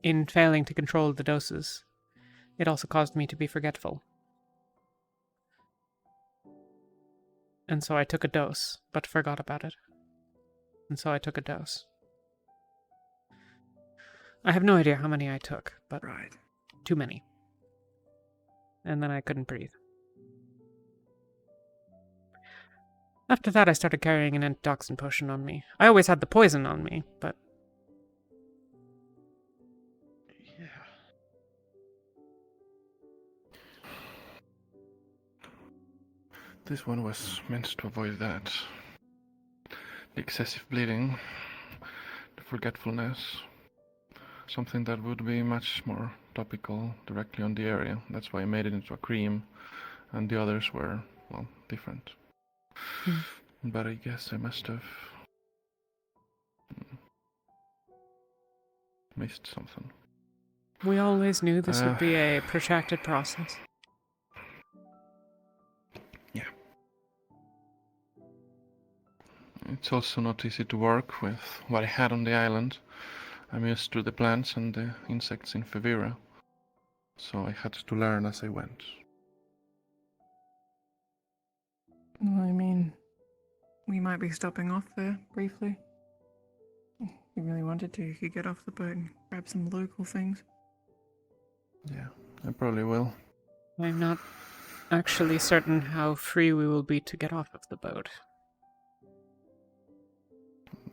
in failing to control the doses, it also caused me to be forgetful. And so I took a dose, but forgot about it. And so I took a dose. I have no idea how many I took, but too many. And then I couldn't breathe. After that, I started carrying an antitoxin potion on me. I always had the poison on me, but... Yeah. This one was meant to avoid that. The excessive bleeding, the forgetfulness, something that would be much more topical directly on the area. That's why I made it into a cream, and the others were, well, different. But I guess I must have missed something. We always knew this would be a protracted process. Yeah. It's also not easy to work with what I had on the island. I'm used to the plants and the insects in Favira, so I had to learn as I went. Well, I mean, we might be stopping off there briefly. If you really wanted to, you could get off the boat and grab some local things. Yeah, I probably will. I'm not actually certain how free we will be to get off of the boat.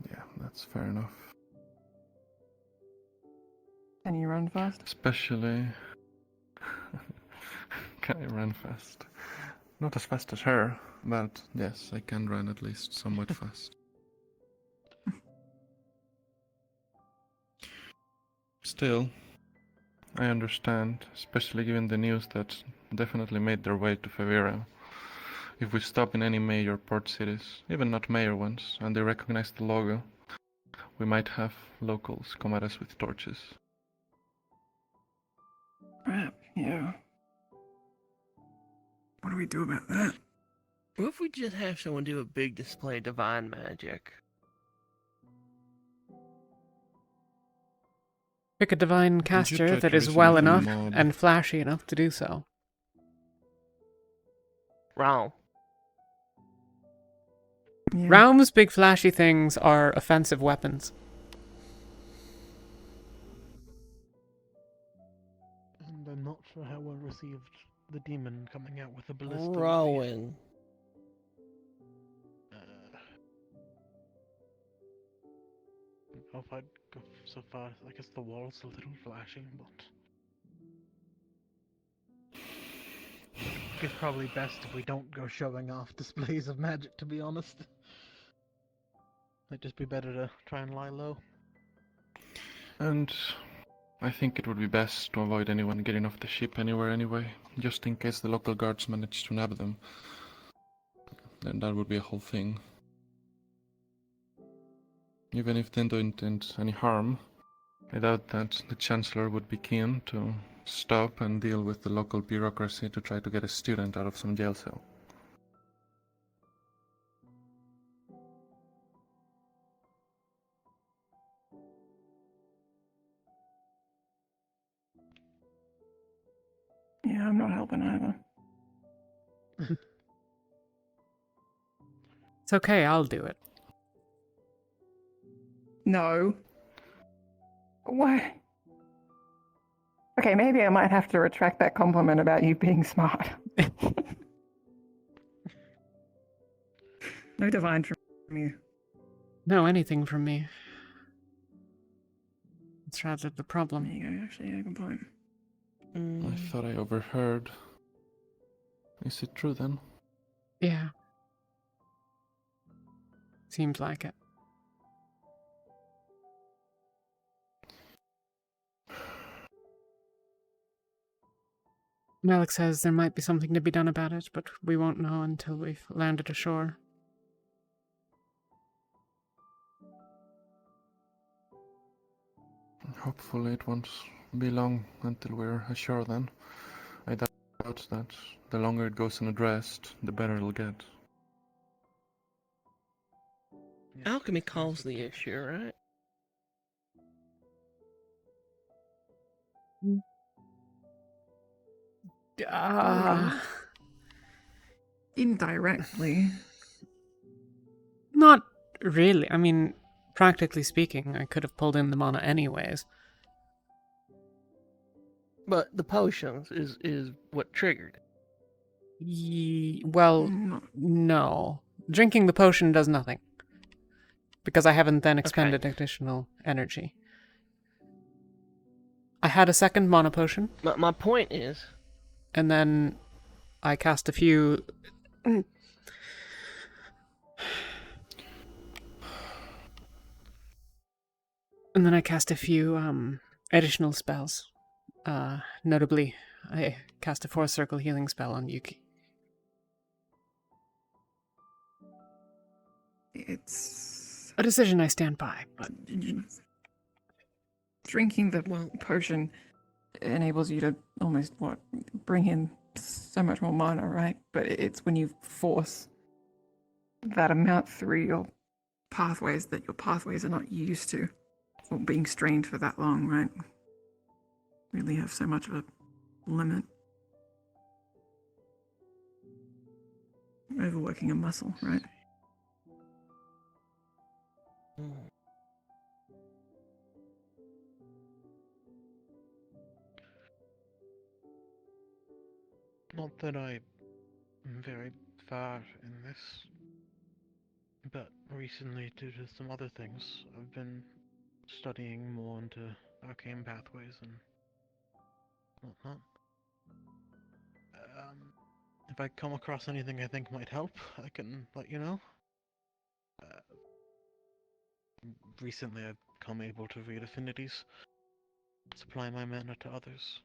Yeah, that's fair enough. Can you run fast? Especially... Can I run fast? Not as fast as her, but yes, I can run at least somewhat fast. Still, I understand, especially given the news that definitely made their way to Favira. If we stop in any major port cities, even not major ones, and they recognize the logo, we might have locals come at us with torches. Right, yeah. What do we do about that? What if we just have someone do a big display of divine magic? Pick a divine caster that is well enough and flashy enough to do so. Wrong. Yeah. Realm's big flashy things are offensive weapons. And I'm not sure how well received the demon coming out with a ballista. Rowan. If I'd go so far, I guess the wall's a little flashing, but it's probably best if we don't go showing off displays of magic, to be honest. Might just be better to try and lie low. And I think it would be best to avoid anyone getting off the ship anywhere anyway, just in case the local guards manage to nab them. Then that would be a whole thing. Even if they don't intend any harm, I doubt that the Chancellor would be keen to stop and deal with the local bureaucracy to try to get a student out of some jail cell. Yeah, I'm not helping either. It's okay, I'll do it. No. What? Okay, maybe I might have to retract that compliment about you being smart. No divine from you. No, anything from me. It's rather the problem. There you go, actually, yeah, good point. I thought I overheard. Is it true then? Yeah. Seems like it. Malik says there might be something to be done about it, but we won't know until we've landed ashore. Hopefully it won't be long until we're ashore then. I doubt that the longer it goes unaddressed, the better it'll get. Alchemy caused the issue, right? Indirectly. Not really. I mean, practically speaking, I could have pulled in the mana anyways. But the potions is what triggered. Well, no. Drinking the potion does nothing. Because I haven't then expended additional energy. I had a second mana potion. My point is... And then I cast a few... And then I cast a few additional spells. Notably, I cast a 4th circle healing spell on Yuki. It's a decision I stand by, but... Drinking the potion enables you to almost, bring in so much more mana, right? But it's when you force that amount through your pathways that your pathways are not used to, or being strained for that long, right? Really have so much of a limit. Overworking a muscle, right? Not that I'm very far in this, but recently, due to some other things, I've been studying more into arcane pathways and whatnot. If I come across anything I think might help, I can let you know. Recently, I've become able to read affinities, supply my mana to others.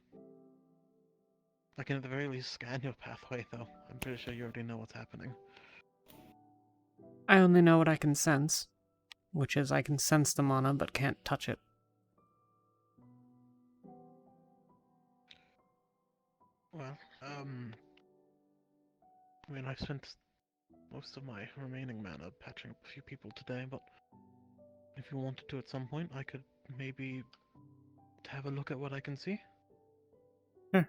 I can at the very least scan your pathway, though. I'm pretty sure you already know what's happening. I only know what I can sense, which is I can sense the mana but can't touch it. Well, I mean, I've spent most of my remaining mana patching up a few people today, but if you wanted to at some point, I could maybe have a look at what I can see. Sure.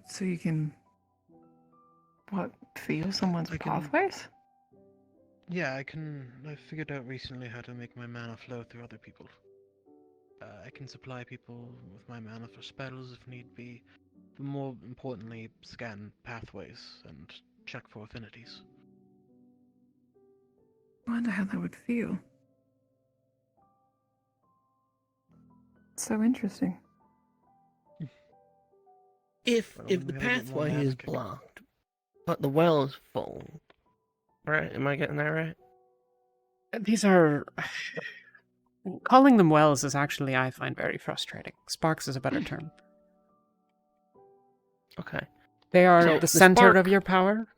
So you can, feel someone's pathways? Yeah, I figured out recently how to make my mana flow through other people. I can supply people with my mana for spells if need be, but more importantly, scan pathways and check for affinities. I wonder how that would feel. So interesting. If the pathway is blocked, but the well is full, right? Am I getting that right? These are... Calling them wells is actually, I find, very frustrating. Sparks is a better term. Okay. They are So the center spark... of your power.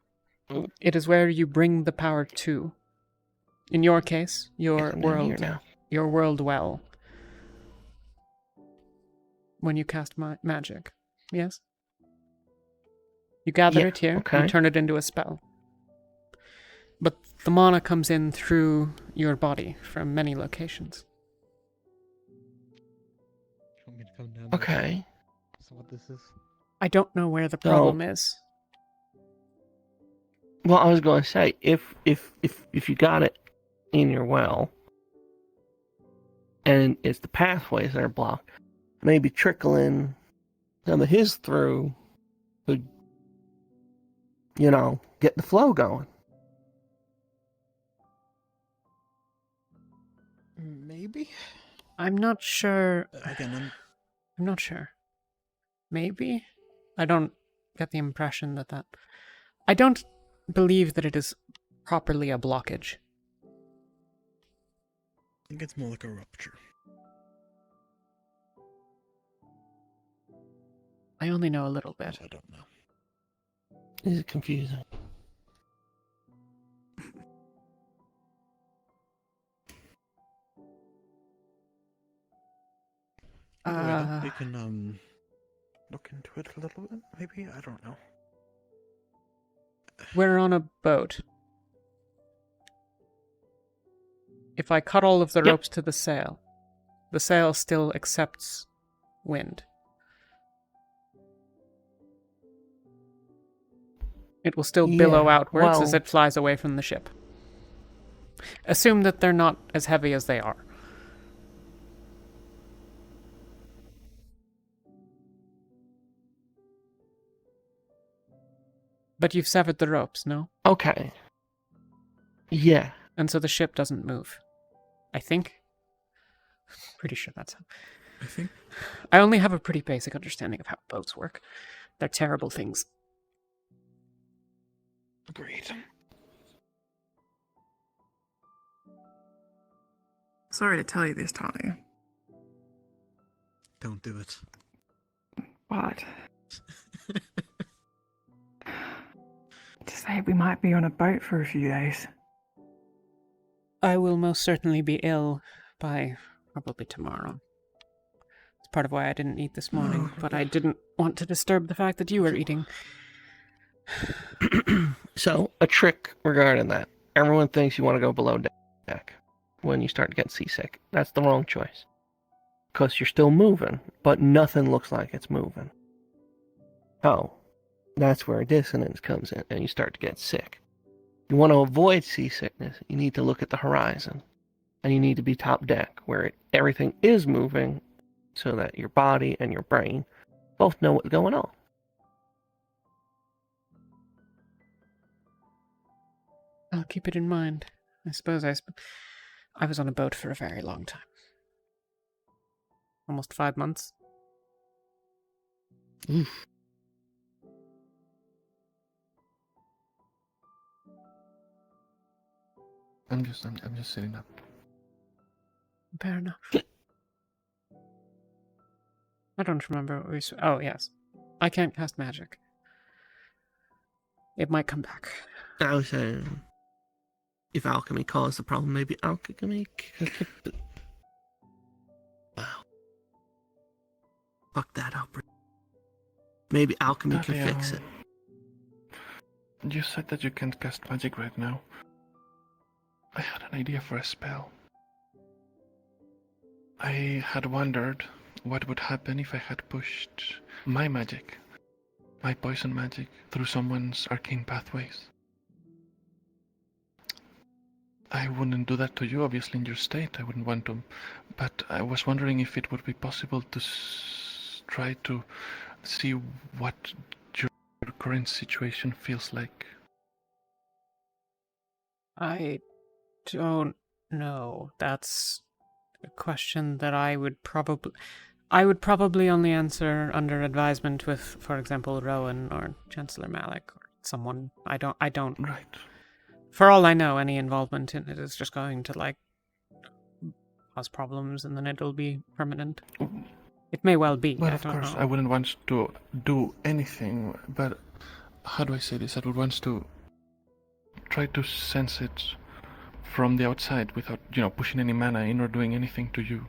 It is where you bring the power to. In your case, your world well. When you cast magic. Yes? You gather it here, you turn it into a spell. But the mana comes in through your body from many locations. Okay. So what this is? I don't know where the problem is. Well, I was going to say, if you got it in your well, and it's the pathways that are blocked, maybe trickling some of his through would, get the flow going. Maybe? I'm not sure. Again, I'm not sure. Maybe? I don't get the impression that... I don't believe that it is properly a blockage. I think it's more like a rupture. I only know a little bit. I don't know. Is it confusing? We can look into it a little bit, maybe? I don't know. We're on a boat. If I cut all of the ropes to the sail still accepts wind. It will still billow outwards as it flies away from the ship. Assume that they're not as heavy as they are. But you've severed the ropes, no? Okay. Yeah. And so the ship doesn't move. I think. Pretty sure that's how. I think. I only have a pretty basic understanding of how boats work. They're terrible things. Agreed. Sorry to tell you this, Talia. Don't do it. What? To say we might be on a boat for a few days. I will most certainly be ill by probably tomorrow. It's part of why I didn't eat this morning, but I didn't want to disturb the fact that you were eating. So, a trick regarding that. Everyone thinks you want to go below deck when you start to get seasick. That's the wrong choice. Because you're still moving, but nothing looks like it's moving. Oh, that's where dissonance comes in, and you start to get sick. You want to avoid seasickness, you need to look at the horizon. And you need to be top deck, where everything is moving, so that your body and your brain both know what's going on. I'll keep it in mind. I suppose I was on a boat for a very long time. Almost 5 months. Oof. I'm just sitting up. Fair enough. I don't remember what we said. Oh, yes. I can't cast magic. It might come back. I was saying, if alchemy caused the problem, maybe alchemy. Wow. Fuck that up. Maybe alchemy can fix it. You said that you can't cast magic right now. I had an idea for a spell. I had wondered what would happen if I had pushed my magic, my poison magic, through someone's arcane pathways. I wouldn't do that to you, obviously, in your state. I wouldn't want to. But I was wondering if it would be possible to try to see what your current situation feels like. I don't know. That's a question that I would probably only answer under advisement with, for example, Rowan or Chancellor Malik or someone. I don't. Right. For all I know, any involvement in it is just going to, cause problems and then it'll be permanent. It may well be. Well, I of don't course, know. I wouldn't want to do anything, but how do I say this? I would want to try to sense it from the outside without, pushing any mana in or doing anything to you.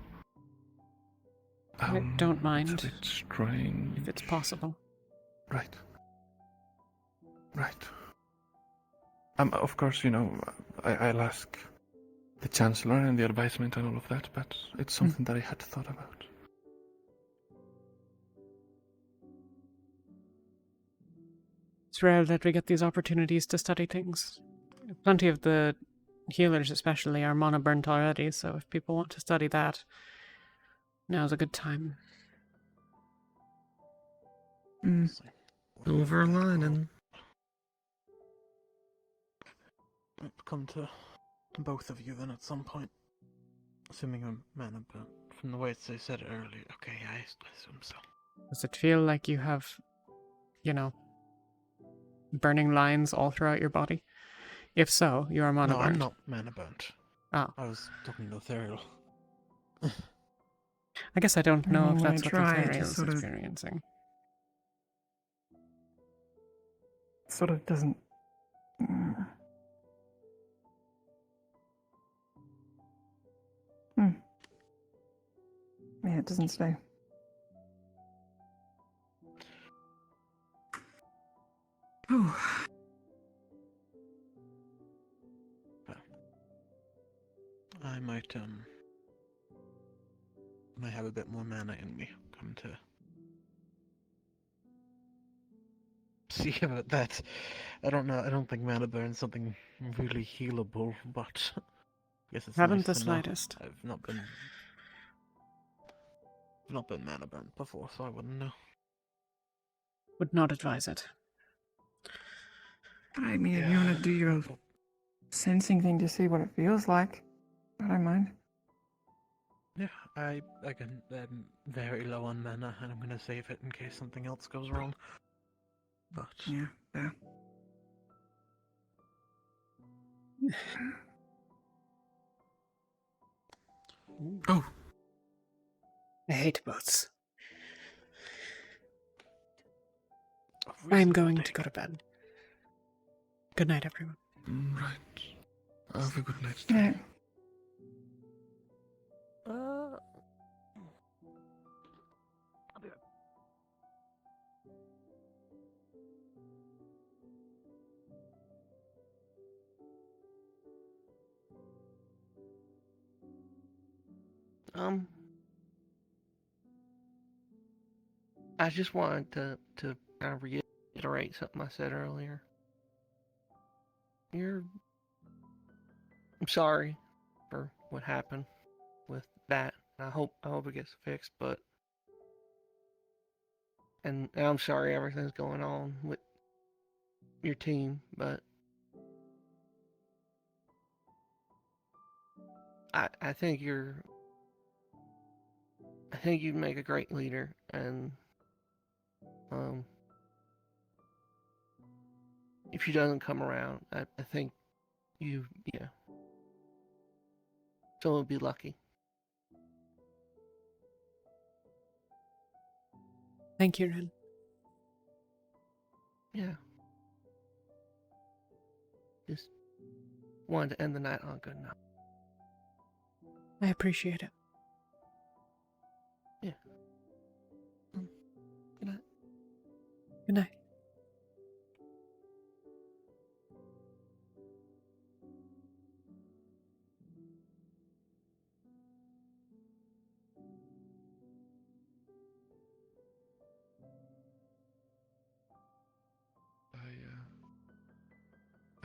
I don't mind. It's a bit strange. If it's possible. Right. Of course, I'll ask the Chancellor and the advisement and all of that, but it's something that I had thought about. It's rare that we get these opportunities to study things. Plenty of the healers especially are mana burnt already, so if people want to study that, now's a good time. Silver lining. Come to both of you then at some point. Assuming I'm mana burnt. From the way they said it earlier. Okay, I assume so. Does it feel like you have, burning lines all throughout your body? If so, you are mana burnt. I'm not mana burnt. Oh. I was talking to Ethereal. I guess I don't know if that's what try Ethereal to is sort of experiencing. sort of doesn't. Mm. Hmm. Yeah, it doesn't stay. Oh. I might have a bit more mana in me. Come to see about that. I don't know. I don't think mana burn's something really healable, but I guess it's Haven't nice the to know. slightest. I've not been mana burnt before, so I wouldn't know. Would not advise it. I mean, if you want to do your sensing thing to see what it feels like, I don't mind. Yeah, I'm very low on mana, and I'm gonna save it in case something else goes wrong. But yeah. Oh. I hate boats. I'm going to go to bed. Good night, everyone. Right. Have a good night. Yeah. I'll be right. I just wanted to kind of reiterate something I said earlier. I'm sorry for what happened with that. I hope it gets fixed, but and I'm sorry everything's going on with your team, but I think you make a great leader, and if she doesn't come around, I think someone would be lucky. Thank you, Ren. Yeah. Just wanted to end the night on a good note. I appreciate it. Yeah. Good night. Good night.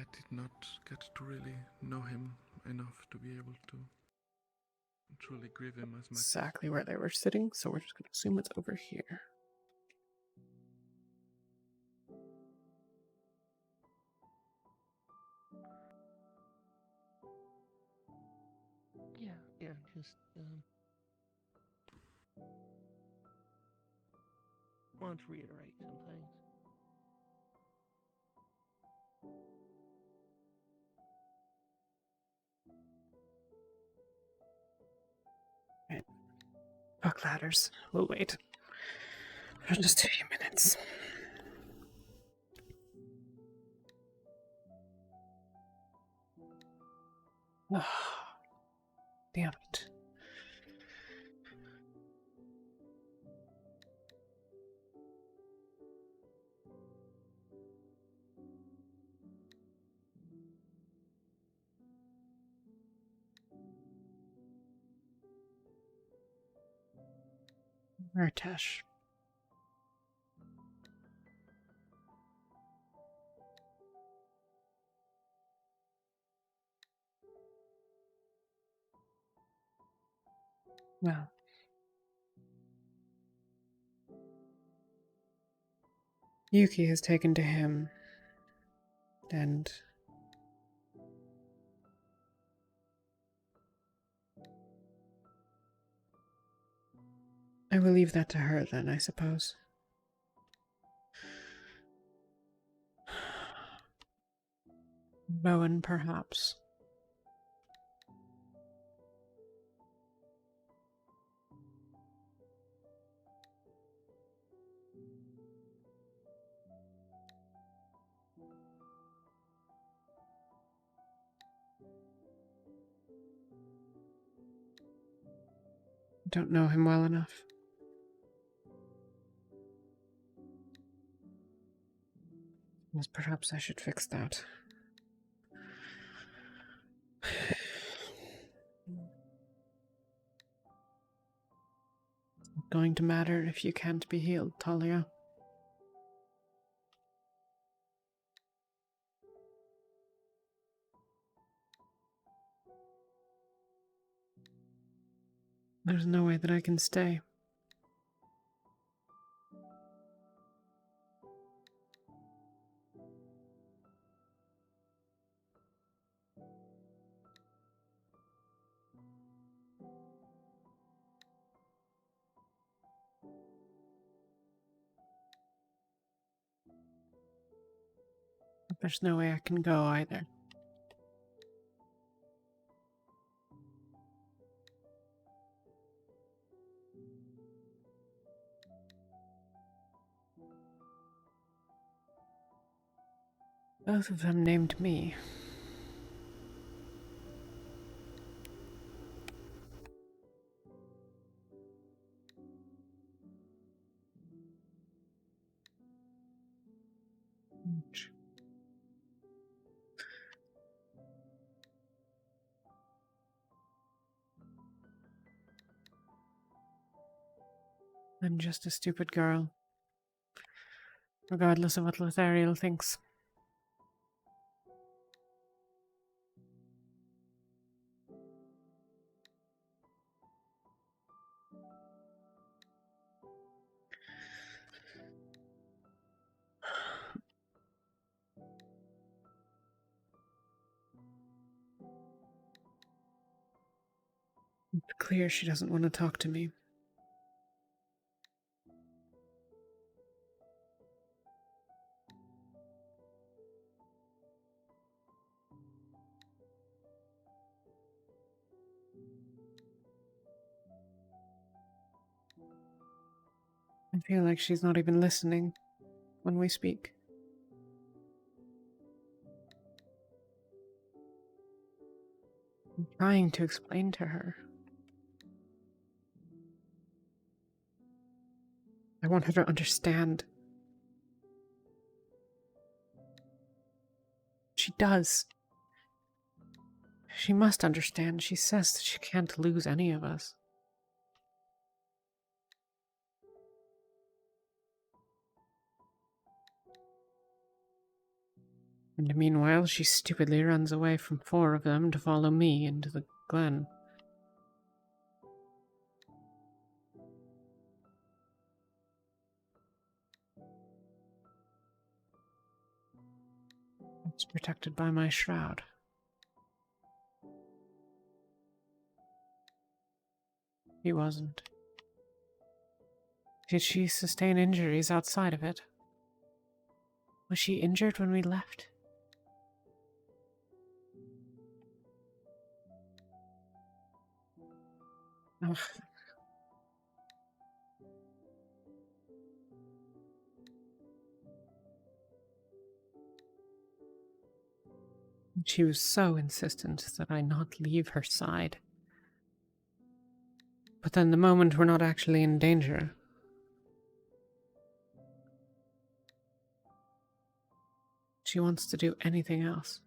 I did not get to really know him enough to be able to truly grieve him as much. Exactly where they were sitting, so we're just going to assume it's over here. Yeah, just wanted to reiterate some things. Right. Fuck ladders. We'll wait. For just a few minutes. Damn it. Artesh. Well. Yuki has taken to him, and I will leave that to her then, I suppose. Bowen, perhaps. Don't know him well enough. Yes, perhaps I should fix that. It's not going to matter if you can't be healed, Talia. There's no way that I can stay. But there's no way I can go either. Both of them named me. I'm just a stupid girl, regardless of what Lothariel thinks. It's clear she doesn't want to talk to me. I feel like she's not even listening when we speak. I'm trying to explain to her. I want her to understand. She does. She must understand. She says that she can't lose any of us. And meanwhile, she stupidly runs away from 4 of them to follow me into the glen. It's protected by my shroud. He wasn't. Did she sustain injuries outside of it? Was she injured when we left? Ugh. She was so insistent that I not leave her side. But then the moment we're not actually in danger, she wants to do anything else.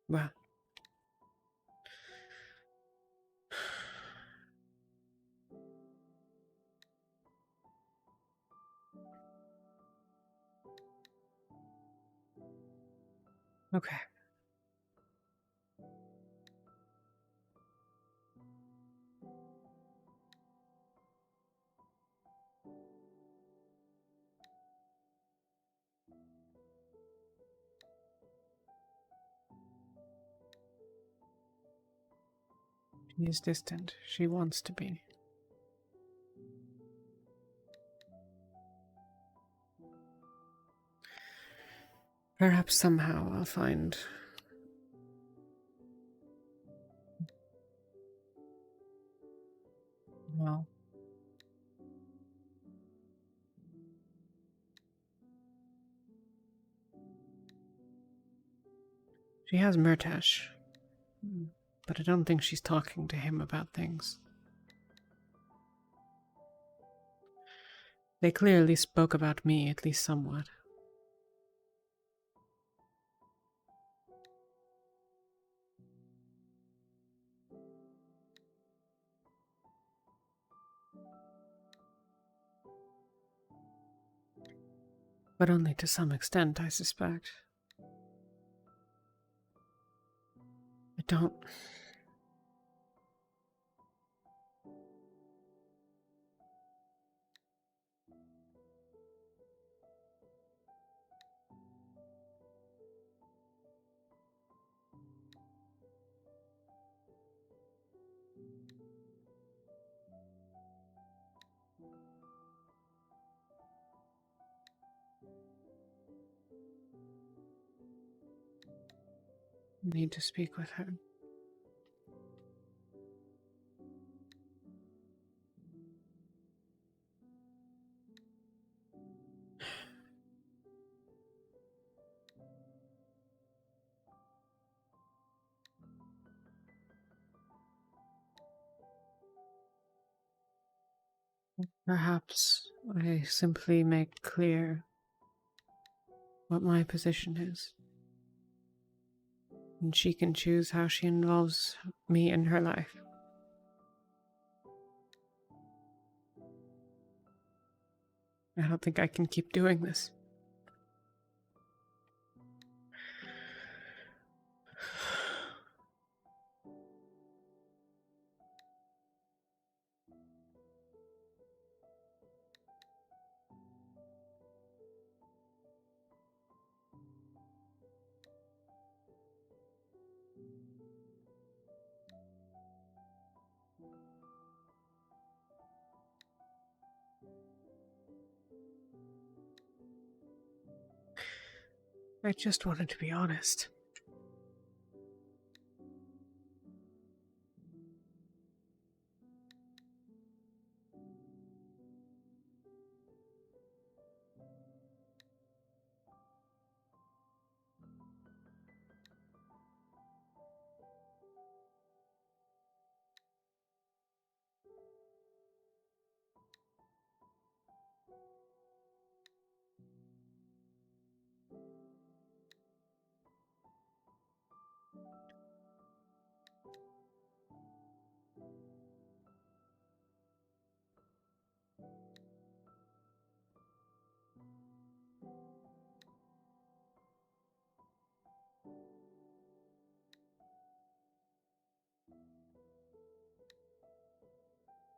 Well, okay. She is distant. She wants to be. Perhaps somehow I'll find... Well... She has Murtash, but I don't think she's talking to him about things. They clearly spoke about me, at least somewhat. But only to some extent, I suspect. I don't... need to speak with her. Perhaps I simply make clear what my position is, and she can choose how she involves me in her life. I don't think I can keep doing this. I just wanted to be honest.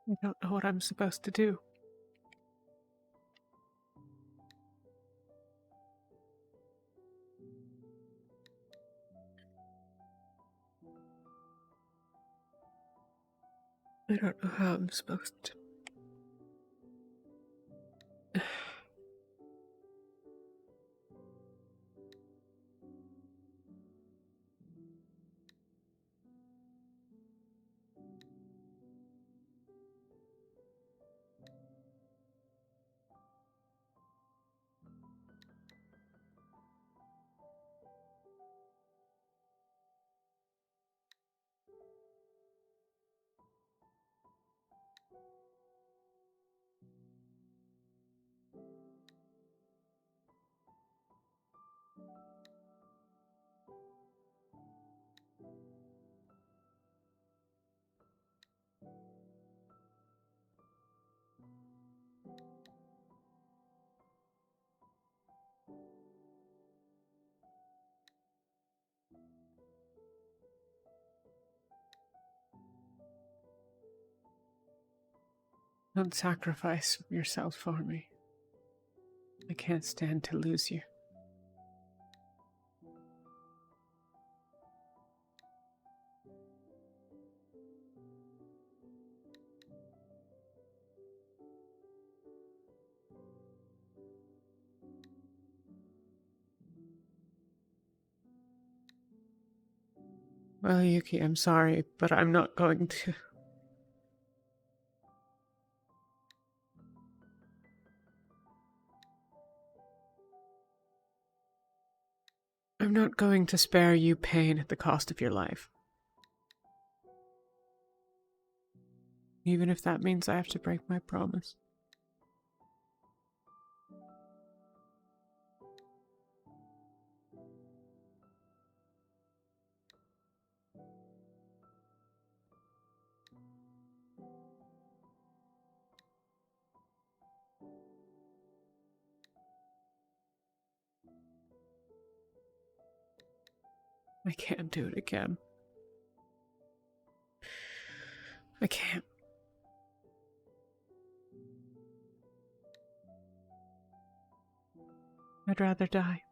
I don't know what I'm supposed to do. I don't know how I'm supposed to. Don't sacrifice yourself for me. I can't stand to lose you. Well, Yuki, I'm sorry, but I'm not going to. I'm I'm not going to spare you pain at the cost of your life. Even if that means I have to break my promise. I can't do it again. I can't. I'd rather die.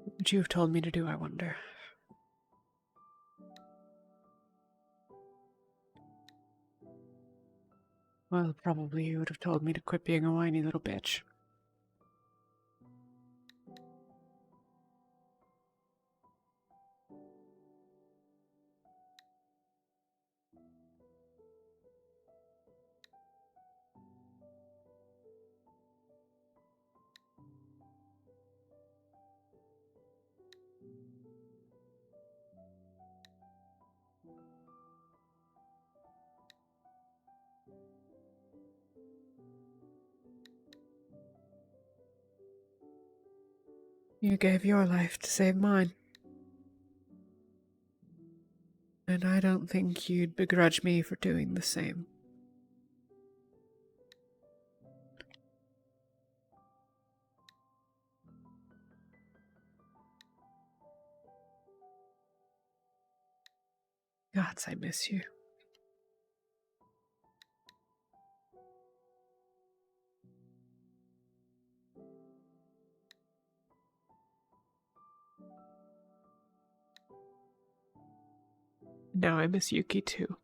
What would you have told me to do, I wonder? Well, probably you would have told me to quit being a whiny little bitch. You gave your life to save mine. And I don't think you'd begrudge me for doing the same. Gods, I miss you. Now I miss Yuki too.